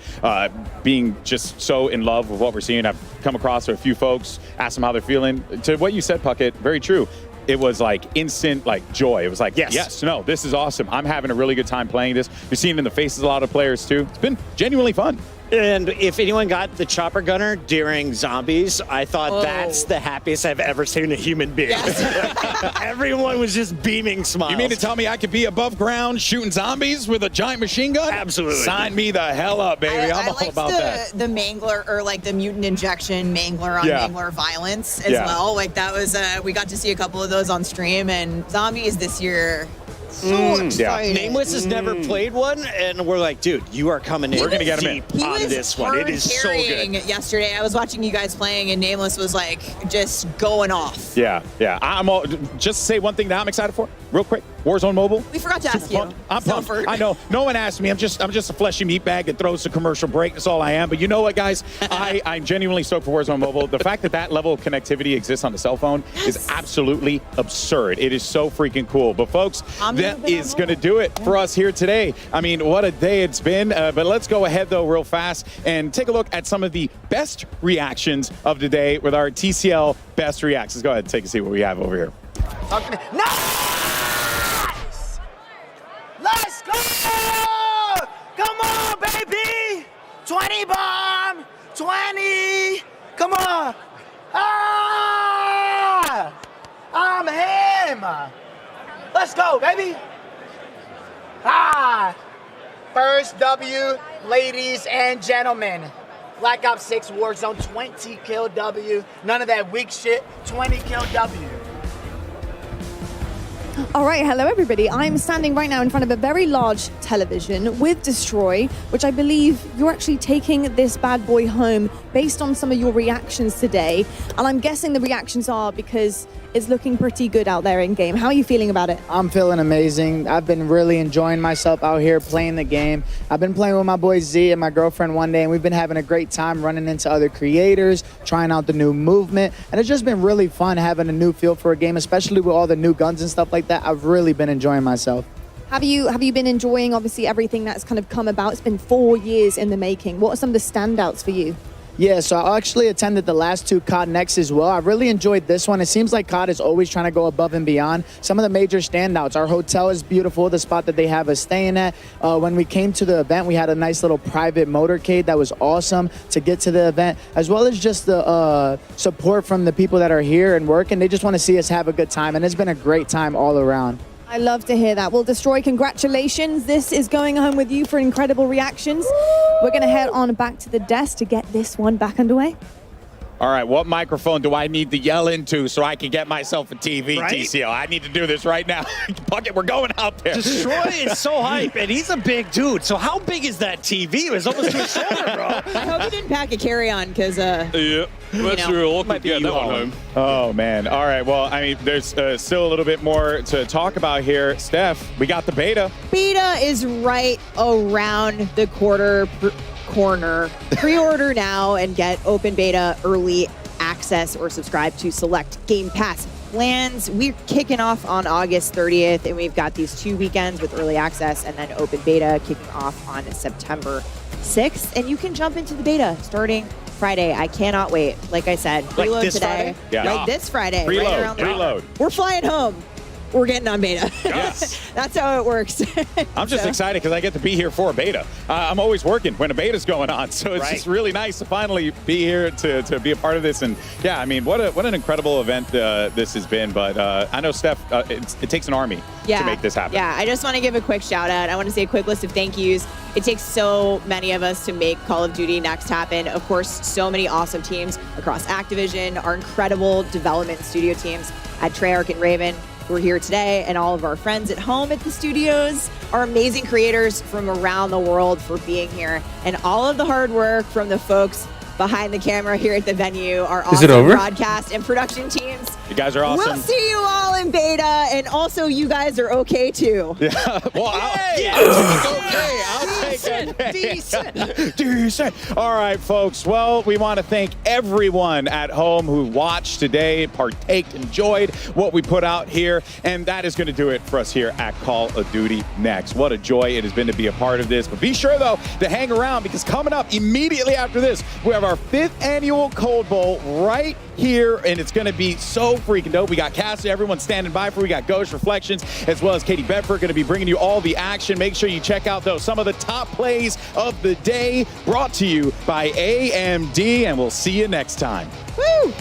being just so in love with what we're seeing. I've come across a few folks, asked them how they're feeling. To what you said, Puckett, very true. It was like instant like joy. It was like, yes, no, this is awesome. I'm having a really good time playing this. You're seeing it in the faces of a lot of players too. It's been genuinely fun. And if anyone got the chopper gunner during Zombies, I thought that's the happiest I've ever seen a human being. Yes. Everyone was just beaming smiles. You mean to tell me I could be above ground shooting zombies with a giant machine gun? Absolutely. Sign me the hell up, baby. I'm all about that. The mangler, or like the mutant injection mangler on mangler violence as well. Like that was, we got to see a couple of those on stream, and Zombies this year. So excited. Nameless has never played one, and we're like, dude, you are coming in. We're gonna get him in on this one. It is so good. Yesterday, I was watching you guys playing, and Nameless was like just going off. Yeah. I'm all. Just say one thing that I'm excited for, real quick. Warzone Mobile. We forgot to ask you. I'm pumped. I know. No one asked me. I'm just a fleshy meat bag that throws a commercial break. That's all I am. But you know what, guys? I'm genuinely stoked for Warzone Mobile. The fact that level of connectivity exists on the cell phone is absolutely absurd. It is so freaking cool. But folks, that is going to do it for us here today. I mean, what a day it's been. But let's go ahead, though, real fast and take a look at some of the best reactions of the day with our TCL Best Reacts. Let's go ahead and take a see what we have over here. Let's go! Come on, baby! 20 bomb! 20! Come on! Ah! I'm him! Let's go, baby! Ah! First W, ladies and gentlemen. Black Ops 6 Warzone, 20 kill W. None of that weak shit, 20 kill W. All right, hello everybody. I'm standing right now in front of a very large television with Destroy, which I believe you're actually taking this bad boy home based on some of your reactions today. And I'm guessing the reactions are because is looking pretty good out there in game. How are you feeling about it? I'm feeling amazing. I've been really enjoying myself out here playing the game. I've been playing with my boy Z and my girlfriend one day, and we've been having a great time running into other creators, trying out the new movement, and it's just been really fun having a new feel for a game, especially with all the new guns and stuff like that. I've really been enjoying myself. Have you been enjoying, obviously, everything that's kind of come about? It's been 4 years in the making. What are some of the standouts for you? Yeah, so I actually attended the last two CODNEXT as well. I really enjoyed this one. It seems like COD is always trying to go above and beyond. Some of the major standouts, our hotel is beautiful, the spot that they have us staying at. When we came to the event, we had a nice little private motorcade that was awesome to get to the event, as well as just the support from the people that are here and working. They just want to see us have a good time, and it's been a great time all around. I love to hear that. Well, Destroy, congratulations. This is going home with you for incredible reactions. We're going to head on back to the desk to get this one back underway. All right, what microphone do I need to yell into so I can get myself a TV, Right? TCL? I need to do this right now. Bucket, we're going out there. Destroy is so hype, and he's a big dude. So how big is that TV? It was almost to his shoulder, bro. I hope he didn't pack a carry-on because, Yeah, that's true. Might get that one home. Oh, man. All right, well, I mean, there's still a little bit more to talk about here. Steph, we got the beta. beta is right around the corner. Pre-order now and get open beta early access or subscribe to select Game Pass plans. We're kicking off on August 30th, and we've got these 2 weekends with early access and then open beta kicking off on September 6th. And you can jump into the beta starting Friday. I cannot wait. Like I said, preload this today. Friday? Yeah. Like this Friday. Preload, right around the preload. We're flying home. We're getting on beta. Yes. That's how it works. I'm just excited because I get to be here for a beta. I'm always working when a beta's going on, so it's just really nice to finally be here to be a part of this. And yeah, I mean, what an incredible event this has been. But I know, Steph, it takes an army to make this happen. Yeah, I just want to give a quick shout out. I want to say a quick list of thank yous. It takes so many of us to make Call of Duty Next happen. Of course, so many awesome teams across Activision, our incredible development studio teams at Treyarch and Raven, who are here today, and all of our friends at home at the studios, our amazing creators from around the world for being here, and all of the hard work from the folks behind the camera here at the venue, our awesome broadcast and production teams. You guys are awesome. We'll see you all in beta, and also you guys are okay too. Yeah. Well, I'll take okay. Decent. All right, folks. Well, we want to thank everyone at home who watched today, partaked, enjoyed what we put out here, and that is going to do it for us here at Call of Duty Next. What a joy it has been to be a part of this. But be sure, though, to hang around, because coming up immediately after this, we have our 5th annual Cold Bowl right here, and it's going to be so freaking dope. We got Cassie, everyone standing by for. We got Ghost Reflections, as well as Katie Bedford, going to be bringing you all the action. Make sure you check out, though, some of the top plays of the day, brought to you by AMD, and we'll see you next time. Woo!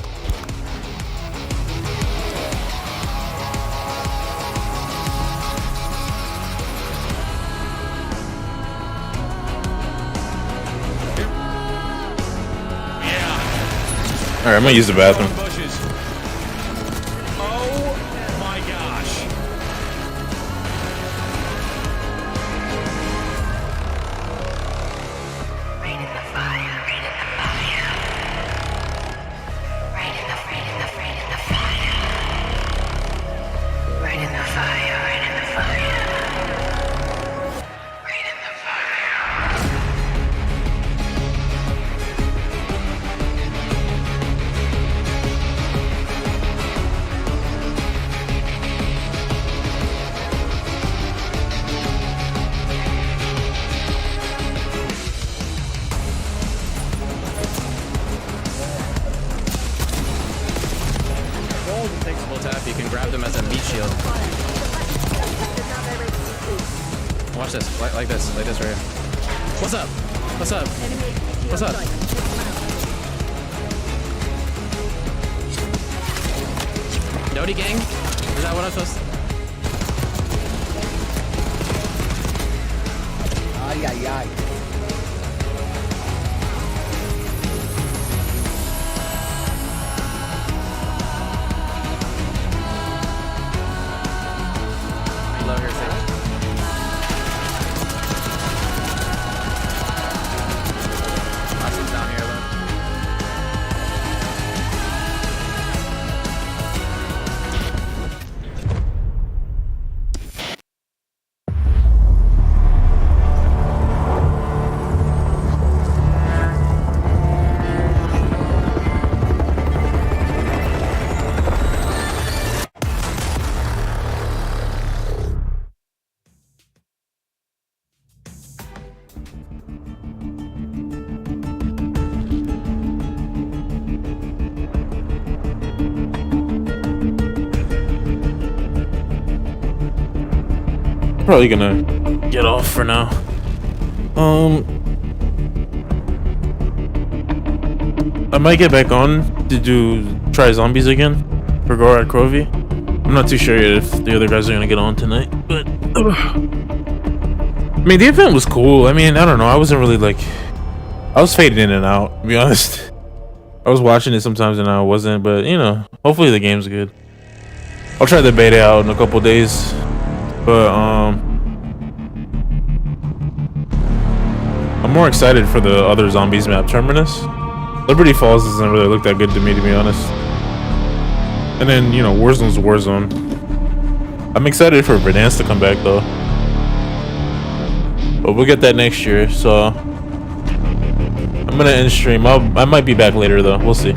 All right, I'm gonna use the bathroom. Oh my gosh. Fixable tap, you can grab them as a meat shield. Watch this, like this right here. What's up? What's up? What's up? Nody gang? Is that what I'm supposed to? Ay, ay, ay. Low here, Sage. Austin's down here, though. probably gonna get off for now. I might get back on to try zombies again for Gorad Krovi. I'm not too sure yet if the other guys are gonna get on tonight, but I mean, the event was cool. I mean, I don't know. I wasn't really like, I was fading in and out, to be honest. I was watching it sometimes and I wasn't, but you know, hopefully the game's good. I'll try the beta out in a couple days, but I'm more excited for the other zombies map, Terminus. Liberty Falls doesn't really look that good to me, to be honest. And then, you know, Warzone's Warzone. I'm excited for Verdansk to come back, though. But we'll get that next year, so I'm gonna end stream. I might be back later, though. We'll see.